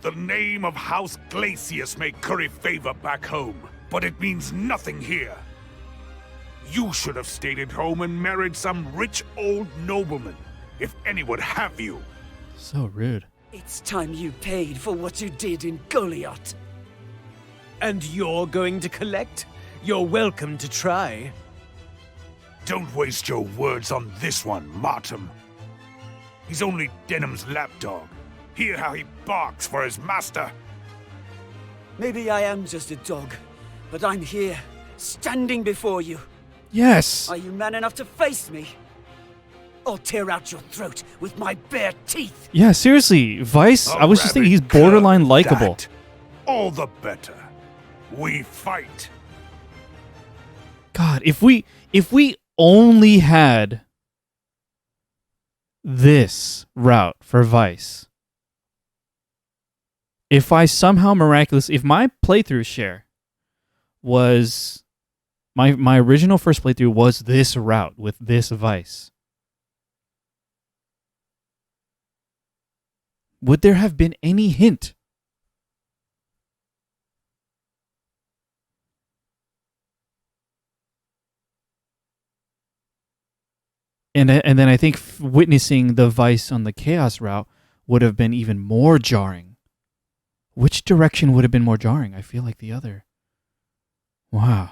The name of House Glacius may curry favor back home, but it means nothing here. You should have stayed at home and married some rich old nobleman, if any would have you. So rude. It's time you paid for what you did in Goliath. And you're going to collect? You're welcome to try. Don't waste your words on this one, Martin. He's only Denham's lapdog. Hear how he barks for his master. Maybe I am just a dog, but I'm here, standing before you. Yes. Are you man enough to face me? I'll tear out your throat with my bare teeth. Yeah, seriously, Vice. I was just thinking he's borderline likable. That. All the better. We fight. God, if we only had this route for Vice. If I somehow if my playthrough share was my original first playthrough was this route with this Vice, would there have been any hint? And then I think witnessing the Vice on the Chaos route would have been even more jarring. Which direction would have been more jarring? I feel like the other. Wow.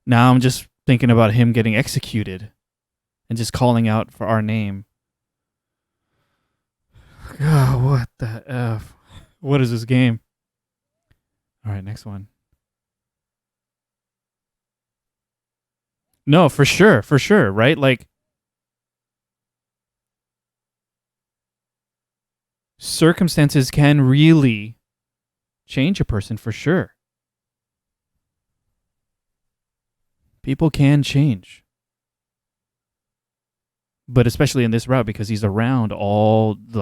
Now I'm just thinking about him getting executed and just calling out for our name. God, what the F? What is this game? All right, next one. No, for sure, right? Like, circumstances can really change a person for sure. People can change. But especially in this route, because he's around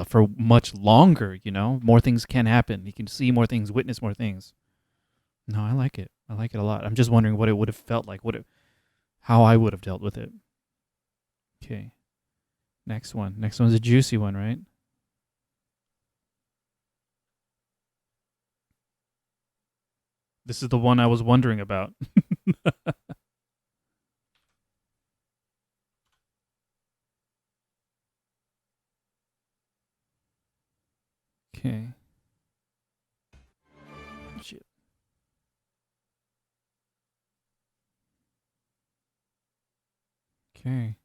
for much longer, you know, more things can happen. He can see more things, witness more things. No, I like it. I like it a lot. I'm just wondering what it would have felt like, how I would have dealt with it. Okay. Next one. Next one's a juicy one, right? This is the one I was wondering about. Okay. Shit. Okay. I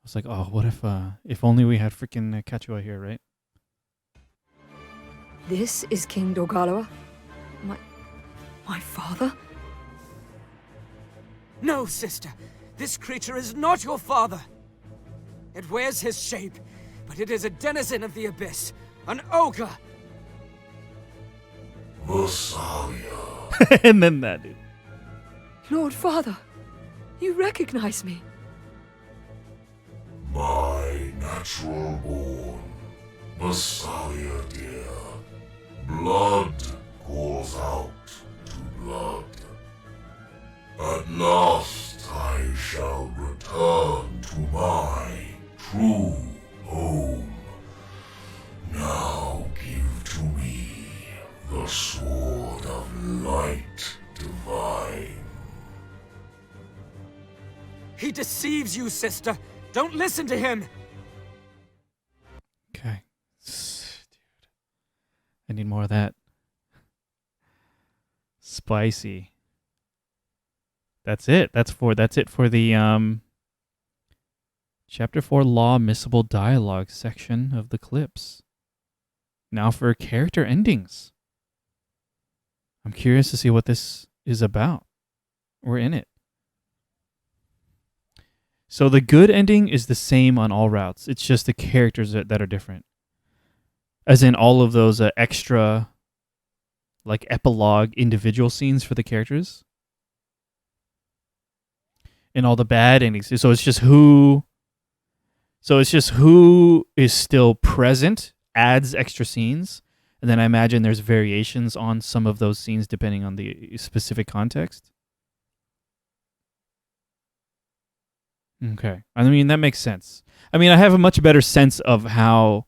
was like, oh, what if only we had freaking Kachua here, right? This is King Dorgaloa? My father? No, sister. This creature is not your father. It wears his shape, but it is a denizen of the abyss. An ogre. Messiah. And then that dude. Lord Father, you recognize me. My natural born, Messiah dear. Blood calls out to blood. At last I shall return to my true home. Now give to me the sword of light divine. He deceives you, sister. Don't listen to him. Okay. Dude. I need more of that. Spicy. That's it. That's it for the Chapter 4 Law Missable Dialogue section of the clips. Now for character endings. I'm curious to see what this is about. We're in it. So the good ending is the same on all routes. It's just the characters that are different. As in all of those extra, like epilogue individual scenes for the characters. And all the bad endings. So it's just who is still present, adds extra scenes. And then I imagine there's variations on some of those scenes depending on the specific context. Okay. I mean, that makes sense. I mean, I have a much better sense of how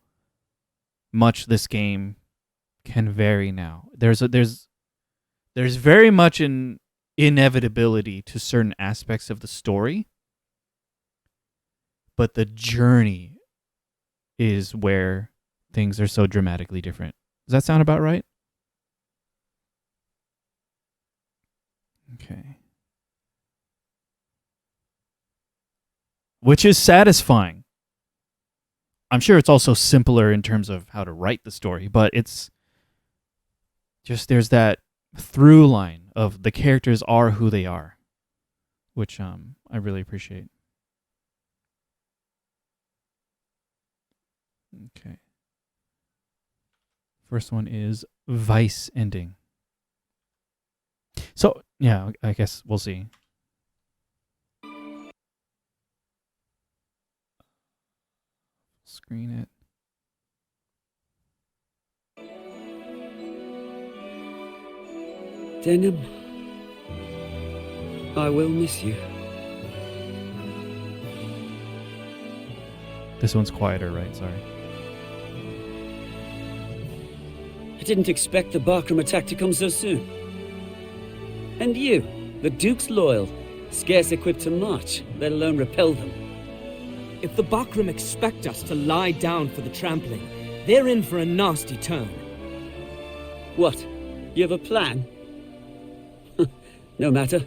much this game can vary now. There's very much an inevitability to certain aspects of the story, but the journey is where things are so dramatically different. Does that sound about right? Okay. Which is satisfying. I'm sure it's also simpler in terms of how to write the story, but it's just there's that through line of the characters are who they are, which I really appreciate. Okay. First one is Vice ending. So, yeah, I guess we'll see. Screen it. Denim, I will miss you. This one's quieter, right? Sorry. I didn't expect the Barkram attack to come so soon. And you, the Duke's loyal, scarce equipped to march, let alone repel them. If the Bakram expect us to lie down for the trampling, they're in for a nasty turn. What? You have a plan? No matter.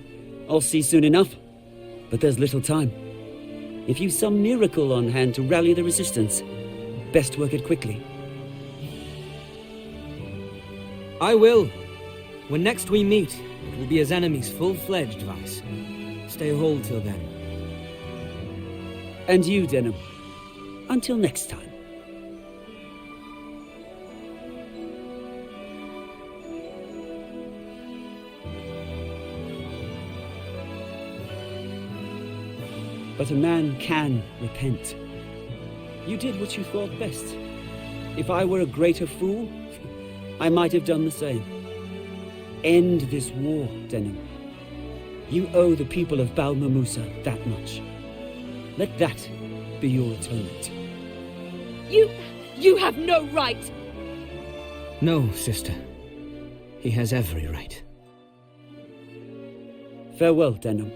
I'll see soon enough. But there's little time. If you've some miracle on hand to rally the resistance, best work it quickly. I will. When next we meet, it will be as enemies full-fledged, Vice. Stay whole till then. And you, Denham. Until next time. But a man can repent. You did what you thought best. If I were a greater fool, I might have done the same. End this war, Denim. You owe the people of Balmamusa that much. Let that be your atonement. You have no right! No, sister. He has every right. Farewell, Denim.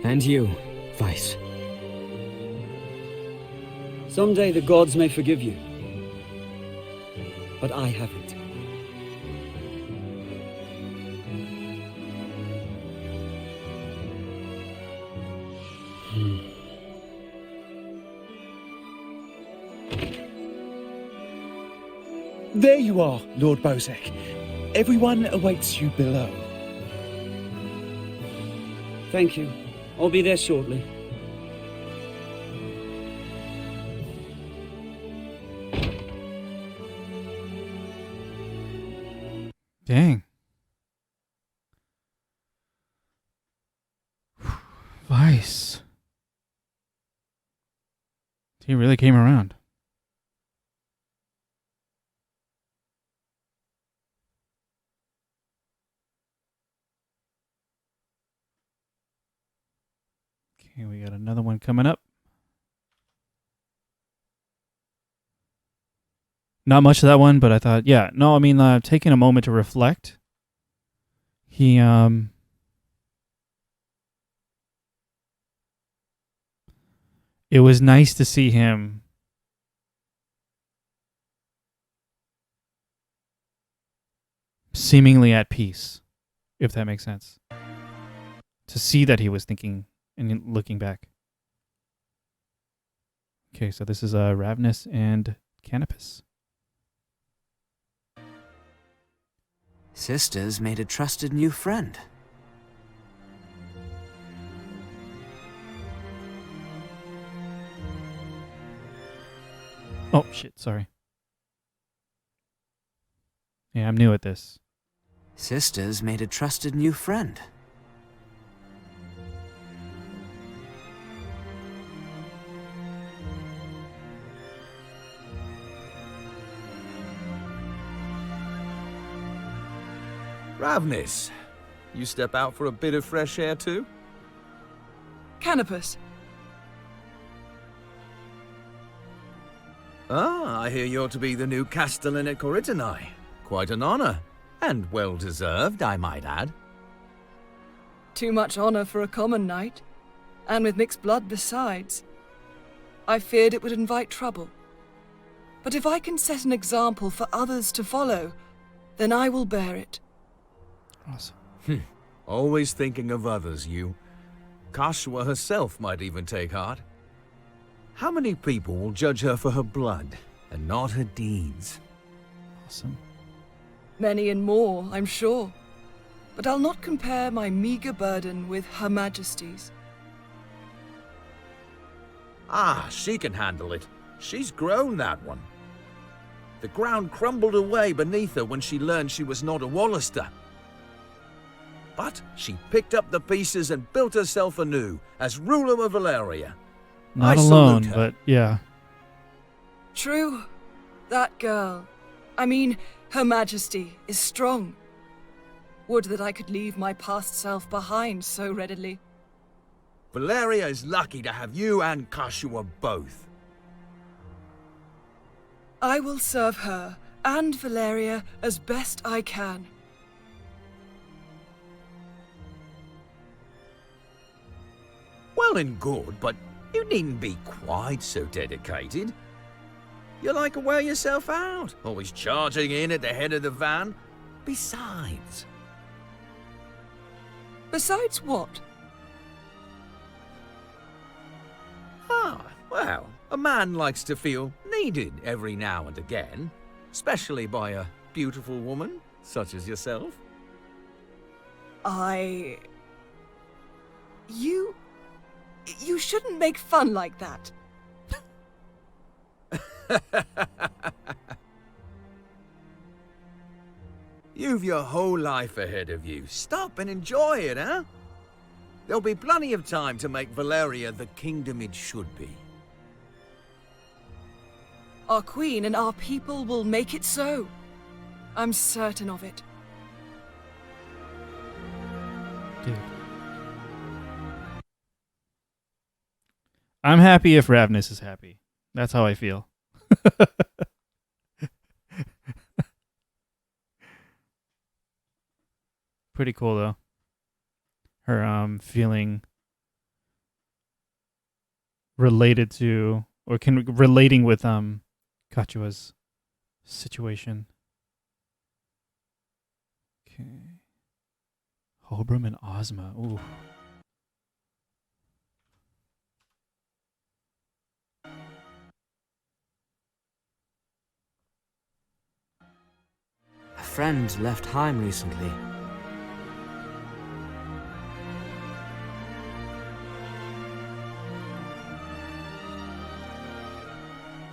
And you, Vice. Someday the gods may forgive you. But I haven't. There you are, Lord Bozek. Everyone awaits you below. Thank you. I'll be there shortly. Dang. Vice. He really came around. Okay, we got another one coming up. Not much of that one, but I thought, yeah, no, I mean, taking a moment to reflect. He, it was nice to see him seemingly at peace, if that makes sense. To see that he was thinking and looking back. Okay, so this is Ravenous and Canopus. Sisters made a trusted new friend. Oh, shit, sorry. Yeah, I'm new at this. Sisters made a trusted new friend. Ravnis, you step out for a bit of fresh air too? Canopus. Ah, I hear you're to be the new Castellan at Coritani. Quite an honor. And well-deserved, I might add. Too much honor for a common knight. And with mixed blood besides. I feared it would invite trouble. But if I can set an example for others to follow, then I will bear it. Awesome. Always thinking of others, you. Kashua herself might even take heart. How many people will judge her for her blood, and not her deeds? Awesome. Many and more, I'm sure. But I'll not compare my meager burden with Her Majesty's. Ah, she can handle it. She's grown, that one. The ground crumbled away beneath her when she learned she was not a Wallister. But she picked up the pieces and built herself anew as ruler of Valeria. Not I alone, salute her. but yeah. True. That girl, I mean, Her Majesty, is strong. Would that I could leave my past self behind so readily. Valeria is lucky to have you and Kashua both. I will serve her and Valeria as best I can. Well and good, but you needn't be quite so dedicated. You like to wear yourself out, always charging in at the head of the van. Besides... Besides what? Ah, well, a man likes to feel needed every now and again, especially by a beautiful woman such as yourself. You shouldn't make fun like that. You've your whole life ahead of you. Stop and enjoy it, huh? There'll be plenty of time to make Valeria the kingdom it should be. Our queen and our people will make it so. I'm certain of it. Dude. I'm happy if Ravnus is happy. That's how I feel. Pretty cool though. Her feeling related to or relating with Kachua's situation. Okay. Hobram and Ozma. Ooh. A friend left Heim recently.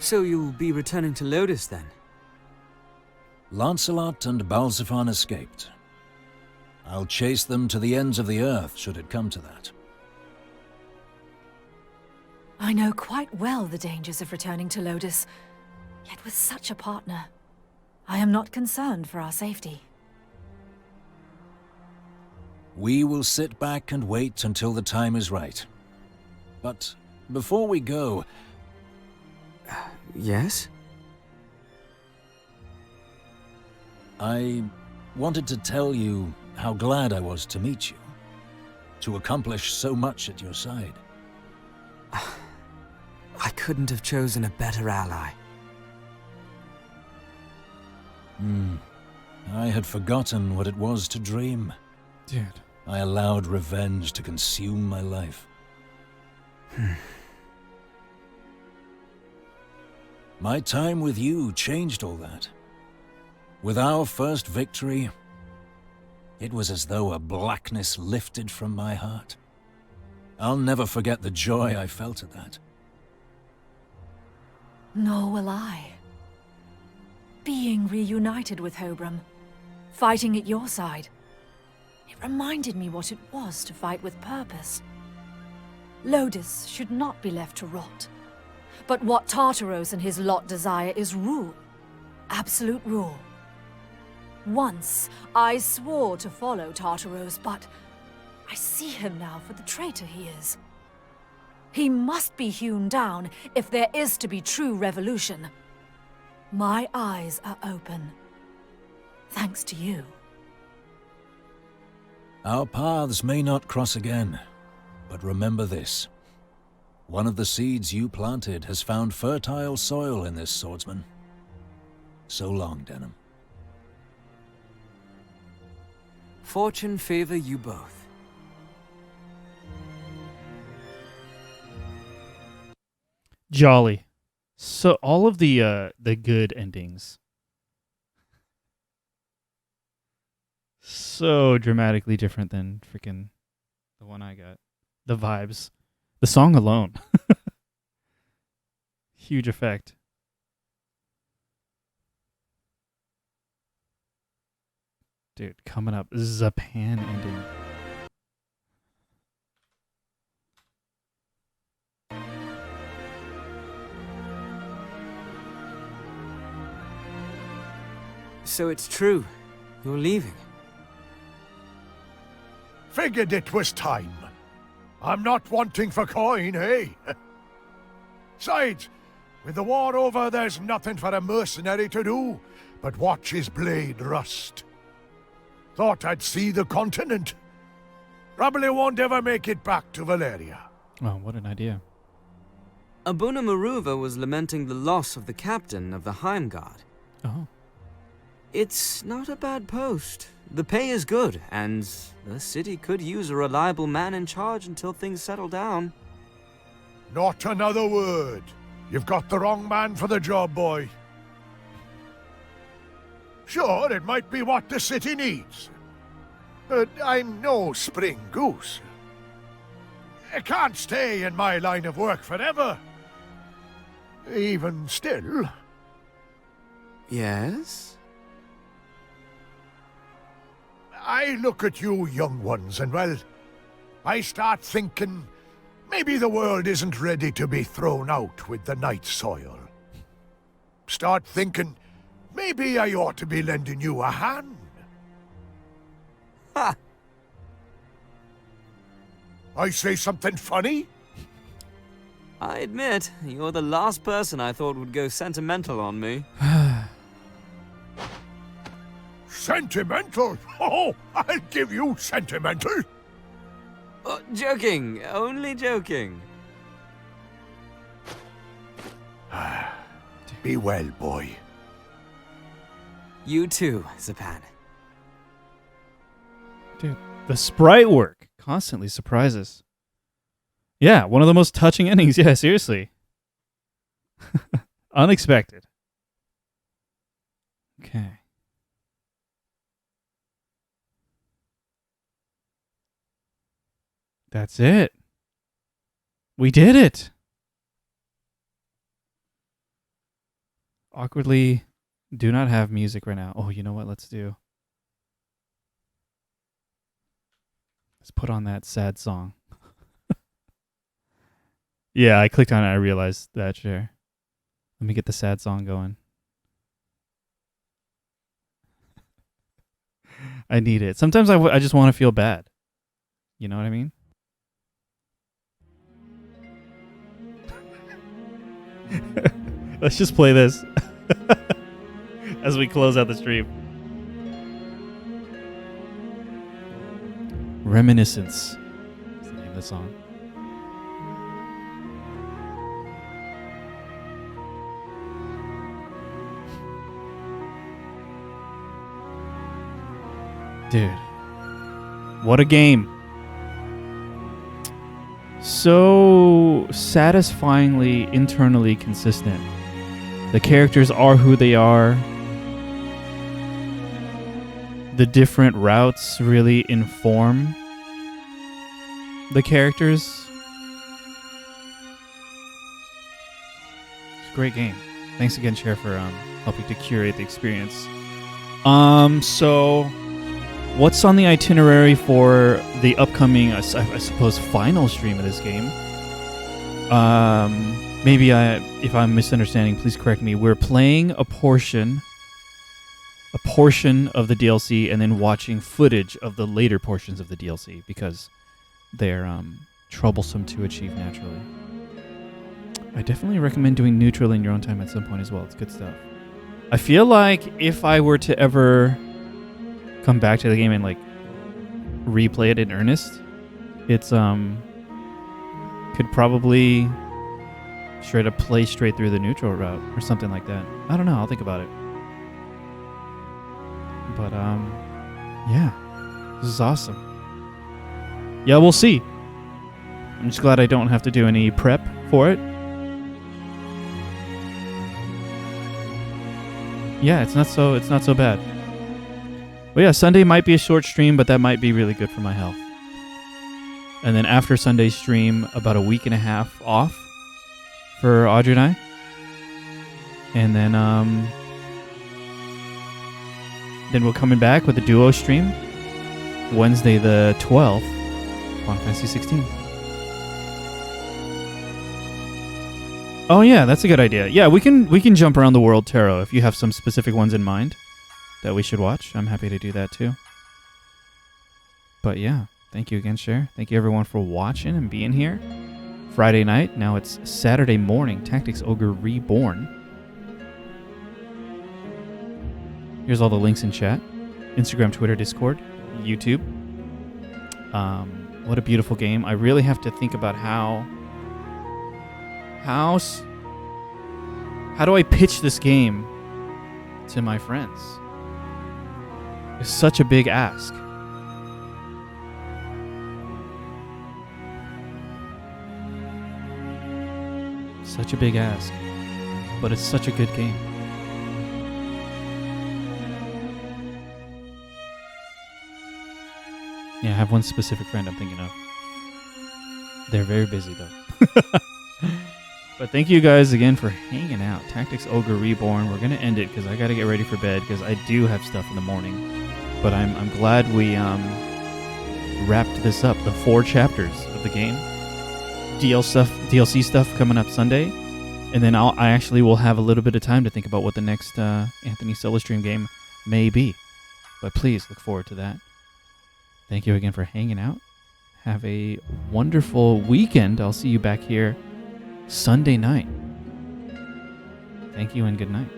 So you'll be returning to Lodis then? Lancelot and Balsafan escaped. I'll chase them to the ends of the earth, should it come to that. I know quite well the dangers of returning to Lodis, yet with such a partner, I am not concerned for our safety. We will sit back and wait until the time is right. But before we go... Yes? I wanted to tell you how glad I was to meet you. To accomplish so much at your side. I couldn't have chosen a better ally. I had forgotten what it was to dream. Dude. I allowed revenge to consume my life. My time with you changed all that. With our first victory, it was as though a blackness lifted from my heart. I'll never forget the joy I felt at that. Nor will I. Being reunited with Hobram, fighting at your side, it reminded me what it was to fight with purpose. Lodis should not be left to rot. But what Tartaros and his lot desire is rule. Absolute rule. Once, I swore to follow Tartaros, but I see him now for the traitor he is. He must be hewn down if there is to be true revolution. My eyes are open. Thanks to you. Our paths may not cross again, but remember this. One of the seeds you planted has found fertile soil in this swordsman. So long, Denham. Fortune favor you both. Jolly. So all of the good endings. So dramatically different than freaking the one I got. The vibes. The song alone. Huge effect. Dude, coming up, Zapan ending. So it's true. You're leaving. Figured it was time. I'm not wanting for coin, eh? Besides, with the war over, there's nothing for a mercenary to do but watch his blade rust. Thought I'd see the continent. Probably won't ever make it back to Valeria. Oh, what an idea. Abuna Maruva was lamenting the loss of the captain of the Heimgard. Oh. It's not a bad post. The pay is good, and the city could use a reliable man in charge until things settle down. Not another word. You've got the wrong man for the job, boy. Sure, it might be what the city needs. But I'm no spring goose. I can't stay in my line of work forever. Even still. Yes? I look at you young ones and, well, I start thinking maybe the world isn't ready to be thrown out with the night soil. Start thinking maybe I ought to be lending you a hand. Ha! I say something funny? I admit, you're the last person I thought would go sentimental on me. Sentimental? Oh, I'll give you sentimental. Joking. Only joking. Be well, boy. You too, Zapan. Dude, the sprite work constantly surprises. Yeah, one of the most touching endings. Yeah, seriously. Unexpected. Okay. That's it. We did it. Awkwardly do not have music right now. Oh, you know what? Let's put on that sad song. Yeah, I clicked on it. I realized that. Sure. Let me get the sad song going. I need it. Sometimes I just want to feel bad. You know what I mean? Let's just play this as we close out the stream. Reminiscence is the name of the song. Dude, what a game. So satisfyingly internally consistent. The characters are who they are. The different routes really inform the characters. It's a great game. Thanks again, Cher, for helping to curate the experience. So what's on the itinerary for the upcoming, I suppose, final stream of this game? Maybe if I'm misunderstanding, please correct me. We're playing a portion of the DLC and then watching footage of the later portions of the DLC because they're troublesome to achieve naturally. I definitely recommend doing neutral in your own time at some point as well. It's good stuff. I feel like if I were to ever come back to the game and like replay it in earnest, it's could probably straight up play straight through the neutral route or something like that. I don't know. I'll think about it. But yeah, this is awesome. Yeah, we'll see. I'm just glad I don't have to do any prep for it. Yeah, it's not so bad. But yeah, Sunday might be a short stream, but that might be really good for my health. And then after Sunday's stream, about a week and a half off for Audrey and I. And then we're coming back with a duo stream Wednesday the 12th on Fantasy 16. Oh yeah, that's a good idea. Yeah, we can jump around the world tarot if you have some specific ones in mind that we should watch. I'm happy to do that too. But yeah, thank you again, Cher. Thank you everyone for watching and being here. Friday night, now it's Saturday morning, Tactics Ogre Reborn. Here's all the links in chat. Instagram, Twitter, Discord, YouTube. What a beautiful game. I really have to think about how do I pitch this game to my friends? It's such a big ask. Such a big ask. But it's such a good game. Yeah, I have one specific friend I'm thinking of. They're very busy though. But thank you guys again for hanging out. Tactics Ogre Reborn. We're going to end it because I got to get ready for bed because I do have stuff in the morning. But I'm glad we wrapped this up. The 4 chapters of the game. DLC stuff coming up Sunday. And then I actually will have a little bit of time to think about what the next Anthony solo stream game may be. But please look forward to that. Thank you again for hanging out. Have a wonderful weekend. I'll see you back here Sunday night. Thank you and good night.